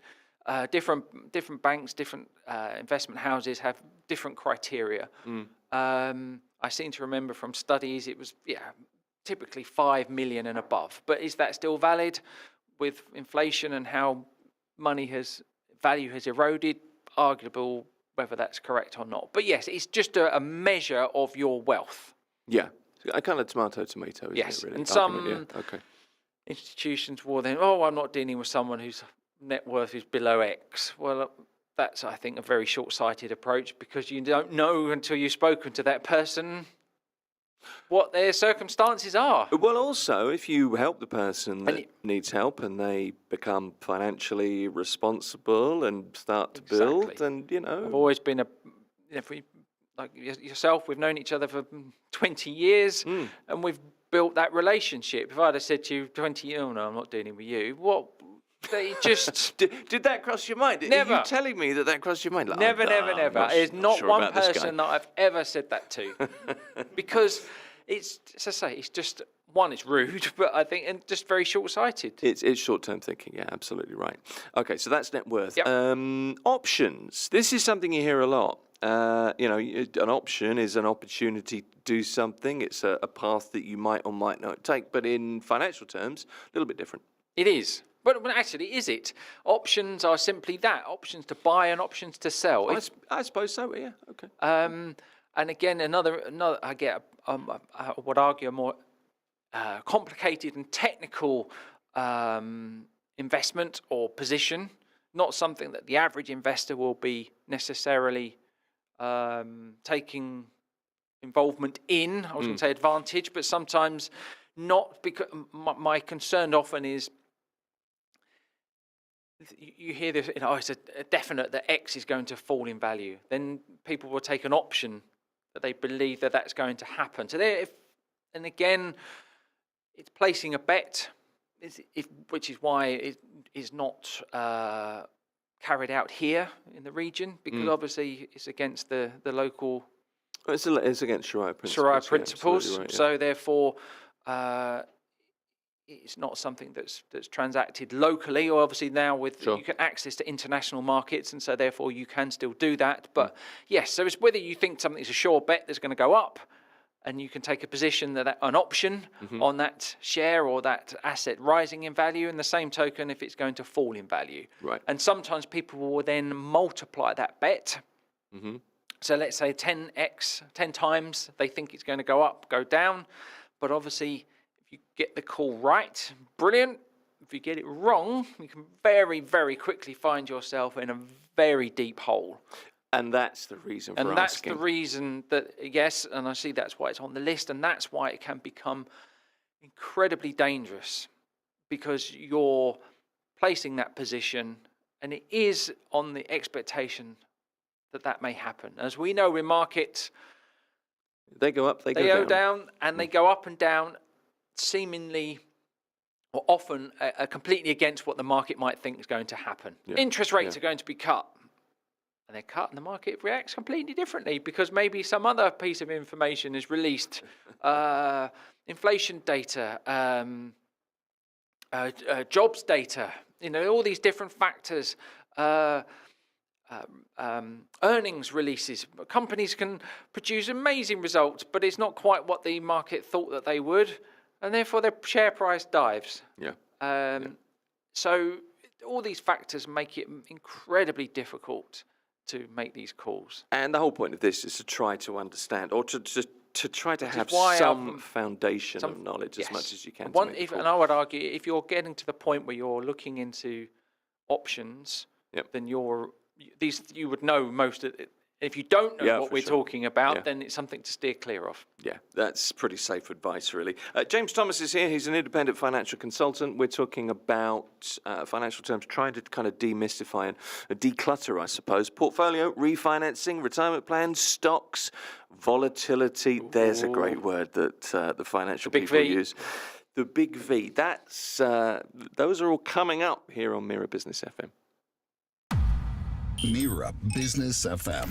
Different banks, different investment houses have different criteria. I seem to remember from studies it was typically 5 million and above. But is that still valid with inflation and how value has eroded? Arguable whether that's correct or not. But yes, it's just a measure of your wealth. Yeah, a kind of tomato, isn't yes, it, really? And some institutions will then, I'm not dealing with someone whose net worth is below X. Well, that's, I think, a very short-sighted approach, because you don't know until you've spoken to that person what their circumstances are. Well, also, if you help the person that needs help and they become financially responsible and start to build, and I've always been like yourself, we've known each other for 20 years, and we've built that relationship. If I'd have said to you 20 years, no, I'm not dealing with you, what? They just did that cross your mind? Never. Are you telling me that crossed your mind? Like, never. There's not sure one person that I've ever said that to, because it's, as I say, it's just one, it's rude, but I think, and just very short-sighted. It's short-term thinking. Yeah, absolutely right. Okay, so that's net worth. Yep. Options. This is something you hear a lot. An option is an opportunity to do something. It's a path that you might or might not take, but in financial terms, a little bit different. It is. But actually, is it? Options are simply that, options to buy and options to sell. I suppose so, yeah, okay. And again, another I get, I would argue, a more complicated and technical investment or position, not something that the average investor will be necessarily taking involvement in. I was going to say advantage, but sometimes not, because my concern often is, you hear this, it's a definite that X is going to fall in value. Then people will take an option that they believe that that's going to happen. So and again, it's placing a bet, which is why it is not carried out here in the region, because obviously it's against the local. It's against Sharia principles. Sharia principles. Right, so therefore, it's not something that's transacted locally, or obviously now with Sure. you can access to international markets, and so therefore you can still do that. But yes, so it's whether you think something's a sure bet that's going to go up, and you can take a position that an option on that share or that asset rising in value, and the same token if it's going to fall in value. Right. And sometimes people will then multiply that bet. So let's say 10 times they think it's going to go up, go down. But obviously, if you get the call right, brilliant. If you get it wrong, you can very, very quickly find yourself in a very deep hole. And that's the reason for And that's asking. the reason that, yes, and I see that's why it's on the list, and that's why it can become incredibly dangerous, because you're placing that position, and it is on the expectation that that may happen. As we know in markets, They go up, they they go go down, and they go up and down, seemingly or often completely against what the market might think is going to happen. Yeah. Interest rates are going to be cut. And they're cut, and the market reacts completely differently because maybe some other piece of information is released, inflation data, jobs data, all these different factors, earnings releases. Companies can produce amazing results, but it's not quite what the market thought that they would, and therefore their share price dives. So all these factors make it incredibly difficult to make these calls. And the whole point of this is to try to understand, or to try to have why some foundation of knowledge as much as you can. And I would argue, if you're getting to the point where you're looking into options, then you would know most of it. If you don't know what we're talking about, then it's something to steer clear of. Yeah, that's pretty safe advice, really. James Thomas is here. He's an independent financial consultant. We're talking about financial terms, trying to kind of demystify and declutter, I suppose. Portfolio, refinancing, retirement plans, stocks, volatility. There's a great word that the financial people use. The big V. That's those are all coming up here on Mira Business FM. Mira Business FM.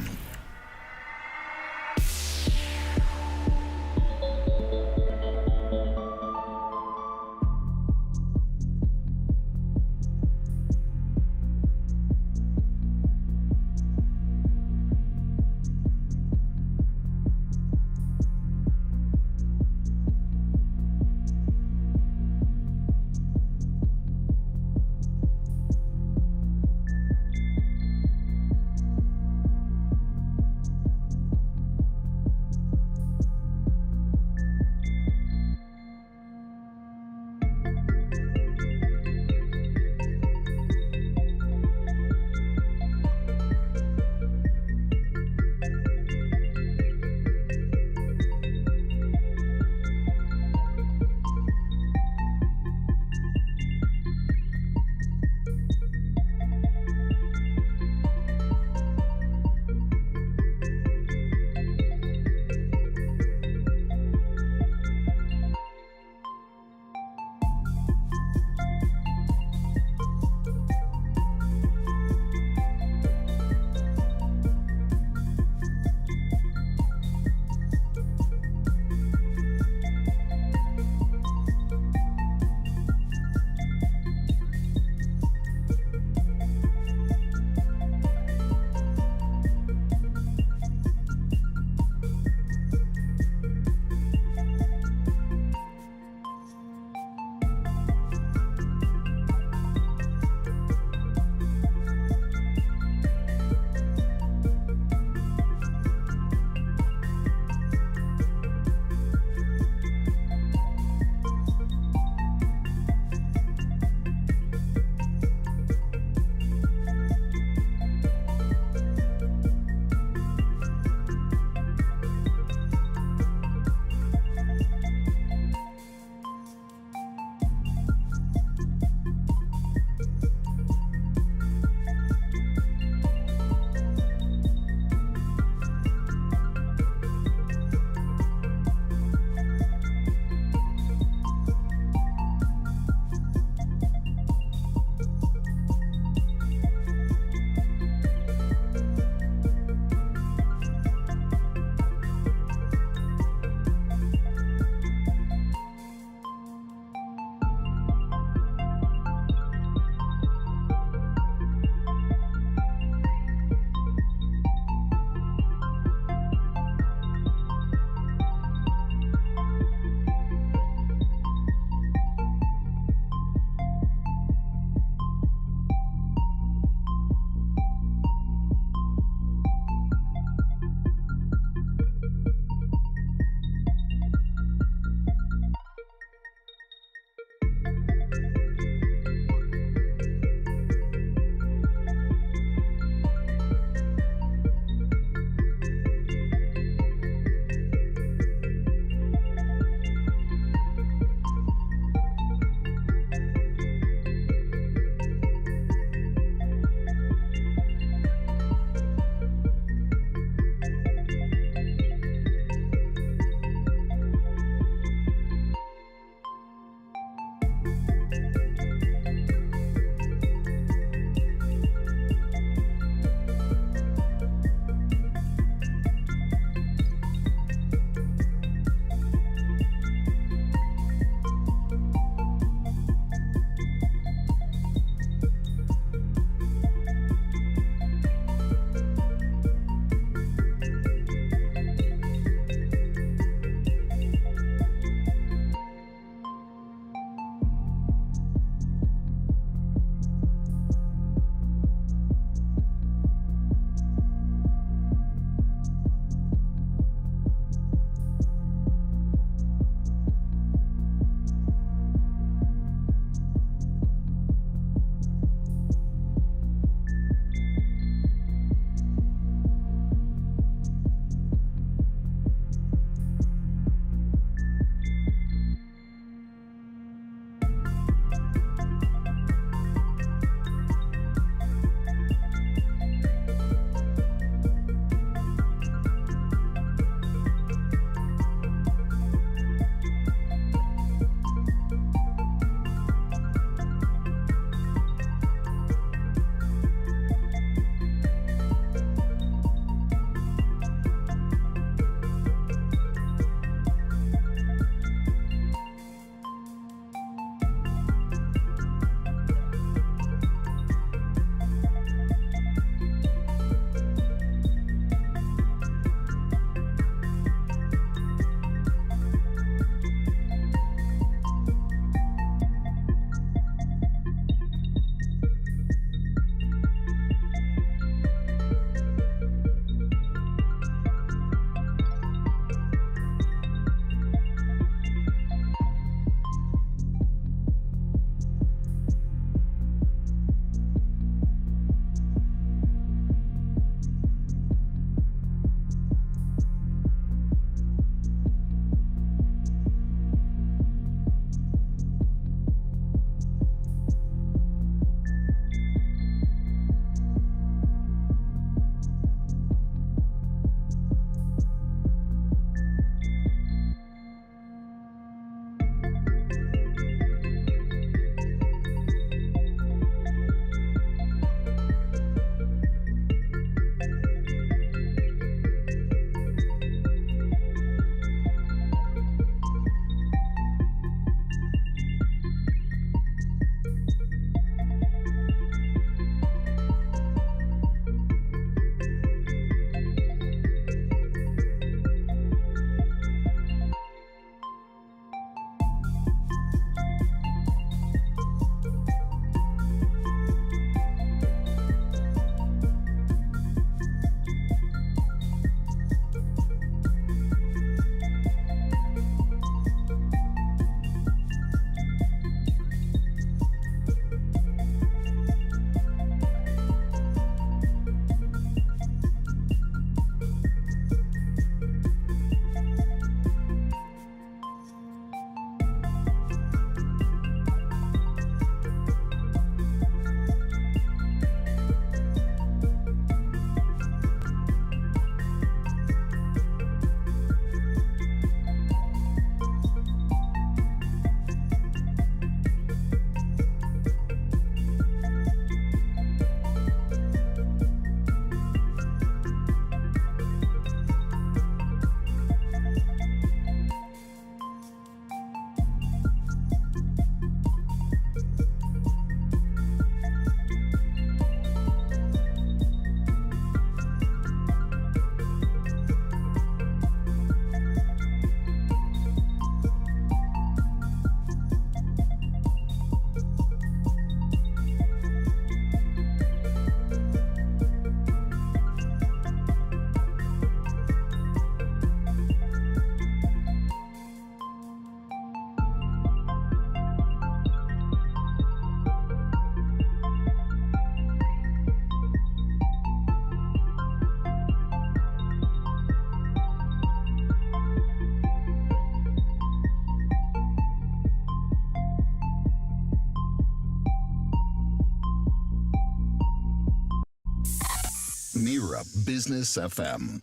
Mira Business FM.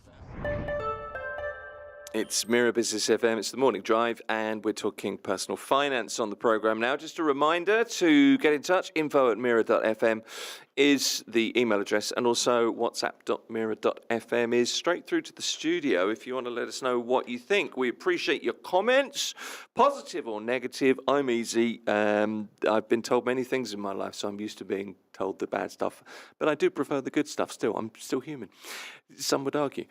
It's Mira Business FM, it's the morning drive, and we're talking personal finance on the programme now. Just a reminder to get in touch, info@mira.fm is the email address, and also whatsapp.mira.fm is straight through to the studio if you want to let us know what you think. We appreciate your comments, positive or negative. I'm easy. I've been told many things in my life, so I'm used to being told the bad stuff, but I do prefer the good stuff still. I'm still human, some would argue.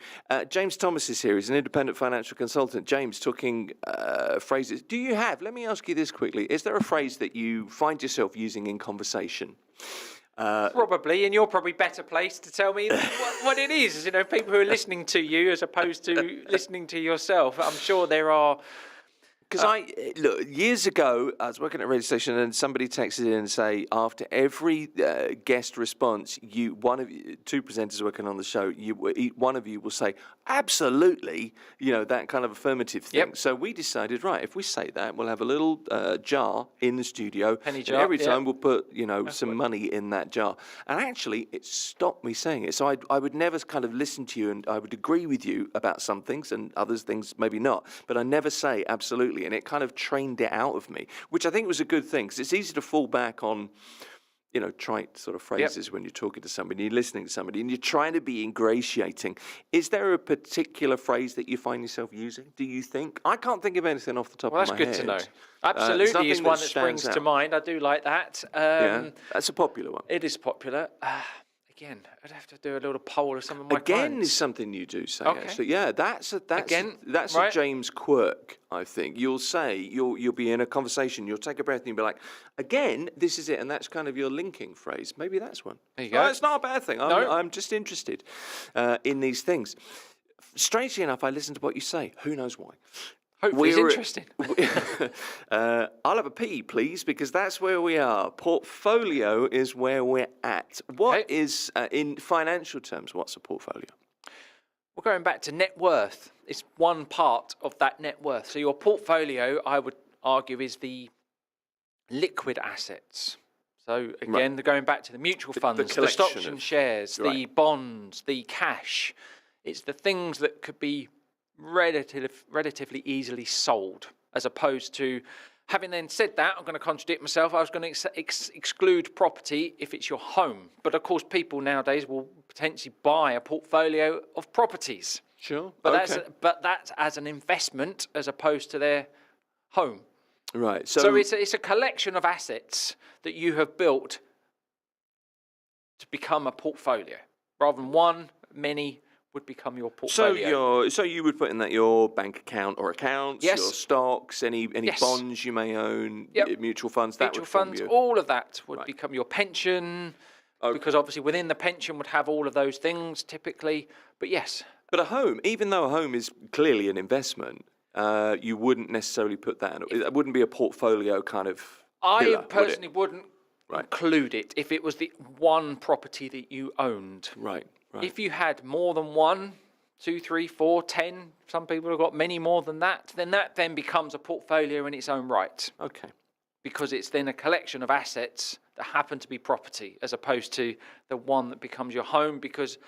James Thomas is here. He's an independent financial consultant. James, talking phrases. Do you have, let me ask you this quickly, is there a phrase that you find yourself using in conversation? Probably, and you're probably better placed to tell me what it is. You know, people who are listening to you as opposed to listening to yourself. I'm sure there are. Because look, years ago, I was working at a radio station, and somebody texted in and say, after every guest response, two presenters working on the show, one of you will say, absolutely, that kind of affirmative thing. Yep. So we decided, right, if we say that, we'll have a little jar in the studio. Penny jar. And every time yeah. we'll put, some money in that jar. And actually, it stopped me saying it. So I would never kind of listen to you, and I would agree with you about some things, and other things maybe not. But I never say absolutely. And it kind of trained it out of me, which I think was a good thing, because it's easy to fall back on, trite sort of phrases when you're talking to somebody, you're listening to somebody, and you're trying to be ingratiating. Is there a particular phrase that you find yourself using, do you think? I can't think of anything off the top of my head. Well, that's good to know. Absolutely is one that springs to mind. I do like that. Yeah, that's a popular one. It is popular. Again, I'd have to do a little poll of some of my Again clients. is something you do say, Okay. actually. Yeah, that's right. a James quirk, I think. You'll say, you'll be in a conversation, you'll take a breath and you'll be like, again, this is it, and that's kind of your linking phrase. Maybe that's one. There you go. Oh, it's not a bad thing. No. I'm just interested in these things. Strangely enough, I listen to what you say. Who knows why? Hopefully it's interesting. I'll have a pee, please, because that's where we are. Portfolio is where we're at. What is, in financial terms, what's a portfolio? We're going back to net worth. It's one part of that net worth. So your portfolio, I would argue, is the liquid assets. So again, they're going back to the mutual funds, the stocks and shares, the bonds, the cash. It's the things that could be relatively easily sold, as opposed to, having then said that, I'm going to contradict myself, I was going to exclude property if it's your home. But of course, people nowadays will potentially buy a portfolio of properties. Sure. But that's as an investment as opposed to their home. Right. So it's a collection of assets that you have built to become a portfolio. Rather than one, many would become your portfolio. So you would put in that your bank account or accounts, Yes. your stocks, any Yes. bonds you may own, Yep. mutual funds. Mutual funds, all of that would Right. become your pension, Okay. because obviously within the pension would have all of those things typically. But yes, But a home, even though a home is clearly an investment, you wouldn't necessarily put that in. It wouldn't be a portfolio kind of I pillar, personally wouldn't Right. include it if it was the one property that you owned. Right. If you had more than one, 2, 3, 4, 10, some people have got many more than that, then becomes a portfolio in its own right, Okay. because it's then a collection of assets that happen to be property, as opposed to the one that becomes your home. Because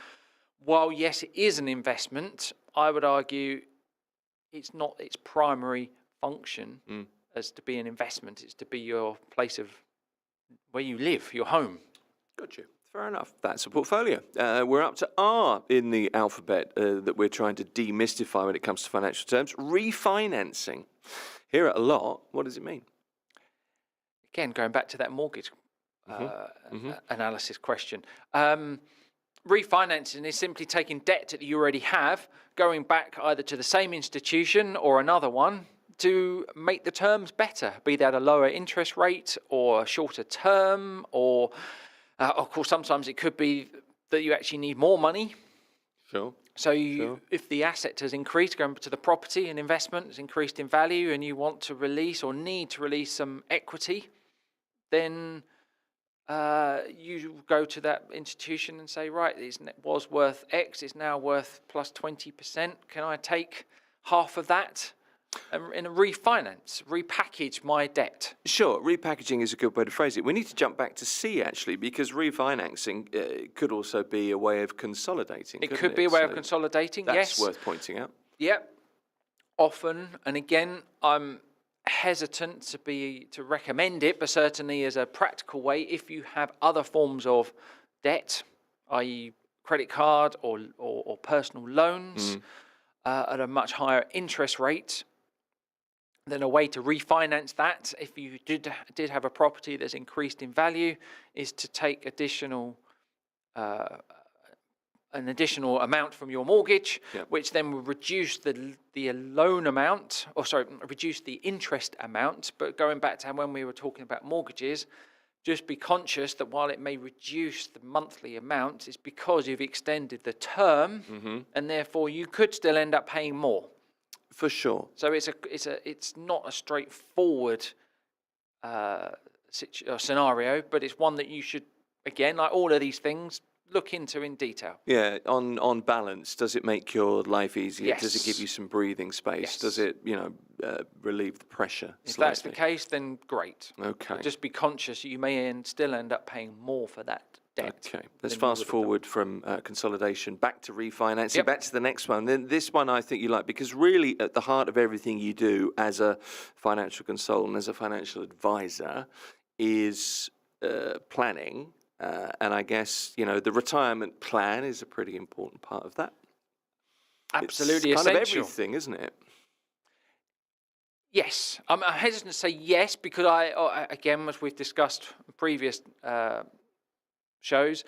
while, yes, it is an investment, I would argue it's not its primary function as to be an investment. It's to be your place of where you live, your home. Got you. Fair enough. That's a portfolio. We're up to R in the alphabet that we're trying to demystify when it comes to financial terms. Refinancing. Hear it a lot. What does it mean? Again, going back to that mortgage analysis question. Refinancing is simply taking debt that you already have, going back either to the same institution or another one to make the terms better, be that a lower interest rate or a shorter term, or of course sometimes it could be that you actually need more money. Sure. So if the asset has increased, going to the property and investment has increased in value, and you want to release or need to release some equity, then you go to that institution and say, right, it was worth X, it's now worth plus 20%. Can I take half of that? in a refinance, repackage my debt. Sure, repackaging is a good way to phrase it. We need to jump back to C, actually, because refinancing could also be a way of consolidating. It could be a way of consolidating, yes. That's worth pointing out. Yep. Often, and again, I'm hesitant to recommend it, but certainly as a practical way, if you have other forms of debt, i.e. credit card or personal loans at a much higher interest rate, then a way to refinance that, if you did have a property that's increased in value, is to take an additional amount from your mortgage, which then will reduce the loan amount, reduce the interest amount. But going back to when we were talking about mortgages, just be conscious that while it may reduce the monthly amount, it's because you've extended the term, and therefore you could still end up paying more. For sure. So it's not a straightforward scenario, but it's one that you should, again, like all of these things, look into in detail. Yeah, on balance, does it make your life easier? Yes. Does it give you some breathing space? Yes. Does it, relieve the pressure If slightly? that's the case, then great. Okay. But just be conscious you may still end up paying more for that debt. Okay, let's than you fast would have forward from consolidation back to refinancing, Yep. back to the next one. Then this one I think you like, because really at the heart of everything you do as a financial consultant, as a financial advisor, is planning. And I guess, the retirement plan is a pretty important part of that. Absolutely it's kind essential. of everything, isn't it? Yes, I'm hesitant to say yes because again, as we've discussed in previous shows,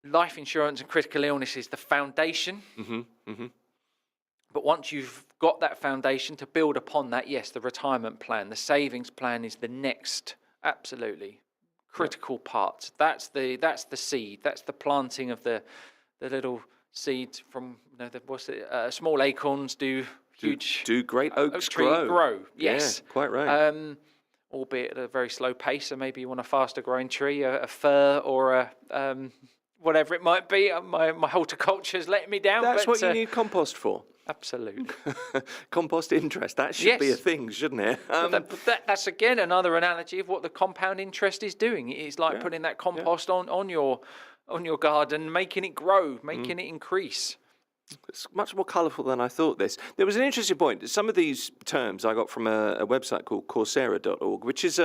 life insurance and critical illness is the foundation. But once you've got that foundation to build upon that, yes, the retirement plan, the savings plan is the next, absolutely critical part. That's the seed. That's the planting of the little seeds from small acorns do great oaks grow. Yes, yeah, quite right. Albeit at a very slow pace. So maybe you want a faster growing tree, a fir or a whatever it might be. My horticulture's letting me down. That's but, what you need compost for. Absolutely. Compost interest. That should be a thing, shouldn't it? That's again another analogy of what the compound interest is doing. It's like putting that compost on your garden, making it grow, making it increase. It's much more colourful than I thought this. There was an interesting point. Some of these terms I got from a website called Coursera.org, which is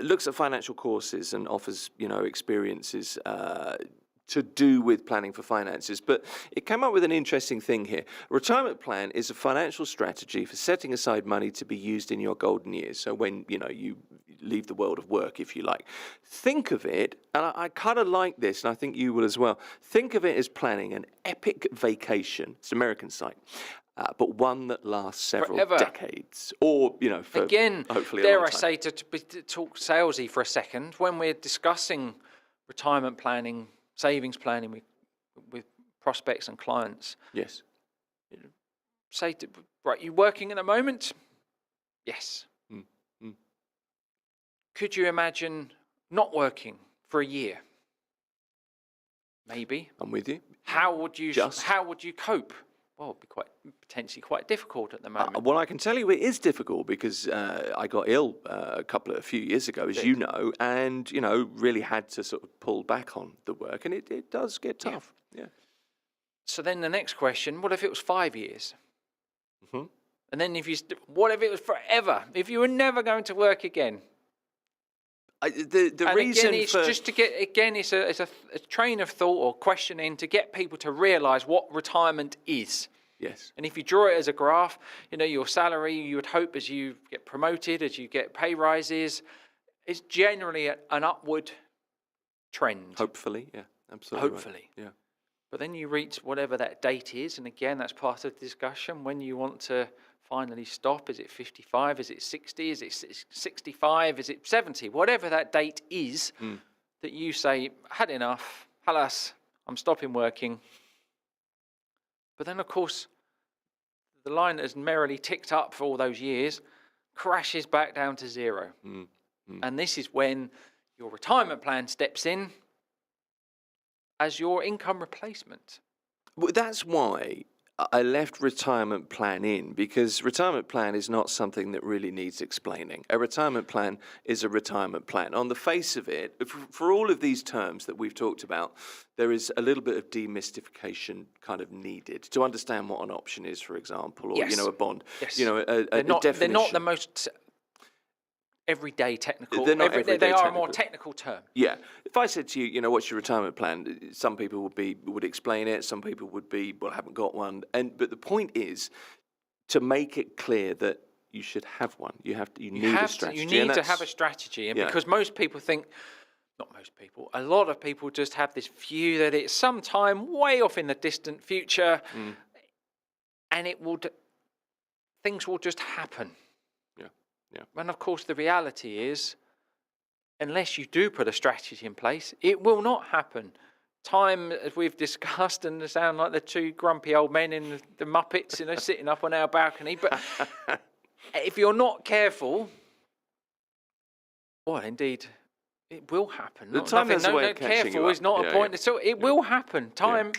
looks at financial courses and offers, experiences to do with planning for finances. But it came up with an interesting thing here. A retirement plan is a financial strategy for setting aside money to be used in your golden years. So when, you leave the world of work, if you like. Think of it, and I kind of like this, and I think you will as well. Think of it as planning an epic vacation. It's an American site. But one that lasts several decades, or for again, hopefully dare a long I time. say to talk salesy for a second, when we're discussing retirement planning, savings planning with prospects and clients. Yes. Say, right, you working at the moment? Yes. Could you imagine not working for a year? Maybe. I'm with you. How would you cope? Well, it'd be potentially quite difficult at the moment. Well, I can tell you it is difficult because I got ill a few years ago, as you know, and really had to sort of pull back on the work, and it does get tough. Yeah. So then the next question: what if it was 5 years? And then what if it was forever? If you were never going to work again? The reason again, it's just to get it's a train of thought or questioning to get people to realise what retirement is. Yes. And if you draw it as a graph, your salary, you would hope as you get promoted, as you get pay rises, it's generally an upward trend. Hopefully, yeah, absolutely. Hopefully. Right. Yeah. But then you reach whatever that date is, and again, that's part of the discussion, when you want to finally stop. Is it 55? Is it 60? Is it 65? Is it 70? Whatever that date is that you say, had enough, halas, I'm stopping working. But then, of course, the line that has merrily ticked up for all those years crashes back down to zero. And this is when your retirement plan steps in as your income replacement. Well, that's why I left retirement plan in because retirement plan is not something that really needs explaining. A retirement plan is a retirement plan. On the face of it, for all of these terms that we've talked about, there is a little bit of demystification kind of needed to understand what an option is, for example, or Yes. a bond. Yes. A They're not definition. the most everyday technical. They're not everyday they are a more technical. technical term. Yeah. If I said to you, what's your retirement plan? Some people would explain it. Some people would be, well, I haven't got one. But the point is to make it clear that you should have one. You need a strategy. You need to have a strategy, and yeah. because most people think, not most people, a lot of people just have this view that it's sometime way off in the distant future, and things will just happen. Yeah. And of course, the reality is, unless you do put a strategy in place, it will not happen. Time, as we've discussed, and sound like the two grumpy old men in the Muppets, sitting up on our balcony. But if you're not careful, well, indeed, it will happen. The time has a way of catching careful you is up. not a point. Yeah. So it will happen. Time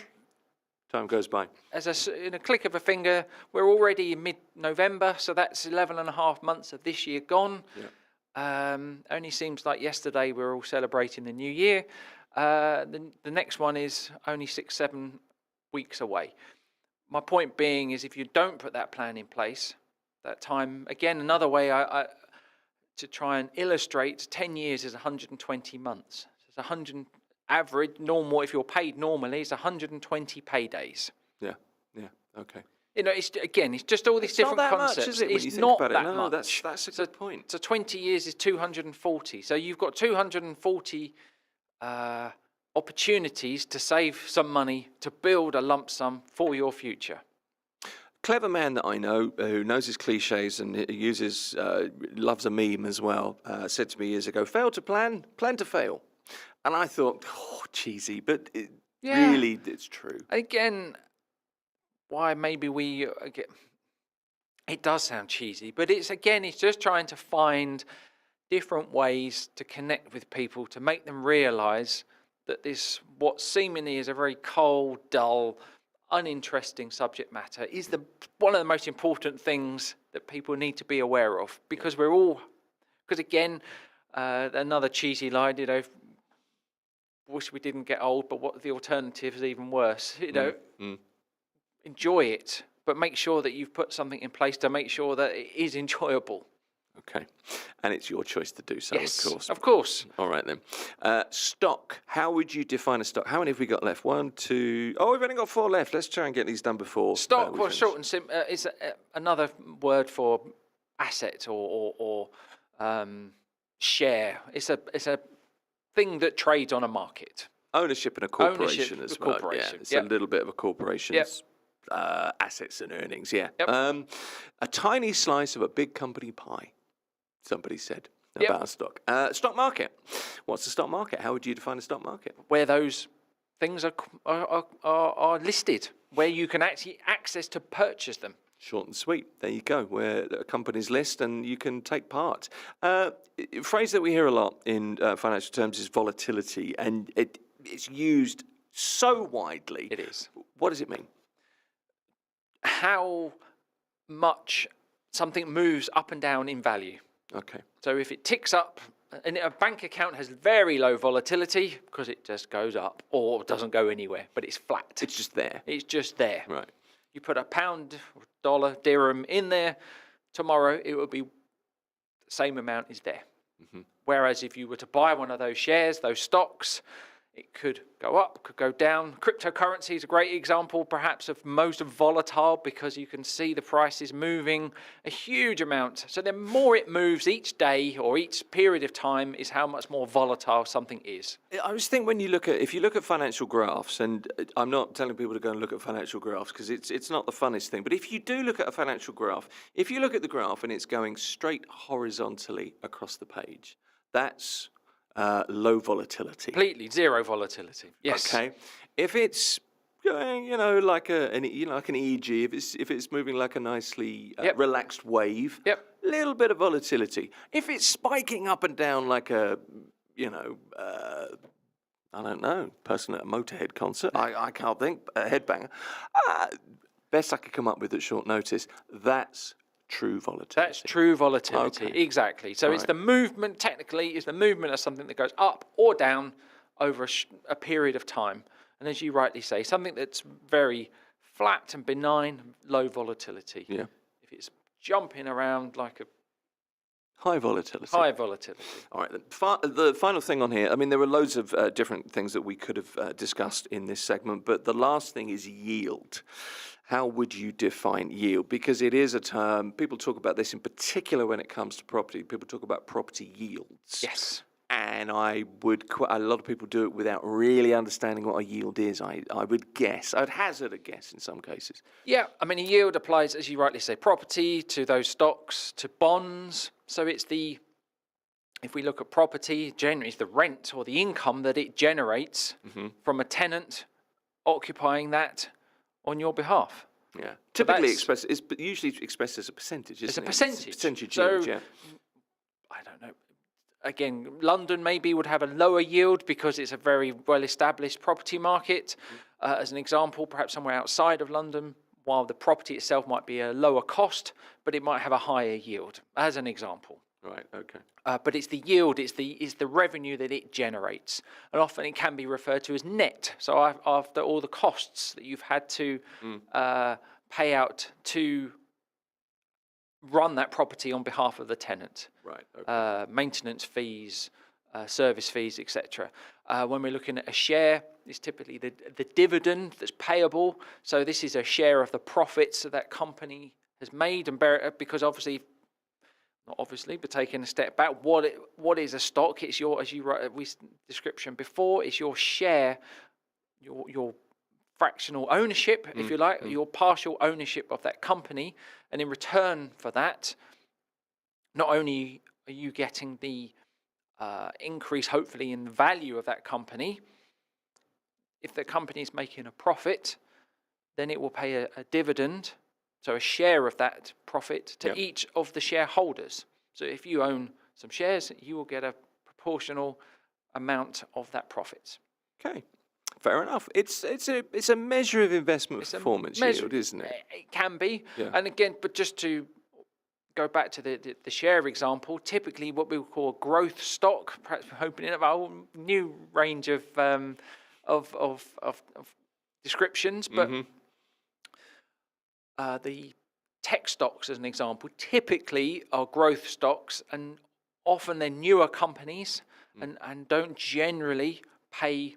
goes by. in a click of a finger, we're already in mid-November, so that's 11 and a half months of this year gone. Yeah. Only seems like yesterday we were all celebrating the new year. The next one is only 6-7 weeks away. My point being is, if you don't put that plan in place, that time, again, another way to try and illustrate, 10 years is 120 months. So it's 100 average, normal, if you're paid normally, it's 120 paydays. Yeah, okay. It's just all these different not that concepts. much, is it, when It's you think not about it? that No, much. that's a good point. So 20 years is 240. So you've got 240 opportunities to save some money, to build a lump sum for your future. Clever man that I know who knows his cliches and loves a meme as well, said to me years ago, fail to plan to fail. And I thought, cheesy, but really it's true. Again, why maybe it does sound cheesy, but it's just trying to find different ways to connect with people, to make them realise that this, what seemingly is a very cold, dull, uninteresting subject matter, is one of the most important things that people need to be aware of, because another cheesy line, wish we didn't get old, but what the alternative is even worse. Enjoy it, but make sure that you've put something in place to make sure that it is enjoyable. Okay, and it's your choice to do so, Yes, of course. of course. All right then. Stock. How would you define a stock? How many have we got left? 1, 2. Oh, we've only got 4 left. Let's try and get these done before. Stock, we well, finish. short and simple, is another word for asset or share. It's a thing that trades on a market. Ownership in a corporation Ownership as of a well. corporation, Yeah, it's yep. a little bit of a corporation's Yep. assets and earnings. Yeah. Yep. A tiny slice of a big company pie. Somebody said Yep. about a stock. Stock market. What's the stock market? How would you define a stock market? Where those things are listed, where you can actually access to purchase them. Short and sweet. There you go. Where companies list and you can take part. A phrase that we hear a lot in financial terms is volatility, and it's used so widely. It is. What does it mean? How much something moves up and down in value. Okay. So if it ticks up, and a bank account has very low volatility because it just goes up or doesn't go anywhere, but it's flat. It's just there. It's just there. Right. You put a pound, dollar, dirham in there, tomorrow it will be the same amount is there. Mm-hmm. Whereas if you were to buy one of those shares, those stocks, it could go up, could go down. Cryptocurrency is a great example, perhaps, of most volatile, because you can see the prices moving a huge amount. So the more it moves each day or each period of time is how much more volatile something is. I was thinking if you look at financial graphs, and I'm not telling people to go and look at financial graphs because it's not the funnest thing, but if you do look at a financial graph, if you look at the graph and it's going straight horizontally across the page, that's low volatility. Completely zero volatility. Yes. Okay. If it's going, like an EEG, if it's moving like a nicely relaxed wave, little bit of volatility. If it's spiking up and down like a, I don't know, person at a Motorhead concert, I can't think, a headbanger, best I could come up with at short notice. That's true volatility. That's true volatility, Okay. exactly. So it's Right. the movement, technically, is the movement of something that goes up or down over a period of time. And as you rightly say, something that's very flat and benign, low volatility. Yeah. If it's jumping around like a High volatility. high volatility. All right. The final thing on here, I mean, there are loads of different things that we could have discussed in this segment, but the last thing is yield. How would you define yield? Because it is a term, people talk about this in particular when it comes to property. People talk about property yields. Yes. And a lot of people do it without really understanding what a yield is, I would guess. I'd hazard a guess in some cases. Yeah, I mean, a yield applies, as you rightly say, property, to those stocks, to bonds. So it's if we look at property, generally it's the rent or the income that it generates from a tenant occupying that on your behalf. Yeah. So Typically that's- it's usually expressed as a percentage, isn't It's a it? percentage. Percentage So- yield, yeah. I don't know. Again, London maybe would have a lower yield because it's a very well-established property market. As an example, perhaps somewhere outside of London, while the property itself might be a lower cost, but it might have a higher yield, as an example. Right, okay. But it's the yield, it's the revenue that it generates. And often it can be referred to as net. So after all the costs that you've had to pay out to run that property on behalf of the tenant. Right, okay. Maintenance fees, service fees, etc. When we're looking at a share, it's typically the dividend that's payable. So this is a share of the profits that that company has made, and because obviously, not obviously, but taking a step back, what is a stock? It's your, as you wrote description before, it's your share, your fractional ownership, if you like, your partial ownership of that company. And in return for that, not only are you getting the increase, hopefully, in the value of that company, if the company is making a profit, then it will pay a dividend, so a share of that profit to each of the shareholders. So if you own some shares, you will get a proportional amount of that profit. Okay. Fair enough. It's a measure of investment performance yield, isn't it? It can be. Yeah. And again, but just to go back to the share example, typically what we would call a growth stock, perhaps we're opening up a whole new range of descriptions, but the tech stocks, as an example, typically are growth stocks, and often they're newer companies and don't generally pay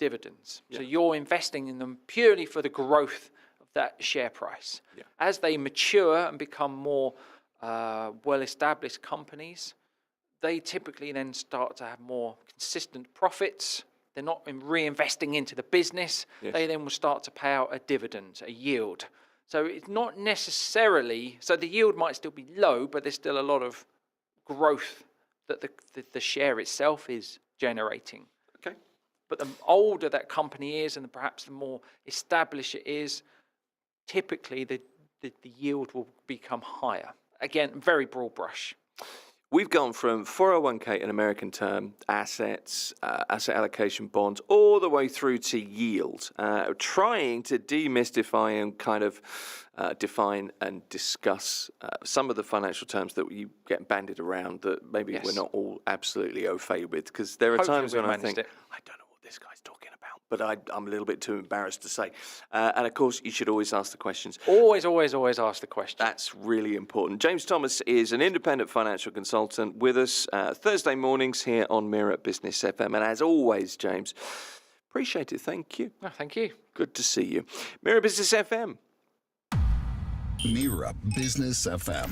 dividends. So you're investing in them purely for the growth of that share price. Yeah. As they mature and become more well-established companies, they typically then start to have more consistent profits. They're not reinvesting into the business. Yes. They then will start to pay out a dividend, a yield. So it's not necessarily, so the yield might still be low, but there's still a lot of growth that the share itself is generating. Okay. But the older that company is, and perhaps the more established it is, typically the yield will become higher. Again, very broad brush. We've gone from 401k in American term, assets, asset allocation bonds, all the way through to yield, trying to demystify and kind of define and discuss some of the financial terms that you get bandied around that maybe we're not all absolutely au fait with, because there are Hopefully times we when I managed think, it. I don't know what this guy's talking about, but I'm a little bit too embarrassed to say. And of course, you should always ask the questions. Always ask the question. That's really important. James Thomas is an independent financial consultant with us Thursday mornings here on Mira Business FM. And as always, James, appreciate it. Thank you. Oh, thank you. Good to see you. Mira Business FM. Mira Business FM.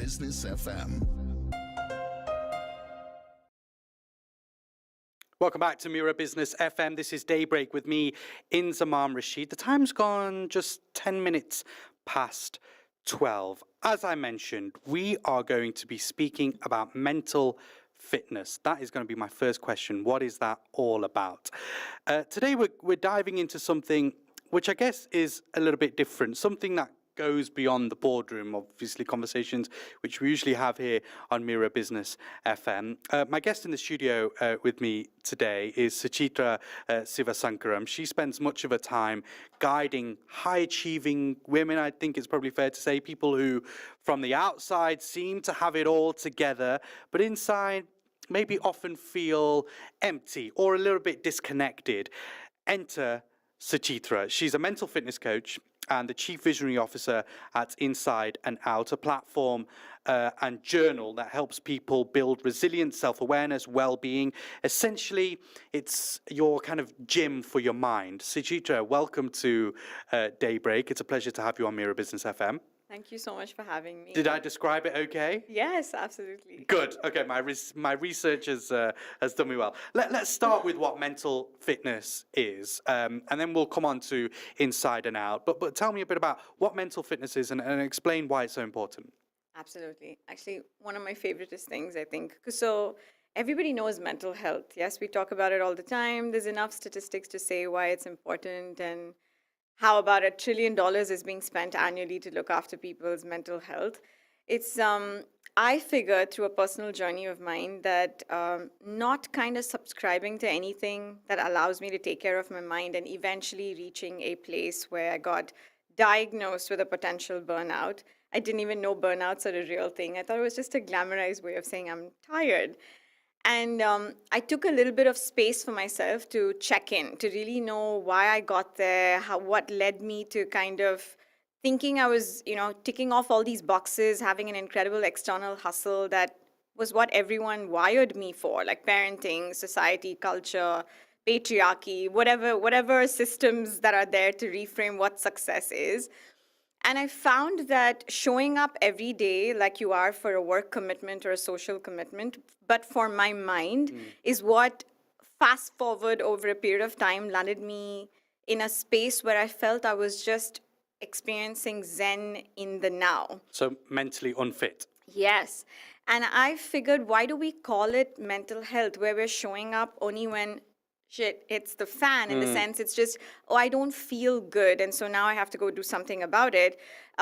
Business FM. Welcome back to Mira Business FM. This is Daybreak with me, Inzamam Rashid. The time's gone just 10 minutes past 12. As I mentioned, we are going to be speaking about mental fitness. That is going to be my first question. What is that all about? Today we're diving into something which I guess is a little bit different, something that goes beyond the boardroom, obviously conversations which we usually have here on Mira Business FM. My guest in the studio with me today is Suchitra Sivasankaram. She spends much of her time guiding high-achieving women. I think it's probably fair to say people who from the outside seem to have it all together, but inside maybe often feel empty or a little bit disconnected. Enter Suchitra. She's a mental fitness coach and the Chief Visionary Officer at Inside and Out, a platform and journal that helps people build resilience, self-awareness, well-being. Essentially, it's your kind of gym for your mind. Suchitra, welcome to Daybreak. It's a pleasure to have you on Mira Business FM. Thank you so much for having me. Did I describe it okay? Yes, absolutely. Good. Okay, my research has done me well. Let's start with what mental fitness is, and then we'll come on to Inside and Out. But tell me a bit about what mental fitness is and explain why it's so important. Absolutely. Actually, one of my favoriteest things, I think. So everybody knows mental health. Yes, we talk about it all the time. There's enough statistics to say why it's important and how about $1 trillion is being spent annually to look after people's mental health. It's, I figured through a personal journey of mine that not kind of subscribing to anything that allows me to take care of my mind and eventually reaching a place where I got diagnosed with a potential burnout. I didn't even know burnouts are a real thing. I thought it was just a glamorized way of saying I'm tired. And I took a little bit of space for myself to check in, to really know why I got there, what led me to kind of thinking I was, ticking off all these boxes, having an incredible external hustle that was what everyone wired me for, like parenting, society, culture, patriarchy, whatever systems that are there to reframe what success is. And I found that showing up every day like you are for a work commitment or a social commitment, but for my mind, is what fast forward over a period of time landed me in a space where I felt I was just experiencing Zen in the now. So mentally unfit. Yes. And I figured, why do we call it mental health, where we're showing up only when shit hits the fan, in the sense it's just, oh, I don't feel good, and so now I have to go do something about it.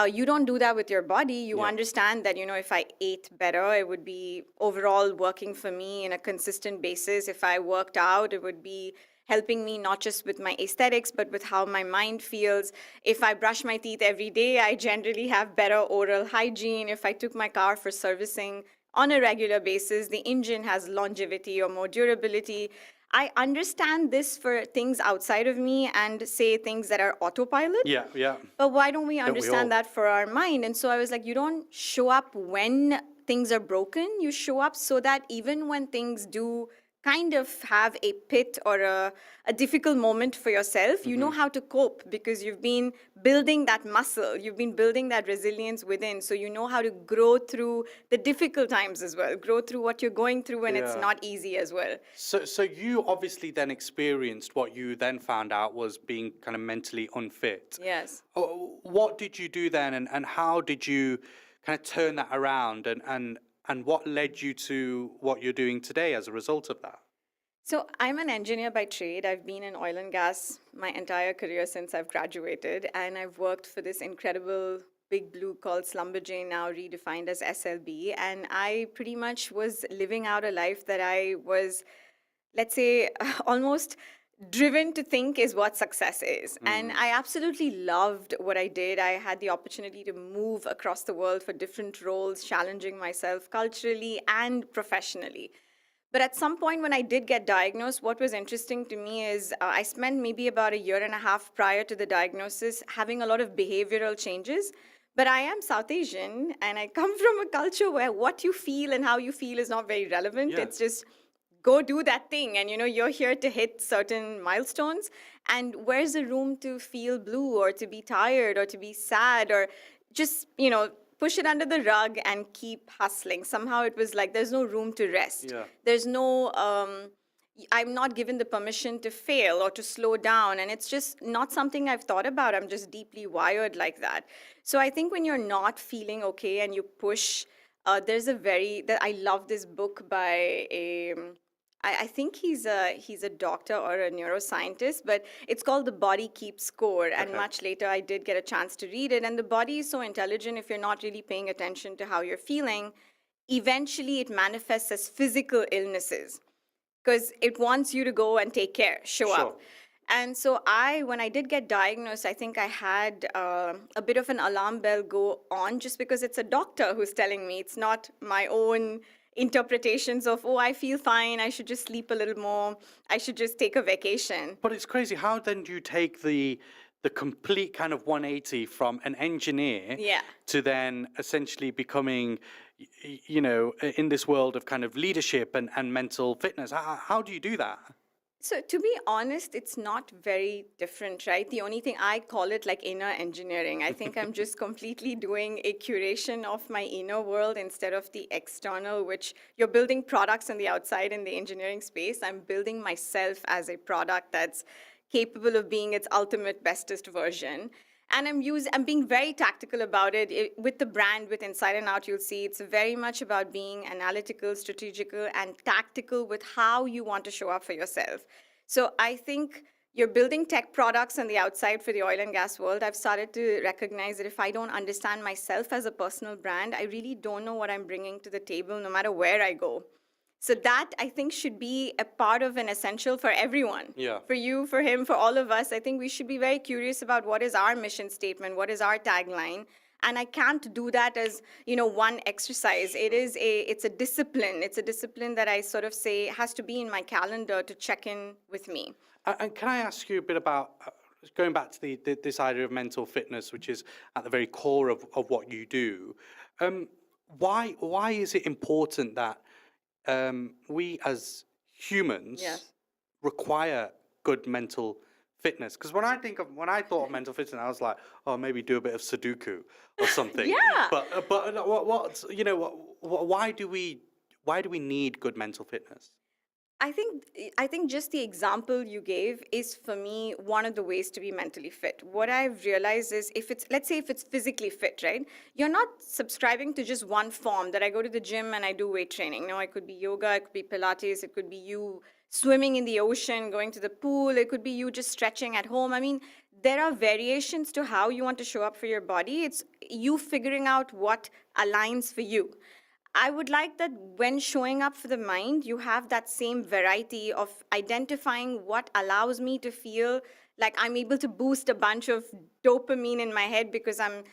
You don't do that with your body. You understand that, if I ate better, it would be overall working for me in a consistent basis. If I worked out, it would be helping me not just with my aesthetics, but with how my mind feels. If I brush my teeth every day, I generally have better oral hygiene. If I took my car for servicing on a regular basis, the engine has longevity or more durability. I understand this for things outside of me and say things that are autopilot. Yeah. But why don't we understand that for our mind? And so I was like, you don't show up when things are broken. You show up so that even when things do kind of have a pit or a difficult moment for yourself, you know how to cope because you've been building that muscle, you've been building that resilience within, so you know how to grow through the difficult times as well, grow through what you're going through when it's not easy as well. So you obviously then experienced what you then found out was being kind of mentally unfit. Yes. What did you do then and how did you kind of turn that around and what led you to what you're doing today as a result of that? So I'm an engineer by trade. I've been in oil and gas my entire career since I've graduated, and I've worked for this incredible big blue called Schlumberger, now redefined as SLB, and I pretty much was living out a life that I was, let's say, almost driven to think is what success is. And I absolutely loved what I did. I had the opportunity to move across the world for different roles, challenging myself culturally and professionally. But at some point when I did get diagnosed, what was interesting to me is I spent maybe about 1.5 years prior to the diagnosis having a lot of behavioral changes. But I am South Asian, and I come from a culture where what you feel and how you feel is not very relevant. It's just go do that thing, and you're here to hit certain milestones, and where's the room to feel blue or to be tired or to be sad or just push it under the rug and keep hustling. Somehow it was like there's no room to rest. Yeah. There's no, I'm not given the permission to fail or to slow down. And it's just not something I've thought about. I'm just deeply wired like that. So I think when you're not feeling okay and you push, there's I love this book by I think he's a doctor or a neuroscientist, but it's called The Body Keeps Score. And much later, I did get a chance to read it. And the body is so intelligent. If you're not really paying attention to how you're feeling, eventually it manifests as physical illnesses because it wants you to go and take care, show up. And so when I did get diagnosed, I think I had a bit of an alarm bell go on just because it's a doctor who's telling me. It's not my own interpretations of, oh, I feel fine, I should just sleep a little more, I should just take a vacation. But it's crazy. How then do you take the complete kind of 180 from an engineer to then essentially becoming, you know, in this world of kind of leadership and mental fitness? How do you do that? So to be honest, it's not very different, right? The only thing, I call it like inner engineering. I think I'm just completely doing a curation of my inner world instead of the external, which you're building products on the outside in the engineering space. I'm building myself as a product that's capable of being its ultimate bestest version. And I'm being very tactical about it. With the brand, with Inside and Out, you'll see it's very much about being analytical, strategical, and tactical with how you want to show up for yourself. So I think you're building tech products on the outside for the oil and gas world. I've started to recognize that if I don't understand myself as a personal brand, I really don't know what I'm bringing to the table, no matter where I go. So that, I think, should be a part of an essential for everyone. Yeah. For you, for him, for all of us. I think we should be very curious about what is our mission statement, what is our tagline. And I can't do that as, you know, one exercise. It's a discipline. It's a discipline that I sort of say has to be in my calendar to check in with me. And can I ask you a bit about, going back to this idea of mental fitness, which is at the very core of what you do, why is it important that we as humans require good mental fitness? Because when I thought of mental fitness, I was like, oh, maybe do a bit of Sudoku or something. Yeah. But why do we need good mental fitness? I think just the example you gave is, for me, one of the ways to be mentally fit. What I've realized is, let's say if it's physically fit, right? You're not subscribing to just one form, that I go to the gym and I do weight training. No, it could be yoga, it could be Pilates, it could be you swimming in the ocean, going to the pool, it could be you just stretching at home. I mean, there are variations to how you want to show up for your body. It's you figuring out what aligns for you. I would like that when showing up for the mind, you have that same variety of identifying what allows me to feel like I'm able to boost a bunch of dopamine in my head because I'm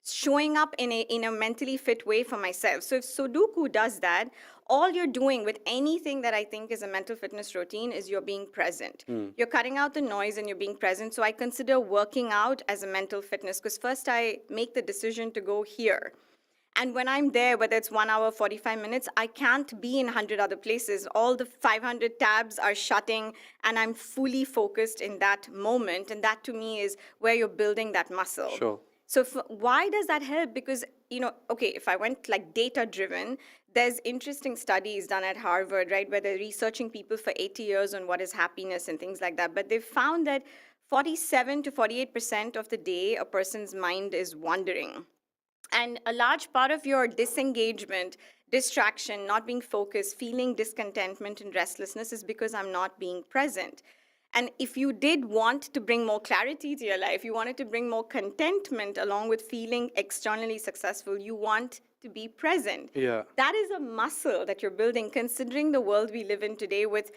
showing up in a mentally fit way for myself. So if Sudoku does that, all you're doing with anything that I think is a mental fitness routine is you're being present. You're cutting out the noise and you're being present. So I consider working out as a mental fitness because first I make the decision to go here. And when I'm there, whether it's 1 hour, 45 minutes, I can't be in 100 other places. All the 500 tabs are shutting, and I'm fully focused in that moment. And that, to me, is where you're building that muscle. Sure. So why does that help? Because, you know, okay, if I went like data-driven, there's interesting studies done at Harvard, right, where they're researching people for 80 years on what is happiness and things like that. But they've found that 47 to 48% of the day, a person's mind is wandering. And a large part of your disengagement, distraction, not being focused, feeling discontentment and restlessness is because I'm not being present. And if you did want to bring more clarity to your life, you wanted to bring more contentment along with feeling externally successful, you want to be present. Yeah. That is a muscle that you're building, considering the world we live in today with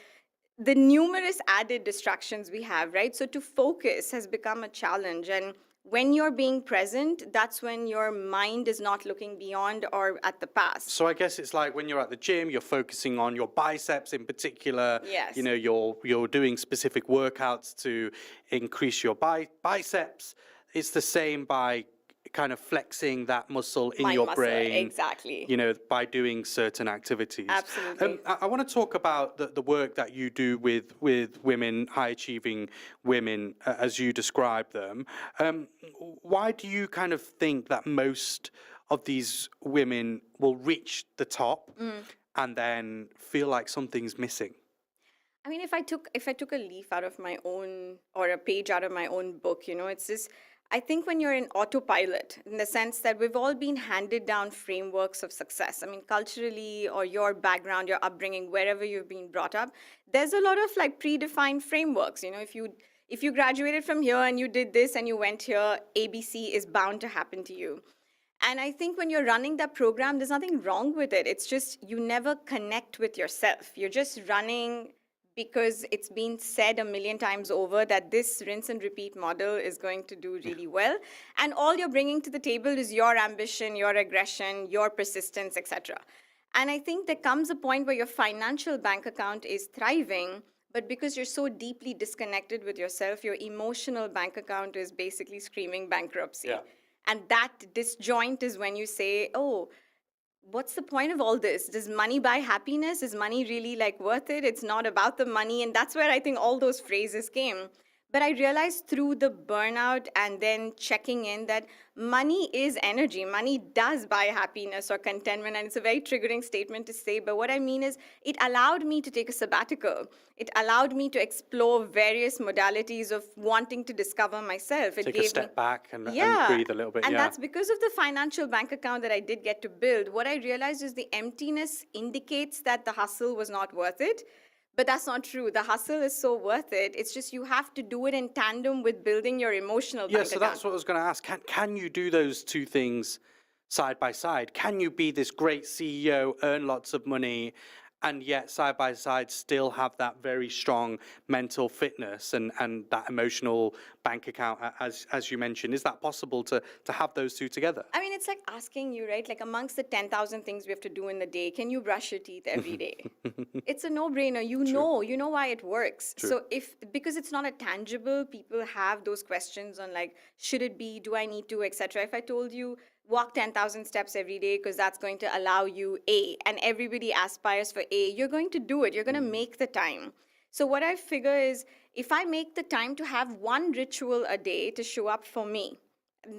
the numerous added distractions we have, right? So to focus has become a challenge. And when you're being present, that's when your mind is not looking beyond or at the past. So I guess it's like when you're at the gym, you're focusing on your biceps in particular. Yes. You know, you're doing specific workouts to increase your biceps. It's the same by kind of flexing that muscle in your brain. Exactly. You know, by doing certain activities. Absolutely. I want to talk about the work that you do with women, high-achieving women, as you describe them. Why do you kind of think that most of these women will reach the top and then feel like something's missing? I mean, if I took a leaf out of my own or a page out of my own book, it's this. I think when you're in autopilot, in the sense that we've all been handed down frameworks of success. I mean, culturally or your background, your upbringing, wherever you've been brought up, there's a lot of like predefined frameworks. If you graduated from here and you did this and you went here, ABC is bound to happen to you. And I think when you're running that program, there's nothing wrong with it. It's just you never connect with yourself. You're just running because it's been said a million times over that this rinse and repeat model is going to do really well. And all you're bringing to the table is your ambition, your aggression, your persistence, etc. And I think there comes a point where your financial bank account is thriving, but because you're so deeply disconnected with yourself, your emotional bank account is basically screaming bankruptcy. Yeah. And that disjoint is when you say, oh, what's the point of all this? Does money buy happiness? Is money really like worth it? It's not about the money. And that's where I think all those phrases came. But I realized through the burnout and then checking in that money is energy. Money does buy happiness or contentment. And it's a very triggering statement to say. But what I mean is it allowed me to take a sabbatical. It allowed me to explore various modalities of wanting to discover myself. It Take gave a step me, back and yeah, breathe a little bit. and Yeah. that's because of the financial bank account that I did get to build. What I realized is the emptiness indicates that the hustle was not worth it. But that's not true. The hustle is so worth it. It's just you have to do it in tandem with building your emotional Yeah, bank so account. that's what I was going to ask. Can you do those two things side by side? Can you be this great CEO, earn lots of money, and yet side by side still have that very strong mental fitness and that emotional bank account, as you mentioned? Is that possible to have those two together? I mean, it's like asking you, right? Like amongst the 10,000 things we have to do in the day, can you brush your teeth every day? It's a no-brainer. You know why it works. So because it's not a tangible, people have those questions on like, should it be, do I need to, etc. If I told you, walk 10,000 steps every day because that's going to allow you A, and everybody aspires for A, you're going to do it. You're going to make the time. So what I figure is if I make the time to have one ritual a day to show up for me,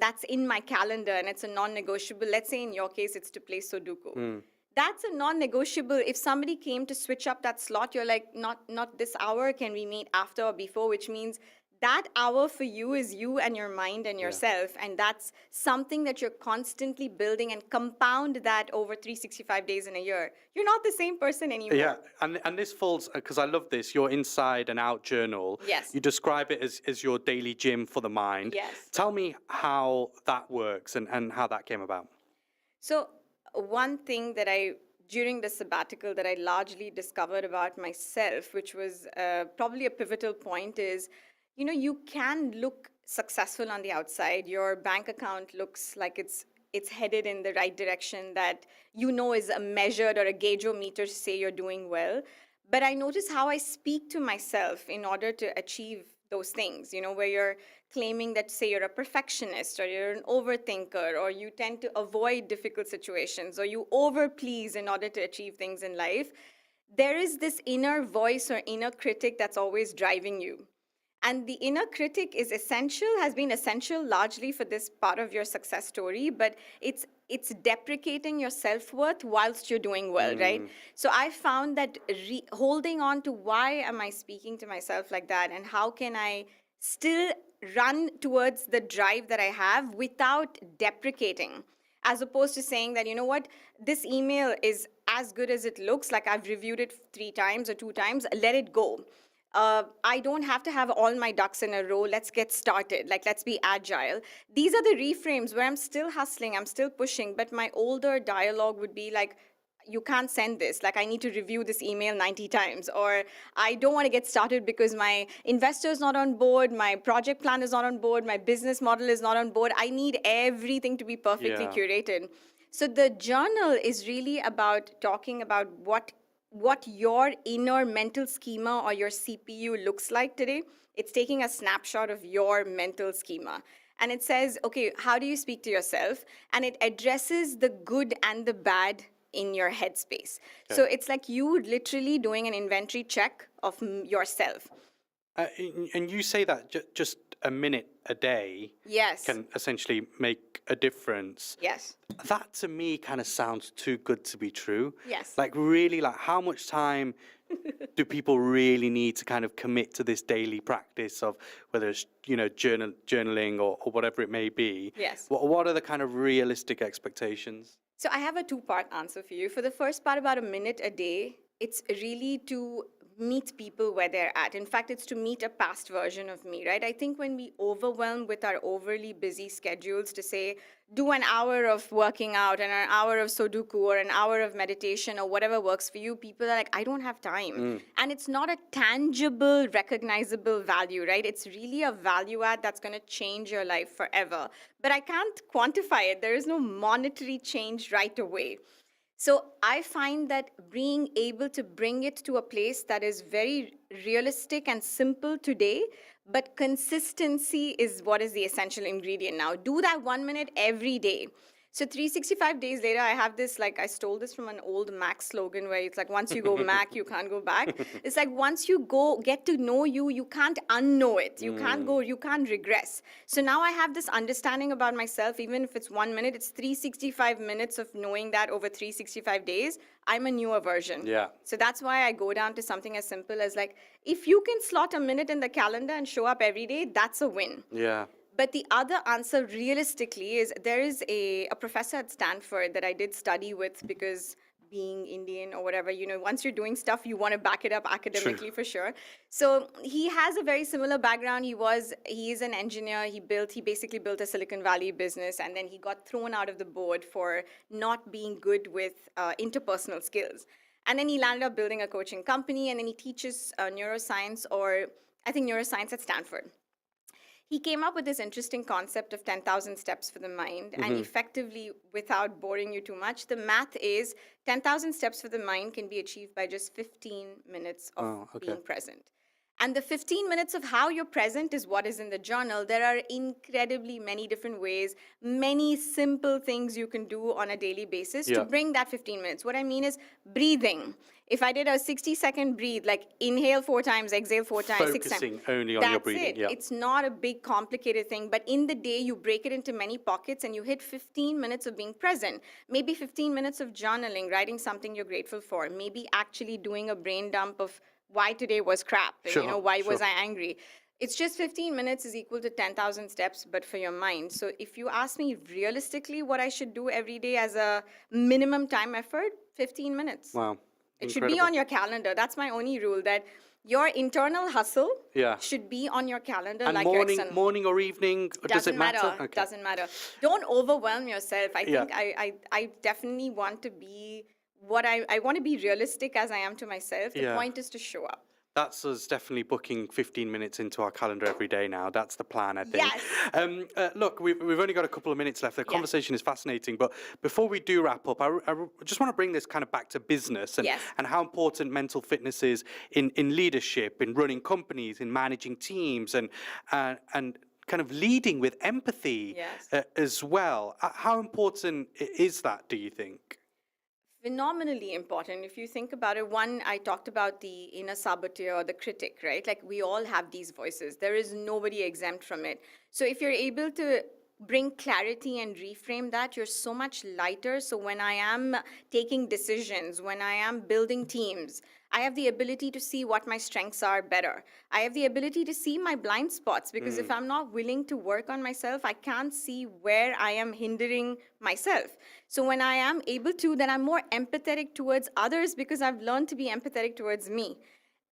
that's in my calendar and it's a non-negotiable. Let's say in your case, it's to play Sudoku. That's a non-negotiable. If somebody came to switch up that slot, you're like, not this hour, can we meet after or before, which means that hour for you is you and your mind and yourself. And that's something that you're constantly building and compound that over 365 days in a year. You're not the same person anymore. Yeah, and this falls, because I love this, your inside and out journal. Yes. You describe it as your daily gym for the mind. Yes. Tell me how that works and how that came about. So one thing that during the sabbatical that I largely discovered about myself, which was probably a pivotal point, is you can look successful on the outside. Your bank account looks like it's headed in the right direction, that is a measured or a gaugeometer to say you're doing well. But I notice how I speak to myself in order to achieve those things, where you're claiming that, say, you're a perfectionist or you're an overthinker or you tend to avoid difficult situations or you overplease in order to achieve things in life. There is this inner voice or inner critic that's always driving you. And the inner critic has been essential largely for this part of your success story, but it's deprecating your self-worth whilst you're doing well, right? So I found that holding on to why am I speaking to myself like that and how can I still run towards the drive that I have without deprecating, as opposed to saying that, this email is as good as it looks, like I've reviewed it 3 times or 2 times, let it go. I don't have to have all my ducks in a row. Let's get started. Let's be agile. These are the reframes where I'm still hustling, I'm still pushing, but my older dialogue would be like, you can't send this. I need to review this email 90 times. Or I don't want to get started because my investor is not on board, my project plan is not on board, my business model is not on board. I need everything to be perfectly curated. So the journal is really about talking about what your inner mental schema or your CPU looks like today. It's taking a snapshot of your mental schema. And it says, okay, how do you speak to yourself? And it addresses the good and the bad in your headspace. Okay. So it's like you literally doing an inventory check of yourself. And you say that just a minute a day Yes. can essentially make a difference. Yes. That to me kind of sounds too good to be true. Yes. Like really, like how much time do people really need to kind of commit to this daily practice of whether it's, you know, journaling or whatever it may be? Yes. What are the kind of realistic expectations? So I have a two-part answer for you. For the first part, about a minute a day, it's really to meet people where they're at. In fact, it's to meet a past version of me, right? I think when we overwhelm with our overly busy schedules to say, do an hour of working out and an hour of Sudoku or an hour of meditation or whatever works for you, people are like, I don't have time. And it's not a tangible, recognizable value, right? It's really a value add that's going to change your life forever. But I can't quantify it. There is no monetary change right away. So I find that being able to bring it to a place that is very realistic and simple today, but consistency is what is the essential ingredient now. Do that 1 minute every day. So 365 days later, I have this, like, I stole this from an old Mac slogan where it's like, once you go Mac, you can't go back. It's like, once you go get to know you, you can't unknow it. You can't go, you can't regress. So now I have this understanding about myself, even if it's 1 minute, it's 365 minutes of knowing that over 365 days, I'm a newer version. Yeah. So that's why I go down to something as simple as like, if you can slot a minute in the calendar and show up every day, that's a win. Yeah. But the other answer realistically is there is a professor at Stanford that I did study with because being Indian or whatever, you know, once you're doing stuff, you want to back it up academically for sure. So he has a very similar background. He is an engineer. He basically built a Silicon Valley business, and then he got thrown out of the board for not being good with interpersonal skills. And then he landed up building a coaching company, and then he teaches neuroscience, or I think neuroscience at Stanford. He came up with this interesting concept of 10,000 steps for the mind. And effectively, without boring you too much, the math is 10,000 steps for the mind can be achieved by just 15 minutes of being present. And the 15 minutes of how you're present is what is in the journal. There are incredibly many different ways, many simple things you can do on a daily basis to bring that 15 minutes. What I mean is breathing. If I did a 60-second breathe, like inhale 4 times, exhale 4 times, 6 times. Focusing only on your breathing. That's it. It's not a big, complicated thing. But in the day, you break it into many pockets and you hit 15 minutes of being present. Maybe 15 minutes of journaling, writing something you're grateful for. Maybe actually doing a brain dump of why today was crap, and you know, why was I angry? It's just 15 minutes is equal to 10,000 steps, but for your mind. So if you ask me realistically what I should do every day as a minimum time effort, 15 minutes. Wow. It should be on your calendar. That's my only rule, that your internal hustle should be on your calendar. And like morning or evening, does it matter? Okay. Doesn't matter. Don't overwhelm yourself. I think I definitely want to be I want to be realistic as I am to myself. The point is to show up. That's us definitely booking 15 minutes into our calendar every day now. That's the plan, I think. Yes. Look, we've only got a couple of minutes left. The conversation is fascinating. But before we do wrap up, I just want to bring this kind of back to business and how important mental fitness is in leadership, in running companies, in managing teams, and kind of leading with empathy as well. How important is that, do you think? Phenomenally important. If you think about it, one, I talked about the inner saboteur or the critic, right? Like we all have these voices. There is nobody exempt from it. So if you're able to bring clarity and reframe that, you're so much lighter. So when I am taking decisions, when I am building teams, I have the ability to see what my strengths are better. I have the ability to see my blind spots, because if I'm not willing to work on myself, I can't see where I am hindering myself. So when I am able to, then I'm more empathetic towards others because I've learned to be empathetic towards me.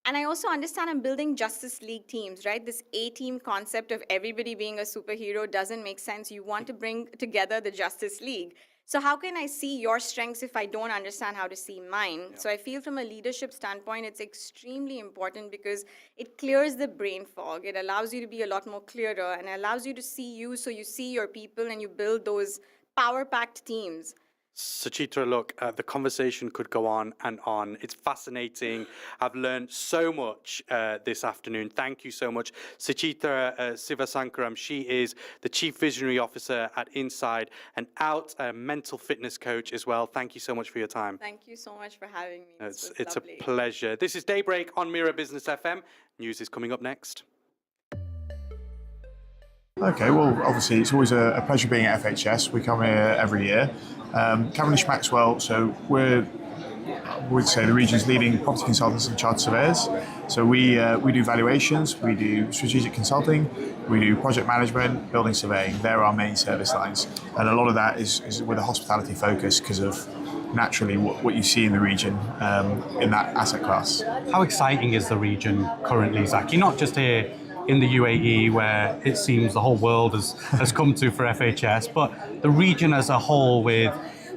And I also understand I'm building Justice League teams, right? This A-team concept of everybody being a superhero doesn't make sense. You want to bring together the Justice League. So how can I see your strengths if I don't understand how to see mine? So I feel from a leadership standpoint, it's extremely important because it clears the brain fog. It allows you to be a lot more clearer and allows you to see you, so you see your people and you build those power-packed teams. Suchitra, look, the conversation could go on and on. It's fascinating. I've learned so much this afternoon. Thank you so much. Suchitra Sivasankaram, she is the Chief Visionary Officer at Inside and Out, a mental fitness coach as well. Thank you so much for your time. Thank you so much for having me. It's a pleasure. This is Daybreak on Mira Business FM. News is coming up next. Okay, well, obviously it's always a pleasure being at FHS. We come here every year. Cavendish Maxwell, so I would say the region's leading property consultants and chartered surveyors. So we do valuations, we do strategic consulting, we do project management, building surveying. They're our main service lines. And a lot of that is with a hospitality focus because of naturally what you see in the region in that asset class. How exciting is the region currently, Zach? You're not just here in the UAE where it seems the whole world has come to for FHS, but the region as a whole with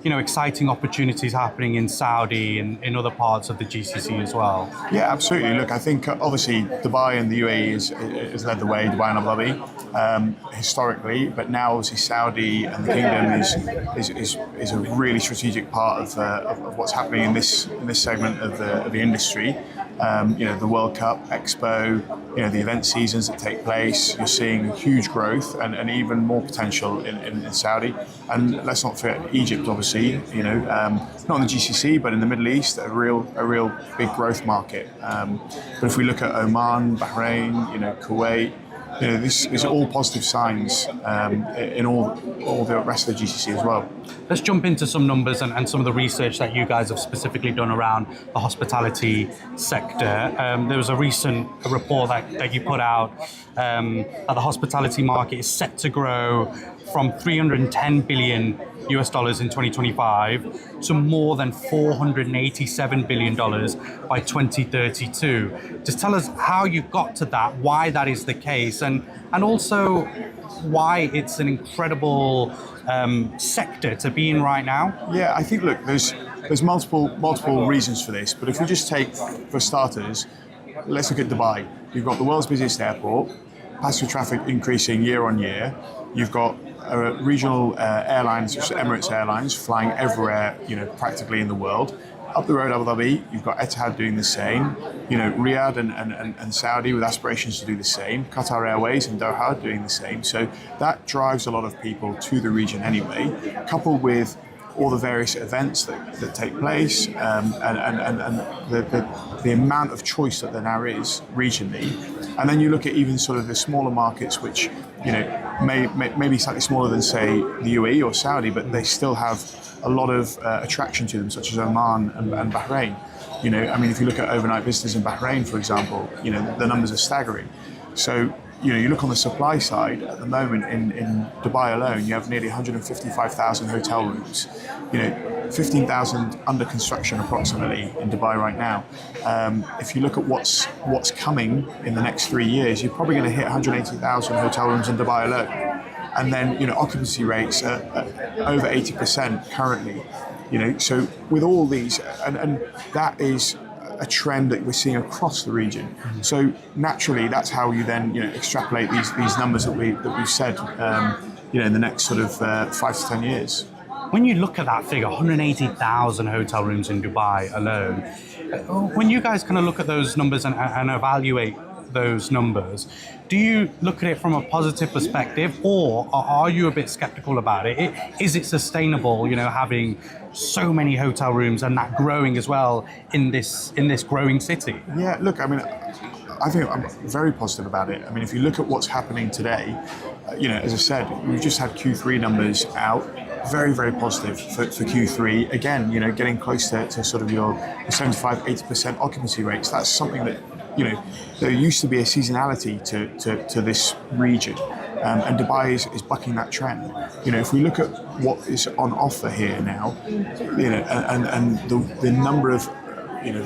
exciting opportunities happening in Saudi and in other parts of the GCC as well. Yeah, absolutely. Look, I think obviously Dubai and the UAE has led the way, Dubai and Abu Dhabi, historically, but now obviously Saudi and the Kingdom is a really strategic part of what's happening in this segment of the industry. The World Cup, Expo, the event seasons that take place, you're seeing huge growth and even more potential in Saudi. And let's not forget Egypt, obviously, not in the GCC, but in the Middle East, a real big growth market. But if we look at Oman, Bahrain, Kuwait, this is all positive signs in all the rest of the GCC as well. Let's jump into some numbers and some of the research that you guys have specifically done around the hospitality sector. There was a recent report that you put out that the hospitality market is set to grow from $310 billion US dollars in 2025 to more than $487 billion by 2032. Just tell us how you got to that, why that is the case, and also why it's an incredible sector to be in right now. Yeah, I think, look, there's multiple reasons for this, but if we just take, for starters, let's look at Dubai. You've got the world's busiest airport, passenger traffic increasing year on year. You've got regional airlines, such as Emirates Airlines, flying everywhere, practically in the world. Up the road, Abu Dhabi, you've got Etihad doing the same. Riyadh and Saudi with aspirations to do the same. Qatar Airways and Doha doing the same. So that drives a lot of people to the region anyway, coupled with all the various events that take place and the amount of choice that there now is regionally. And then you look at even sort of the smaller markets, which may be slightly smaller than, say, the UAE or Saudi, but they still have a lot of attraction to them, such as Oman and Bahrain. If you look at overnight visitors in Bahrain, for example, the numbers are staggering. So, you look on the supply side at the moment in Dubai alone, you have nearly 155,000 hotel rooms, 15,000 under construction approximately in Dubai right now. If you look at what's coming in the next 3 years, you're probably going to hit 180,000 hotel rooms in Dubai alone. And then, occupancy rates are over 80% currently. So with all these, and that is a trend that we're seeing across the region. So naturally, that's how you then extrapolate these numbers that we've said in the next sort of 5 to 10 years. When you look at that figure, 180,000 hotel rooms in Dubai alone, when you guys kind of look at those numbers and evaluate those numbers, do you look at it from a positive perspective, or are you a bit skeptical about it? Is it sustainable, having so many hotel rooms and that growing as well in this growing city? Yeah, look, I think I'm very positive about it. If you look at what's happening today, as I said, we've just had Q3 numbers out, very, very positive for Q3. Again, getting close to sort of your 75, 80% occupancy rates. That's something that, there used to be a seasonality to this region. And Dubai is bucking that trend. If we look at what is on offer here now, and the number of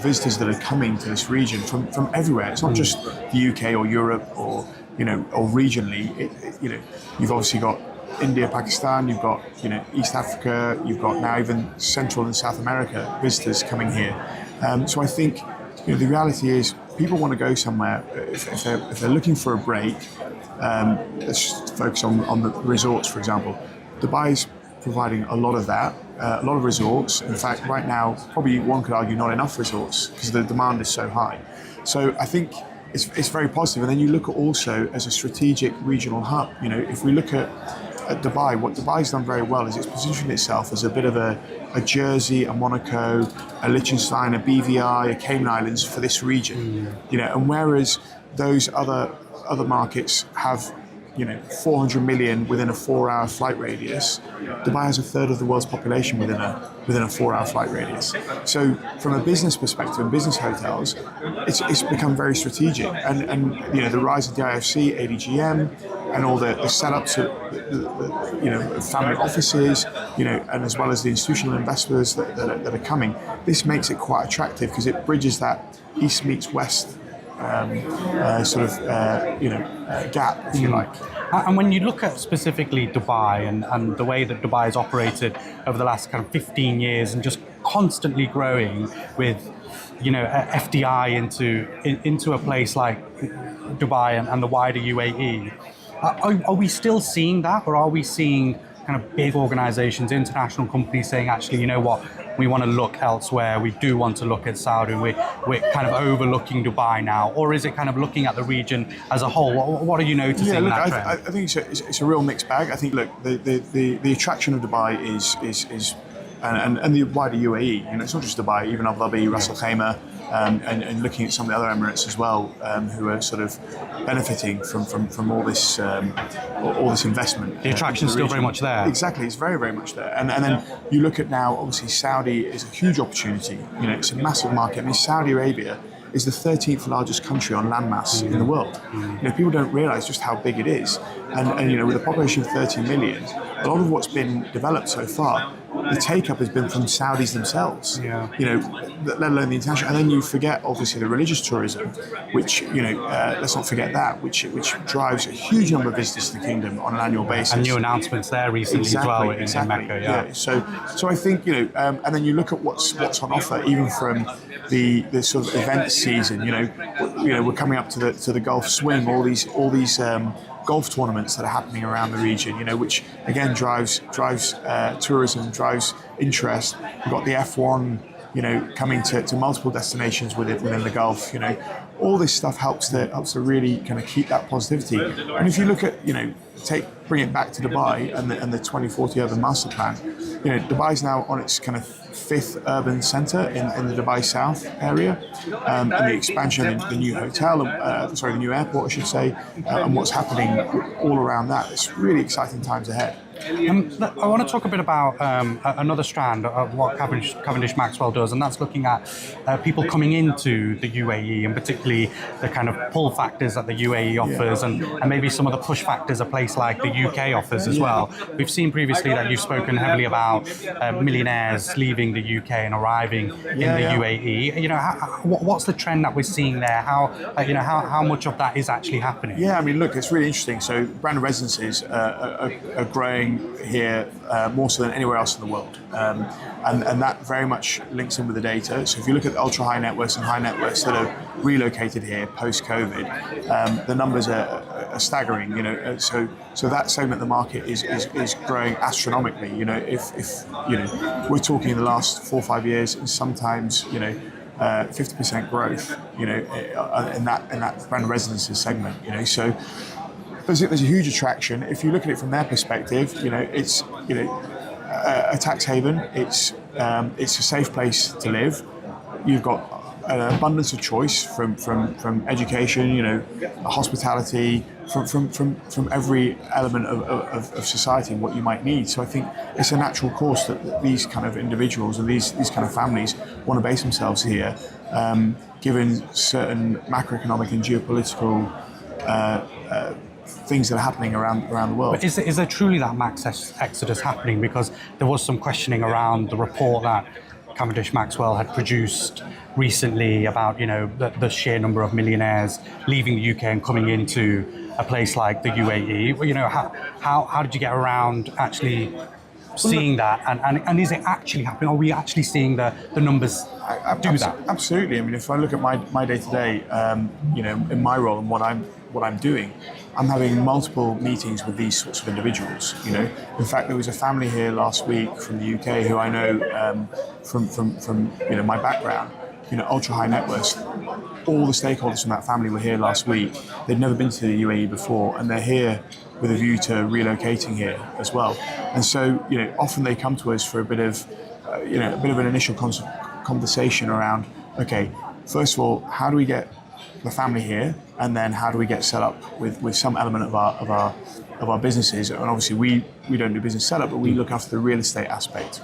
visitors that are coming to this region from everywhere. It's not just the UK or Europe or regionally. You've obviously got India, Pakistan, you've got East Africa, you've got now even Central and South America visitors coming here. So I think the reality is people want to go somewhere if they're looking for a break. Let's just focus on the resorts, for example. Dubai's providing a lot of that, a lot of resorts. In fact, right now, probably one could argue not enough resorts because the demand is so high. So I think it's very positive. And then you look at also as a strategic regional hub. If we look at Dubai, what Dubai's done very well is it's positioned itself as a bit of a Jersey, a Monaco, a Liechtenstein, a BVI, a Cayman Islands for this region. And whereas those other markets have 400 million within a 4-hour flight radius. Dubai has a third of the world's population within a 4-hour flight radius. So from a business perspective, and business hotels, it's become very strategic. And the rise of the IFC, ADGM, and all the setups of family offices, and as well as the institutional investors that are coming. This makes it quite attractive because it bridges that east meets west gap, if you like. And when you look at specifically Dubai and the way that Dubai has operated over the last kind of 15 years and just constantly growing with, FDI into a place like Dubai and the wider UAE, are we still seeing that, or are we seeing kind of big organizations, international companies saying, actually, you know what, we want to look elsewhere, we do want to look at Saudi, we're kind of overlooking Dubai now? Or is it kind of looking at the region as a whole? What are you noticing in that trend? I think it's a real mixed bag. I think, look, the attraction of Dubai is and the wider UAE, it's not just Dubai, even Abu Dhabi, Ras Al Khaimah, and looking at some of the other Emirates as well, who are sort of benefiting from all this investment. The attraction is still very much there. Exactly, it's very, very much there. And then you look at now, obviously Saudi is a huge opportunity. It's a massive market. I mean, Saudi Arabia is the 13th largest country on landmass in the world. People don't realise just how big it is. And with a population of 30 million, a lot of what's been developed so far, the take-up has been from Saudis themselves, let alone the international. And then you forget, obviously, the religious tourism, which, let's not forget that, which drives a huge number of visitors to the kingdom on an annual basis. And new announcements there recently as well in Mecca. Yeah. So I think, and then you look at what's on offer, even from the sort of event season. We're coming up to the Gulf Swing, all these golf tournaments that are happening around the region, which again drives tourism, drives interest. We've got the F1, coming to multiple destinations within the Gulf. All this stuff helps to really kind of keep that positivity. And if you look at, bring it back to Dubai and the 2040 Urban Master Plan, Dubai's now on its kind of 5th urban centre in the Dubai South area, and the expansion, the new hotel, the new airport, I should say, and what's happening all around that. It's really exciting times ahead. I want to talk a bit about another strand of what Cavendish Maxwell does, and that's looking at people coming into the UAE, and particularly the kind of pull factors that the UAE offers, and maybe some of the push factors a place like the UK offers as well. We've seen previously that you've spoken heavily about millionaires leaving the UK and arriving in the UAE. What's the trend that we're seeing there? How much of that is actually happening? Yeah, I mean, look, it's really interesting. So brand residences are growing here more so than anywhere else in the world, and that very much links in with the data. So if you look at the ultra high net worths and high net worths that are relocated here post COVID, the numbers are staggering. So that segment of the market is growing astronomically. If we're talking in the last 4 or 5 years, and sometimes 50% growth. In that brand residences segment. So there's a huge attraction. If you look at it from their perspective, it's a tax haven. It's a safe place to live. You've got an abundance of choice from education, hospitality, from every element of society and what you might need. So I think it's a natural course that these kind of individuals and these kind of families want to base themselves here, given certain macroeconomic and geopolitical things that are happening around the world. But is there truly that mass exodus happening? Because there was some questioning around the report that Cavendish Maxwell had produced recently about the sheer number of millionaires leaving the UK and coming into a place like the UAE. How did you get around actually seeing that, and is it actually happening? Are we actually seeing the numbers do that? Absolutely. I mean, if I look at my day to day, in my role and what I'm doing, I'm having multiple meetings with these sorts of individuals. In fact, there was a family here last week from the UK who I know from my background. Ultra high net worth. All the stakeholders from that family were here last week. They'd never been to the UAE before, and they're here with a view to relocating here as well. And so, often they come to us for a bit of an initial conversation around, okay, first of all, how do we get the family here, and then how do we get set up with some element of our businesses? And obviously we don't do business setup, but we look after the real estate aspect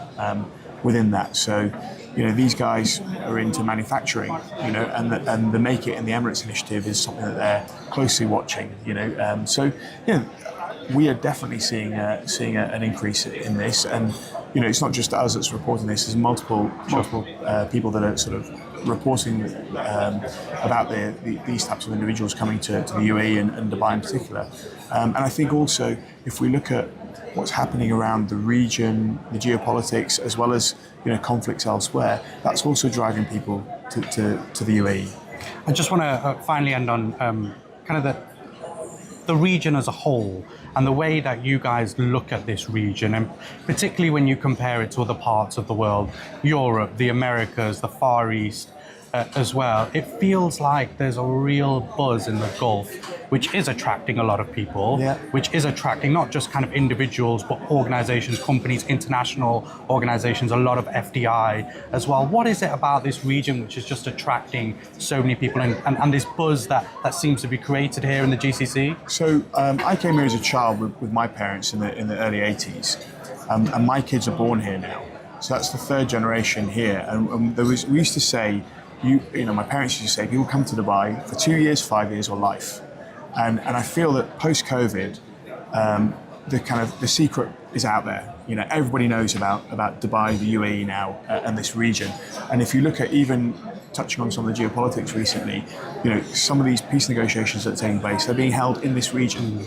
within that. So, these guys are into manufacturing, and the Make It in the Emirates initiative is something that they're closely watching, So, we are definitely seeing an increase in this, and it's not just us that's reporting this. There's multiple people that are sort of reporting about these types of individuals coming to the UAE and Dubai in particular. And I think also, if we look at what's happening around the region, the geopolitics, as well as conflicts elsewhere, that's also driving people to the UAE. I just want to finally end on kind of the region as a whole and the way that you guys look at this region, and particularly when you compare it to other parts of the world, Europe, the Americas, the Far East as well. It feels like there's a real buzz in the Gulf, which is attracting a lot of people, which is attracting not just kind of individuals, but organizations, companies, international organizations, a lot of FDI as well. What is it about this region which is just attracting so many people and this buzz that seems to be created here in the GCC? So I came here as a child with my parents in the early 80s, and my kids are born here now. So that's the third generation here. And we used to say, my parents used to say, people come to Dubai for 2 years, 5 years, or life. And I feel that post-COVID, the secret is out there. Everybody knows about Dubai, the UAE now, and this region. And if you look at even touching on some of the geopolitics recently, some of these peace negotiations that are taking place, they're being held in this region.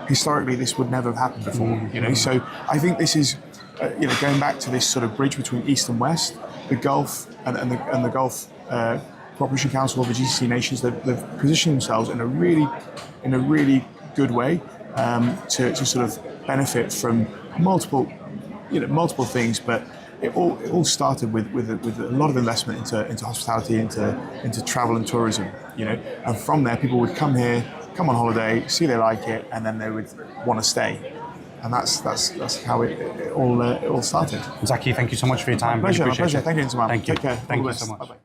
Historically, this would never have happened before. So I think this is, going back to this sort of bridge between East and West, the Gulf and the Gulf Cooperation Council of the GCC nations, they've positioned themselves in a really good way to sort of benefit from multiple things. But it all started with a lot of investment into hospitality, into travel and tourism. And from there, people would come here, come on holiday, see they like it, and then they would want to stay. And that's how it all started. Zaki, thank you so much for your time. My pleasure. Thank you, Insamam. Thank you. Take care. Thank you so much. Bye-bye.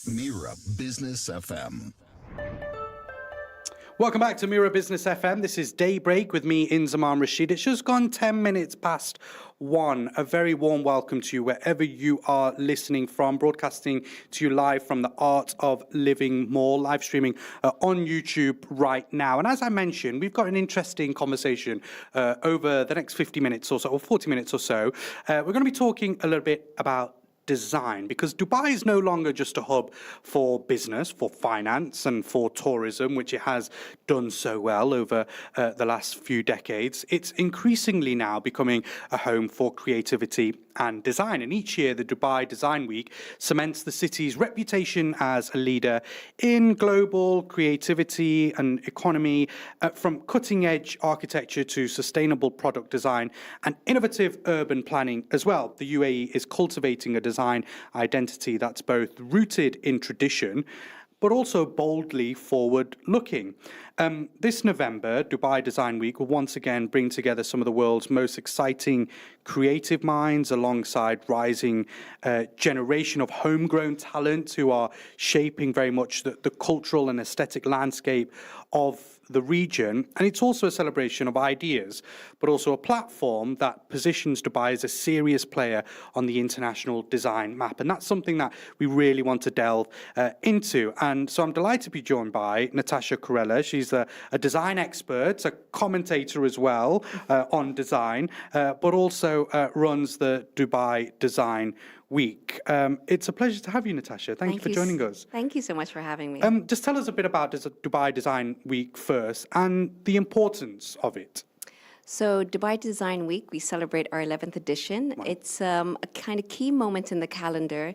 Mira Business FM. Welcome back to Mira Business FM. This is Daybreak with me, Inzamam Rashid. It's just gone 10 minutes past 1. A very warm welcome to you wherever you are listening from, broadcasting to you live from the Art of Living Mall, live streaming on YouTube right now. And as I mentioned, we've got an interesting conversation over the next 50 minutes or so, or 40 minutes or so. We're going to be talking a little bit about design, because Dubai is no longer just a hub for business, for finance and for tourism, which it has done so well over the last few decades. It's increasingly now becoming a home for creativity and design. And each year, the Dubai Design Week cements the city's reputation as a leader in global creativity and economy, from cutting-edge architecture to sustainable product design and innovative urban planning as well. The UAE is cultivating a design identity that's both rooted in tradition but also boldly forward-looking. This November, Dubai Design Week will once again bring together some of the world's most exciting creative minds alongside rising generation of homegrown talent who are shaping very much the cultural and aesthetic landscape of the region. And it's also a celebration of ideas, but also a platform that positions Dubai as a serious player on the international design map. And that's something that we really want to delve into. And so I'm delighted to be joined by Natasha Corella. She's a design expert, a commentator as well on design, but also runs the Dubai Design Week. It's a pleasure to have you, Natasha. Thank you for joining us. Thank you so much for having me. Just tell us a bit about Dubai Design Week first and the importance of it. So Dubai Design Week, we celebrate our 11th edition. Wow. It's a kind of key moment in the calendar,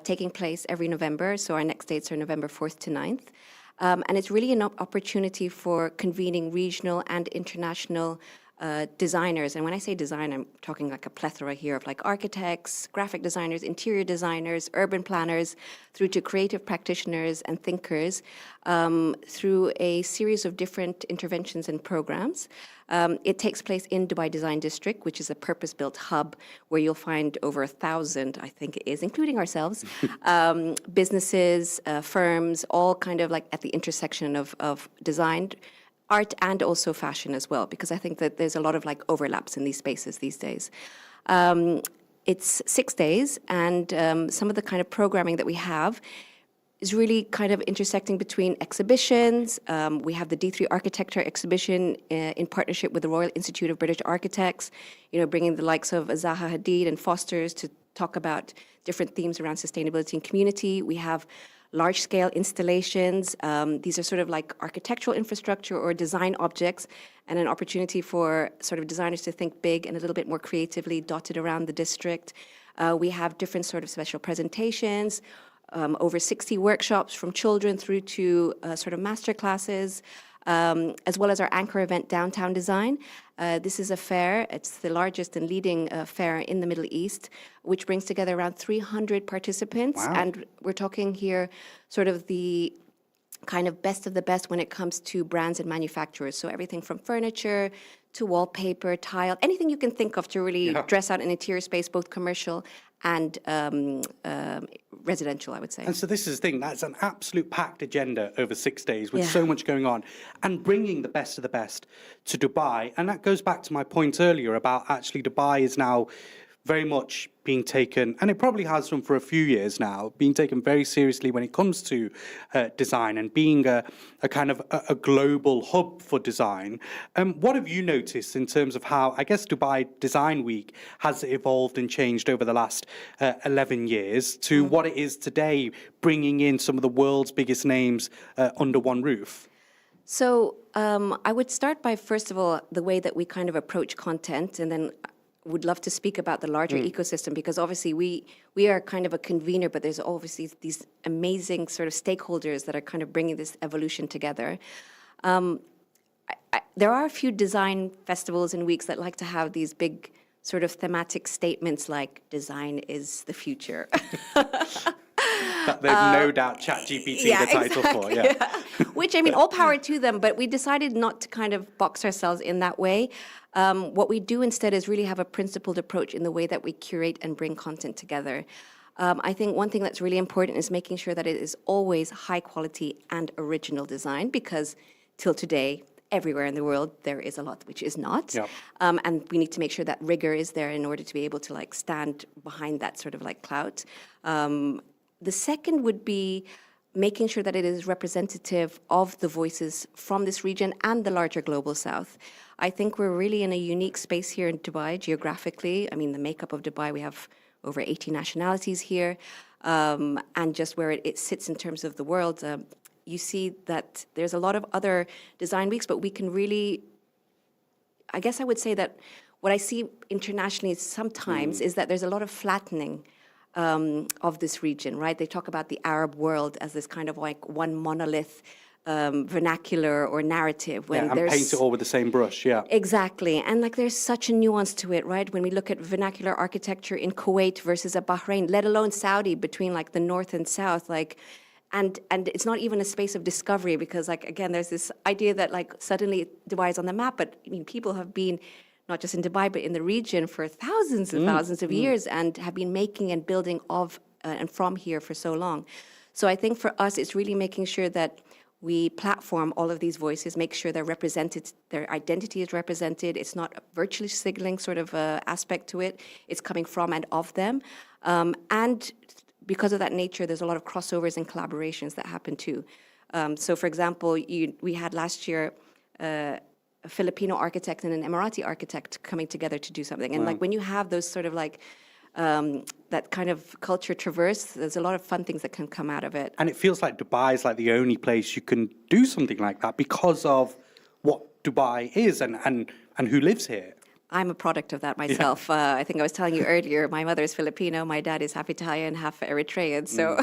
taking place every November. So our next dates are November 4th to 9th. And it's really an opportunity for convening regional and international designers. And when I say design, I'm talking like a plethora here of like architects, graphic designers, interior designers, urban planners, through to creative practitioners and thinkers, through a series of different interventions and programs. It takes place in Dubai Design District, which is a purpose-built hub where you'll find over 1,000, I think it is, including ourselves, businesses, firms, all kind of like at the intersection of design, art, and also fashion as well, because I think that there's a lot of like overlaps in these spaces these days. It's 6 days, and some of the kind of programming that we have is really kind of intersecting between exhibitions. We have the D3 Architecture exhibition in partnership with the Royal Institute of British Architects, bringing the likes of Zaha Hadid and Foster's to talk about different themes around sustainability and community. We have large-scale installations. These are sort of like architectural infrastructure or design objects, and an opportunity for sort of designers to think big and a little bit more creatively dotted around the district. We have different sort of special presentations, over 60 workshops from children through to sort of master classes, as well as our anchor event, Downtown Design. This is a fair. It's the largest and leading fair in the Middle East, which brings together around 300 participants. Wow. And we're talking here sort of the kind of best of the best when it comes to brands and manufacturers. So everything from furniture to wallpaper, tile, anything you can think of to really dress out an interior space, both commercial and residential, I would say. And so this is the thing, that's an absolute packed agenda over 6 days with so much going on and bringing the best of the best to Dubai. And that goes back to my point earlier about actually Dubai is now very much being taken, and it probably has done for a few years now, being taken very seriously when it comes to design and being a kind of a global hub for design. What have you noticed in terms of how, I guess, Dubai Design Week has evolved and changed over the last 11 years to what it is today, bringing in some of the world's biggest names under one roof? So I would start by, first of all, the way that we kind of approach content, and then would love to speak about the larger ecosystem, because obviously we are kind of a convener, but there's obviously these amazing sort of stakeholders that are kind of bringing this evolution together. There are a few design festivals and weeks that like to have these big sort of thematic statements like design is the future. That they've no doubt ChatGPT the title for, Which, I mean, all power to them, but we decided not to kind of box ourselves in that way. What we do instead is really have a principled approach in the way that we curate and bring content together. I think one thing that's really important is making sure that it is always high quality and original design, because till today, everywhere in the world, there is a lot which is not. Yep. And we need to make sure that rigor is there in order to be able to like stand behind that sort of like clout. The second would be making sure that it is representative of the voices from this region and the larger global south. I think we're really in a unique space here in Dubai geographically. I mean, the makeup of Dubai, we have over 80 nationalities here. And just where it sits in terms of the world, you see that there's a lot of other design weeks, but we can really, I guess I would say that what I see internationally sometimes is that there's a lot of flattening of this region, right? They talk about the Arab world as this kind of like one monolith vernacular or narrative. When and paint it all with the same brush, yeah. Exactly. And like there's such a nuance to it, right? When we look at vernacular architecture in Kuwait versus a Bahrain, let alone Saudi, between like the north and south, like, and it's not even a space of discovery, because like, again, there's this idea that like suddenly Dubai is on the map, but I mean, people have been not just in Dubai, but in the region for thousands and thousands of years, and have been making and building of and from here for so long. So I think for us, it's really making sure that we platform all of these voices, make sure they're represented, their identity is represented. It's not a virtually signaling sort of aspect to it. It's coming from and of them. And because of that nature, there's a lot of crossovers and collaborations that happen too. So for example, we had last year a Filipino architect and an Emirati architect coming together to do something. And like when you have those sort of like that kind of culture traverse, there's a lot of fun things that can come out of it. And it feels like Dubai is like the only place you can do something like that because of what Dubai is and who lives here. I'm a product of that myself. I think I was telling you earlier, my mother is Filipino, my dad is half Italian, half Eritrean. So,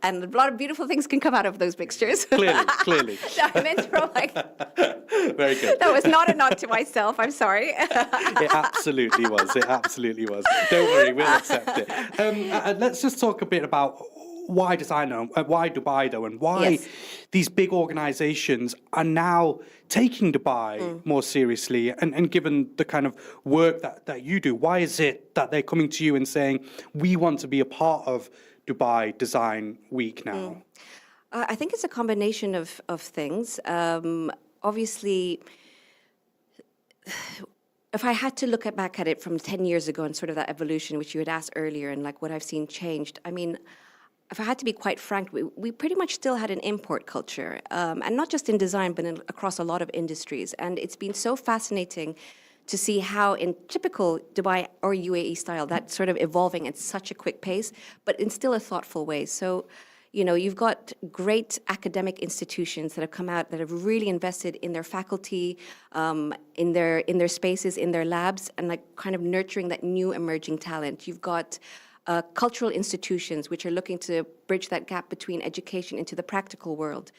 and a lot of beautiful things can come out of those mixtures. Clearly. No, I meant from like, very good. That was not a nod to myself, I'm sorry. It absolutely was. It absolutely was. Don't worry, we'll accept it. Let's just talk a bit about why Dubai though, and why these big organizations are now taking Dubai more seriously, and given the kind of work that you do, why is it that they're coming to you and saying, we want to be a part of Dubai Design Week now? I think it's a combination of things. Obviously, if I had to look back at it from 10 years ago and sort of that evolution, which you had asked earlier, and like what I've seen changed, I mean, if I had to be quite frank, we pretty much still had an import culture, and not just in design, but across a lot of industries. And it's been so fascinating to see how in typical Dubai or UAE style, that's sort of evolving at such a quick pace, but in still a thoughtful way. So, you know, you've got great academic institutions that have come out that have really invested in their faculty, in their spaces, in their labs, and like kind of nurturing that new emerging talent. You've got cultural institutions which are looking to bridge that gap between education into the practical world.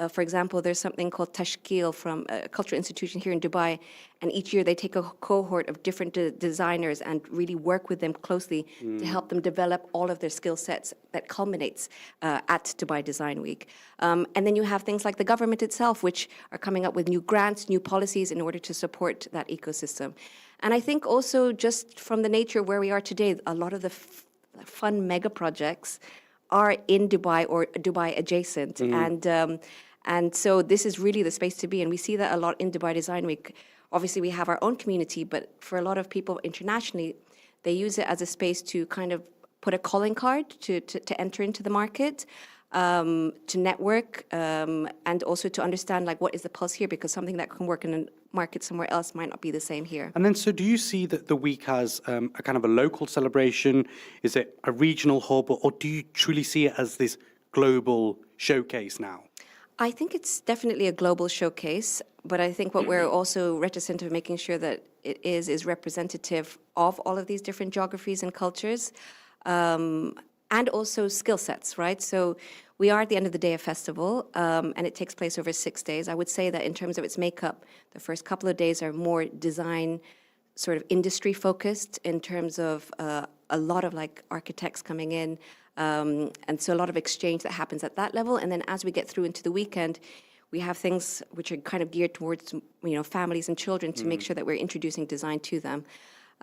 For example, there's something called Tashkil from a cultural institution here in Dubai, and each year they take a cohort of different designers and really work with them closely to help them develop all of their skill sets that culminates at Dubai Design Week. And then you have things like the government itself, which are coming up with new grants, new policies in order to support that ecosystem. And I think also just from the nature where we are today, a lot of the fun mega projects are in Dubai or Dubai adjacent. And so this is really the space to be. And we see that a lot in Dubai Design Week. Obviously, we have our own community, but for a lot of people internationally, they use it as a space to kind of put a calling card to enter into the market, to network, and also to understand like what is the pulse here, because something that can work in a market somewhere else might not be the same here. And then, so do you see that the week has a kind of a local celebration? Is it a regional hub, or do you truly see it as this global showcase now? I think it's definitely a global showcase, but I think what we're also reticent of making sure that it is representative of all of these different geographies and cultures, and also skill sets, right? So we are at the end of the day a festival, and it takes place over 6 days. I would say that in terms of its makeup, the first couple of days are more design, sort of industry focused in terms of a lot of like architects coming in, and so a lot of exchange that happens at that level. And then as we get through into the weekend, we have things which are kind of geared towards, you know, families and children to make sure that we're introducing design to them.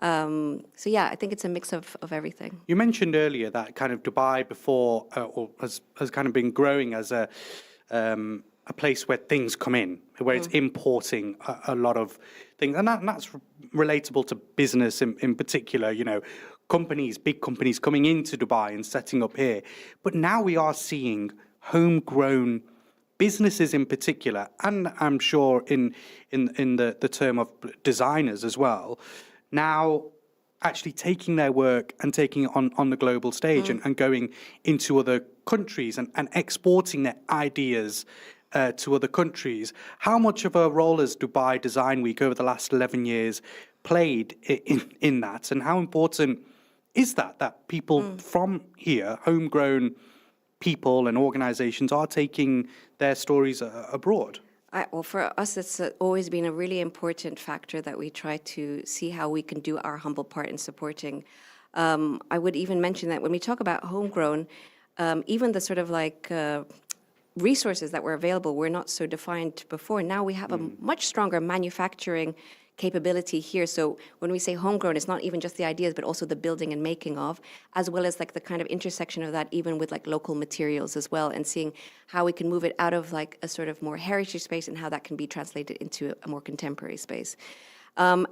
So yeah, I think it's a mix of everything. You mentioned earlier that kind of Dubai before or has kind of been growing as a place where things come in, where it's importing a lot of things, and that's relatable to business in particular. You know, big companies coming into Dubai and setting up here. But now we are seeing homegrown businesses in particular, and I'm sure in the term of designers as well, now actually taking their work and taking it on the global stage and going into other countries and exporting their ideas to other countries. How much of a role has Dubai Design Week over the last 11 years played in that, and how important is that people from here, homegrown people and organizations, are taking their stories abroad? Well, for us, it's always been a really important factor that we try to see how we can do our humble part in supporting. I would even mention that when we talk about homegrown, even the sort of like resources that were available were not so defined before. Now we have a much stronger manufacturing capability here. So when we say homegrown, it's not even just the ideas, but also the building and making of, as well as like the kind of intersection of that, even with like local materials as well, and seeing how we can move it out of like a sort of more heritage space and how that can be translated into a more contemporary space. And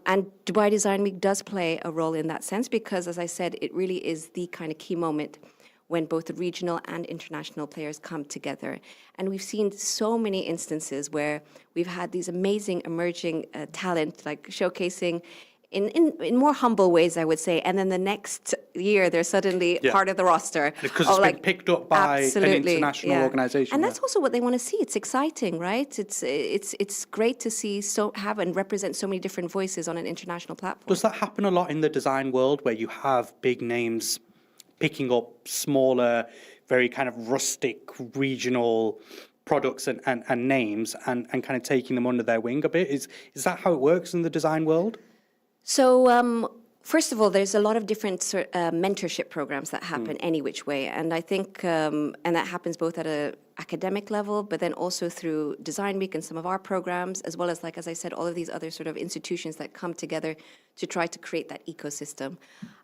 Dubai Design Week does play a role in that sense because, as I said, it really is the kind of key moment when both the regional and international players come together. And we've seen so many instances where we've had these amazing emerging talent, like showcasing in more humble ways, I would say. And then the next year, they're suddenly part of the roster. Because it's been picked up by an international organization. And that's also what they want to see. It's exciting, right? It's great to see have and represent so many different voices on an international platform. Does that happen a lot in the design world, where you have big names picking up smaller, very kind of rustic regional products and names and kind of taking them under their wing a bit? Is that how it works in the design world? So first of all, there's a lot of different mentorship programs that happen any which way. And I think, and that happens both at an academic level, but then also through Design Week and some of our programs, as well as, like, as I said, all of these other sort of institutions that come together to try to create that ecosystem.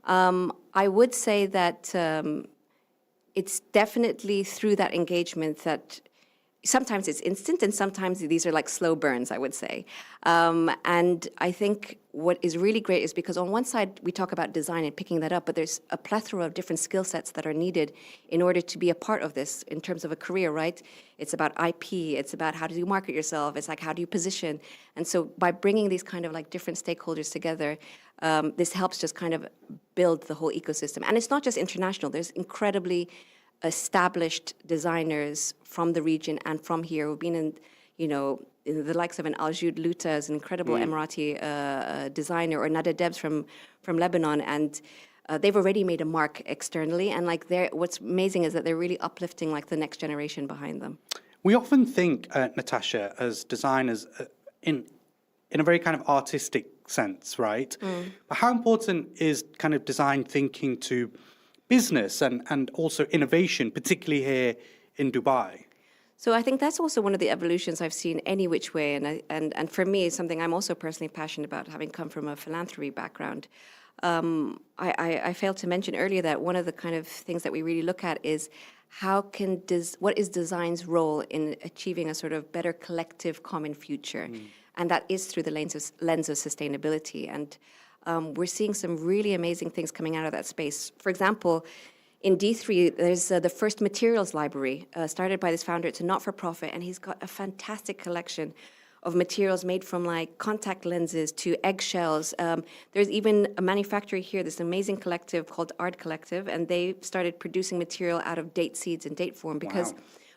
I would say that it's definitely through that engagement that sometimes it's instant and sometimes these are like slow burns, I would say. And I think what is really great is because on one side we talk about design and picking that up, but there's a plethora of different skill sets that are needed in order to be a part of this in terms of a career, right? It's about IP, it's about how do you market yourself, it's like how do you position. And so by bringing these kind of like different stakeholders together, this helps just kind of build the whole ecosystem. And it's not just international, there's incredibly established designers from the region and from here who've been in, you know, in the likes of an Al-Jud Luta is an incredible Emirati designer, or Nada Debs from Lebanon, and they've already made a mark externally. And like what's amazing is that they're really uplifting like the next generation behind them. We often think, Natasha, as designers in a very kind of artistic sense, right? But how important is kind of design thinking to business and also innovation, particularly here in Dubai? So I think that's also one of the evolutions I've seen any which way, and for me, it's something I'm also personally passionate about, having come from a philanthropy background. I failed to mention earlier that one of the kind of things that we really look at is what is design's role in achieving a sort of better collective common future, and that is through the lens of sustainability. And we're seeing some really amazing things coming out of that space. For example, in D3, there's the first materials library started by this founder. It's a not-for-profit, and he's got a fantastic collection of materials made from like contact lenses to eggshells. There's even a manufacturer here, this amazing collective called Art Collective, and they started producing material out of date seeds and date form because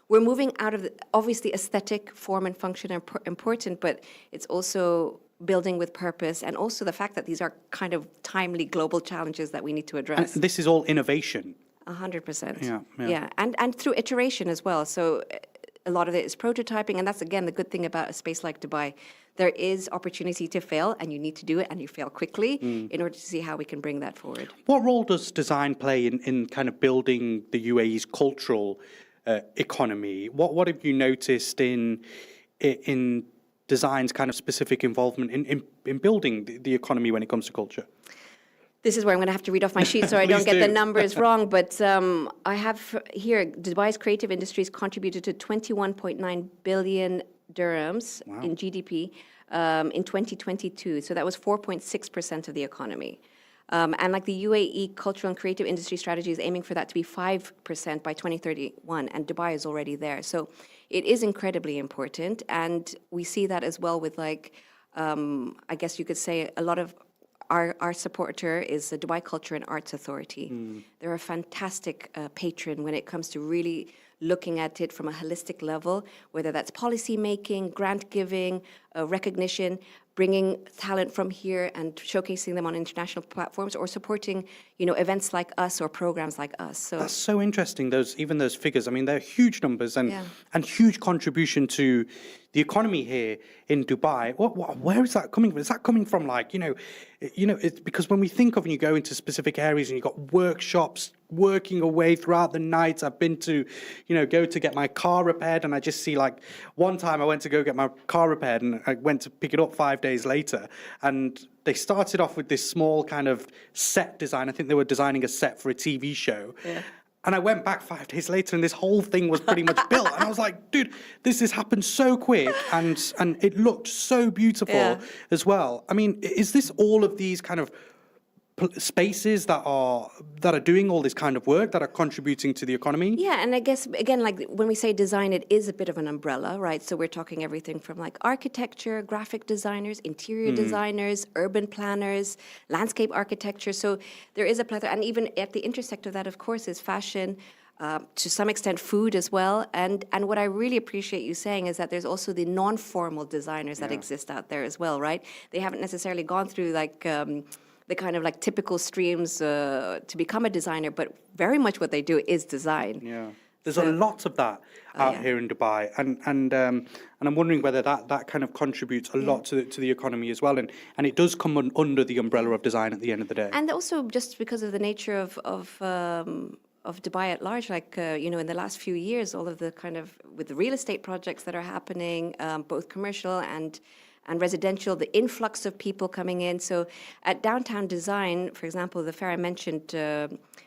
we're moving out of, obviously aesthetic form and function are important, but it's also building with purpose, and also the fact that these are kind of timely global challenges that we need to address. And this is all innovation. 100%. Yeah. And through iteration as well. So a lot of it is prototyping, and that's again the good thing about a space like Dubai. There is opportunity to fail, and you need to do it, and you fail quickly in order to see how we can bring that forward. What role does design play in kind of building the UAE's cultural economy? What have you noticed in design's kind of specific involvement in building the economy when it comes to culture? This is where I'm going to have to read off my sheet so I don't get the numbers wrong. But I have here, Dubai's creative industries contributed to 21.9 billion dirhams in GDP in 2022. So that was 4.6% of the economy. And like the UAE cultural and creative industry strategy is aiming for that to be 5% by 2031, and Dubai is already there. So it is incredibly important, and we see that as well with like, I guess you could say a lot of our supporter is the Dubai Culture and Arts Authority. They're a fantastic patron when it comes to really looking at it from a holistic level, whether that's policy making, grant giving, recognition, bringing talent from here and showcasing them on international platforms, or supporting, events like us or programs like us. So that's so interesting. Those figures. I mean, they're huge numbers and huge contribution to the economy here in Dubai. Where is that coming from? Is that coming from like it's because when we think of and you go into specific areas and you've got workshops working away throughout the night. I've been to, go to get my car repaired, and I just see like one time I went to go get my car repaired and I went to pick it up 5 days later, and they started off with this small kind of set design. I think they were designing a set for a TV show. Yeah. And I went back 5 days later and this whole thing was pretty much built. And I was like, dude, this has happened so quick, and it looked so beautiful as well. I mean, is this all of these kind of spaces that are doing all this kind of work, that are contributing to the economy? Yeah, and I guess, again, like when we say design, it is a bit of an umbrella, right? So we're talking everything from like architecture, graphic designers, interior designers, urban planners, landscape architecture. So there is a plethora, and even at the intersect of that, of course, is fashion, to some extent food as well. And what I really appreciate you saying is that there's also the non-formal designers that exist out there as well, right? They haven't necessarily gone through like the kind of like typical streams to become a designer, but very much what they do is design. Yeah, there's a lot of that out here in Dubai, and I'm wondering whether that kind of contributes a lot to the economy as well, and it does come under the umbrella of design at the end of the day. And also just because of the nature of Dubai at large, like in the last few years, all of the kind of with the real estate projects that are happening, both commercial and residential, the influx of people coming in. So at Downtown Design, for example, the fair I mentioned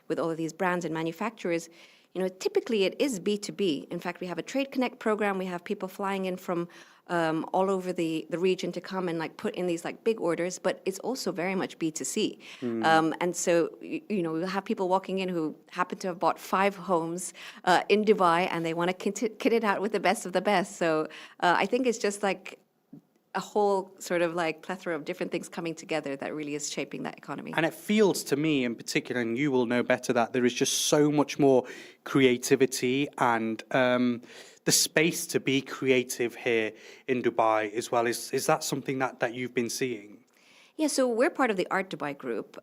with all of these brands and manufacturers, typically it is B2B. In fact, we have a Trade Connect program. We have people flying in from all over the region to come and like put in these like big orders, but it's also very much B2C. And so, we'll have people walking in who happen to have bought 5 homes in Dubai, and they want to kit it out with the best of the best. So I think it's just like a whole sort of like plethora of different things coming together that really is shaping that economy. And it feels to me in particular, and you will know better, that there is just so much more creativity and the space to be creative here in Dubai as well. Is that something that you've been seeing? Yeah, so we're part of the Art Dubai group.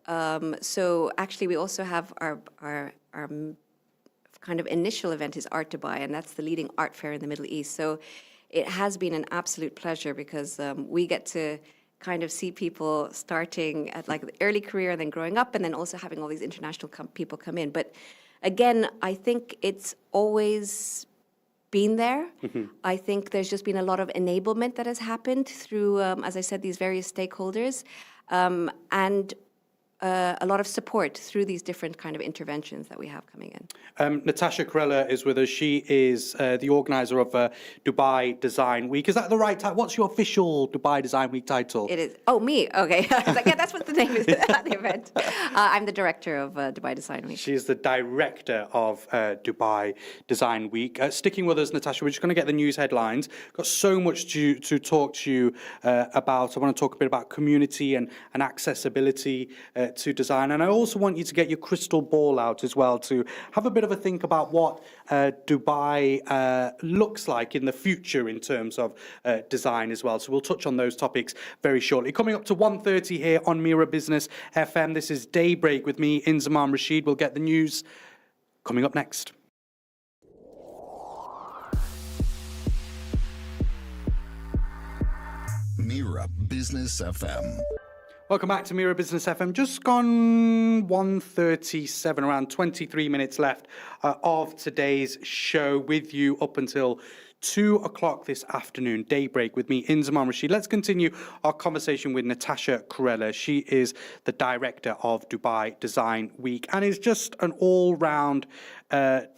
So actually we also have our kind of initial event is Art Dubai, and that's the leading art fair in the Middle East. So it has been an absolute pleasure because we get to kind of see people starting at like the early career and then growing up, and then also having all these international people come in. But again, I think it's always been there. I think there's just been a lot of enablement that has happened through, as I said, these various stakeholders, and a lot of support through these different kind of interventions that we have coming in. Natasha Corella is with us. She is the organizer of Dubai Design Week. Is that the right title? What's your official Dubai Design Week title? It is. Oh, me. Okay. I was like, yeah, that's what the name is at the event. I'm the director of Dubai Design Week. She's the director of Dubai Design Week. Sticking with us, Natasha, we're just going to get the news headlines. Got so much to talk to you about. I want to talk a bit about community and accessibility to design. And I also want you to get your crystal ball out as well to have a bit of a think about what Dubai looks like in the future in terms of design as well. So we'll touch on those topics very shortly. Coming up to 1:30 here on Mira Business FM. This is Daybreak with me, Inzamam Rashid. We'll get the news coming up next. Mira Business FM. Welcome back to Mira Business FM. Just gone 1:37, around 23 minutes left of today's show with you up until 2 o'clock this afternoon, Daybreak with me, Inzamam Rashid. Let's continue our conversation with Natasha Kurella. She is the director of Dubai Design Week and is just an all-round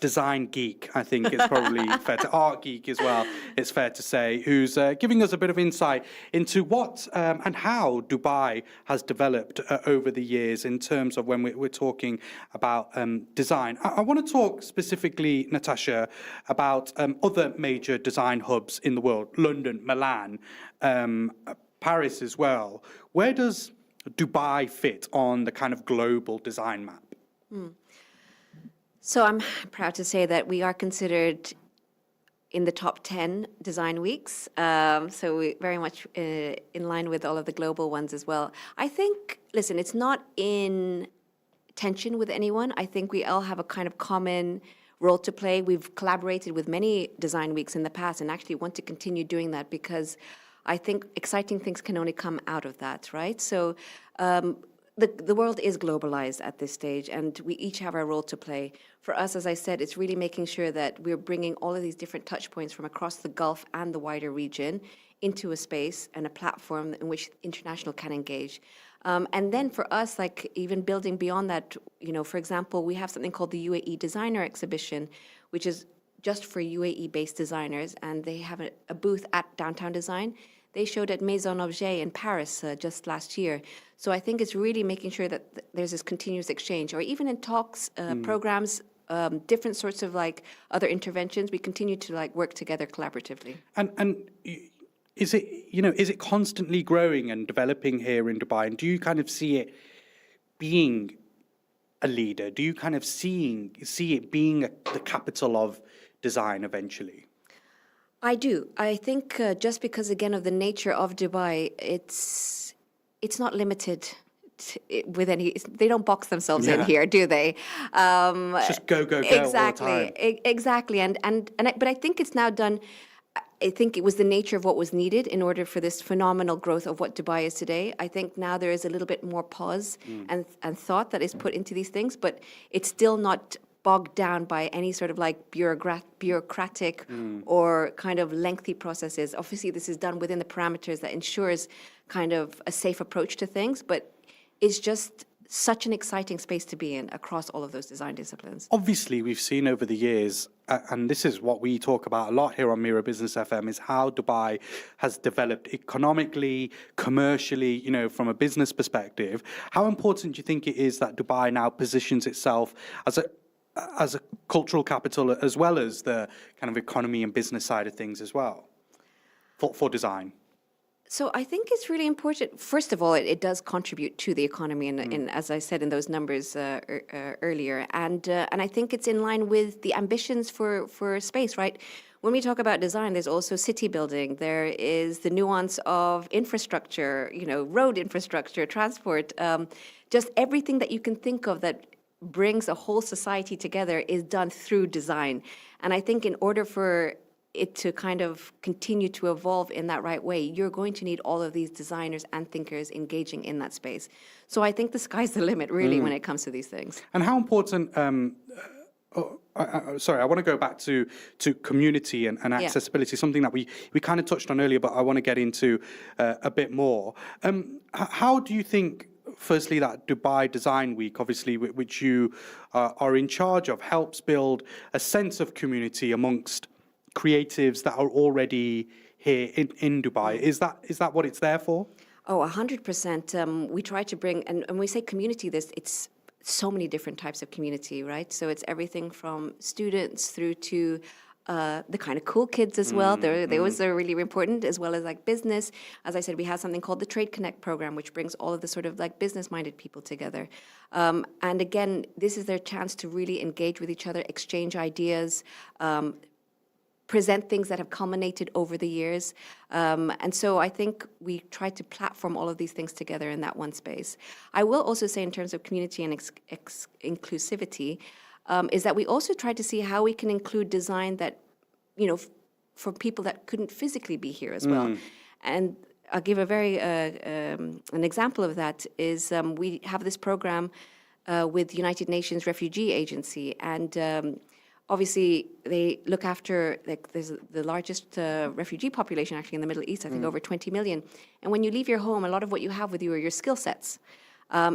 design geek, I think it's probably fair to, art geek as well, it's fair to say, who's giving us a bit of insight into what and how Dubai has developed over the years in terms of when we're talking about design. I want to talk specifically, Natasha, about other major design hubs in the world, London, Milan, Paris as well. Where does Dubai fit on the kind of global design map? So I'm proud to say that we are considered in the top 10 design weeks. So we very much in line with all of the global ones as well. I think, listen, it's not in tension with anyone. I think we all have a kind of common role to play. We've collaborated with many design weeks in the past and actually want to continue doing that because I think exciting things can only come out of that, right? So the world is globalized at this stage, and we each have our role to play. For us, as I said, it's really making sure that we're bringing all of these different touch points from across the Gulf and the wider region into a space and a platform in which international can engage. And then for us, like even building beyond that, you know, for example, we have something called the UAE Designer Exhibition, which is just for UAE-based designers, and they have a booth at Downtown Design. They showed at Maison Objet in Paris just last year. So I think it's really making sure that there's this continuous exchange, or even in talks, programs, different sorts of like other interventions, we continue to like work together collaboratively. And is it, you know, is it constantly growing and developing here in Dubai? And do you kind of see it being a leader? Do you kind of see it being the capital of design eventually? I do. I think just because, again, of the nature of Dubai, it's not limited with any. They don't box themselves in here, do they? It's just go exactly, all the time. Exactly. But I think it's now done. I think it was the nature of what was needed in order for this phenomenal growth of what Dubai is today. I think now there is a little bit more pause and thought that is put into these things, but it's still not bogged down by any sort of like bureaucratic or kind of lengthy processes. Obviously, this is done within the parameters that ensures kind of a safe approach to things, but it's just such an exciting space to be in across all of those design disciplines. Obviously, we've seen over the years, and this is what we talk about a lot here on Mira Business FM, is how Dubai has developed economically, commercially, you know, from a business perspective. How important do you think it is that Dubai now positions itself as a cultural capital as well as the kind of economy and business side of things as well for design? So I think it's really important. First of all, it does contribute to the economy, and as I said in those numbers earlier, and I think it's in line with the ambitions for space, right? When we talk about design, there's also city building. There is the nuance of infrastructure, you know, road infrastructure, transport, just everything that you can think of that brings a whole society together is done through design. And I think in order for it to kind of continue to evolve in that right way, you're going to need all of these designers and thinkers engaging in that space. So I think the sky's the limit, really, when it comes to these things. And how important, sorry, I want to go back to community and accessibility, something that we kind of touched on earlier, but I want to get into a bit more. How do you think, firstly, that Dubai Design Week, obviously, which you are in charge of, helps build a sense of community amongst creatives that are already here in Dubai? Is that what it's there for? Oh, 100%. We try to bring, and when we say community, it's so many different types of community, right? So it's everything from students through to the kind of cool kids as well. They always are really important, as well as like business. As I said, we have something called the Trade Connect program, which brings all of the sort of like business-minded people together. And again, this is their chance to really engage with each other, exchange ideas, present things that have culminated over the years. And so I think we try to platform all of these things together in that one space. I will also say, in terms of community and inclusivity, is that we also try to see how we can include design that, you know, for people that couldn't physically be here as well. And I'll give a very, an example of that is we have this program with United Nations Refugee Agency, and obviously, they look after, like, there's the largest refugee population actually in the Middle East, I think over 20 million. And when you leave your home, a lot of what you have with you are your skill sets.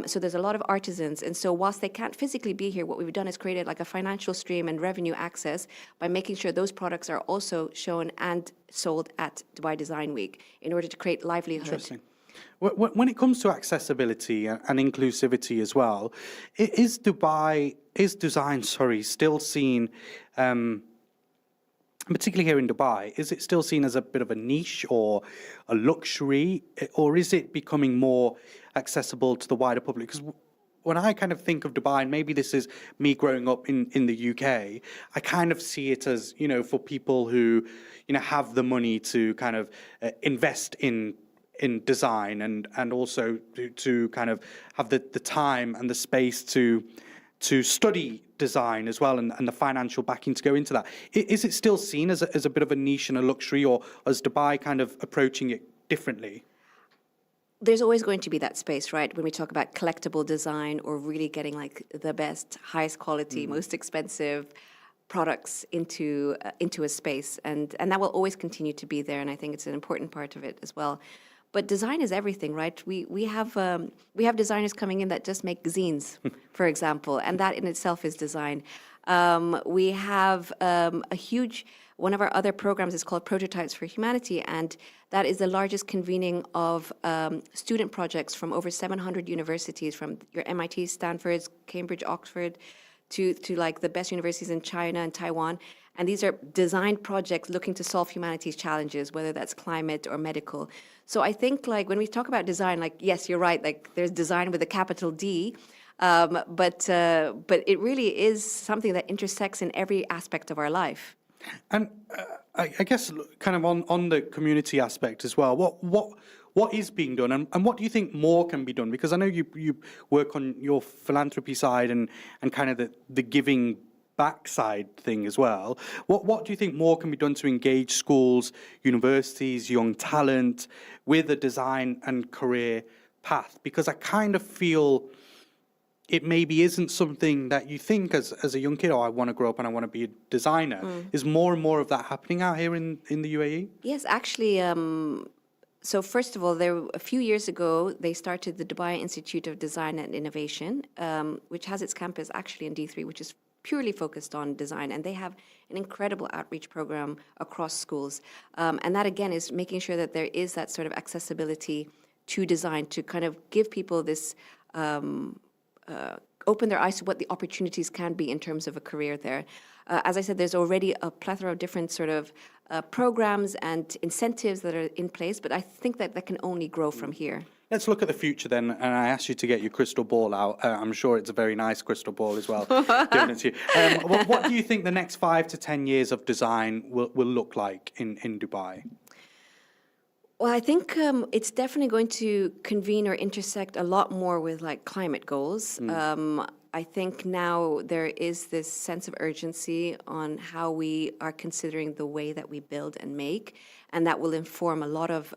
So there's a lot of artisans. And so whilst they can't physically be here, what we've done is created like a financial stream and revenue access by making sure those products are also shown and sold at Dubai Design Week in order to create livelihood. Interesting. When it comes to accessibility and inclusivity as well, is design, still seen, particularly here in Dubai, is it still seen as a bit of a niche or a luxury, or is it becoming more accessible to the wider public? Because when I kind of think of Dubai, and maybe this is me growing up in the UK, I kind of see it as, for people who, have the money to kind of invest in design and also to kind of have the time and the space to study design as well, and the financial backing to go into that. Is it still seen as a bit of a niche and a luxury, or is Dubai kind of approaching it differently? There's always going to be that space, right? When we talk about collectible design or really getting like the best, highest quality, most expensive products into a space, and that will always continue to be there. And I think it's an important part of it as well. But design is everything, right? We have designers coming in that just make zines, for example, and that in itself is design. We have one of our other programs is called Prototypes for Humanity, and that is the largest convening of student projects from over 700 universities, from your MIT, Stanford, Cambridge, Oxford, to like the best universities in China and Taiwan. And these are designed projects looking to solve humanity's challenges, whether that's climate or medical. So I think, like, when we talk about design, like, yes, you're right, like there's design with a capital D, but it really is something that intersects in every aspect of our life. And I guess kind of on the community aspect as well, what is being done, and what do you think more can be done? Because I know you work on your philanthropy side and kind of the giving backside thing as well. What do you think more can be done to engage schools, universities, young talent with a design and career path? Because I kind of feel it maybe isn't something that you think as a young kid, I want to grow up and I want to be a designer. Is more and more of that happening out here in the UAE? Yes, actually. So first of all, a few years ago, they started the Dubai Institute of Design and Innovation, which has its campus actually in D3, which is purely focused on design, and they have an incredible outreach program across schools. And that, again, is making sure that there is that sort of accessibility to design, to kind of give people this, open their eyes to what the opportunities can be in terms of a career there. As I said, there's already a plethora of different sort of programs and incentives that are in place, but I think that can only grow from here. Let's look at the future then, and I asked you to get your crystal ball out. I'm sure it's a very nice crystal ball as well, giving it to you. What do you think the next 5 to 10 years of design will look like in Dubai? Well, I think it's definitely going to convene or intersect a lot more with like climate goals. I think now there is this sense of urgency on how we are considering the way that we build and make, and that will inform a lot of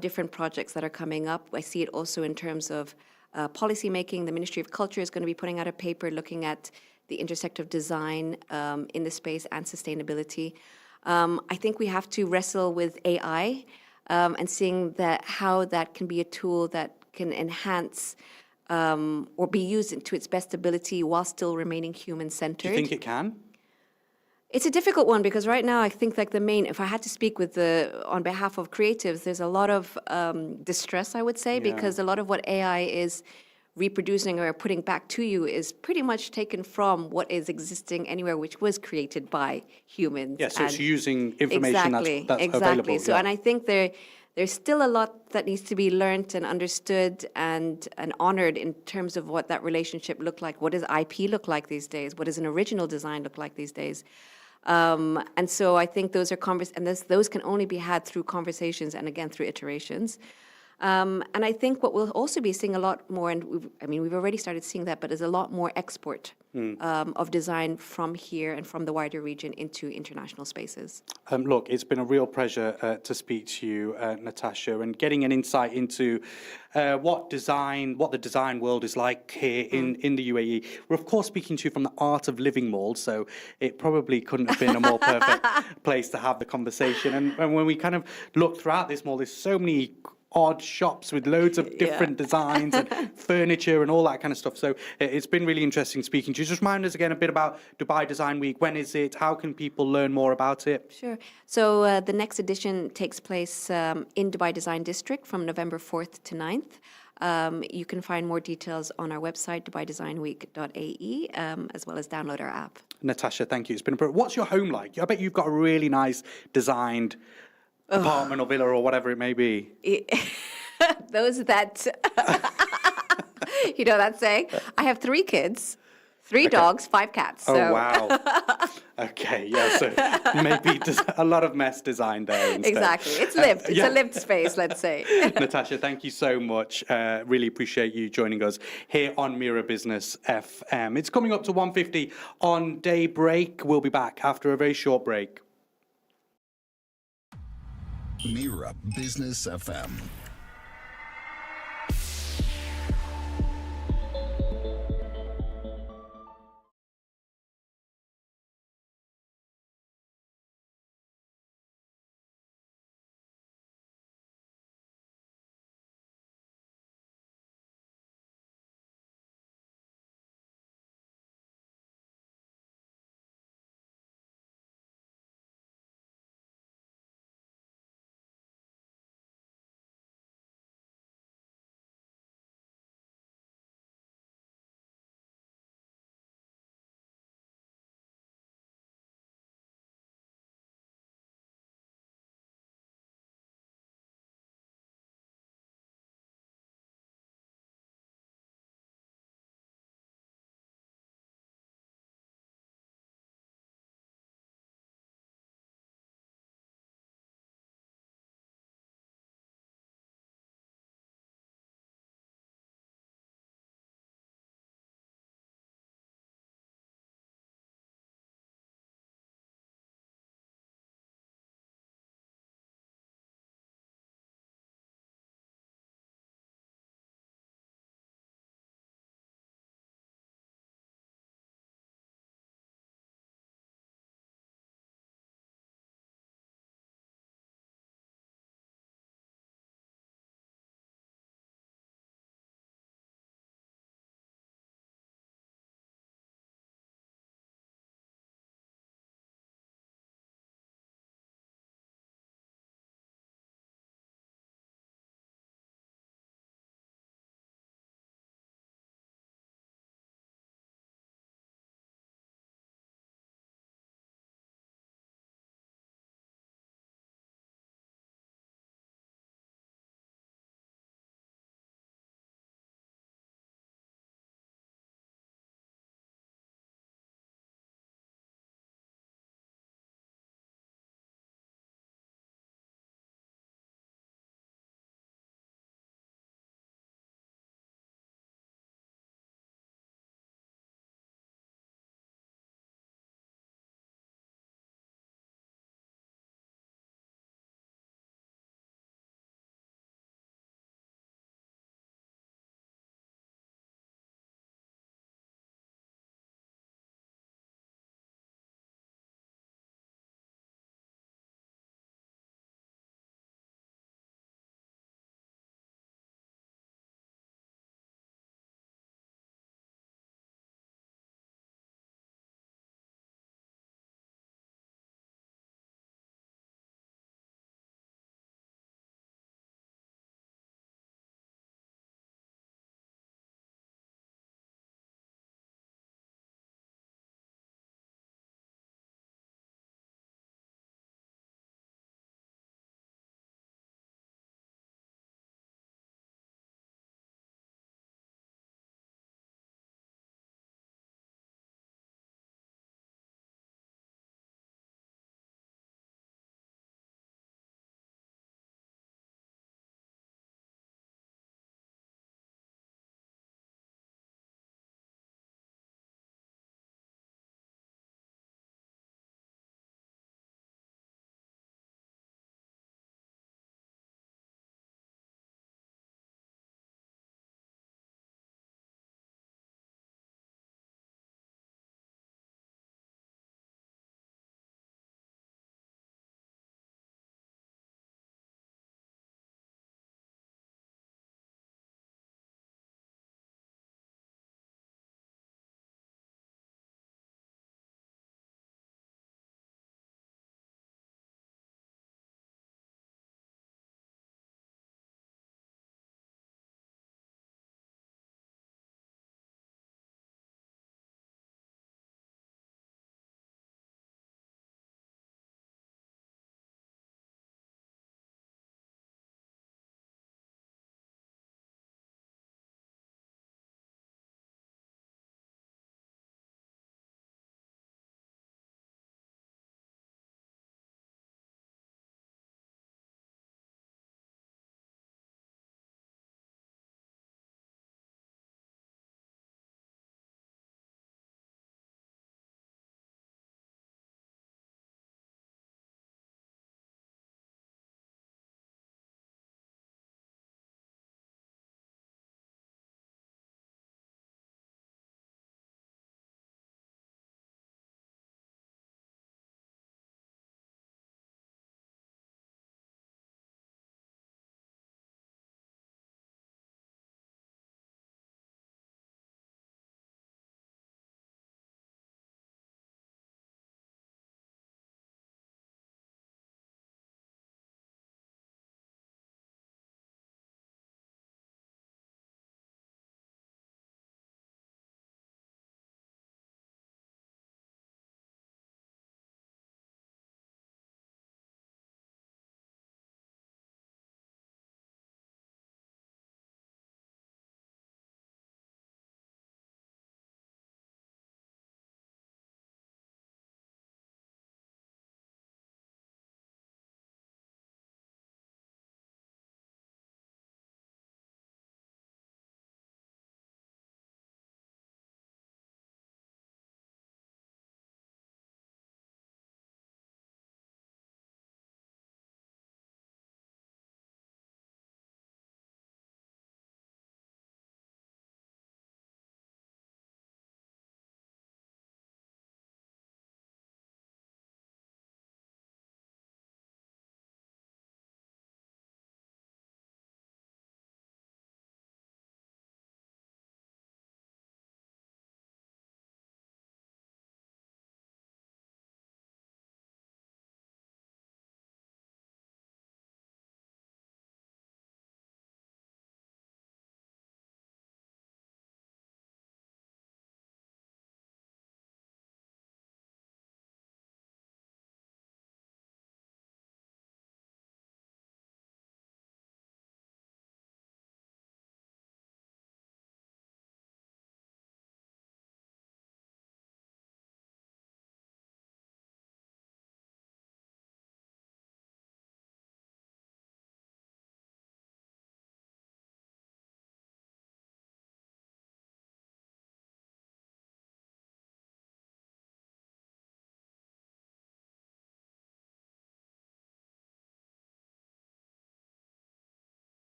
different projects that are coming up. I see it also in terms of policy making. The Ministry of Culture is going to be putting out a paper looking at the intersect of design in the space and sustainability. I think we have to wrestle with AI and seeing how that can be a tool that can enhance or be used to its best ability while still remaining human-centered. Do you think it can? It's a difficult one because right now I think like if I had to speak on behalf of creatives, there's a lot of distress, I would say, because a lot of what AI is reproducing or putting back to you is pretty much taken from what is existing anywhere, which was created by humans. Yeah, so it's using information that's available. So, and I think there's still a lot that needs to be learned and understood and honored in terms of what that relationship looked like. What does IP look like these days? What does an original design look like these days? And so I think those are those can only be had through conversations and again through iterations. And I think what we'll also be seeing a lot more, and we've already started seeing that, but there's a lot more export of design from here and from the wider region into international spaces. Look, it's been a real pleasure to speak to you, Natasha, and getting an insight into what the design world is like here in the UAE. We're of course speaking to you from the Art of Living Mall, so it probably couldn't have been a more perfect place to have the conversation. And when we kind of look throughout this mall, there's so many odd shops with loads of different designs and furniture and all that kind of stuff. So it's been really interesting speaking to you. Just remind us again a bit about Dubai Design Week. When is it? How can people learn more about it? Sure. So the next edition takes place in Dubai Design District from November 4th to 9th. You can find more details on our website, dubaidesignweek.ae, as well as download our app. Natasha, thank you. It's been what's your home like? I bet you've got a really nice designed apartment or villa or whatever it may be. Those that, you know that saying? I have 3 kids, 3 dogs, 5 cats. So. Oh, wow. Okay, yeah, so maybe a lot of mess designed there instead. Exactly. It's lived. It's a lived space, let's say. Natasha, thank you so much. Really appreciate you joining us here on Mira Business FM. It's coming up to 1:50 on Daybreak. We'll be back after a very short break. Mira Business FM.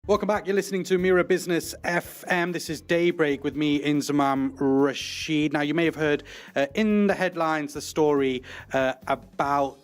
Welcome back. You're listening to Mira Business FM. This is Daybreak with me, Inzamam Rashid. Now, you may have heard in the headlines the story about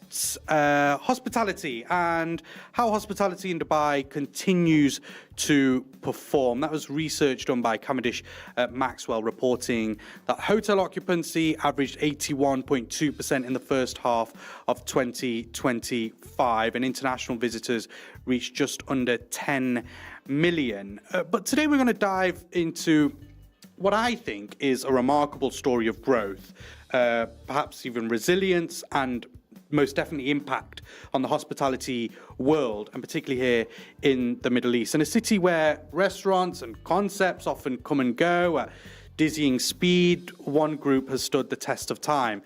hospitality and how hospitality in Dubai continues to perform. That was research done by Cavendish Maxwell, reporting that hotel occupancy averaged 81.2% in the first half of 2025, and international visitors reached just under 10 million. But today we're going to dive into what I think is a remarkable story of growth, perhaps even resilience, and most definitely impact on the hospitality world, and particularly here in the Middle East. In a city where restaurants and concepts often come and go at dizzying speed, one group has stood the test of time,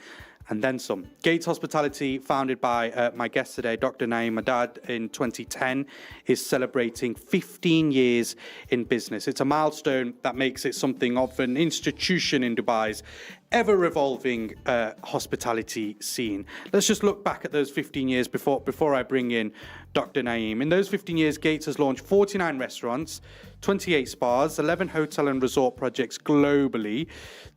and then some. Gates Hospitality, founded by my guest today, Dr. Naeem Haddad, in 2010, is celebrating 15 years in business. It's a milestone that makes it something of an institution in Dubai's ever-evolving hospitality scene. Let's just look back at those 15 years before I bring in Dr. Naeem. In those 15 years, Gates has launched 49 restaurants, 28 spas, 11 hotel and resort projects globally.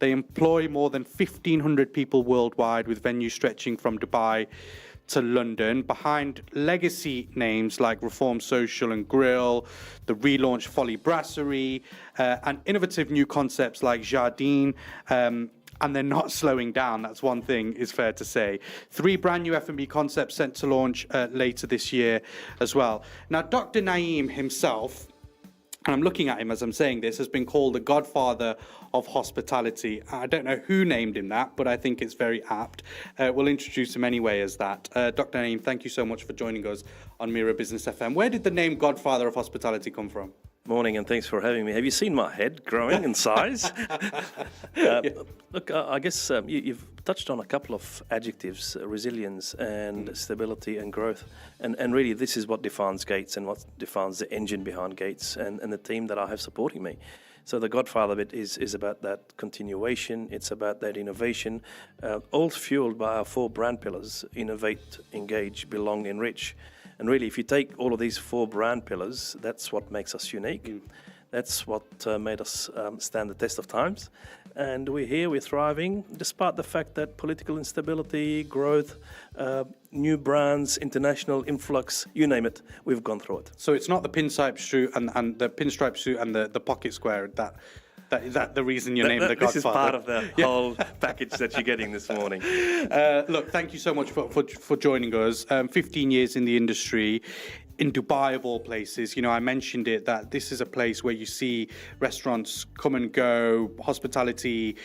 They employ more than 1,500 people worldwide, with venues stretching from Dubai to London. Behind legacy names like Reform Social and Grill, the relaunched Folly Brasserie, and innovative new concepts like Jardine, and they're not slowing down. That's one thing is fair to say. 3 brand new F&B concepts set to launch later this year as well. Now, Dr. Naeem himself, and I'm looking at him as I'm saying this, has been called the godfather of hospitality. I don't know who named him that, but I think it's very apt. We'll introduce him anyway as that. Dr. Naeem, thank you so much for joining us on Mira Business FM. Where did the name godfather of hospitality come from? Morning, and thanks for having me. Have you seen my head growing in size? Look, I guess you've touched on a couple of adjectives, resilience and stability and growth. And really, this is what defines Gates and what defines the engine behind Gates and the team that I have supporting me. So the godfather bit is about that continuation. It's about that innovation, all fueled by our 4 brand pillars: innovate, engage, belong, enrich. And really, if you take all of these 4 brand pillars, that's what makes us unique. That's what made us stand the test of times. And we're here, we're thriving, despite the fact that political instability, growth, new brands, international influx, you name it, we've gone through it. So it's not the pinstripe suit and the pinstripe suit and the pocket square is that the reason you named the Godfather? This is part of the whole package that you're getting this morning. Look, thank you so much for joining us. 15 years in the industry, in Dubai of all places. You know, I mentioned it, that this is a place where you see restaurants come and go, hospitality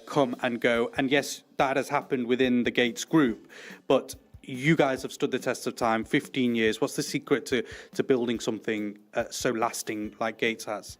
come and go. And yes, that has happened within the Gates Group, but you guys have stood the test of time, 15 years. What's the secret to building something so lasting like Gates has?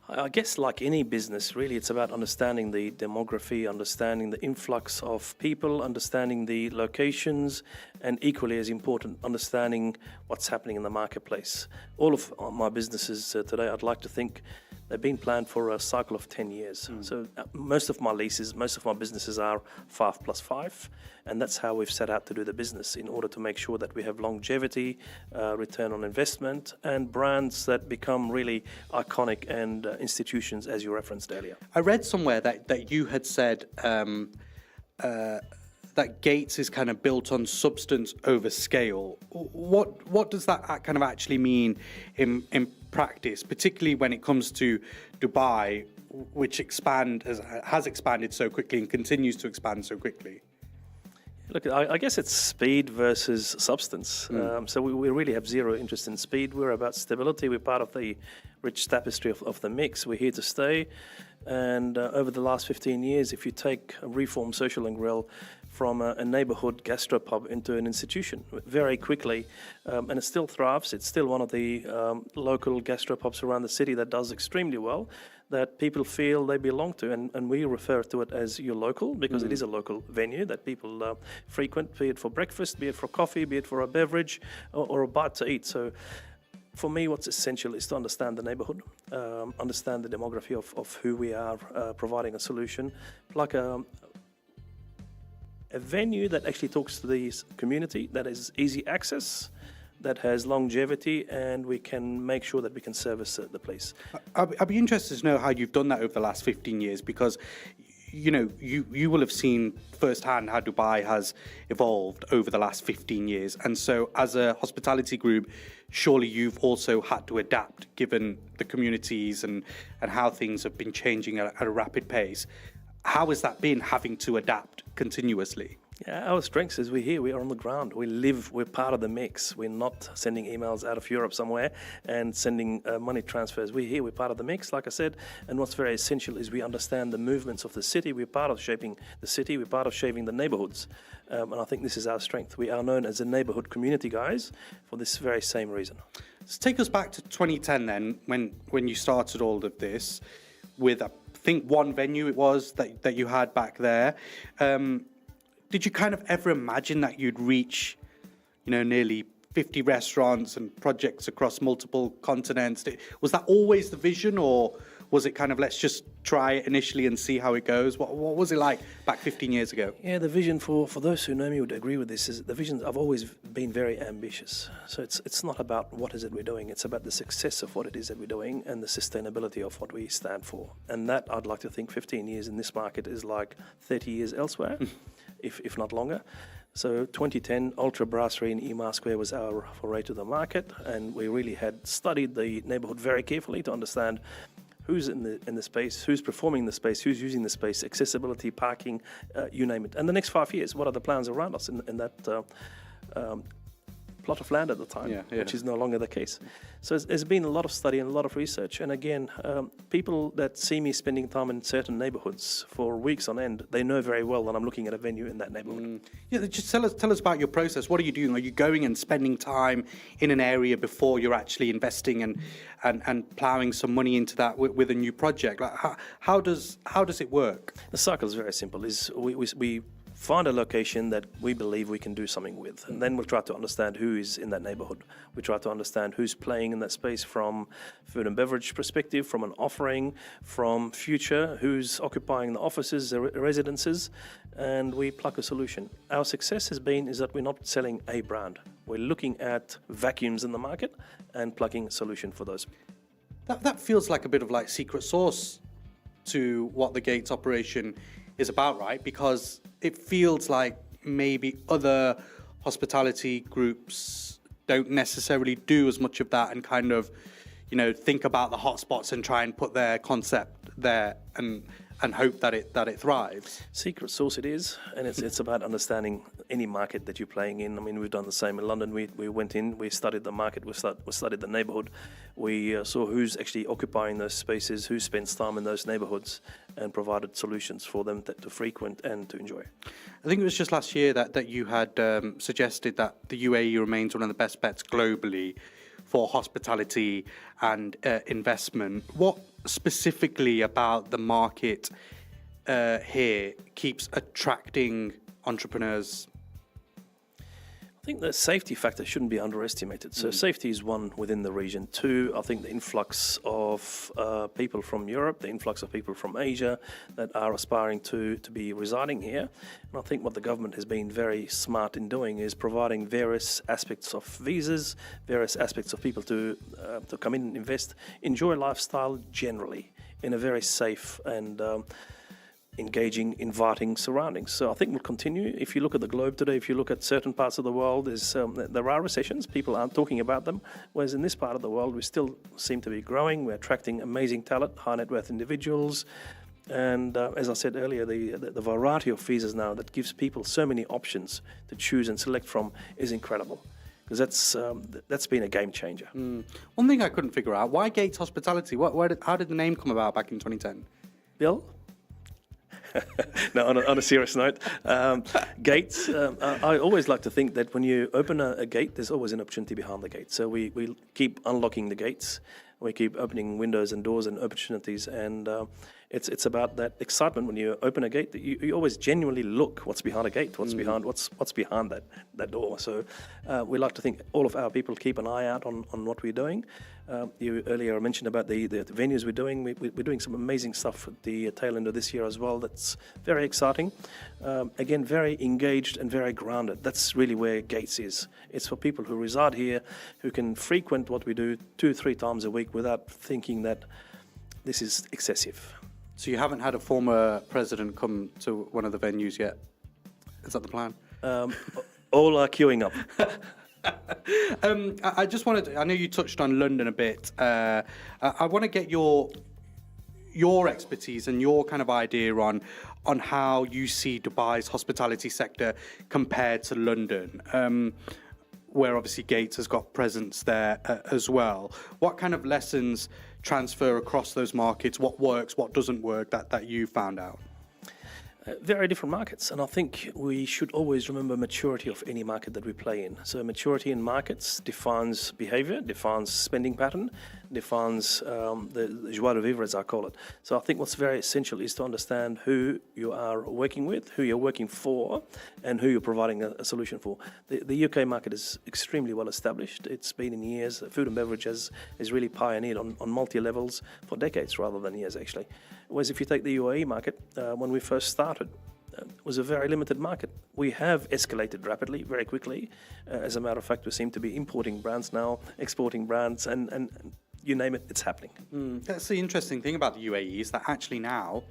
I guess like any business, really, it's about understanding the demography, understanding the influx of people, understanding the locations, and equally as important, understanding what's happening in the marketplace. All of my businesses today, I'd like to think they've been planned for a cycle of 10 years. So most of my leases, most of my businesses are 5+5, and that's how we've set out to do the business in order to make sure that we have longevity, return on investment, and brands that become really iconic and institutions, as you referenced earlier. I read somewhere that you had said that Gates is kind of built on substance over scale. What does that kind of actually mean in practice, particularly when it comes to Dubai, which has expanded so quickly and continues to expand so quickly? Look, I guess it's speed versus substance. So we really have zero interest in speed. We're about stability. We're part of the rich tapestry of the mix. We're here to stay. And over the last 15 years, if you take Reform Social and Grill from a neighborhood gastropub into an institution very quickly, and it still thrives. It's still one of the local gastropubs around the city that does extremely well, that people feel they belong to, and we refer to it as your local, because it is a local venue that people frequent, be it for breakfast, be it for coffee, be it for a beverage, or a bite to eat. So for me, what's essential is to understand the neighborhood, understand the demography of who we are providing a solution, like a venue that actually talks to the community, that is easy access, that has longevity, and we can make sure that we can service the place. I'd be interested to know how you've done that over the last 15 years, because you will have seen firsthand how Dubai has evolved over the last 15 years. And so as a hospitality group, surely you've also had to adapt given the communities and how things have been changing at a rapid pace. How has that been, having to adapt continuously? Yeah, our strength is we're here, we are on the ground, we're part of the mix. We're not sending emails out of Europe somewhere and sending money transfers. We're here, we're part of the mix, like I said, and what's very essential is we understand the movements of the city. We're part of shaping the city, we're part of shaping the neighborhoods, and I think this is our strength. We are known as a neighborhood community, guys, for this very same reason. Let's take us back to 2010 then, when you started all of this, with I think one venue it was that you had back there. Did you kind of ever imagine that you'd reach, nearly 50 restaurants and projects across multiple continents? Was that always the vision, or was it kind of, let's just try it initially and see how it goes? What was it like back 15 years ago? Yeah, the vision, for those who know me would agree with this, is the visions. I've always been very ambitious. So it's not about what is it we're doing, it's about the success of what it is that we're doing and the sustainability of what we stand for. And that, I'd like to think 15 years in this market is like 30 years elsewhere. If not longer. So 2010, Ultra Brasserie in Ema Square was our foray to the market, and we really had studied the neighborhood very carefully to understand who's in the space, who's performing in the space, who's using the space, accessibility, parking, you name it. And the next 5 years, what are the plans around us in that plot of land at the time, which is no longer the case. So there's been a lot of study and a lot of research. And again, people that see me spending time in certain neighborhoods for weeks on end, they know very well that I'm looking at a venue in that neighborhood. Yeah, just tell us about your process. What are you doing? Are you going and spending time in an area before you're actually investing and ploughing some money into that with a new project? Like, how does it work? The cycle is very simple. We find a location that we believe we can do something with, and then we'll try to understand who is in that neighborhood. We try to understand who's playing in that space from food and beverage perspective, from an offering, from future, who's occupying the offices, the residences, and we pluck a solution. Our success is that we're not selling a brand. We're looking at vacuums in the market and plugging a solution for those. That feels like a bit of like secret sauce to what the Gates operation is about, right? Because it feels like maybe other hospitality groups don't necessarily do as much of that and kind of, think about the hotspots and try and put their concept there and hope that it thrives. Secret sauce it is, and it's about understanding any market that you're playing in. I mean, we've done the same in London. We went in, we studied the market, we studied the neighborhood. We saw who's actually occupying those spaces, who spends time in those neighborhoods, and provided solutions for them to frequent and to enjoy. I think it was just last year that you had suggested that the UAE remains one of the best bets globally for hospitality and investment. What specifically about the market here keeps attracting entrepreneurs? I think the safety factor shouldn't be underestimated. So safety is one within the region. Two, I think the influx of people from Europe, the influx of people from Asia that are aspiring to be residing here. And I think what the government has been very smart in doing is providing various aspects of visas, various aspects of people to come in and invest, enjoy lifestyle generally in a very safe and engaging, inviting surroundings. So I think we'll continue. If you look at the globe today, if you look at certain parts of the world, there are recessions. People aren't talking about them. Whereas in this part of the world, we still seem to be growing. We're attracting amazing talent, high net worth individuals. And as I said earlier, the variety of visas now that gives people so many options to choose and select from is incredible. Because that's been a game changer. One thing I couldn't figure out, why Gates Hospitality? How did the name come about back in 2010? Bill? No, on a serious note, gates, I always like to think that when you open a gate, there's always an opportunity behind the gate. So we keep unlocking the gates. We keep opening windows and doors and opportunities. And It's about that excitement when you open a gate. That you always genuinely look what's behind a gate, what's behind that door. So we like to think all of our people keep an eye out on what we're doing. You earlier mentioned about the venues we're doing. We're doing some amazing stuff at the tail end of this year as well. That's very exciting. Again, very engaged and very grounded. That's really where Gates is. It's for people who reside here, who can frequent what we do 2-3 times a week without thinking that this is excessive. So you haven't had a former president come to one of the venues yet? Is that the plan? All are queuing up. I just wanted to, I know you touched on London a bit. I want to get your expertise and your kind of idea on how you see Dubai's hospitality sector compared to London, where obviously Gates has got presence there as well. What kind of lessons transfer across those markets? What works, what doesn't work that you found out? Very different markets, and I think we should always remember maturity of any market that we play in. So maturity in markets defines behavior, defines spending pattern, defines the joie de vivre, as I call it. So I think what's very essential is to understand who you are working with, who you're working for, and who you're providing a solution for. The UK market is extremely well established. It's been in years. Food and beverage has really pioneered on multi-levels for decades rather than years, actually. Whereas if you take the UAE market, when we first started, it was a very limited market. We have escalated rapidly, very quickly. As a matter of fact, we seem to be importing brands now, exporting brands, and you name it, it's happening. That's the interesting thing about the UAE is that actually now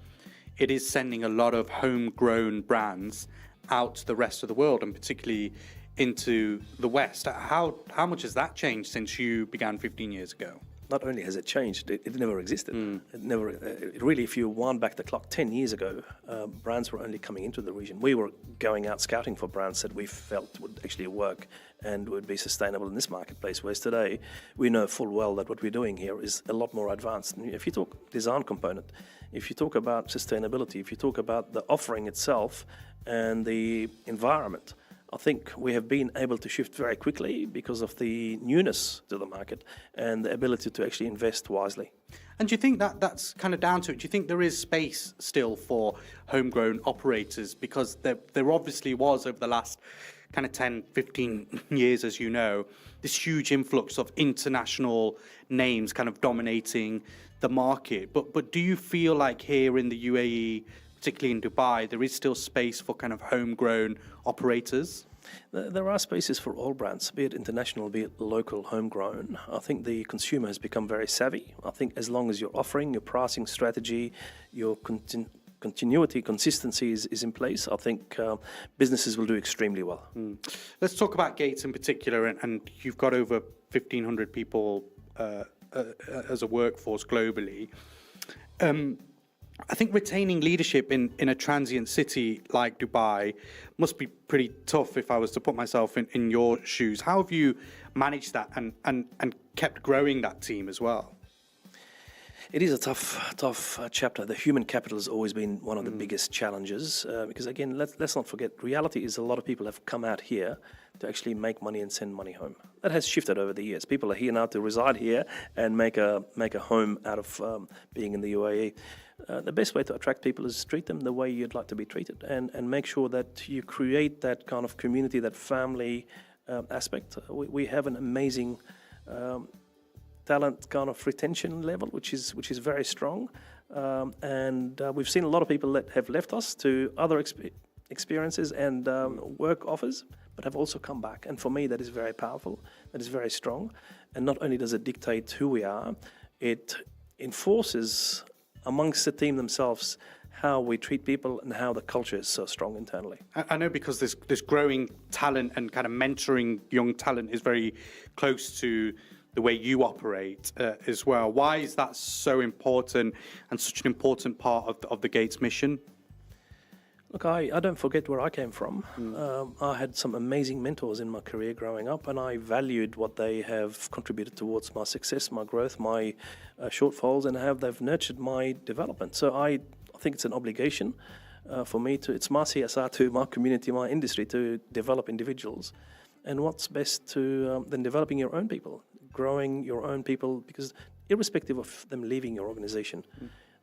it is sending a lot of homegrown brands out to the rest of the world, and particularly into the West. How much has that changed since you began 15 years ago? Not only has it changed, it never existed. Really, if you wind back the clock 10 years ago, brands were only coming into the region. We were going out scouting for brands that we felt would actually work and would be sustainable in this marketplace, whereas today we know full well that what we're doing here is a lot more advanced. And if you talk design component, if you talk about sustainability, if you talk about the offering itself and the environment, I think we have been able to shift very quickly because of the newness to the market and the ability to actually invest wisely. And do you think that that's kind of down to it? Do you think there is space still for homegrown operators? Because there obviously was, over the last kind of 10, 15 years, as you know, this huge influx of international names kind of dominating the market. But do you feel like here in the UAE, particularly in Dubai, there is still space for kind of homegrown operators? There are spaces for all brands, be it international, be it local, homegrown. I think the consumer has become very savvy. I think as long as your offering, your pricing strategy, your continuity, consistency is in place, I think businesses will do extremely well. Let's talk about Gates in particular, and you've got over 1,500 people as a workforce globally. I think retaining leadership in a transient city like Dubai must be pretty tough if I was to put myself in your shoes. How have you managed that and kept growing that team as well? It is a tough chapter. The human capital has always been one of the biggest challenges because, again, let's not forget, reality is a lot of people have come out here to actually make money and send money home. That has shifted over the years. People are here now to reside here and make a home out of being in the UAE. The best way to attract people is treat them the way you'd like to be treated and make sure that you create that kind of community, that family aspect. We have an amazing talent kind of retention level, which is very strong. And we've seen a lot of people that have left us to other experiences and work offers, but have also come back. And for me, that is very powerful, that is very strong. And not only does it dictate who we are, it enforces amongst the team themselves how we treat people and how the culture is so strong internally. I know, because this growing talent and kind of mentoring young talent is very close to the way you operate as well. Why is that so important and such an important part of the Gates mission? Look, I don't forget where I came from. I had some amazing mentors in my career growing up, and I valued what they have contributed towards my success, my growth, my shortfalls, and how they've nurtured my development. So I think it's an obligation for me it's my CSR to my community, my industry, to develop individuals. And what's best than developing your own people, growing your own people, because irrespective of them leaving your organization,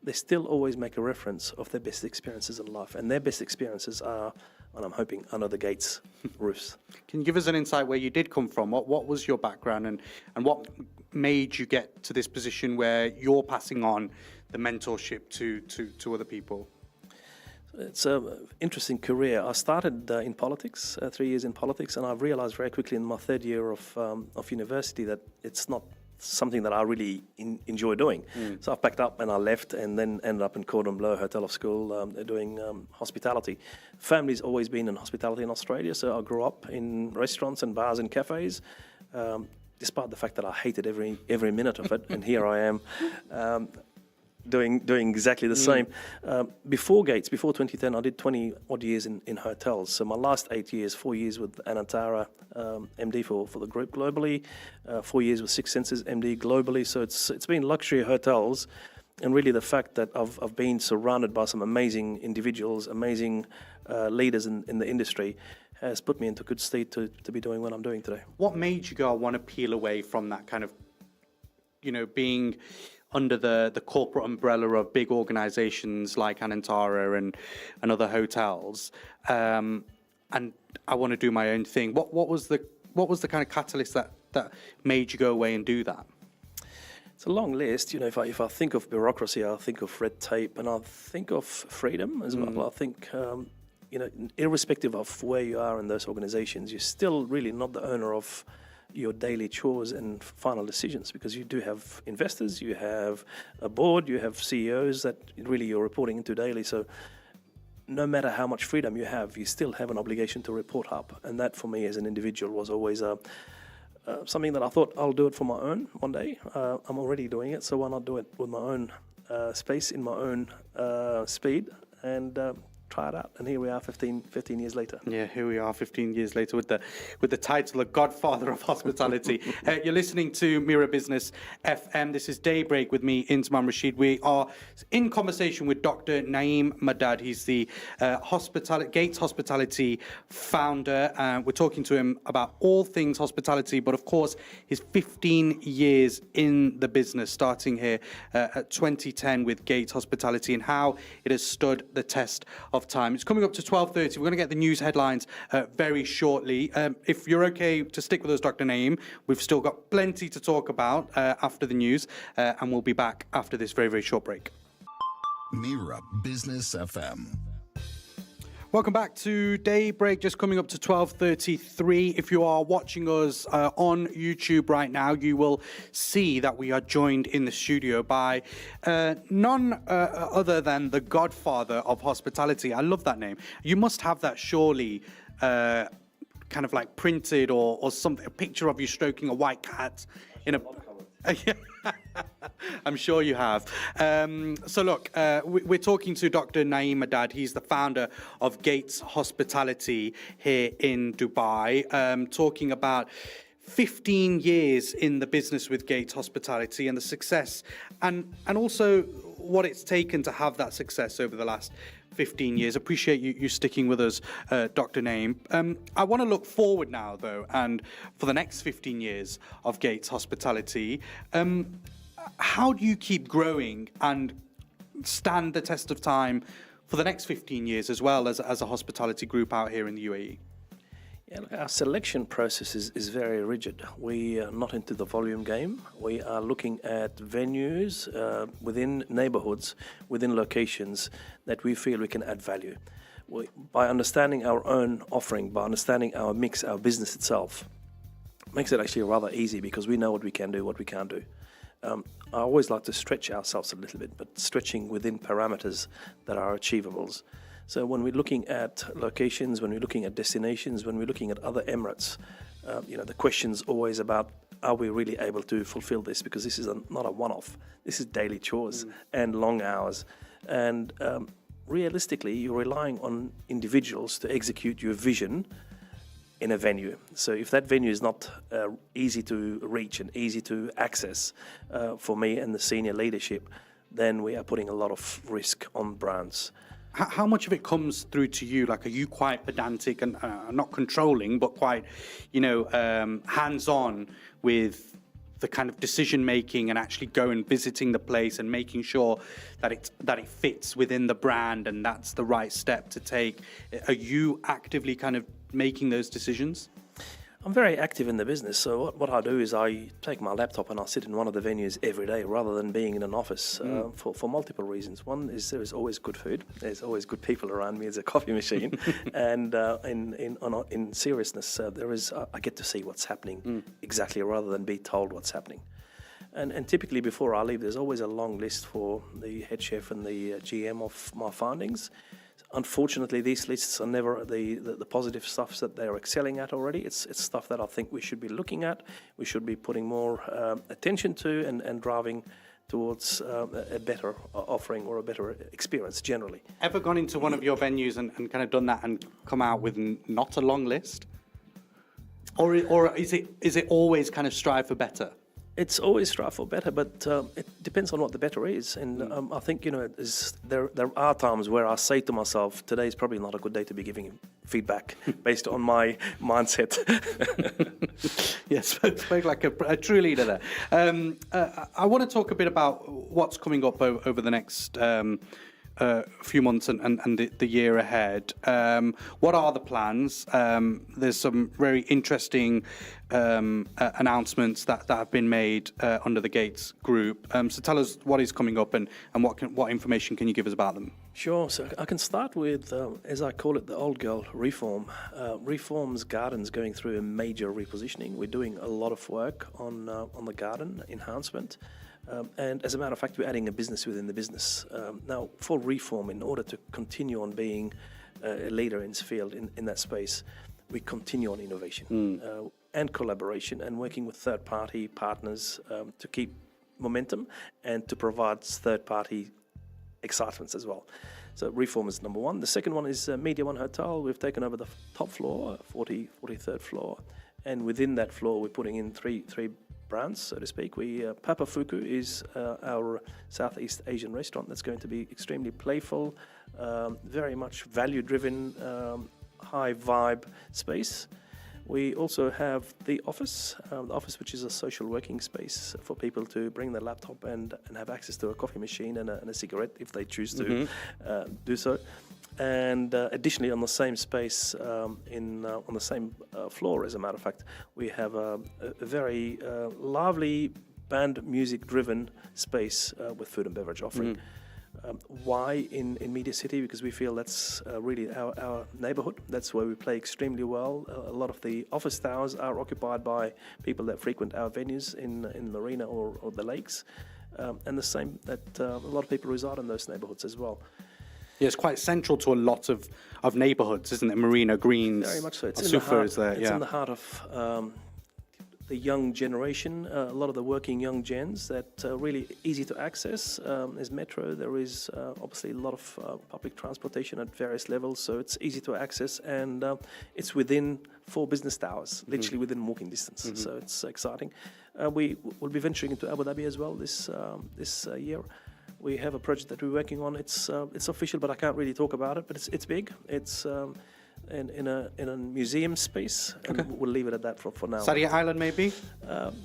they still always make a reference of their best experiences in life. And their best experiences are, and I'm hoping, under the Gates roofs. Can you give us an insight where you did come from? What was your background, and what made you get to this position where you're passing on the mentorship to other people? It's an interesting career. I started in politics, 3 years in politics, and I've realized very quickly in my third year of university that it's not something that I really enjoy doing. So I packed up and I left, and then ended up in Cordon Bleu Hotel of School doing hospitality. Family's always been in hospitality in Australia, so I grew up in restaurants and bars and cafes, despite the fact that I hated every minute of it, and here I am doing exactly the same. Before Gates, before 2010, I did 20 odd years in hotels. So my last 8 years, 4 years with Anantara, MD for the group globally, 4 years with Six Senses, MD globally. So it's been luxury hotels, and really the fact that I've been surrounded by some amazing individuals, amazing leaders in the industry, has put me into good state to be doing what I'm doing today. What made you go, I want to peel away from that kind of, being under the corporate umbrella of big organizations like Anantara and other hotels, and I want to do my own thing? What was the kind of catalyst that made you go away and do that? It's a long list. If I think of bureaucracy, I think of red tape, and I think of freedom as well. I think, irrespective of where you are in those organizations, you're still really not the owner of your daily chores and final decisions, because you do have investors, you have a board, you have CEOs that really you're reporting into daily. So no matter how much freedom you have, you still have an obligation to report up. And that for me as an individual was always something that I thought I'll do it for my own one day. I'm already doing it, so why not do it with my own space, in my own speed, and try it out. And here we are 15 years later. Yeah, here we are 15 years later with the title, The Godfather of Hospitality. You're listening to Mira Business FM. This is Daybreak with me, Inzamam Rashid. We are in conversation with Dr. Naeem Madad. He's the Gates Hospitality founder. We're talking to him about all things hospitality, but of course, his 15 years in the business, starting here at 2010 with Gates Hospitality, and how it has stood the test of time. It's coming up to 12:30. We're going to get the news headlines very shortly. If you're okay to stick with us, Dr. Naeem, we've still got plenty to talk about after the news, and we'll be back after this very, very short break. Mira Business FM. Welcome back to Daybreak, just coming up to 12:33. If you are watching us on YouTube right now, you will see that we are joined in the studio by none other than the Godfather of Hospitality. I love that name. You must have that surely kind of like printed or something, a picture of you stroking a white cat in a... I'm sure you have. So look, we're talking to Dr. Naeem Madad. He's the founder of Gates Hospitality here in Dubai, talking about 15 years in the business with Gates Hospitality and the success, and also what it's taken to have that success over the last 15 years. Appreciate you sticking with us, Dr. Naeem. I want to look forward now, though, and for the next 15 years of Gates Hospitality. How do you keep growing and stand the test of time for the next 15 years as well as a hospitality group out here in the UAE? Yeah, look, our selection process is very rigid. We are not into the volume game. We are looking at venues within neighborhoods, within locations that we feel we can add value. By understanding our own offering, by understanding our mix, our business itself, makes it actually rather easy because we know what we can do, what we can't do. I always like to stretch ourselves a little bit, but stretching within parameters that are achievables. So when we're looking at locations, when we're looking at destinations, when we're looking at other Emirates, the question's always about, are we really able to fulfill this? Because this is not a one-off. This is daily chores and long hours. And realistically, you're relying on individuals to execute your vision in a venue. So if that venue is not easy to reach and easy to access for me and the senior leadership, then we are putting a lot of risk on brands. How much of it comes through to you? Like, are you quite pedantic and not controlling, but quite, hands-on with the kind of decision making and actually go and visiting the place and making sure that it fits within the brand and that's the right step to take. Are you actively kind of making those decisions? I'm very active in the business, so what I do is I take my laptop and I sit in one of the venues every day rather than being in an office for multiple reasons. One is there is always good food, there's always good people around me, it's a coffee machine, and in seriousness, I get to see what's happening exactly rather than be told what's happening. And typically before I leave, there's always a long list for the head chef and the GM of my findings. Unfortunately, these lists are never the positive stuff that they're excelling at already. It's stuff that I think we should be looking at, we should be putting more attention to and driving towards a better offering or a better experience generally. Ever gone into one of your venues and kind of done that and come out with not a long list? Or is it always kind of strive for better? It's always strive for better, but it depends on what the better is. And I think, there are times where I say to myself, today is probably not a good day to be giving feedback based on my mindset. Yes, spoke like a true leader there. I want to talk a bit about what's coming up over the next few months and the year ahead. What are the plans? There's some very interesting announcements that have been made under the Gates Group. So tell us what is coming up and what information can you give us about them? Sure. So I can start with, as I call it, the old girl reform. Reform's garden's going through a major repositioning. We're doing a lot of work on the garden enhancement. And as a matter of fact, we're adding a business within the business. Now, for Reform, in order to continue on being a leader in its field, in that space, we continue on innovation and collaboration and working with third-party partners to keep momentum and to provide third-party excitements as well. So Reform is number one. The second one is Media One Hotel. We've taken over the top floor, 43rd floor, and within that floor, we're putting in three brands, so to speak. Papa Fuku is our Southeast Asian restaurant that's going to be extremely playful, very much value-driven, high-vibe space. We also have the office, which is a social working space for people to bring their laptop and have access to a coffee machine and a cigarette if they choose to do so. And additionally, on the same space, on the same floor, as a matter of fact, we have a very lively band music-driven space with food and beverage offering. Why in Media City? Because we feel that's really our neighbourhood. That's where we play extremely well. A lot of the office towers are occupied by people that frequent our venues in Marina or the lakes. And the same that a lot of people reside in those neighbourhoods as well. Yeah, it's quite central to a lot of neighbourhoods, isn't it? Marina, Greens, very much so. It's in the heart of the young generation, a lot of the working young gens that are really easy to access. There's metro, there is obviously a lot of public transportation at various levels, so it's easy to access, and it's within 4 business towers, literally within walking distance, so it's exciting. We will be venturing into Abu Dhabi as well this year. We have a project that we're working on. It's official, but I can't really talk about it. But it's big. It's in a museum space. Okay. And we'll leave it at that for now. Sadia Island, maybe.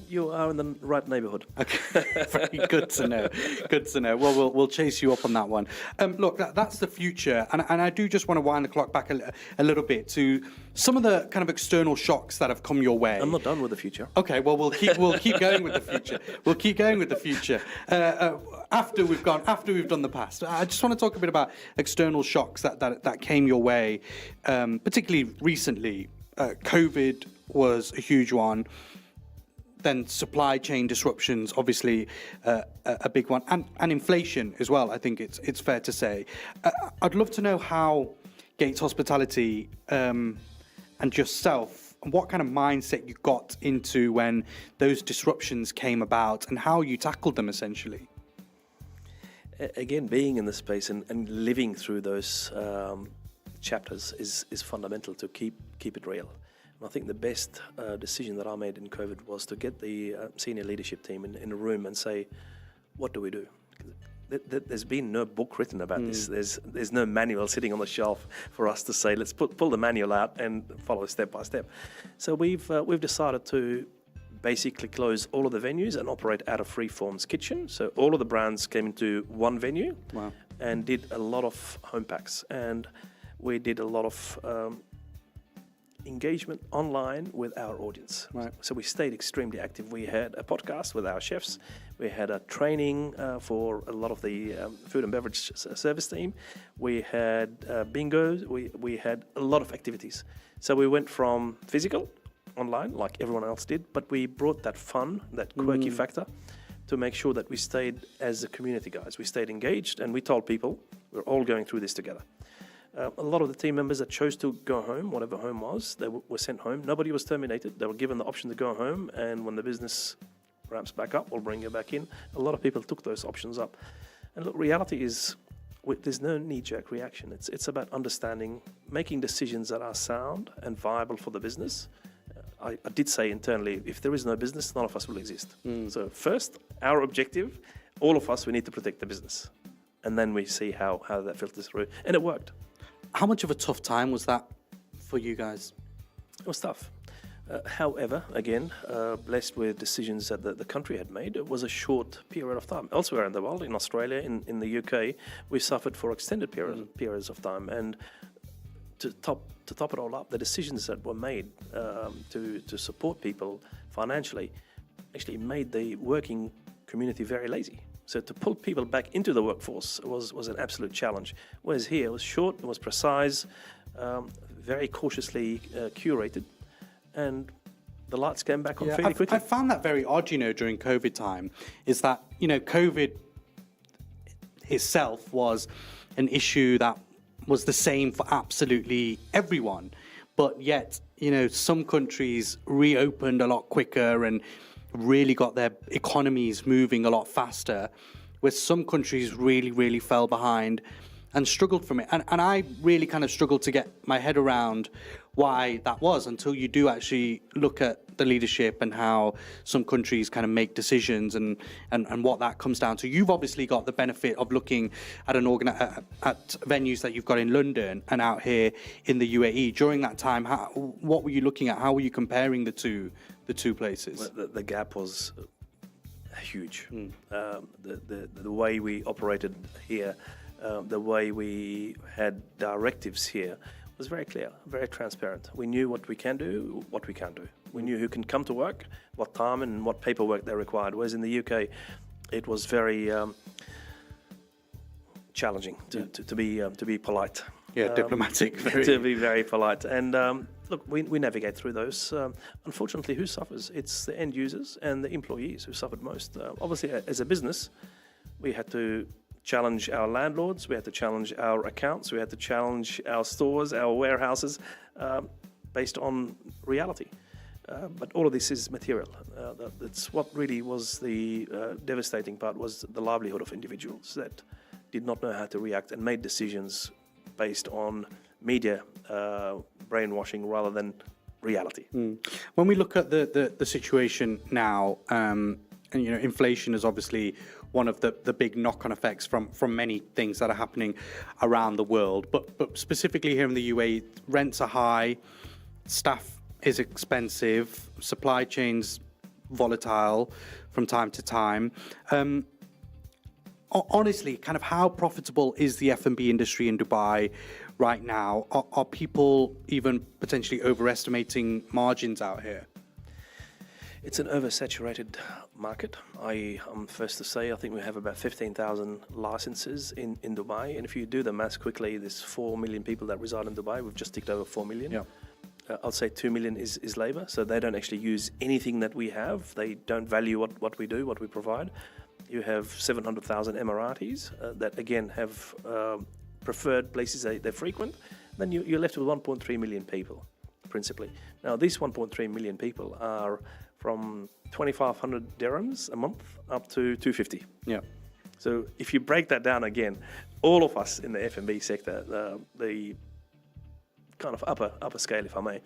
You are in the right neighbourhood. Okay, very good to know. Good to know. Well, we'll chase you up on that one. Look, that's the future, and I do just want to wind the clock back a little bit to some of the kind of external shocks that have come your way. I'm not done with the future. Okay, well we'll keep going with the future. We'll keep going with the future after we've done the past. I just want to talk a bit about external shocks that came your way, particularly recently. COVID was a huge one. Then supply chain disruptions, obviously a big one, and inflation as well. I think it's fair to say. I'd love to know how Gates Hospitality and yourself, and what kind of mindset you got into when those disruptions came about, and how you tackled them essentially. Again, being in the space and living through those chapters is fundamental to keep it real. And I think the best decision that I made in COVID was to get the senior leadership team in a room and say, what do we do? There's been no book written about this. There's no manual sitting on the shelf for us to say, let's pull the manual out and follow step by step. So we've decided to basically close all of the venues and operate out of Freeform's kitchen. So all of the brands came into one venue. Wow. And did a lot of home packs. And we did a lot of engagement online with our audience. Right. So we stayed extremely active. We had a podcast with our chefs. We had a training for a lot of the food and beverage service team. We had bingos. We had a lot of activities. So we went from physical, online, like everyone else did, but we brought that fun, that quirky factor, to make sure that we stayed as a community, guys. We stayed engaged, and we told people we're all going through this together. A lot of the team members that chose to go home, whatever home was, they were sent home. Nobody was terminated. They were given the option to go home, and when the business ramps back up, we'll bring you back in. A lot of people took those options up. And look, reality is there's no knee-jerk reaction. It's about understanding, making decisions that are sound and viable for the business. I did say internally, if there is no business, none of us will exist. So first, our objective, all of us, we need to protect the business. And then we see how that filters through. And it worked. How much of a tough time was that for you guys? It was tough. However, again, blessed with decisions that the country had made, it was a short period of time. Elsewhere in the world, in Australia, in the UK, we suffered for extended periods of time. And to top it all up, the decisions that were made to support people financially actually made the working community very lazy. So to pull people back into the workforce was an absolute challenge. Whereas here, it was short, it was precise, very cautiously curated, and the lights came back on fairly quickly. I found that very odd, during COVID time, is that, COVID itself was an issue that was the same for absolutely everyone. But yet, some countries reopened a lot quicker and really got their economies moving a lot faster, where some countries really, really fell behind and struggled from it. And I really kind of struggled to get my head around why that was until you do actually look at the leadership and how some countries kind of make decisions and what that comes down to. You've obviously got the benefit of looking at at venues that you've got in London and out here in the UAE. During that time, what were you looking at? How were you comparing the two places? Well, the gap was huge. The way we operated here, the way we had directives here was very clear, very transparent. We knew what we can do, what we can't do. We knew who can come to work, what time and what paperwork they required. Whereas in the UK, it was very challenging to be polite. Yeah, diplomatic. To be very polite. And look, we navigate through those. Unfortunately, who suffers? It's the end users and the employees who suffered most. Obviously, as a business, we had to challenge our landlords, we had to challenge our accounts, we had to challenge our stores, our warehouses, based on reality. But all of this is material. That's what really was the devastating part, was the livelihood of individuals that did not know how to react and made decisions based on media brainwashing rather than reality. When we look at the situation now, and inflation is obviously one of the big knock-on effects from many things that are happening around the world, but specifically here in the UAE, rents are high, staff is expensive, supply chains volatile from time to time. Honestly, kind of how profitable is the F&B industry in Dubai right now? Are people even potentially overestimating margins out here? It's an oversaturated market. I am first to say I think we have about 15,000 licenses in Dubai. And if you do the maths quickly, there's 4 million people that reside in Dubai. We've just ticked over 4 million. Yeah. I'll say 2 million is labor. So they don't actually use anything that we have. They don't value what we do, what we provide. You have 700,000 Emiratis that, again, have preferred places they frequent. Then you're left with 1.3 million people, principally. Now, these 1.3 million people are from 2,500 dirhams a month up to 250. Yeah. So if you break that down again, all of us in the F&B sector, the kind of upper scale, if I may,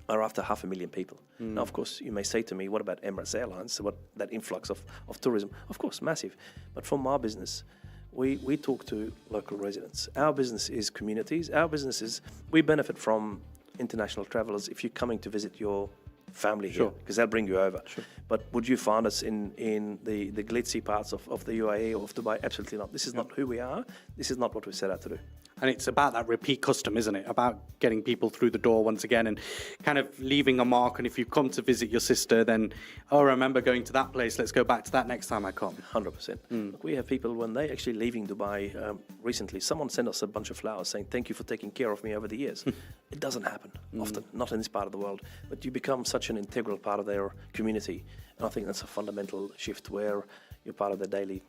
are after 500,000 people. Now, of course, you may say to me, what about Emirates Airlines? What that influx of tourism? Of course, massive. But from our business, we talk to local residents. Our business is communities. Our business is, we benefit from international travelers. If you're coming to visit your family here, because they'll bring you over. But would you find us in the glitzy parts of the UAE or of Dubai? Absolutely not. This is not who we are. This is not what we set out to do. And it's about that repeat custom, isn't it? About getting people through the door once again and kind of leaving a mark. And if you come to visit your sister, then, oh, I remember going to that place. Let's go back to that next time I come. 100%. Look, we have people, when they actually leaving Dubai recently, someone sent us a bunch of flowers saying, thank you for taking care of me over the years. It doesn't happen often, not in this part of the world. But you become such an integral part of their community. And I think that's a fundamental shift where you're part of their daily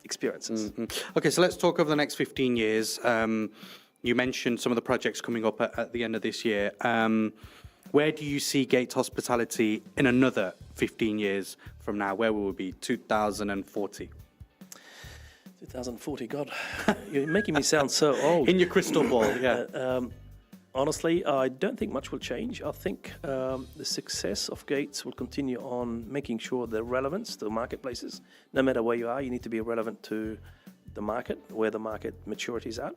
experiences. Okay, so let's talk over the next 15 years. You mentioned some of the projects coming up at the end of this year. Where do you see Gates Hospitality in another 15 years from now? Where will we be? 2040? 2040, God, you're making me sound so old. In your crystal ball, yeah. Honestly, I don't think much will change. I think the success of Gates will continue on making sure the relevance to marketplaces. No matter where you are, you need to be relevant to the market, where the market maturity is at.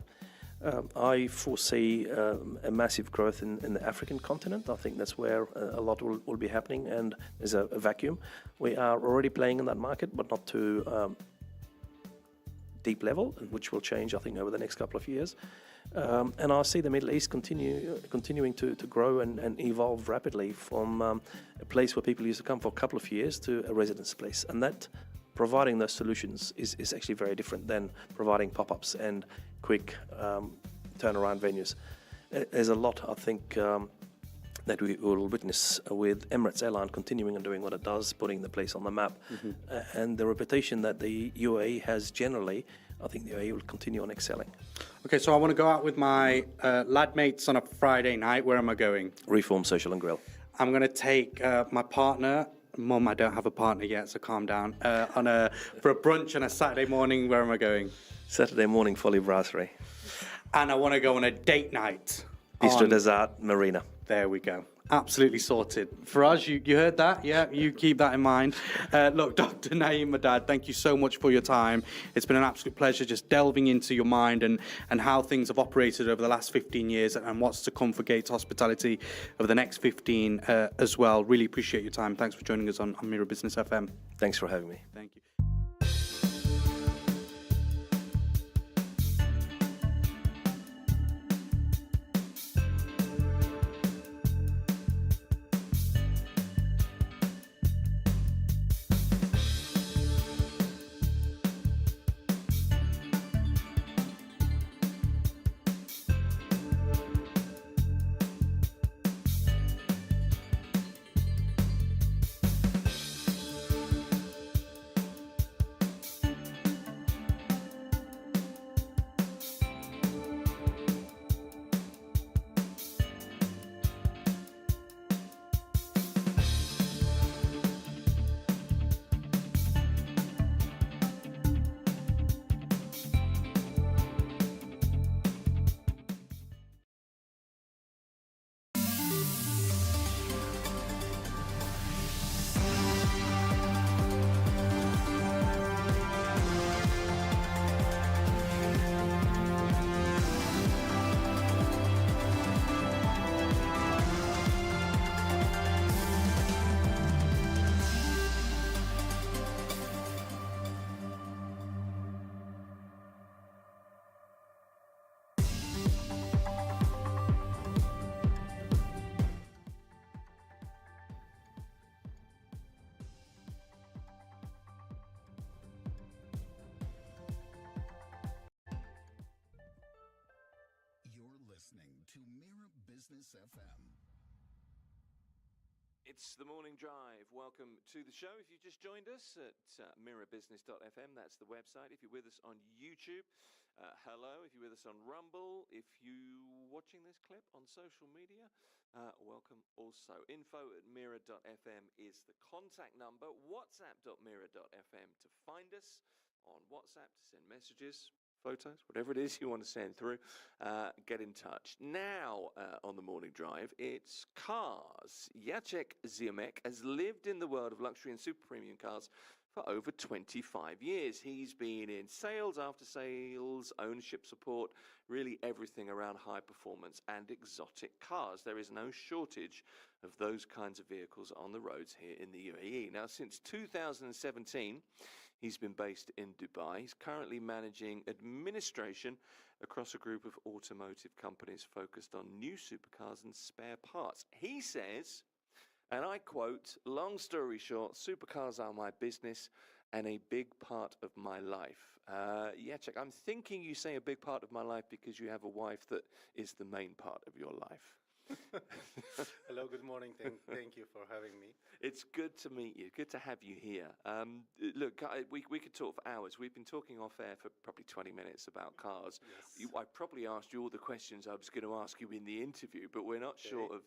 I foresee a massive growth in the African continent. I think that's where a lot will be happening, and there's a vacuum. We are already playing in that market, but not to deep level, which will change, I think, over the next couple of years. And I see the Middle East continuing to grow and evolve rapidly from a place where people used to come for a couple of years to a residence place. And that providing those solutions is actually very different than providing pop-ups and quick turnaround venues. There's a lot, I think, that we will witness with Emirates Airline continuing and doing what it does, putting the place on the map. And the reputation that the UAE has generally, I think the UAE will continue on excelling. Okay, so I want to go out with my lad mates on a Friday night. Where am I going? Reform Social and Grill. I'm going to take my partner. Mum, I don't have a partner yet, so calm down. For a brunch on a Saturday morning. Where am I going? Saturday morning, Folly Brasserie. And I want to go on a date night. Bistro Desert Marina. There we go. Absolutely sorted. Faraz, you heard that? Yeah, you keep that in mind. Look, Dr. Naeem Madad, thank you so much for your time. It's been an absolute pleasure just delving into your mind and how things have operated over the last 15 years and what's to come for Gates Hospitality over the next 15 as well. Really appreciate your time. Thanks for joining us on Mira Business FM. Thanks for having me. Thank you. Listening to Mira Business FM. It's the morning drive. Welcome to the show. If you just joined us at mirabusiness.fm, that's the website. If you're with us on YouTube, hello. If you're with us on Rumble, if you're watching this clip on social media, welcome also. info@mira.fm is the contact number. whatsapp.mira.fm to find us on WhatsApp to send messages, photos, whatever it is you want to send through, get in touch. Now, on the morning drive, it's cars. Jacek Ziomek has lived in the world of luxury and super premium cars for over 25 years. He's been in sales, after sales, ownership support, really everything around high performance and exotic cars. There is no shortage of those kinds of vehicles on the roads here in the UAE. Now, since 2017, he's been based in Dubai. He's currently managing administration across a group of automotive companies focused on new supercars and spare parts. He says, and I quote, "Long story short, supercars are my business and a big part of my life." Jacek, I'm thinking you say a big part of my life because you have a wife that is the main part of your life. Hello, good morning. Thank you for having me. It's good to meet you. Good to have you here. Look, we could talk for hours. We've been talking off air for probably 20 minutes about cars. Yes. I probably asked you all the questions I was going to ask you in the interview, but we're not short of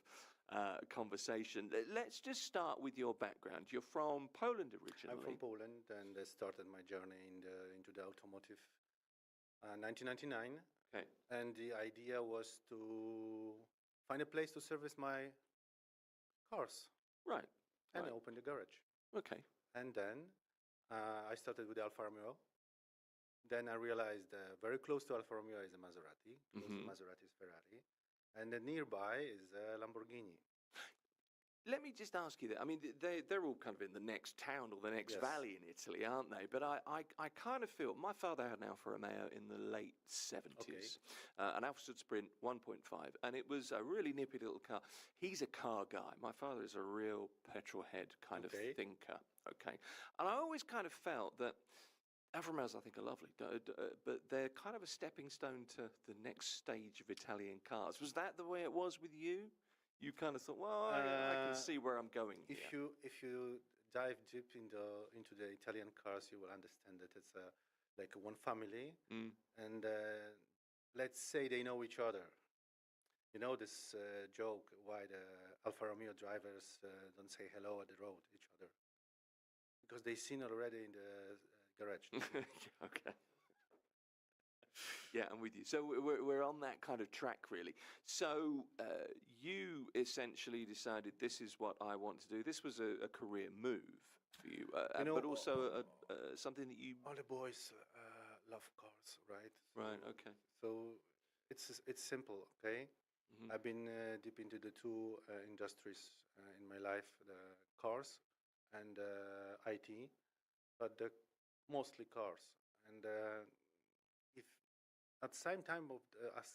conversation. Let's just start with your background. You're from Poland originally. I'm from Poland, and I started my journey into the automotive 1999. Okay. And the idea was to find a place to service my cars. Right. And I opened a garage. Okay. And then I started with the Alfa Romeo. Then I realized very close to Alfa Romeo is a Maserati. Close to Maserati is Ferrari. And then nearby is a Lamborghini. Let me just ask you that. I mean, they're all kind of in the next town or the next valley in Italy, aren't they? But I kind of feel, my father had an Alfa Romeo in the late 70s, an Alfa Sprint 1.5, and it was a really nippy little car. He's a car guy. My father is a real petrol head kind of thinker, okay? And I always kind of felt that Alfa Romeos, I think, are lovely, but they're kind of a stepping stone to the next stage of Italian cars. Was that the way it was with you? You kind of thought, well, I can see where I'm going here. If you dive deep into the Italian cars, you will understand that it's like one family, and let's say they know each other. You know this joke why the Alfa Romeo drivers don't say hello at the road each other, because they've seen already in the garage. Okay. Yeah, I'm with you. So we're on that kind of track, really. So you essentially decided this is what I want to do. This was a career move for you, but also something that you... All the boys love cars, right? Right, okay. So it's simple, okay? I've been deep into the two industries in my life, the cars and IT, but mostly cars. And if at the same time, at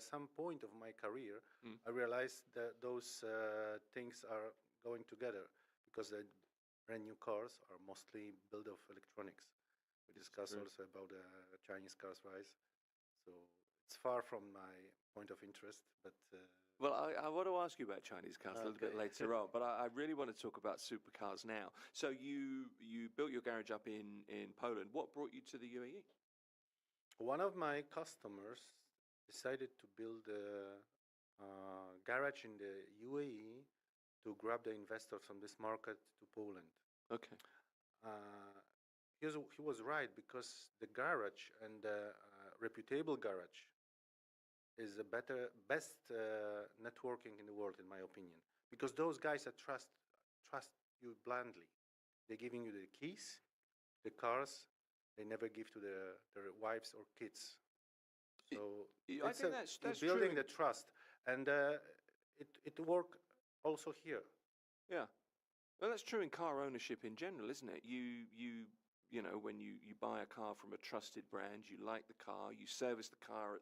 some point of my career, I realized that those things are going together, because the brand new cars are mostly built of electronics. We discussed also about the Chinese cars rise. So it's far from my point of interest, but... Well, I want to ask you about Chinese cars a little bit later on, but I really want to talk about supercars now. So you built your garage up in Poland. What brought you to the UAE? One of my customers decided to build a garage in the UAE to grab the investors from this market to Poland. Okay. He was right, because the garage and the reputable garage is the best networking in the world, in my opinion, because those guys that trust you blindly. They're giving you the keys, the cars. They never give to their wives or kids. So I think that's building true. the trust, and it worked also here. Yeah, well, that's true in car ownership in general, isn't it? You know, when you buy a car from a trusted brand, you like the car, you service the car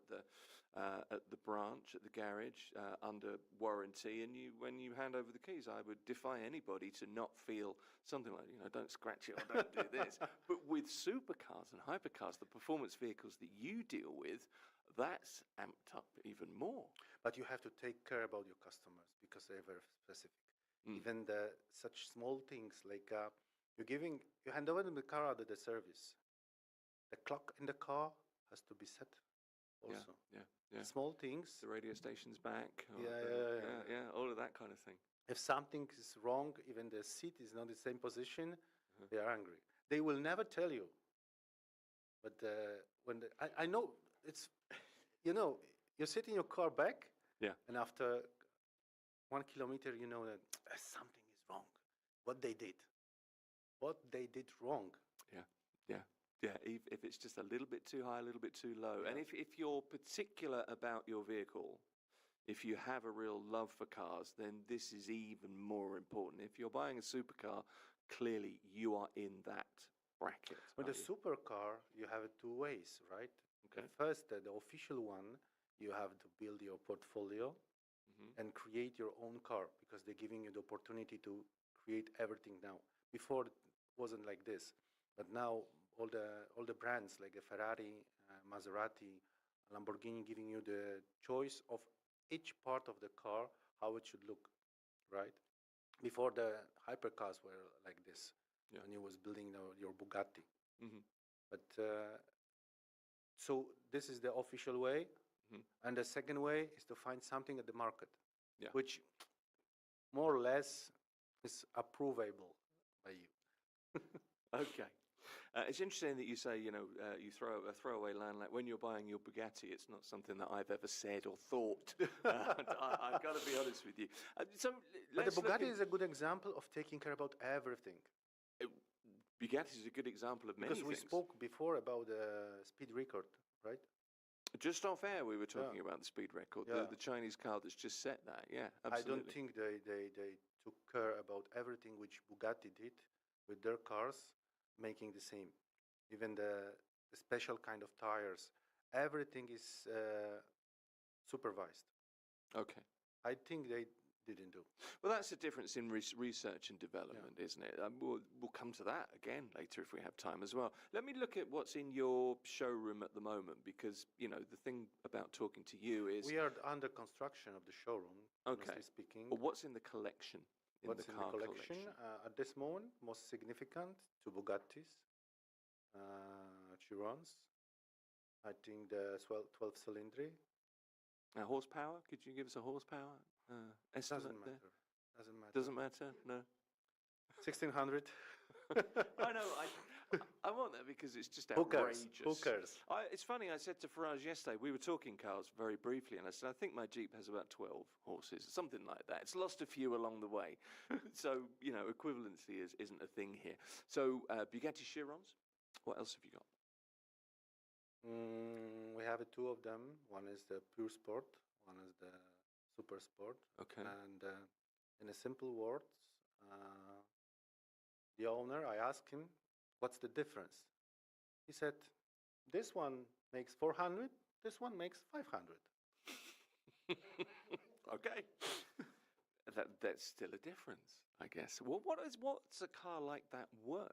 at the branch, at the garage, under warranty, and when you hand over the keys, I would defy anybody to not feel something like, don't scratch it or don't do this. But with supercars and hypercars, the performance vehicles that you deal with, that's amped up even more. But you have to take care about your customers, because they're very specific. Even such small things like you hand over the car out of the service. The clock in the car has to be set also. Yeah. Small things. The radio station's back. Yeah, all of that kind of thing. If something is wrong, even the seat is not in the same position, they are angry. They will never tell you. But I know it's, you sit in your car back, and after 1 kilometer, you know that something is wrong. What they did. what they did wrong. Yeah, yeah, yeah. If it's just a little bit too high, a little bit too low, and if you're particular about your vehicle, if you have a real love for cars, then this is even more important. If you're buying a supercar, clearly you are in that bracket. With a supercar, you have it two ways, right? Okay. First, the official one, you have to build your portfolio and create your own car because they're giving you the opportunity to create everything now. Before it wasn't like this, but now all the brands like a Ferrari, Maserati, Lamborghini giving you the choice of each part of the car, how it should look, right? Before the hypercars were like this, when you was building your Bugatti. But so this is the official way, and the second way is to find something at the market, which more or less is approvable by you. Okay. It's interesting that you say, you throw a throwaway line like when you're buying your Bugatti. It's not something that I've ever said or thought. I've got to be honest with you. But the Bugatti is a good example of taking care about everything. Bugatti is a good example of many things. Because we spoke before about the speed record, right? Just off air, we were talking about the speed record, the Chinese car that's just set that. Yeah, absolutely. I don't think they took care about everything which Bugatti did with their cars, making the same. Even the special kind of tires, everything is supervised. Okay. I think they didn't do. Well, that's the difference in research and development, isn't it? We'll come to that again later if we have time as well. Let me look at what's in your showroom at the moment, because, the thing about talking to you is... We are under construction of the showroom, honestly speaking. Well, what's in the collection? What's in the collection? At this moment, most significant, two Bugattis, Chirons, I think the 12 cylinder. Horsepower? Could you give us a horsepower estimate? Doesn't matter. There? Doesn't matter. Doesn't matter? No. 1600. I know. I want that because it's just outrageous. Who cares? It's funny. I said to Faraj yesterday, we were talking cars very briefly, and I said, I think my Jeep has about 12 horses, something like that. It's lost a few along the way. So, equivalency isn't a thing here. So, Bugatti Chirons, what else have you got? We have two of them. One is the Pure Sport, one is the Super Sport. Okay. And in a simple words, the owner, I asked him, what's the difference? He said, this one makes 400, this one makes 500. Okay. That's still a difference, I guess. Well, what's a car like that worth?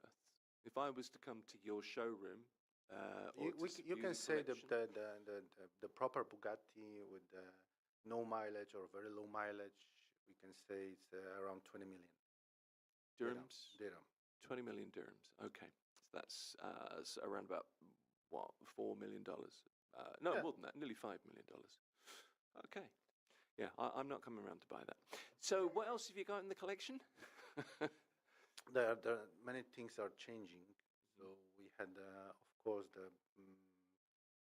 If I was to come to your showroom, you can say the proper Bugatti with no mileage or very low mileage, we can say it's around 20 million. Dirhams? Dirham. 20 million dirhams. Okay. So that's around about, what, $4 million? No, more than that, nearly $5 million. Okay. Yeah, I'm not coming around to buy that. So what else have you got in the collection? There many things are changing. So we had, of course, the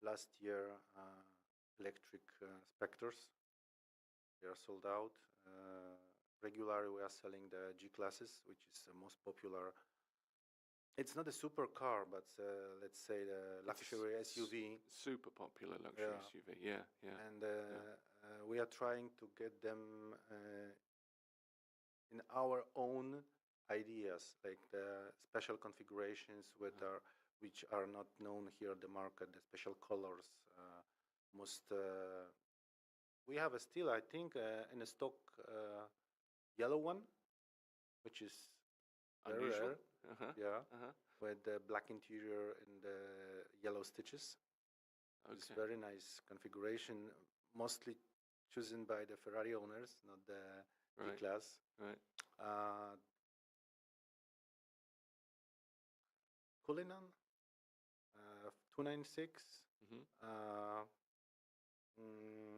last year electric Spectres. They are sold out. Regularly, we are selling the G classes, which is the most popular. It's not a supercar, but let's say the luxury SUV. Super popular luxury SUV. Yeah. And we are trying to get them in our own ideas, like the special configurations which are not known here at the market, the special colors. We have still, I think, in a stock yellow one, which is very rare. With the black interior and the yellow stitches. It's very nice configuration, mostly chosen by the Ferrari owners, not the G-Class. Right. Cullinan, 296.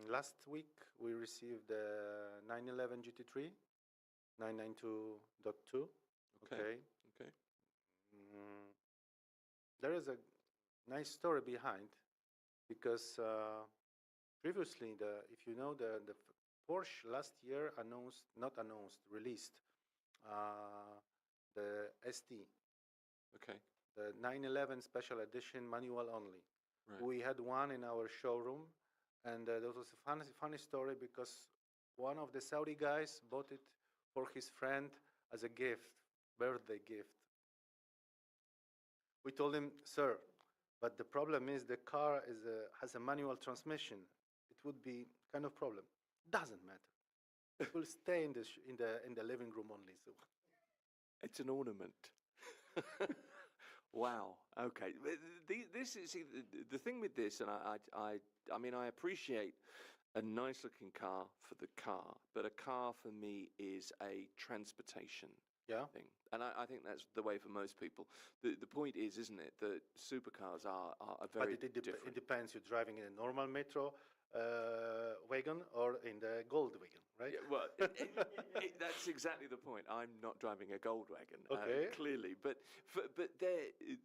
Last week we received the 911 GT3, 992.2. Okay. There is a nice story behind, because previously, if you know, the Porsche last year released the ST, Okay. The 911 Special Edition manual only. Right. We had one in our showroom, and that was a funny story because one of the Saudi guys bought it for his friend as a gift, birthday gift. We told him, sir, but the problem is the car has a manual transmission. It would be kind of problem. Doesn't matter. It will stay in the living room only. So it's an ornament. Wow. Okay. This is the thing with this, and I mean, I appreciate a nice looking car for the car, but a car for me is a transportation thing, and I think that's the way for most people. The point is, isn't it, that supercars are very different. It depends. You're driving in a normal metro wagon or in the gold wagon, right? Yeah, well, that's exactly the point. I'm not driving a gold wagon, clearly, but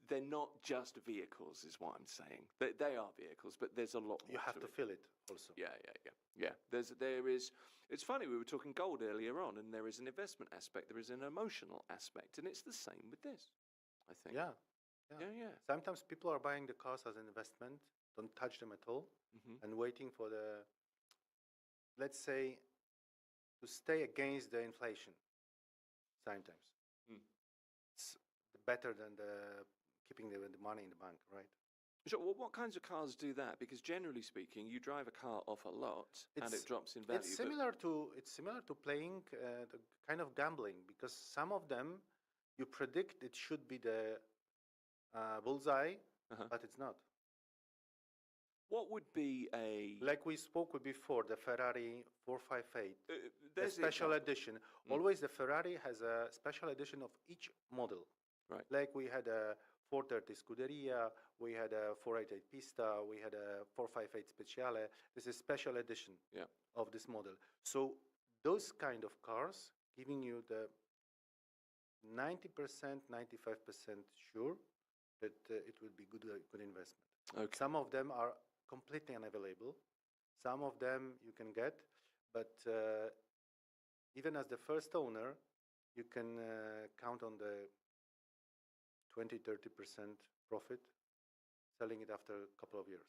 they're not just vehicles, is what I'm saying. They are vehicles, but there's a lot more. You have to feel it also. Yeah. There is. It's funny. We were talking gold earlier on, and there is an investment aspect. There is an emotional aspect, and it's the same with this, I think. Yeah. Yeah. Sometimes people are buying the cars as an investment, don't touch them at all, and waiting for let's say, to stay against the inflation. Sometimes it's better than keeping the money in the bank, right? Sure. Well, what kinds of cars do that? Because generally speaking, you drive a car off a lot and it drops in value. It's similar to playing the kind of gambling, because some of them you predict it should be the bullseye, but it's not. What would be like we spoke with before, the Ferrari 458, the there's the special example. edition. Always the Ferrari has a special edition of each model. Right. Like we had a 430 Scuderia, we had a 488 Pista, we had a 458 Speciale. This is special edition of this model. So those kind of cars giving you the 90%, 95% sure that it will be good investment. Okay. Some of them are completely unavailable. Some of them you can get, but even as the first owner, you can count on the 20-30% profit selling it after a couple of years.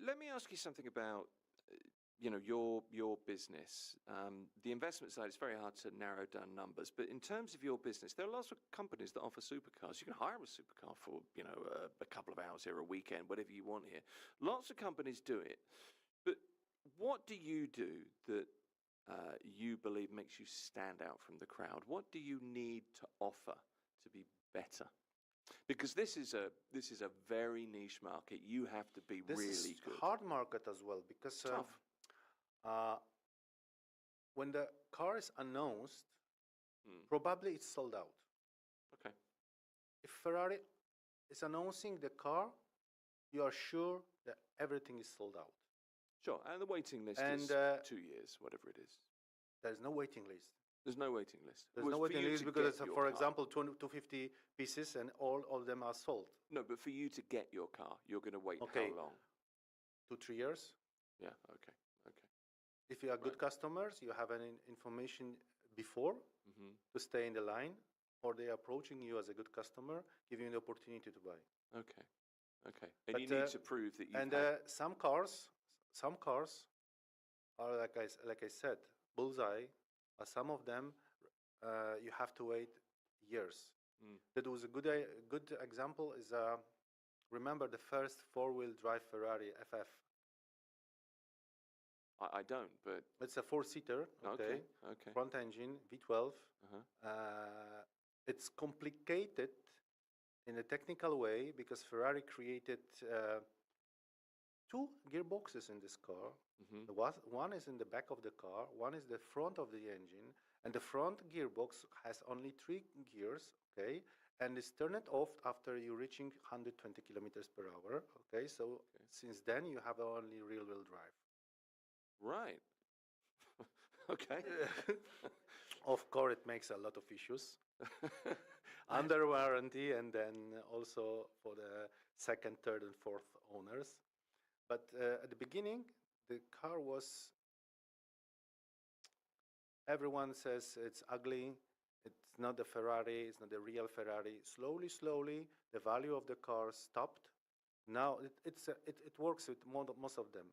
Let me ask you something about your business. The investment side, it's very hard to narrow down numbers, but in terms of your business, there are lots of companies that offer supercars. You can hire a supercar for a couple of hours here, a weekend, whatever you want here. Lots of companies do it, but what do you do that you believe makes you stand out from the crowd? What do you need to offer to be better? Because this is a very niche market. You have to be really This good. is hard market as well, because Tough. When the car is announced, probably it's sold out. Okay. If Ferrari is announcing the car, you are sure that everything is sold out. Sure, and the waiting list And, is 2 years, whatever it is. There's no waiting list. There's no waiting list. There's Well, no for waiting you list to because, get your for car. example, 250 pieces and all of them are sold. No, but for you to get your car, you're going to wait Okay. how long? 2-3 years. Yeah, okay. If you are good customers, you have an information before to stay in the line, or they are approaching you as a good customer, giving you the opportunity to buy. Okay. And But, you need to prove that you And some cars are like I said, bullseye. But some of them you have to wait years. That was a good example. Is remember the first 4-wheel drive Ferrari FF? I don't, but It's a 4-seater. Okay. Front engine V12. It's complicated in a technical way because Ferrari created 2 gearboxes in this car. One is in the back of the car, one is the front of the engine, and the front gearbox has only 3 gears, and it's turned off after you're reaching 120 kilometers per hour, so since then you have only rear-wheel drive. Right. Okay. Of course, it makes a lot of issues. Under warranty, and then also for the second, third, and fourth owners. But at the beginning, the car was, everyone says it's ugly, It's not the Ferrari, it's not the real Ferrari. Slowly, the value of the car stopped. Now it works with most of them.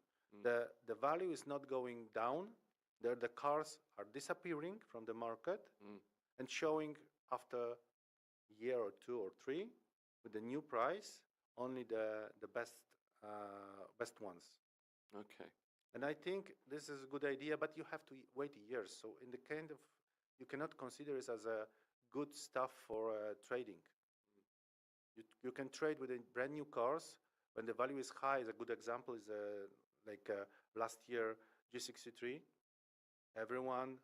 The value is not going down. The cars are disappearing from the market and showing after year or 2 or 3 with the new price only the best ones. Okay. And I think this is a good idea, but you have to wait years. So in the kind of, you cannot consider this as a good stuff for trading. You can trade with brand new cars when the value is high. A good example is like last year G63. Everyone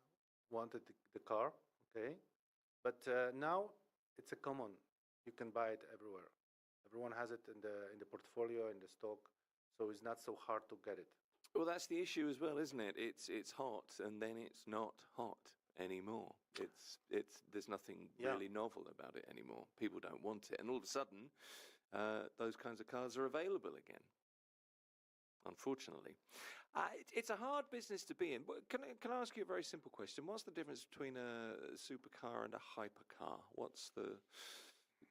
wanted the car, okay? But now it's a common. You can buy it everywhere. Everyone has it in the portfolio, in the stock, so it's not so hard to get it. Well, that's the issue as well, isn't it? It's hot, and then it's not hot anymore. There's nothing really novel about it anymore. People don't want it, and all of a sudden, those kinds of cars are available again. Unfortunately, it's a hard business to be in. But can I ask you a very simple question? What's the difference between a supercar and a hypercar?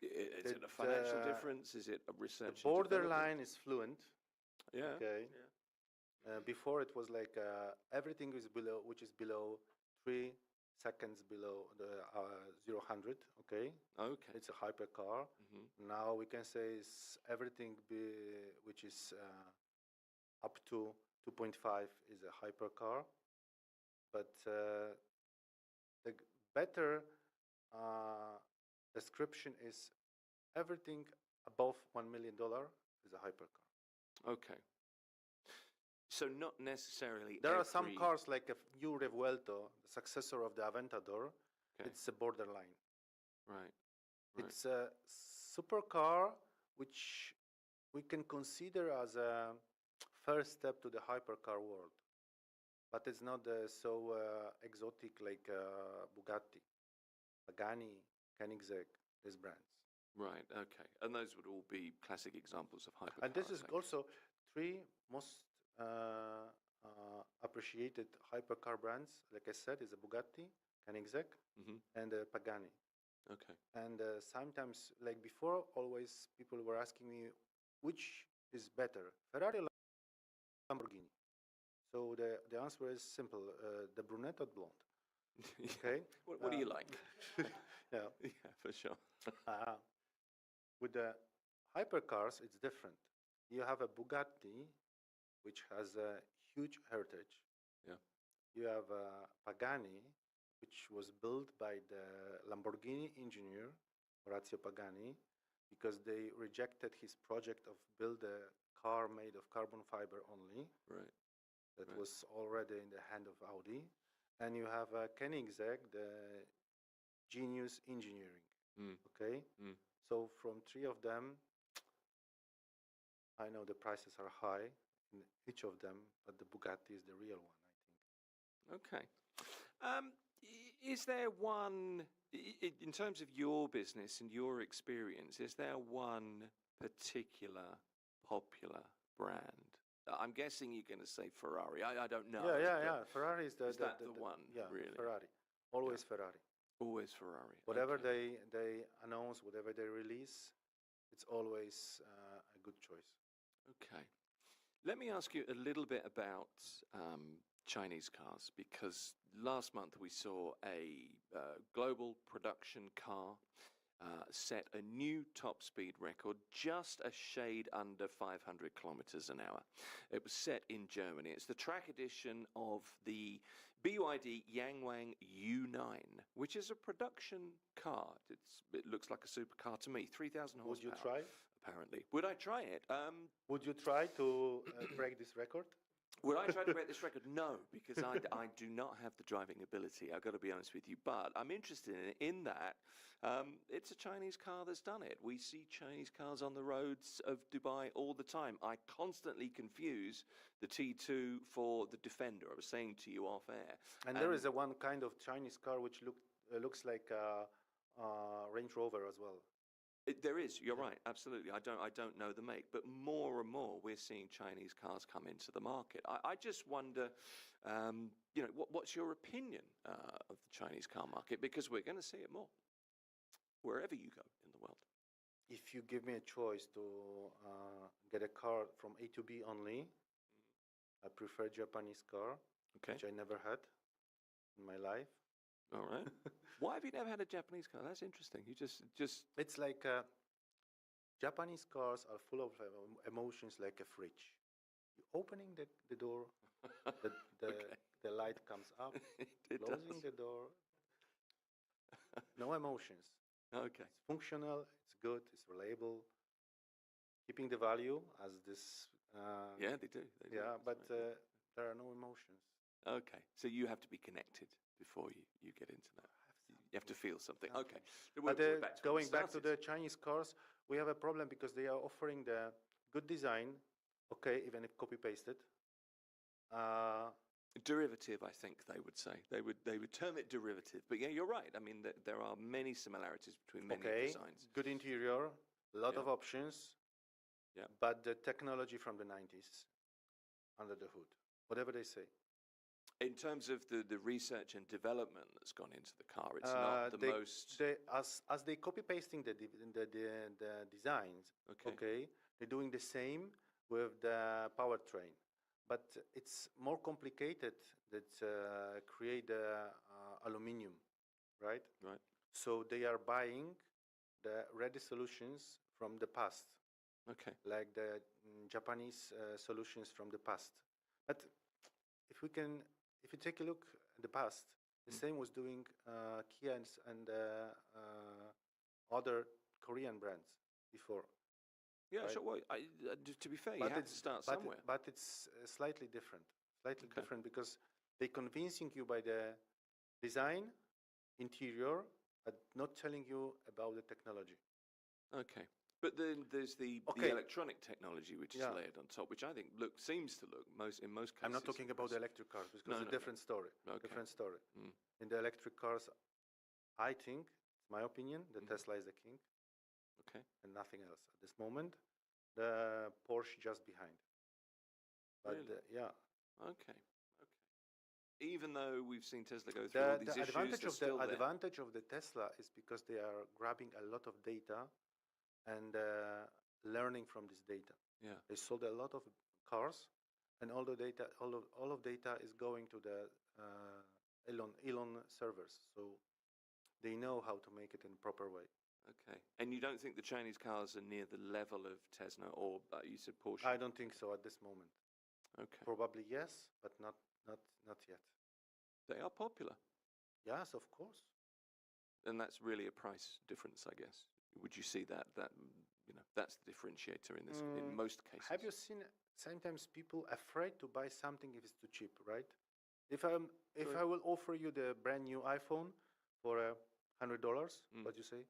Is it a financial difference? Is it a research? The borderline is fluent. Yeah. Okay. Yeah. Before it was like everything is below, which is below 3 seconds below the 0-100. Okay. Okay. It's a hypercar. Now we can say it's everything which is up to 2.5 is a hypercar. But the better description is everything above $1 million is a hypercar. Okay. So not necessarily. There are some cars like a new Revuelto, the successor of the Aventador. Okay. It's a borderline. Right. It's a supercar which we can consider as a first step to the hypercar world, but it's not so exotic like Bugatti, Pagani, Koenigsegg, these brands. Right. Okay. And those would all be classic examples of hypercars. And this is also 3 most appreciated hypercar brands. Like I said, is a Bugatti, Koenigsegg, and Pagani. Okay. And sometimes, like before, always people were asking me which is better, Ferrari or Lamborghini. So the answer is simple: the brunette or blonde. Okay. What do you like? Yeah. Yeah, for sure. With the hypercars, it's different. You have a Bugatti, which has a huge heritage. Yeah. You have a Pagani, which was built by the Lamborghini engineer, Orazio Pagani, because they rejected his project of build a car made of carbon fiber only. Right. That was already in the hand of Audi. And you have a Koenigsegg, the genius engineering. Okay. So from 3 of them, I know the prices are high in each of them, but the Bugatti is the real one, I think. Okay. Is there one, in terms of your business and your experience, is there one particular popular brand? I'm guessing you're going to say Ferrari. I don't know. Yeah. Ferrari is the one, yeah, really? Ferrari. Always Ferrari. Always Ferrari. Whatever they announce, whatever they release, it's always a good choice. Okay. Let me ask you a little bit about Chinese cars, because last month we saw a global production car set a new top speed record, just a shade under 500 kilometers an hour. It was set in Germany. It's the track edition of the BYD Yangwang U9, which is a production car. It looks like a supercar to me. 3,000 horsepower. Would you try? Apparently. Would I try it? Would you try to break this record? Would I try to break this record? No, because I do not have the driving ability. I've got to be honest with you. But I'm interested in that. It's a Chinese car that's done it. We see Chinese cars on the roads of Dubai all the time. I constantly confuse the T2 for the Defender. I was saying to you off air. And there is one kind of Chinese car which looks like a Range Rover as well. There is. You're right. Absolutely. I don't know the make, but more and more we're seeing Chinese cars come into the market. I just wonder, what's your opinion of the Chinese car market? Because we're going to see it more wherever you go in the world. If you give me a choice to get a car from A to B only, I prefer Japanese car, which I never had in my life. All right. Why have you never had a Japanese car? That's interesting. You just. It's like Japanese cars are full of emotions, like a fridge. You opening the door, the light comes up, closing the door. No emotions. Okay. It's functional. It's good. It's reliable. Keeping the value as this. Yeah, they do. But there are no emotions. Okay, so you have to be connected before you get into that. You have to feel something. Okay. But going back to the Chinese cars, we have a problem because they are offering the good design, okay, even if copy-pasted. Derivative, I think they would say. They would term it derivative. But yeah, you're right. I mean, there are many similarities between many designs. Good interior, a lot of options. Yeah. But the technology from the 90s under the hood, whatever they say. In terms of the research and development that's gone into the car, it's not the most. As they copy pasting the designs, okay, they're doing the same with the powertrain, but it's more complicated. That create the aluminium, right? Right. So they are buying the ready solutions from the past. Okay. Like the Japanese solutions from the past, but if you take a look at the past, the same was doing Kia and other Korean brands before. Yeah, right? sure. Well, to be fair, you have to start somewhere. But it's slightly different. Different because they're convincing you by the design, interior, but not telling you about the technology. Okay. But then there's the electronic technology which is layered on top, which I think seems to look in most cases. I'm not talking about the electric cars because it's a different story. Okay. Different story. In the electric cars, I think, it's my opinion, the Tesla is the king. Okay. And nothing else at this moment. The Porsche just behind. But Really? yeah. Okay. Even though we've seen Tesla go through all these issues, the advantage of the Tesla is because they are grabbing a lot of data and learning from this data. Yeah. They sold a lot of cars, and all the data, all of data is going to the Elon servers. So they know how to make it in a proper way. Okay. And you don't think the Chinese cars are near the level of Tesla or you said Porsche? I don't think so at this moment. Okay. Probably yes, but not yet. They are popular. Yes, of course. And that's really a price difference, I guess. Would you see that that's the differentiator in this in most cases? Have you seen sometimes people afraid to buy something if it's too cheap, right? If I will offer you the brand new iPhone for $100, what do you say?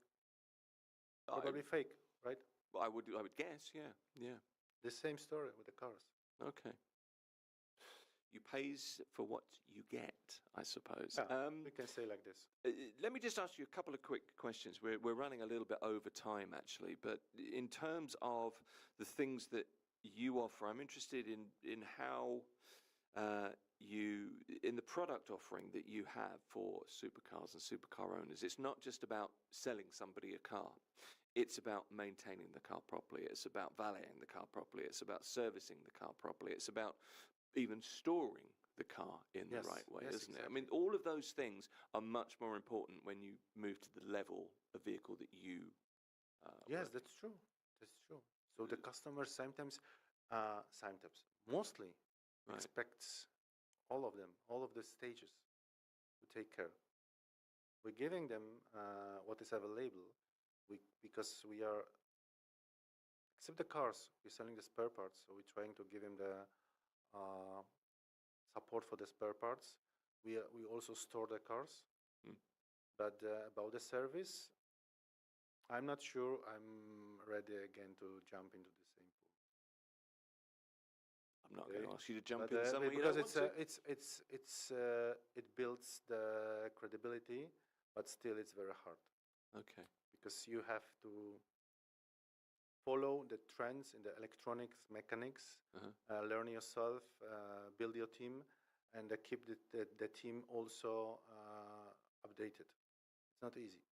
Probably fake, right? I would guess, yeah. The same story with the cars. Okay. You pays for what you get, I suppose. Yeah, we can say like this. Let me just ask you a couple of quick questions. We're running a little bit over time, actually, but in terms of the things that you offer, I'm interested in how in the product offering that you have for supercars and supercar owners. It's not just about selling somebody a car. It's about maintaining the car properly. It's about valeting the car properly. It's about servicing the car properly. It's about even storing the car in the right way, isn't it? I mean, all of those things are much more important when you move to the level of vehicle that you. Yes, that's true. That's true. So the customer sometimes, mostly expects all of them, all of the stages to take care. We're giving them what is available, because we are, except the cars, we're selling the spare parts, so we're trying to give them the support for the spare parts. We also store the cars, but about the service, I'm not sure I'm ready again to jump into the same pool. I'm not going to ask you to jump in somewhere because you don't want to. it builds the credibility, but still it's very hard. Okay. Because you have to follow the trends in the electronics, mechanics, learn yourself, build your team, and keep the team also updated. It's not easy.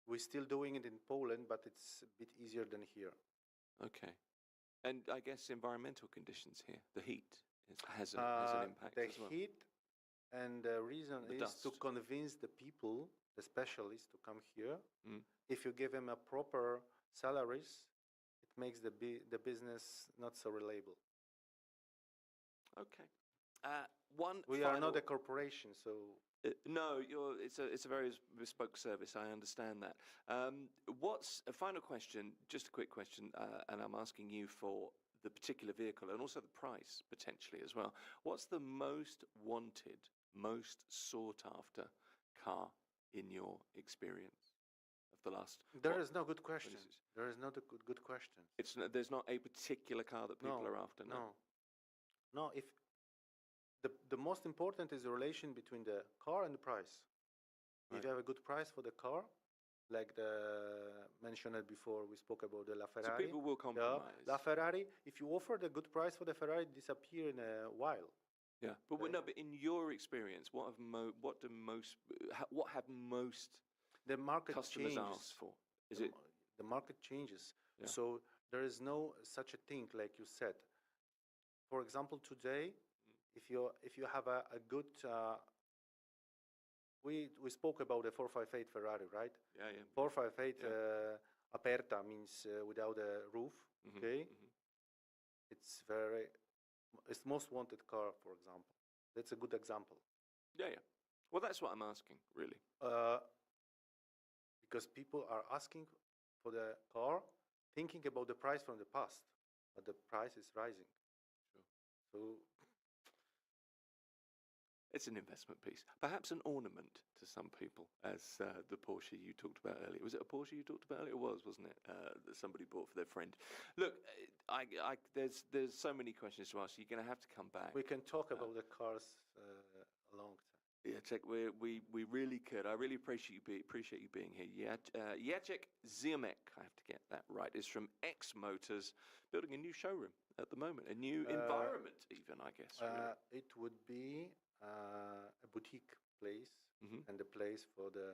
We're still doing it in Poland, but it's a bit easier than here. Okay. And I guess environmental conditions here, the heat has an impact The as well. heat and the reason The is to dust. convince the people, the specialists, to come here. If you give them a proper salaries, it makes the business not so reliable. Okay. One. We are not a corporation, so No, it's a very bespoke service. I understand that. What's a final question? Just a quick question, and I'm asking you for the particular vehicle and also the price potentially as well. What's the most wanted, most sought after car in your experience of the last? there is no good question. There is not a good question. There's not a particular car that people are after. No. If the most important is the relation between the car and the price. If you have a good price for the car, like the mentioned before, we spoke about the LaFerrari. So people will compromise. LaFerrari, if you offer the good price for the Ferrari, it disappear in a while. Yeah, but no. But in your experience, what have most the market customers changes. asked for? The market changes? Yeah. So there is no such a thing, like you said. For example, today, if you have a good, we spoke about the 458 Ferrari, right? Yeah. 458 aperta means without a roof. Okay, it's most wanted car, for example. That's a good example. Yeah. Well, that's what I'm asking, really. Because people are asking for the car, thinking about the price from the past, but the price is rising. Sure. So it's an investment piece, perhaps an ornament to some people, as the Porsche you talked about earlier. Was it a Porsche you talked about earlier? It was, wasn't it? That somebody bought for their friend. Look, there's so many questions to ask. You're going to have to come back. We can talk about the cars a long time. Yeah, check. We really could. I really appreciate you being here. Jacek Ziomek, I have to get that right, is from X Motors, building a new showroom at the moment, a new environment, even, I guess. Really. It would be a boutique place and a place for the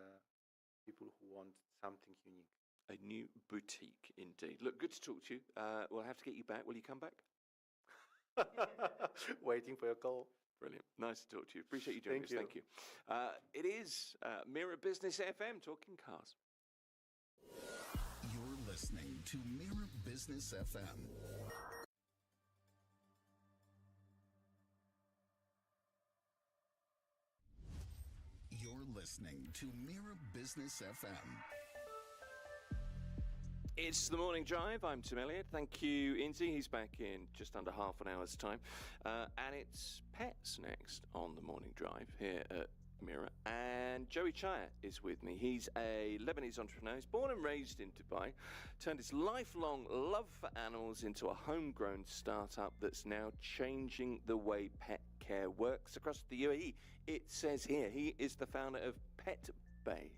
people who want something unique. A new boutique, indeed. Look, good to talk to you. We'll have to get you back. Will you come back? Waiting for your call. Brilliant. Nice to talk to you. Appreciate you joining us. Thank you. It is Mira Business FM, talking cars. You're listening to Mira Business FM. You're listening to Mira Business FM. It's the Morning Drive. I'm Tim Elliott. Thank you, Inzi. He's back in just under half an hour's time. And it's pets next on the Morning Drive here at Mira. And Joey Chaya is with me. He's a Lebanese entrepreneur. He's born and raised in Dubai, turned his lifelong love for animals into a homegrown startup that's now changing the way pet care works across the UAE. It says here he is the founder of Pet Bay.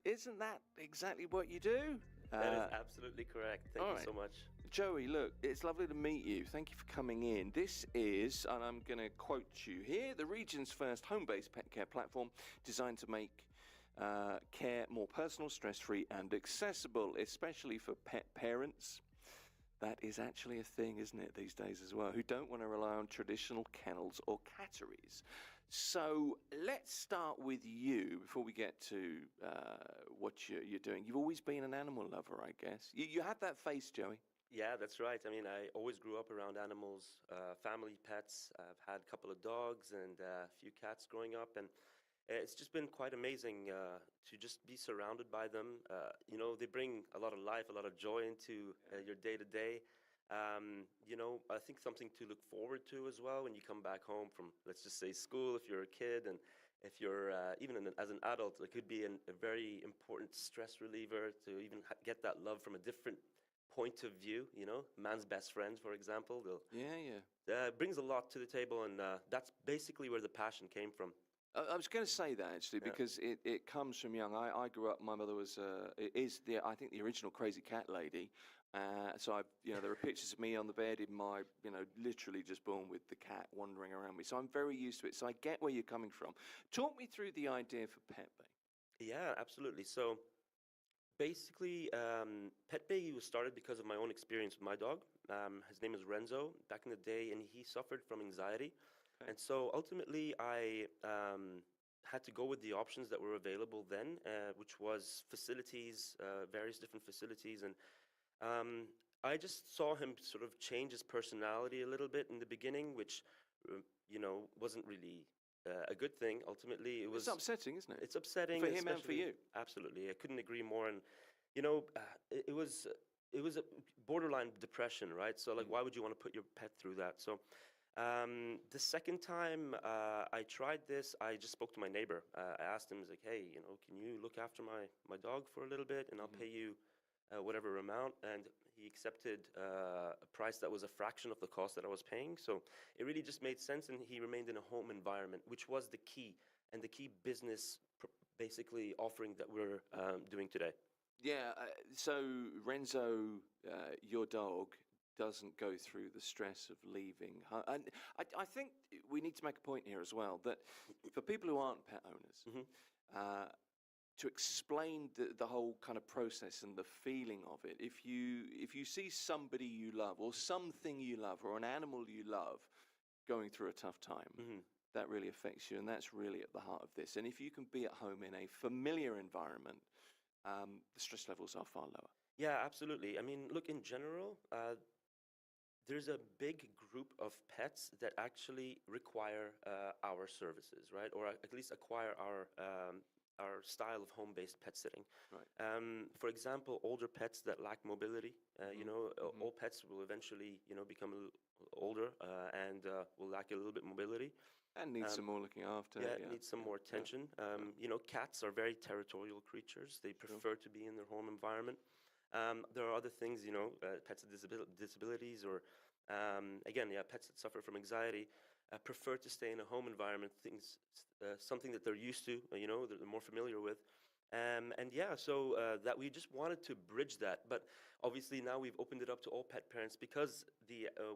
Isn't that exactly what you do? That is absolutely correct. Thank you so much. Joey, look, it's lovely to meet you. Thank you for coming in. This is, and I'm going to quote you here, the region's first home-based pet care platform designed to make care more personal, stress-free and accessible, especially for pet parents. That is actually a thing, isn't it, these days as well, who don't want to rely on traditional kennels or catteries. So let's start with you before we get to what you're doing. You've always been an animal lover, I guess. You had that face, Joey. Yeah, that's right. I mean, I always grew up around animals, family pets. I've had a couple of dogs and a few cats growing up, and it's just been quite amazing to just be surrounded by them. You know, they bring a lot of life, a lot of joy into your day-to-day. You know, I think something to look forward to as well when you come back home from, let's just say, school, if you're a kid, and if you're even as an adult, it could be a very important stress reliever to even get that love from a different point of view. You know, man's best friends, for example. Brings a lot to the table, and that's basically where the passion came from. I was going to say that actually because it comes from young. I grew up. My mother was I think the original crazy cat lady So there are pictures of me on the bed in my, literally just born with the cat wandering around me. So I'm very used to it. So I get where you're coming from. Talk me through the idea for Pet Bay. Yeah, absolutely. So basically, Pet Bay was started because of my own experience with my dog. His name is Renzo back in the day, and he suffered from anxiety. Okay. And so ultimately, I had to go with the options that were available then, which was facilities, various different facilities. And I just saw him sort of change his personality a little bit in the beginning, which, wasn't really a good thing. Ultimately, It's upsetting, isn't it? It's upsetting For him and for especially- you. Absolutely, I couldn't agree more. And it was a borderline depression, right? So like, why would you want to put your pet through that? So the second time I tried this, I just spoke to my neighbor. I asked him, I was like, hey, can you look after my dog for a little bit, and I'll pay you whatever amount. And he accepted a price that was a fraction of the cost that I was paying. So it really just made sense, and he remained in a home environment, which was the key, and the key business basically offering that we're doing today. Yeah, so Renzo, your dog, doesn't go through the stress of leaving. And I think we need to make a point here as well, that for people who aren't pet owners, to explain the whole kind of process and the feeling of it, if you see somebody you love or something you love or an animal you love going through a tough time, that really affects you, and that's really at the heart of this. And if you can be at home in a familiar environment, the stress levels are far lower. Yeah, absolutely. I mean, look, in general, there's a big group of pets that actually require our services, right? Or at least acquire our style of home-based pet sitting. Right. For example, older pets that lack mobility. All pets will eventually, become a little older and will lack a little bit mobility. And need some more looking after. Yeah, it needs some more attention. Cats are very territorial creatures. They prefer to be in their home environment. There are other things, pets with disabilities or, pets that suffer from anxiety prefer to stay in a home environment, something that they're used to, they're more familiar with. So that we just wanted to bridge that. But obviously now we've opened it up to all pet parents because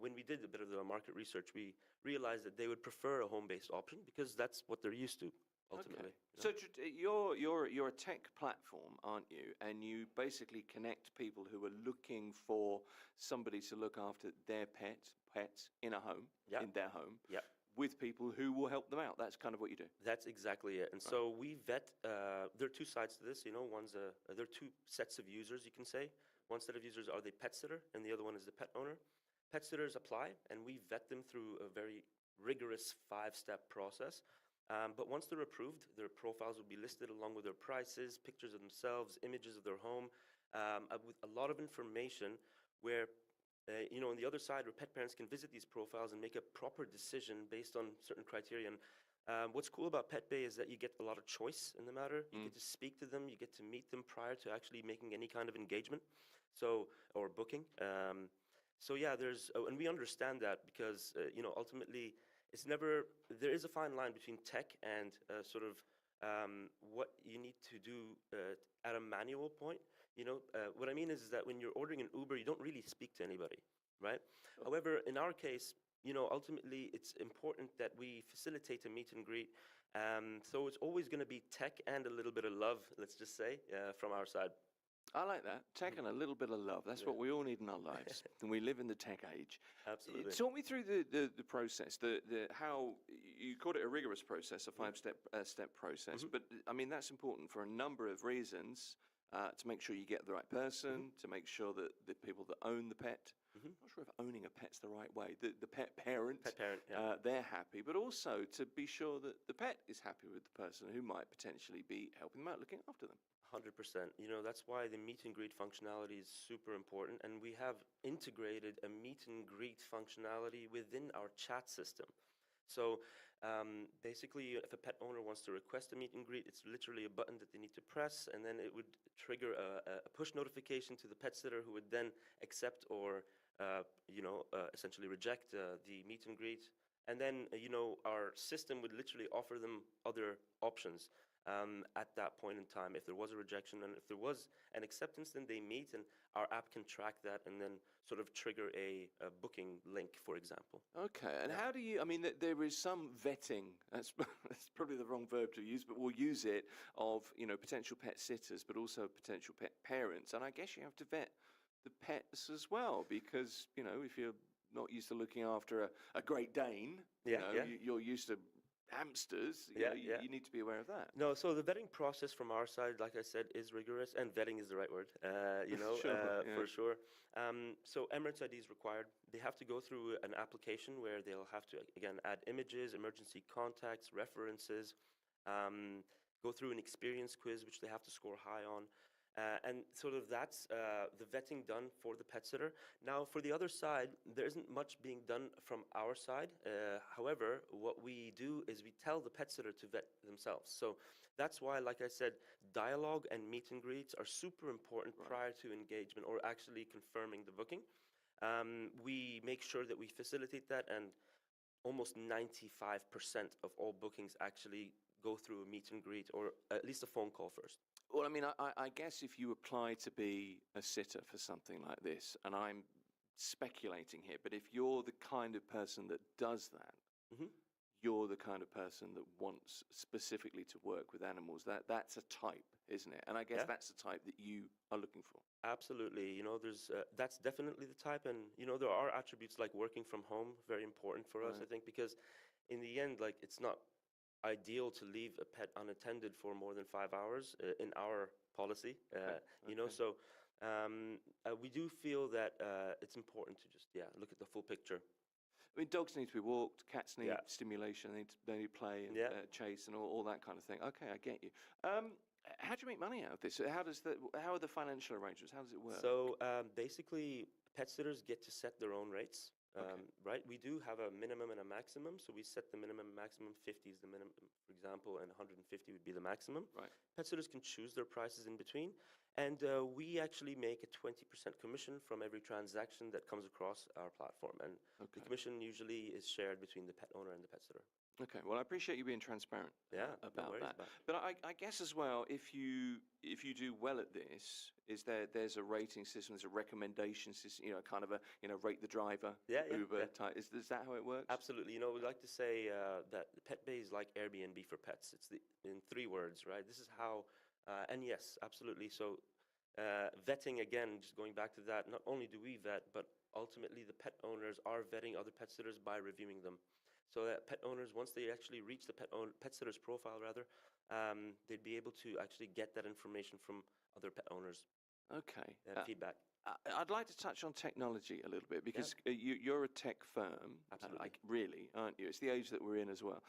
when we did a bit of the market research, we realized that they would prefer a home-based option because that's what they're used to ultimately. Okay. So you're a tech platform, aren't you? And you basically connect people who are looking for somebody to look after their pets in a home, in their home. Yeah. With people who will help them out. That's kind of what you do. That's exactly it. And so we vet, there are two sides to this, there are two sets of users, you can say. One set of users are the pet sitter, and the other one is the pet owner. Pet sitters apply, and we vet them through a very rigorous 5-step process. But once they're approved, their profiles will be listed along with their prices, pictures of themselves, images of their home, with a lot of information where on the other side, where pet parents can visit these profiles and make a proper decision based on certain criteria. And what's cool about Pet Bay is that you get a lot of choice in the matter. You get to speak to them, you get to meet them prior to actually making any kind of engagement, or booking. And we understand that because ultimately, there is a fine line between tech and what you need to do at a manual point. What I mean is that when you're ordering an Uber, you don't really speak to anybody, right? Oh. However, in our case, ultimately it's important that we facilitate a meet and greet. So it's always going to be tech and a little bit of love, let's just say, from our side. I like that. Tech and a little bit of love. That's what we all need in our lives. And we live in the tech age. Absolutely. Talk me through the process, how you called it a rigorous process, a 5-step process. But I mean, that's important for a number of reasons. To make sure you get the right person, to make sure that the people that own the pet, I'm not sure if owning a pet's the right way, the pet parent, they're happy, but also to be sure that the pet is happy with the person who might potentially be helping them out, looking after them. 100%. That's why the meet and greet functionality is super important, and we have integrated a meet and greet functionality within our chat system. So basically, if a pet owner wants to request a meet and greet, it's literally a button that they need to press, and then it would trigger a push notification to the pet sitter, who would then accept or essentially reject the meet and greet. And then our system would literally offer them other options. at that point in time. If there was a rejection and if there was an acceptance, then they meet and our app can track that and then sort of trigger a booking link, for example. Okay, and how do you, I mean, there is some vetting, that's, that's probably the wrong verb to use, but we'll use it, of, potential pet sitters, but also potential pet parents. And I guess you have to vet the pets as well, because, if you're not used to looking after a Great Dane, you're used to hamsters, you need to be aware of that. No, so the vetting process from our side, like I said, is rigorous, and vetting is the right word, for sure. So Emirates ID is required. They have to go through an application where they'll have to, again, add images, emergency contacts, references, go through an experience quiz, which they have to score high on. And sort of that's the vetting done for the pet sitter. Now, for the other side, there isn't much being done from our side. However, what we do is we tell the pet sitter to vet themselves. So that's why, like I said, dialogue and meet and greets are super important prior to engagement or actually confirming the booking. We make sure that we facilitate that, and almost 95% of all bookings actually go through a meet and greet or at least a phone call first. Well, I mean, I guess if you apply to be a sitter for something like this, and I'm speculating here, but if you're the kind of person that does that, you're the kind of person that wants specifically to work with animals. That's a type, isn't it? And I guess that's the type that you are looking for. Absolutely. There's that's definitely the type, and there are attributes like working from home, very important for us, I think, because in the end, like, it's not ideal to leave a pet unattended for more than 5 hours in our policy, so we do feel that it's important to just look at the full picture. I mean, dogs need to be walked, cats need stimulation, they need play and chase and all that kind of thing. Okay, I get you. How do you make money out of this? How are the financial arrangements? How does it work? So basically, pet sitters get to set their own rates. Right, we do have a minimum and a maximum, so we set the minimum and maximum. 50 is the minimum, for example, and 150 would be the maximum. Right. Pet sitters can choose their prices in between, and we actually make a 20% commission from every transaction that comes across our platform, and the commission usually is shared between the pet owner and the pet sitter. Okay, well, I appreciate you being transparent about that. But I guess as well, if you do well at this, there's a rating system, there's a recommendation system, kind of a rate the driver, Uber type. Is that how it works? Absolutely. We like to say that Pet Bay is like Airbnb for pets. It's in 3 words, right? This is how, and yes, absolutely. So vetting, again, just going back to that, not only do we vet, but ultimately the pet owners are vetting other pet sitters by reviewing them. So that pet owners, once they actually reach the pet sitter's profile, they'd be able to actually get that information from other pet owners. Okay. Feedback. I'd like to touch on technology a little bit, because you're a tech firm. Absolutely. Really, aren't you? It's the age that we're in as well.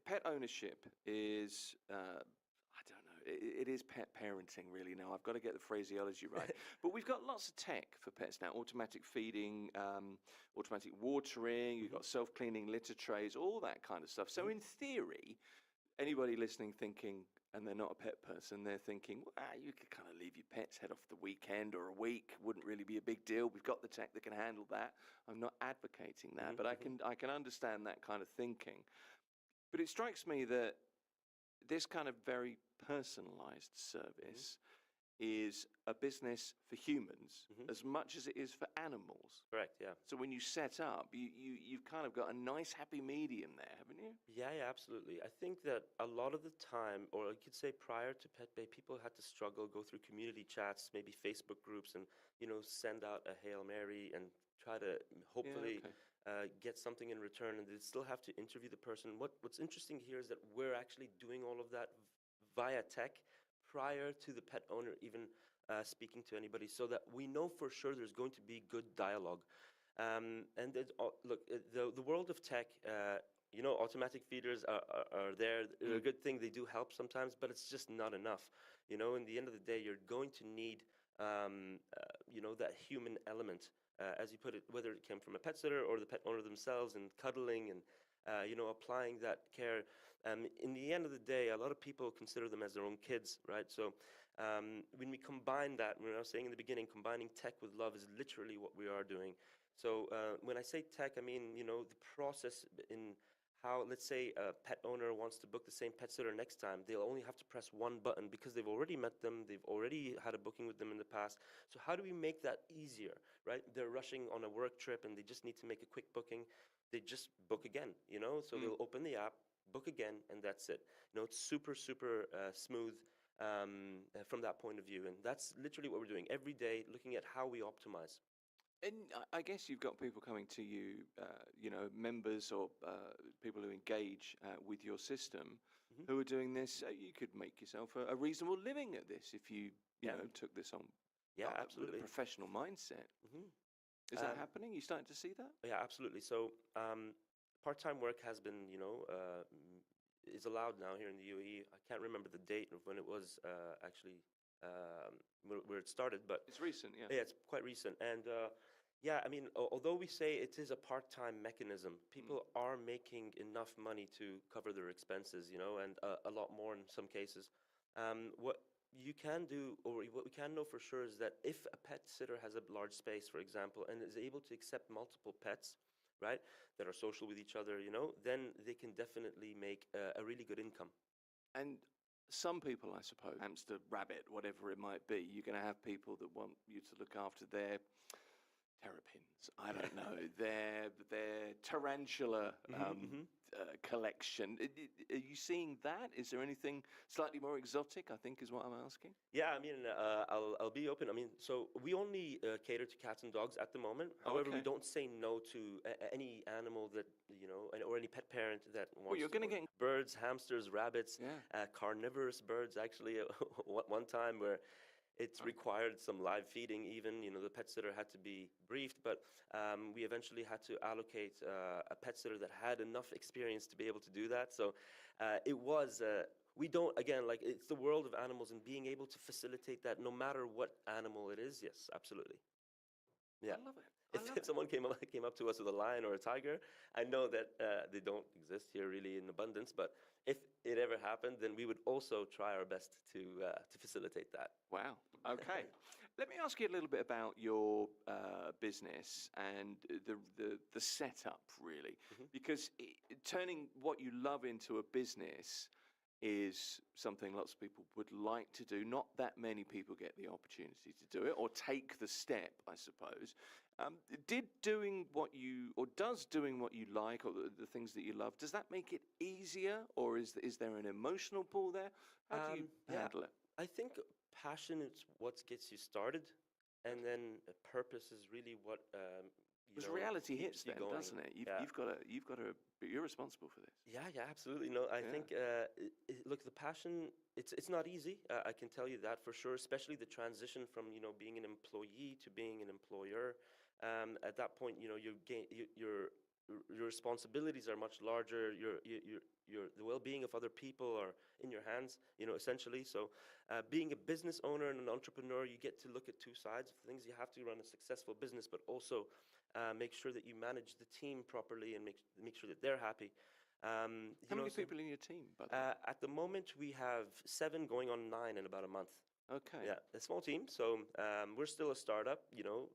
Pet ownership is... I don't know. It is pet parenting, really, now. I've got to get the phraseology right. But we've got lots of tech for pets now. Automatic feeding, automatic watering, you've got self-cleaning litter trays, all that kind of stuff. So in theory, anybody listening thinking, and they're not a pet person, they're thinking, well, you could kind of leave your pet's head off the weekend or a week. Wouldn't really be a big deal. We've got the tech that can handle that. I'm not advocating that, but I can understand that kind of thinking. But it strikes me that this kind of very personalized service is a business for humans as much as it is for animals. Correct, yeah. So when you set up, you've kind of got a nice happy medium there, haven't you? Yeah, absolutely. I think that a lot of the time, or I could say prior to Pet Bay, people had to struggle, go through community chats, maybe Facebook groups, and send out a Hail Mary and try to hopefully get something in return, and they still have to interview the person. What's interesting here is that we're actually doing all of that via tech prior to the pet owner even speaking to anybody, so that we know for sure there's going to be good dialogue. And look, the world of tech, automatic feeders are there. They're a good thing. They do help sometimes, but it's just not enough. In the end of the day, you're going to need, that human element, as you put it, whether it came from a pet sitter or the pet owner themselves, and cuddling and applying that care. In the end of the day, a lot of people consider them as their own kids, right? So when we combine that, when I was saying in the beginning, combining tech with love is literally what we are doing. So when I say tech, I mean, the process in how, let's say, a pet owner wants to book the same pet sitter next time, they'll only have to press one button because they've already met them, they've already had a booking with them in the past. So how do we make that easier, right? They're rushing on a work trip and they just need to make a quick booking. They just book again, you know? So they'll open the app, book again, and that's it. You know, it's super, super smooth from that point of view. And that's literally what we're doing every day, looking at how we optimize. And I guess you've got people coming to you, you know, members or people who engage with your system who are doing this. You could make yourself a reasonable living at this if you know, took this on. Yeah, With absolutely. a professional mindset. Is that happening? You starting to see that? Yeah, absolutely. So part-time work has been, you know, is allowed now here in the UAE. I can't remember the date of when it was actually where it started, but it's recent. Yeah, it's quite recent. And yeah, I mean, although we say it is a part-time mechanism, people are making enough money to cover their expenses, you know, and a lot more in some cases. What you can do, or what we can know for sure, is that if a pet sitter has a large space, for example, and is able to accept multiple pets, right, that are social with each other, you know, then they can definitely make a really good income. And some people, I suppose, hamster, rabbit, whatever it might be, you're going to have people that want you to look after their terrapins, I don't know, their tarantula collection. Are you seeing that? Is there anything slightly more exotic, I think is what I'm asking? Yeah, I mean, I'll be open. I mean, so we only cater to cats and dogs at the moment. However, we don't say no to any animal that, you know, or any pet parent that wants. Well, you're going to get birds, hamsters, rabbits, carnivorous birds, actually, one time where it's required some live feeding even, you know, the pet sitter had to be briefed, but we eventually had to allocate a pet sitter that had enough experience to be able to do that. So it was, we don't, again, like, it's the world of animals, and being able to facilitate that no matter what animal it is, yes, absolutely. Yeah. I love it. If someone came up to us with a lion or a tiger, I know that they don't exist here really in abundance, but if it ever happened, then we would also try our best to facilitate that. Wow. Okay. Let me ask you a little bit about your business and the setup, really, because turning what you love into a business is something lots of people would like to do. Not that many people get the opportunity to do it or take the step, I suppose. Does doing what you like, or the things that you love, does that make it easier, or is there an emotional pull there? How do you handle it? I think passion is what gets you started, and then purpose is really what because reality hits then, doesn't it? You've got to. You're responsible for this. Yeah, absolutely. No, I think look, the passion. It's not easy. I can tell you that for sure. Especially the transition from, you know, being an employee to being an employer. At that point, you know, your responsibilities are much larger. The well-being of other people are in your hands, you know, essentially. So being a business owner and an entrepreneur, you get to look at two sides of things. You have to run a successful business, but also make sure that you manage the team properly and make sure that they're happy. How many people in your team, by the way? At the moment, we have 7 going on 9 in about a month. Okay. Yeah, a small team. So we're still a startup, you know,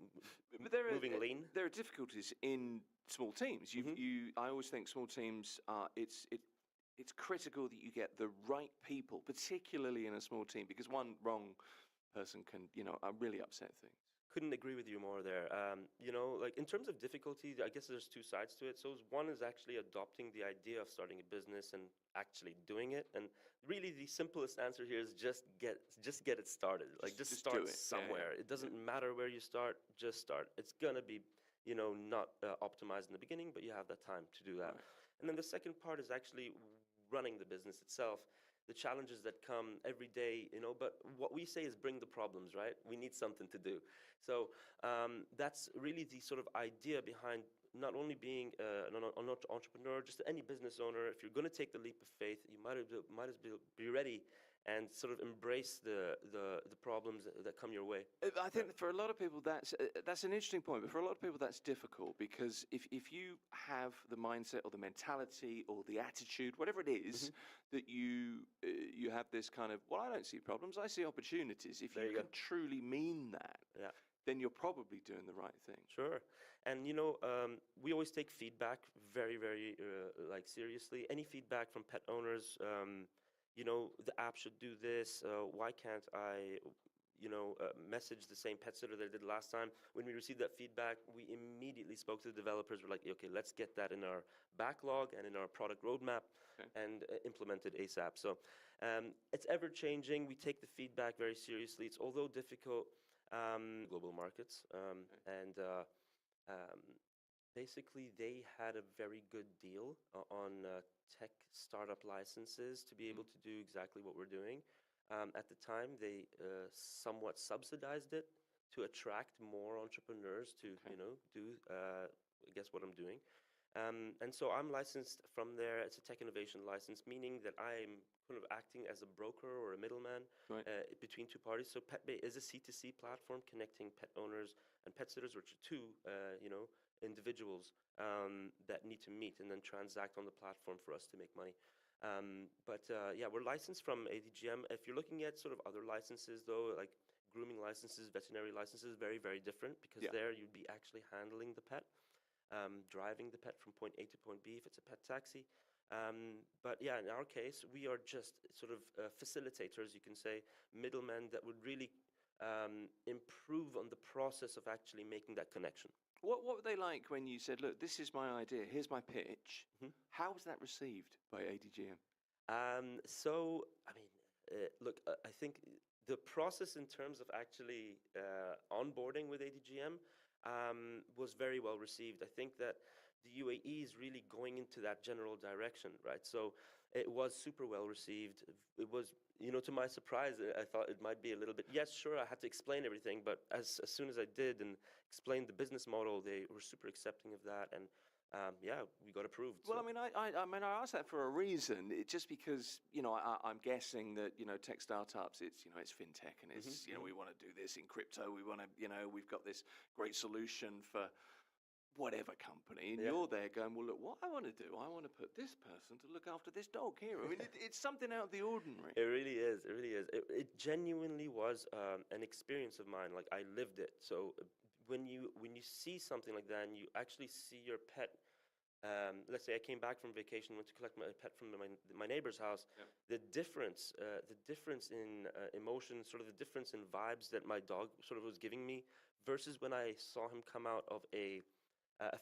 but moving lean. There are difficulties in small teams. I always think small teams are, it's critical that you get the right people, particularly in a small team, because one wrong person can, you know, really upset things. Couldn't agree with you more there. You know, like, in terms of difficulty, I guess there's two sides to it. So one is actually adopting the idea of starting a business and actually doing it. And really, the simplest answer here is just get it started. Like, just start somewhere. It doesn't matter where you start. Just start. It's gonna be, you know, not optimized in the beginning, but you have that time to do that. Right. And then the second part is actually running the business itself. The challenges that come every day, you know, but what we say is bring the problems, right? We need something to do. So that's really the sort of idea behind not only being an entrepreneur, just any business owner. If you're going to take the leap of faith, you might as well be ready and sort of embrace the problems that come your way. I think for a lot of people that's an interesting point, but for a lot of people that's difficult, because if you have the mindset or the mentality or the attitude, whatever it is, that you have this kind of, well, I don't see problems, I see opportunities. If you can truly mean that, then you're probably doing the right thing. Sure. And, we always take feedback very, very, seriously. Any feedback from pet owners, the app should do this. Why can't I, message the same pet sitter that I did last time? When we received that feedback, we immediately spoke to the developers. We're like, okay, let's get that in our backlog and in our product roadmap and implement it ASAP. So it's ever changing. We take the feedback very seriously. It's although difficult, global markets. Basically, they had a very good deal on tech startup licenses to be able to do exactly what we're doing. At the time, they somewhat subsidized it to attract more entrepreneurs to, do, I guess, what I'm doing. And so I'm licensed from there. It's a tech innovation license, meaning that I'm kind of acting as a broker or a middleman between two parties. So PetBay is a C2C platform connecting pet owners and pet sitters, which are two, individuals that need to meet and then transact on the platform for us to make money. We're licensed from ADGM. If you're looking at sort of other licenses, though, like grooming licenses, veterinary licenses, very, very different, because there you'd be actually handling the pet, driving the pet from point A to point B if it's a pet taxi. In our case, we are just sort of facilitators, you can say, middlemen that would really improve on the process of actually making that connection. What were they like when you said, look, this is my idea, here's my pitch? How was that received by ADGM? I think the process in terms of actually onboarding with ADGM was very well received. I think that the UAE is really going into that general direction, right? So it was super well received. It was, to my surprise, I thought it might be a little bit, yes, sure, I had to explain everything, but as soon as I did and explained the business model, they were super accepting of that, and we got approved. Well, I asked that for a reason. Just because, I'm guessing that, tech startups, it's fintech, and it's, we want to do this in crypto. We want to, we've got this great solution for whatever company, and you're there going, well, look, what I want to do, I want to put this person to look after this dog here. I mean, it's something out of the ordinary. It really is. It really is. It genuinely was an experience of mine. Like, I lived it. So when you see something like that, and you actually see your pet, let's say I came back from vacation, went to collect my pet from my neighbor's house. The difference in emotion, sort of the difference in vibes that my dog sort of was giving me, versus when I saw him come out of a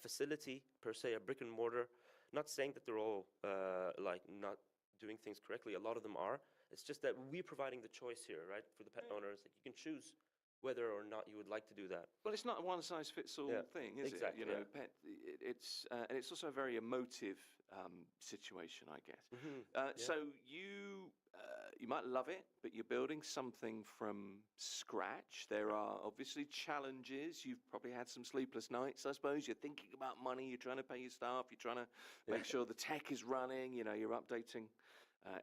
facility, per se, a brick and mortar. Not saying that they're all not doing things correctly. A lot of them are. It's just that we're providing the choice here, right, for the pet owners. That you can choose whether or not you would like to do that. Well, it's not a one-size-fits-all thing, is exactly, it? Pet, and it's also a very emotive situation, I guess. So you might love it, but you're building something from scratch. There are obviously challenges. You've probably had some sleepless nights, I suppose. You're thinking about money. You're trying to pay your staff. You're trying to make sure the tech is running. You're updating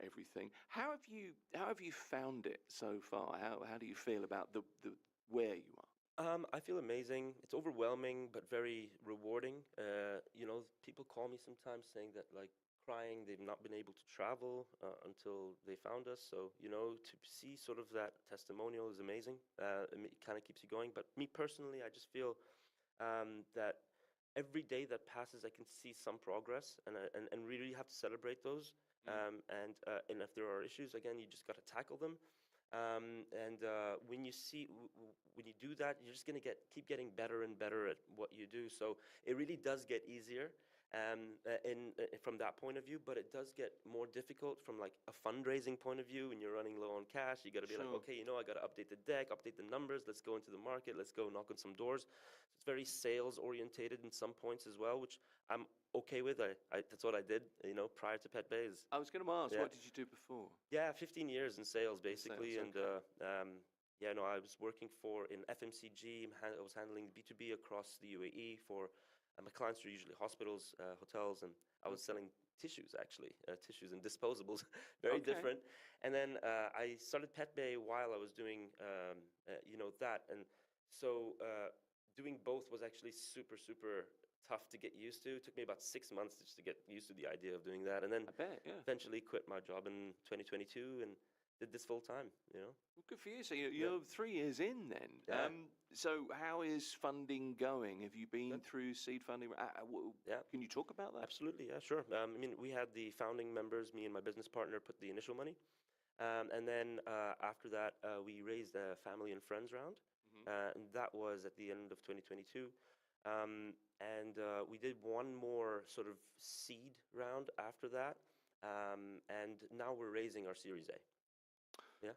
everything. How have you found it so far? How do you feel about the where you are? I feel amazing. It's overwhelming, but very rewarding. People call me sometimes saying that, like, crying they've not been able to travel until they found us. So, to see sort of that testimonial is amazing. It kind of keeps you going. But me personally, I just feel that every day that passes, I can see some progress, and we really have to celebrate those. And if there are issues, again, you just got to tackle them. When you do that, you're just going to keep getting better and better at what you do. So it really does get easier from that point of view, but it does get more difficult from like a fundraising point of view. When you're running low on cash, you got to be like, okay, I got to update the deck, update the numbers. Let's go into the market. Let's go knock on some doors. So it's very sales orientated in some points as well, which I'm okay with. That's what I did, prior to PetBay. I was going to ask, what did you do before? 15 years in sales, basically. I was working in FMCG. I was handling B2B across the UAE for my clients are usually hospitals, hotels, and I was selling tissues, actually, tissues and disposables, very different. And then I started PetBay while I was doing, that. And so doing both was actually super, super tough to get used to. It took me about 6 months just to get used to the idea of doing that. And then eventually quit my job in 2022 and did this full time, you know. Well, good for you. So you're 3 years in then. Yeah. So how is funding going? Have you been through seed funding? Yeah. Can you talk about that? Absolutely, yeah, sure. I mean, we had the founding members, me and my business partner, put the initial money. And then after that, we raised a family and friends round. And that was at the end of 2022. And we did one more sort of seed round after that. And now we're raising our Series A. Yeah.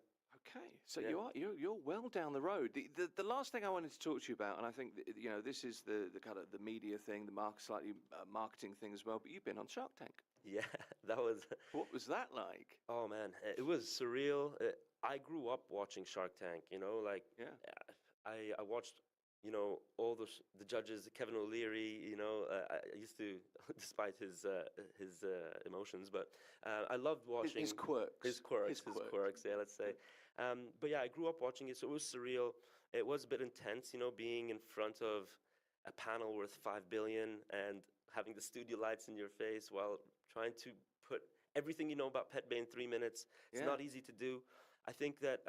Okay, so Yeah. you're well down the road. The last thing I wanted to talk to you about, and I think this is the kind of the media thing, the slightly marketing thing as well. But you've been on Shark Tank. Yeah, that was. What was that like? Oh man, it was surreal. I grew up watching Shark Tank. You know, like I watched. You know, all the judges, Kevin O'Leary. You know, I used to, despite his emotions, but I loved watching his quirks. His quirks. Yeah, let's say. But yeah, I grew up watching it, so it was surreal. It was a bit intense, you know, being in front of a panel worth 5 billion and having the studio lights in your face while trying to put everything you know about PetBay in 3 minutes. It's not easy to do. I think that,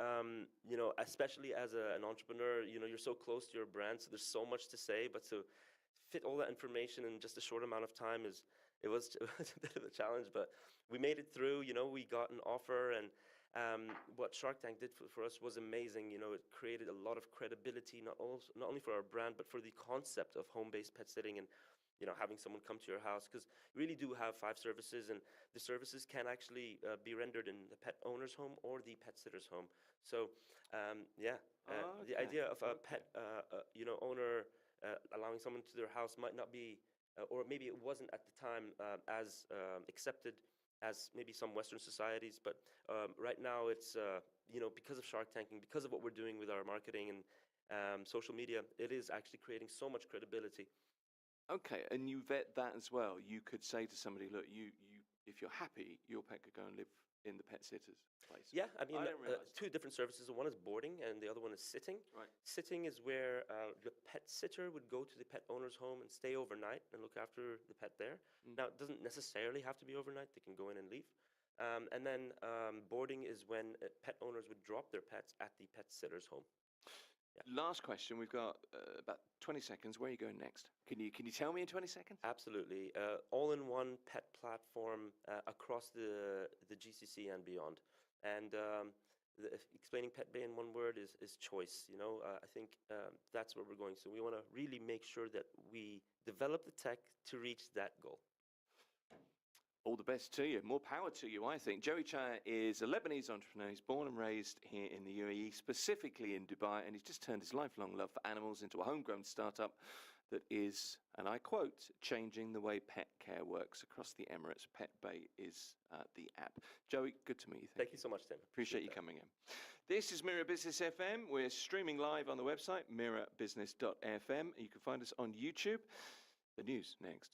you know, especially as an entrepreneur, you know, you're so close to your brand, so there's so much to say, but to fit all that information in just a short amount of time it was a bit of a challenge, but we made it through. You know, we got an offer, and what Shark Tank did for us was amazing. You know, it created a lot of credibility, not only for our brand, but for the concept of home-based pet sitting and, you know, having someone come to your house, because we really do have 5 services, and the services can actually be rendered in the pet owner's home or the pet sitter's home. So, the idea of a pet, you know, owner allowing someone to their house might not be, or maybe it wasn't at the time as accepted as maybe some Western societies. But right now, it's you know, because of Shark Tanking, because of what we're doing with our marketing and social media, it is actually creating so much credibility. Okay, and you vet that as well. You could say to somebody, look, you if you're happy, your pet could go and live in the pet sitter's place. Yeah, I mean, didn't realize 2 different services. One is boarding, and the other one is sitting. Right. Sitting is where the pet sitter would go to the pet owner's home and stay overnight and look after the pet there. Now, it doesn't necessarily have to be overnight. They can go in and leave. And then boarding is when pet owners would drop their pets at the pet sitter's home. Yeah. Last question. We've got about 20 seconds. Where are you going next? Can you tell me in 20 seconds? Absolutely. All-in-one pet platform across the GCC and beyond. And explaining PetBay in one word is choice. You know, I think that's where we're going. So we want to really make sure that we develop the tech to reach that goal. All the best to you. More power to you, I think. Joey Chaya is a Lebanese entrepreneur. He's born and raised here in the UAE, specifically in Dubai, and he's just turned his lifelong love for animals into a homegrown startup that is, and I quote, changing the way pet care works across the Emirates. PetBay is the app. Joey, good to meet you. Thank you so much, Tim. Appreciate you coming in. This is Mira Business FM. We're streaming live on the website, mirabusiness.fm. You can find us on YouTube. The news next.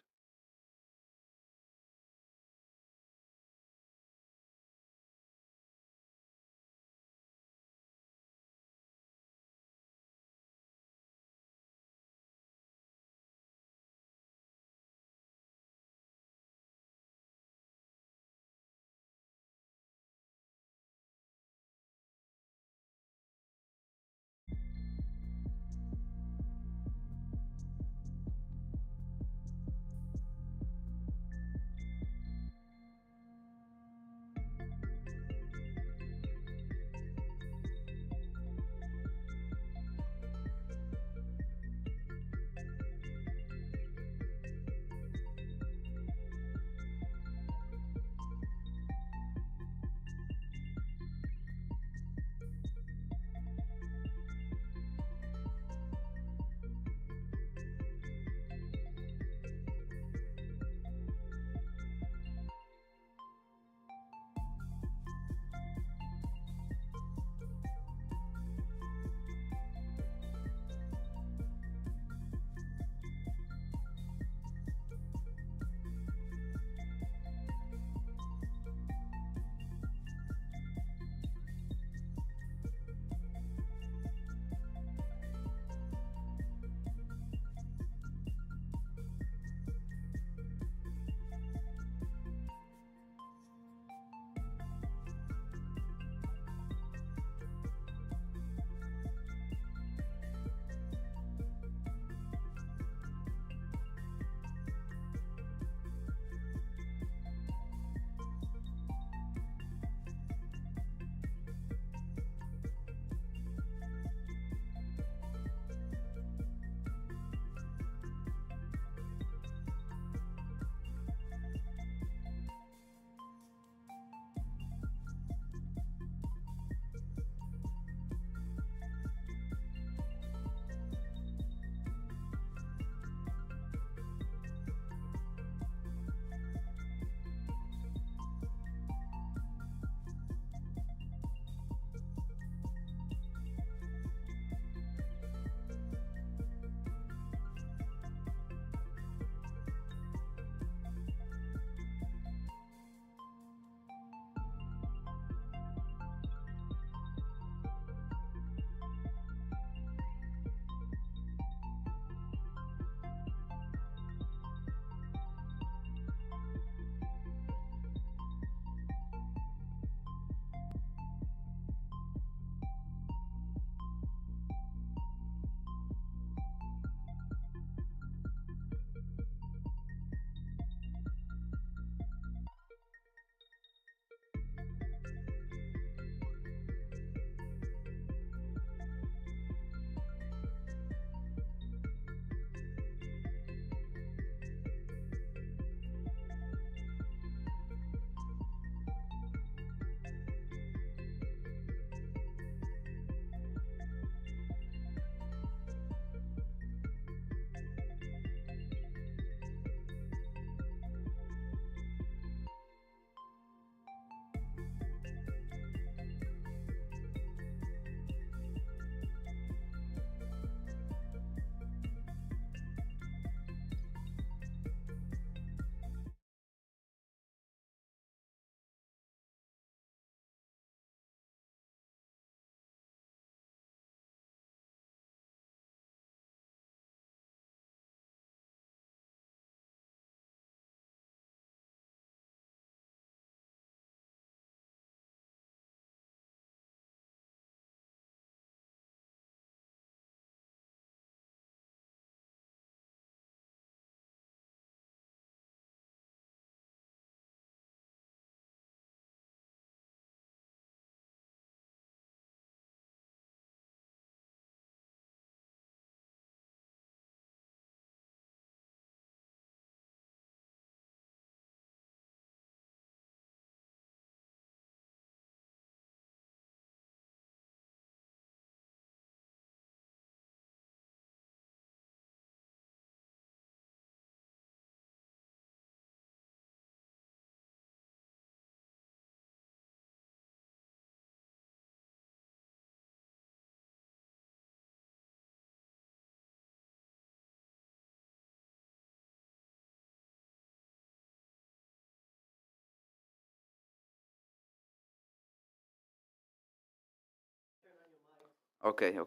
Okej.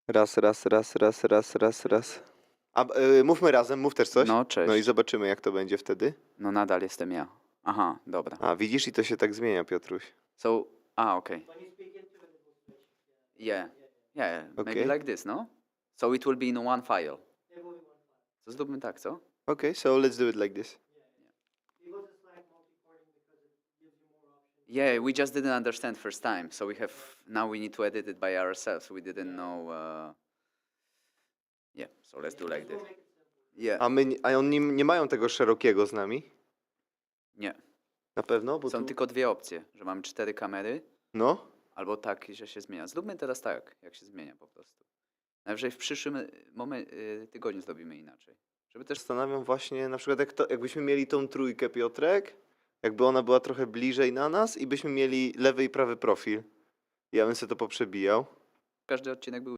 Raz. A mówmy razem, mów też coś. No, cześć. No i zobaczymy, jak to będzie wtedy. No nadal jestem ja. Aha, dobra. A, widzisz, i to się tak zmienia, Piotruś. So, okay. Yeah. Maybe Okay. like this, no? So it will be in one file. To zróbmy tak, co? Okay, so let's do it like this. Yeah, we just didn't understand first time, so now we need to edit it by ourselves. We didn't know. Yeah, so let's do like this. Yeah. A oni nie mają tego szerokiego z nami? Nie. Na pewno? Bo Są tu... tylko dwie opcje, że mamy 4 kamery, No. albo tak, że się zmienia. Zróbmy teraz tak, jak się zmienia po prostu. Najwyżej w przyszłym tygodniu zrobimy inaczej. Żeby też... Zastanawiam właśnie, na przykład jakbyśmy mieli tą trójkę, Piotrek, jakby ona była trochę bliżej na nas i byśmy mieli lewy i prawy profil. Ja bym sobie to poprzebijał. Każdy odcinek był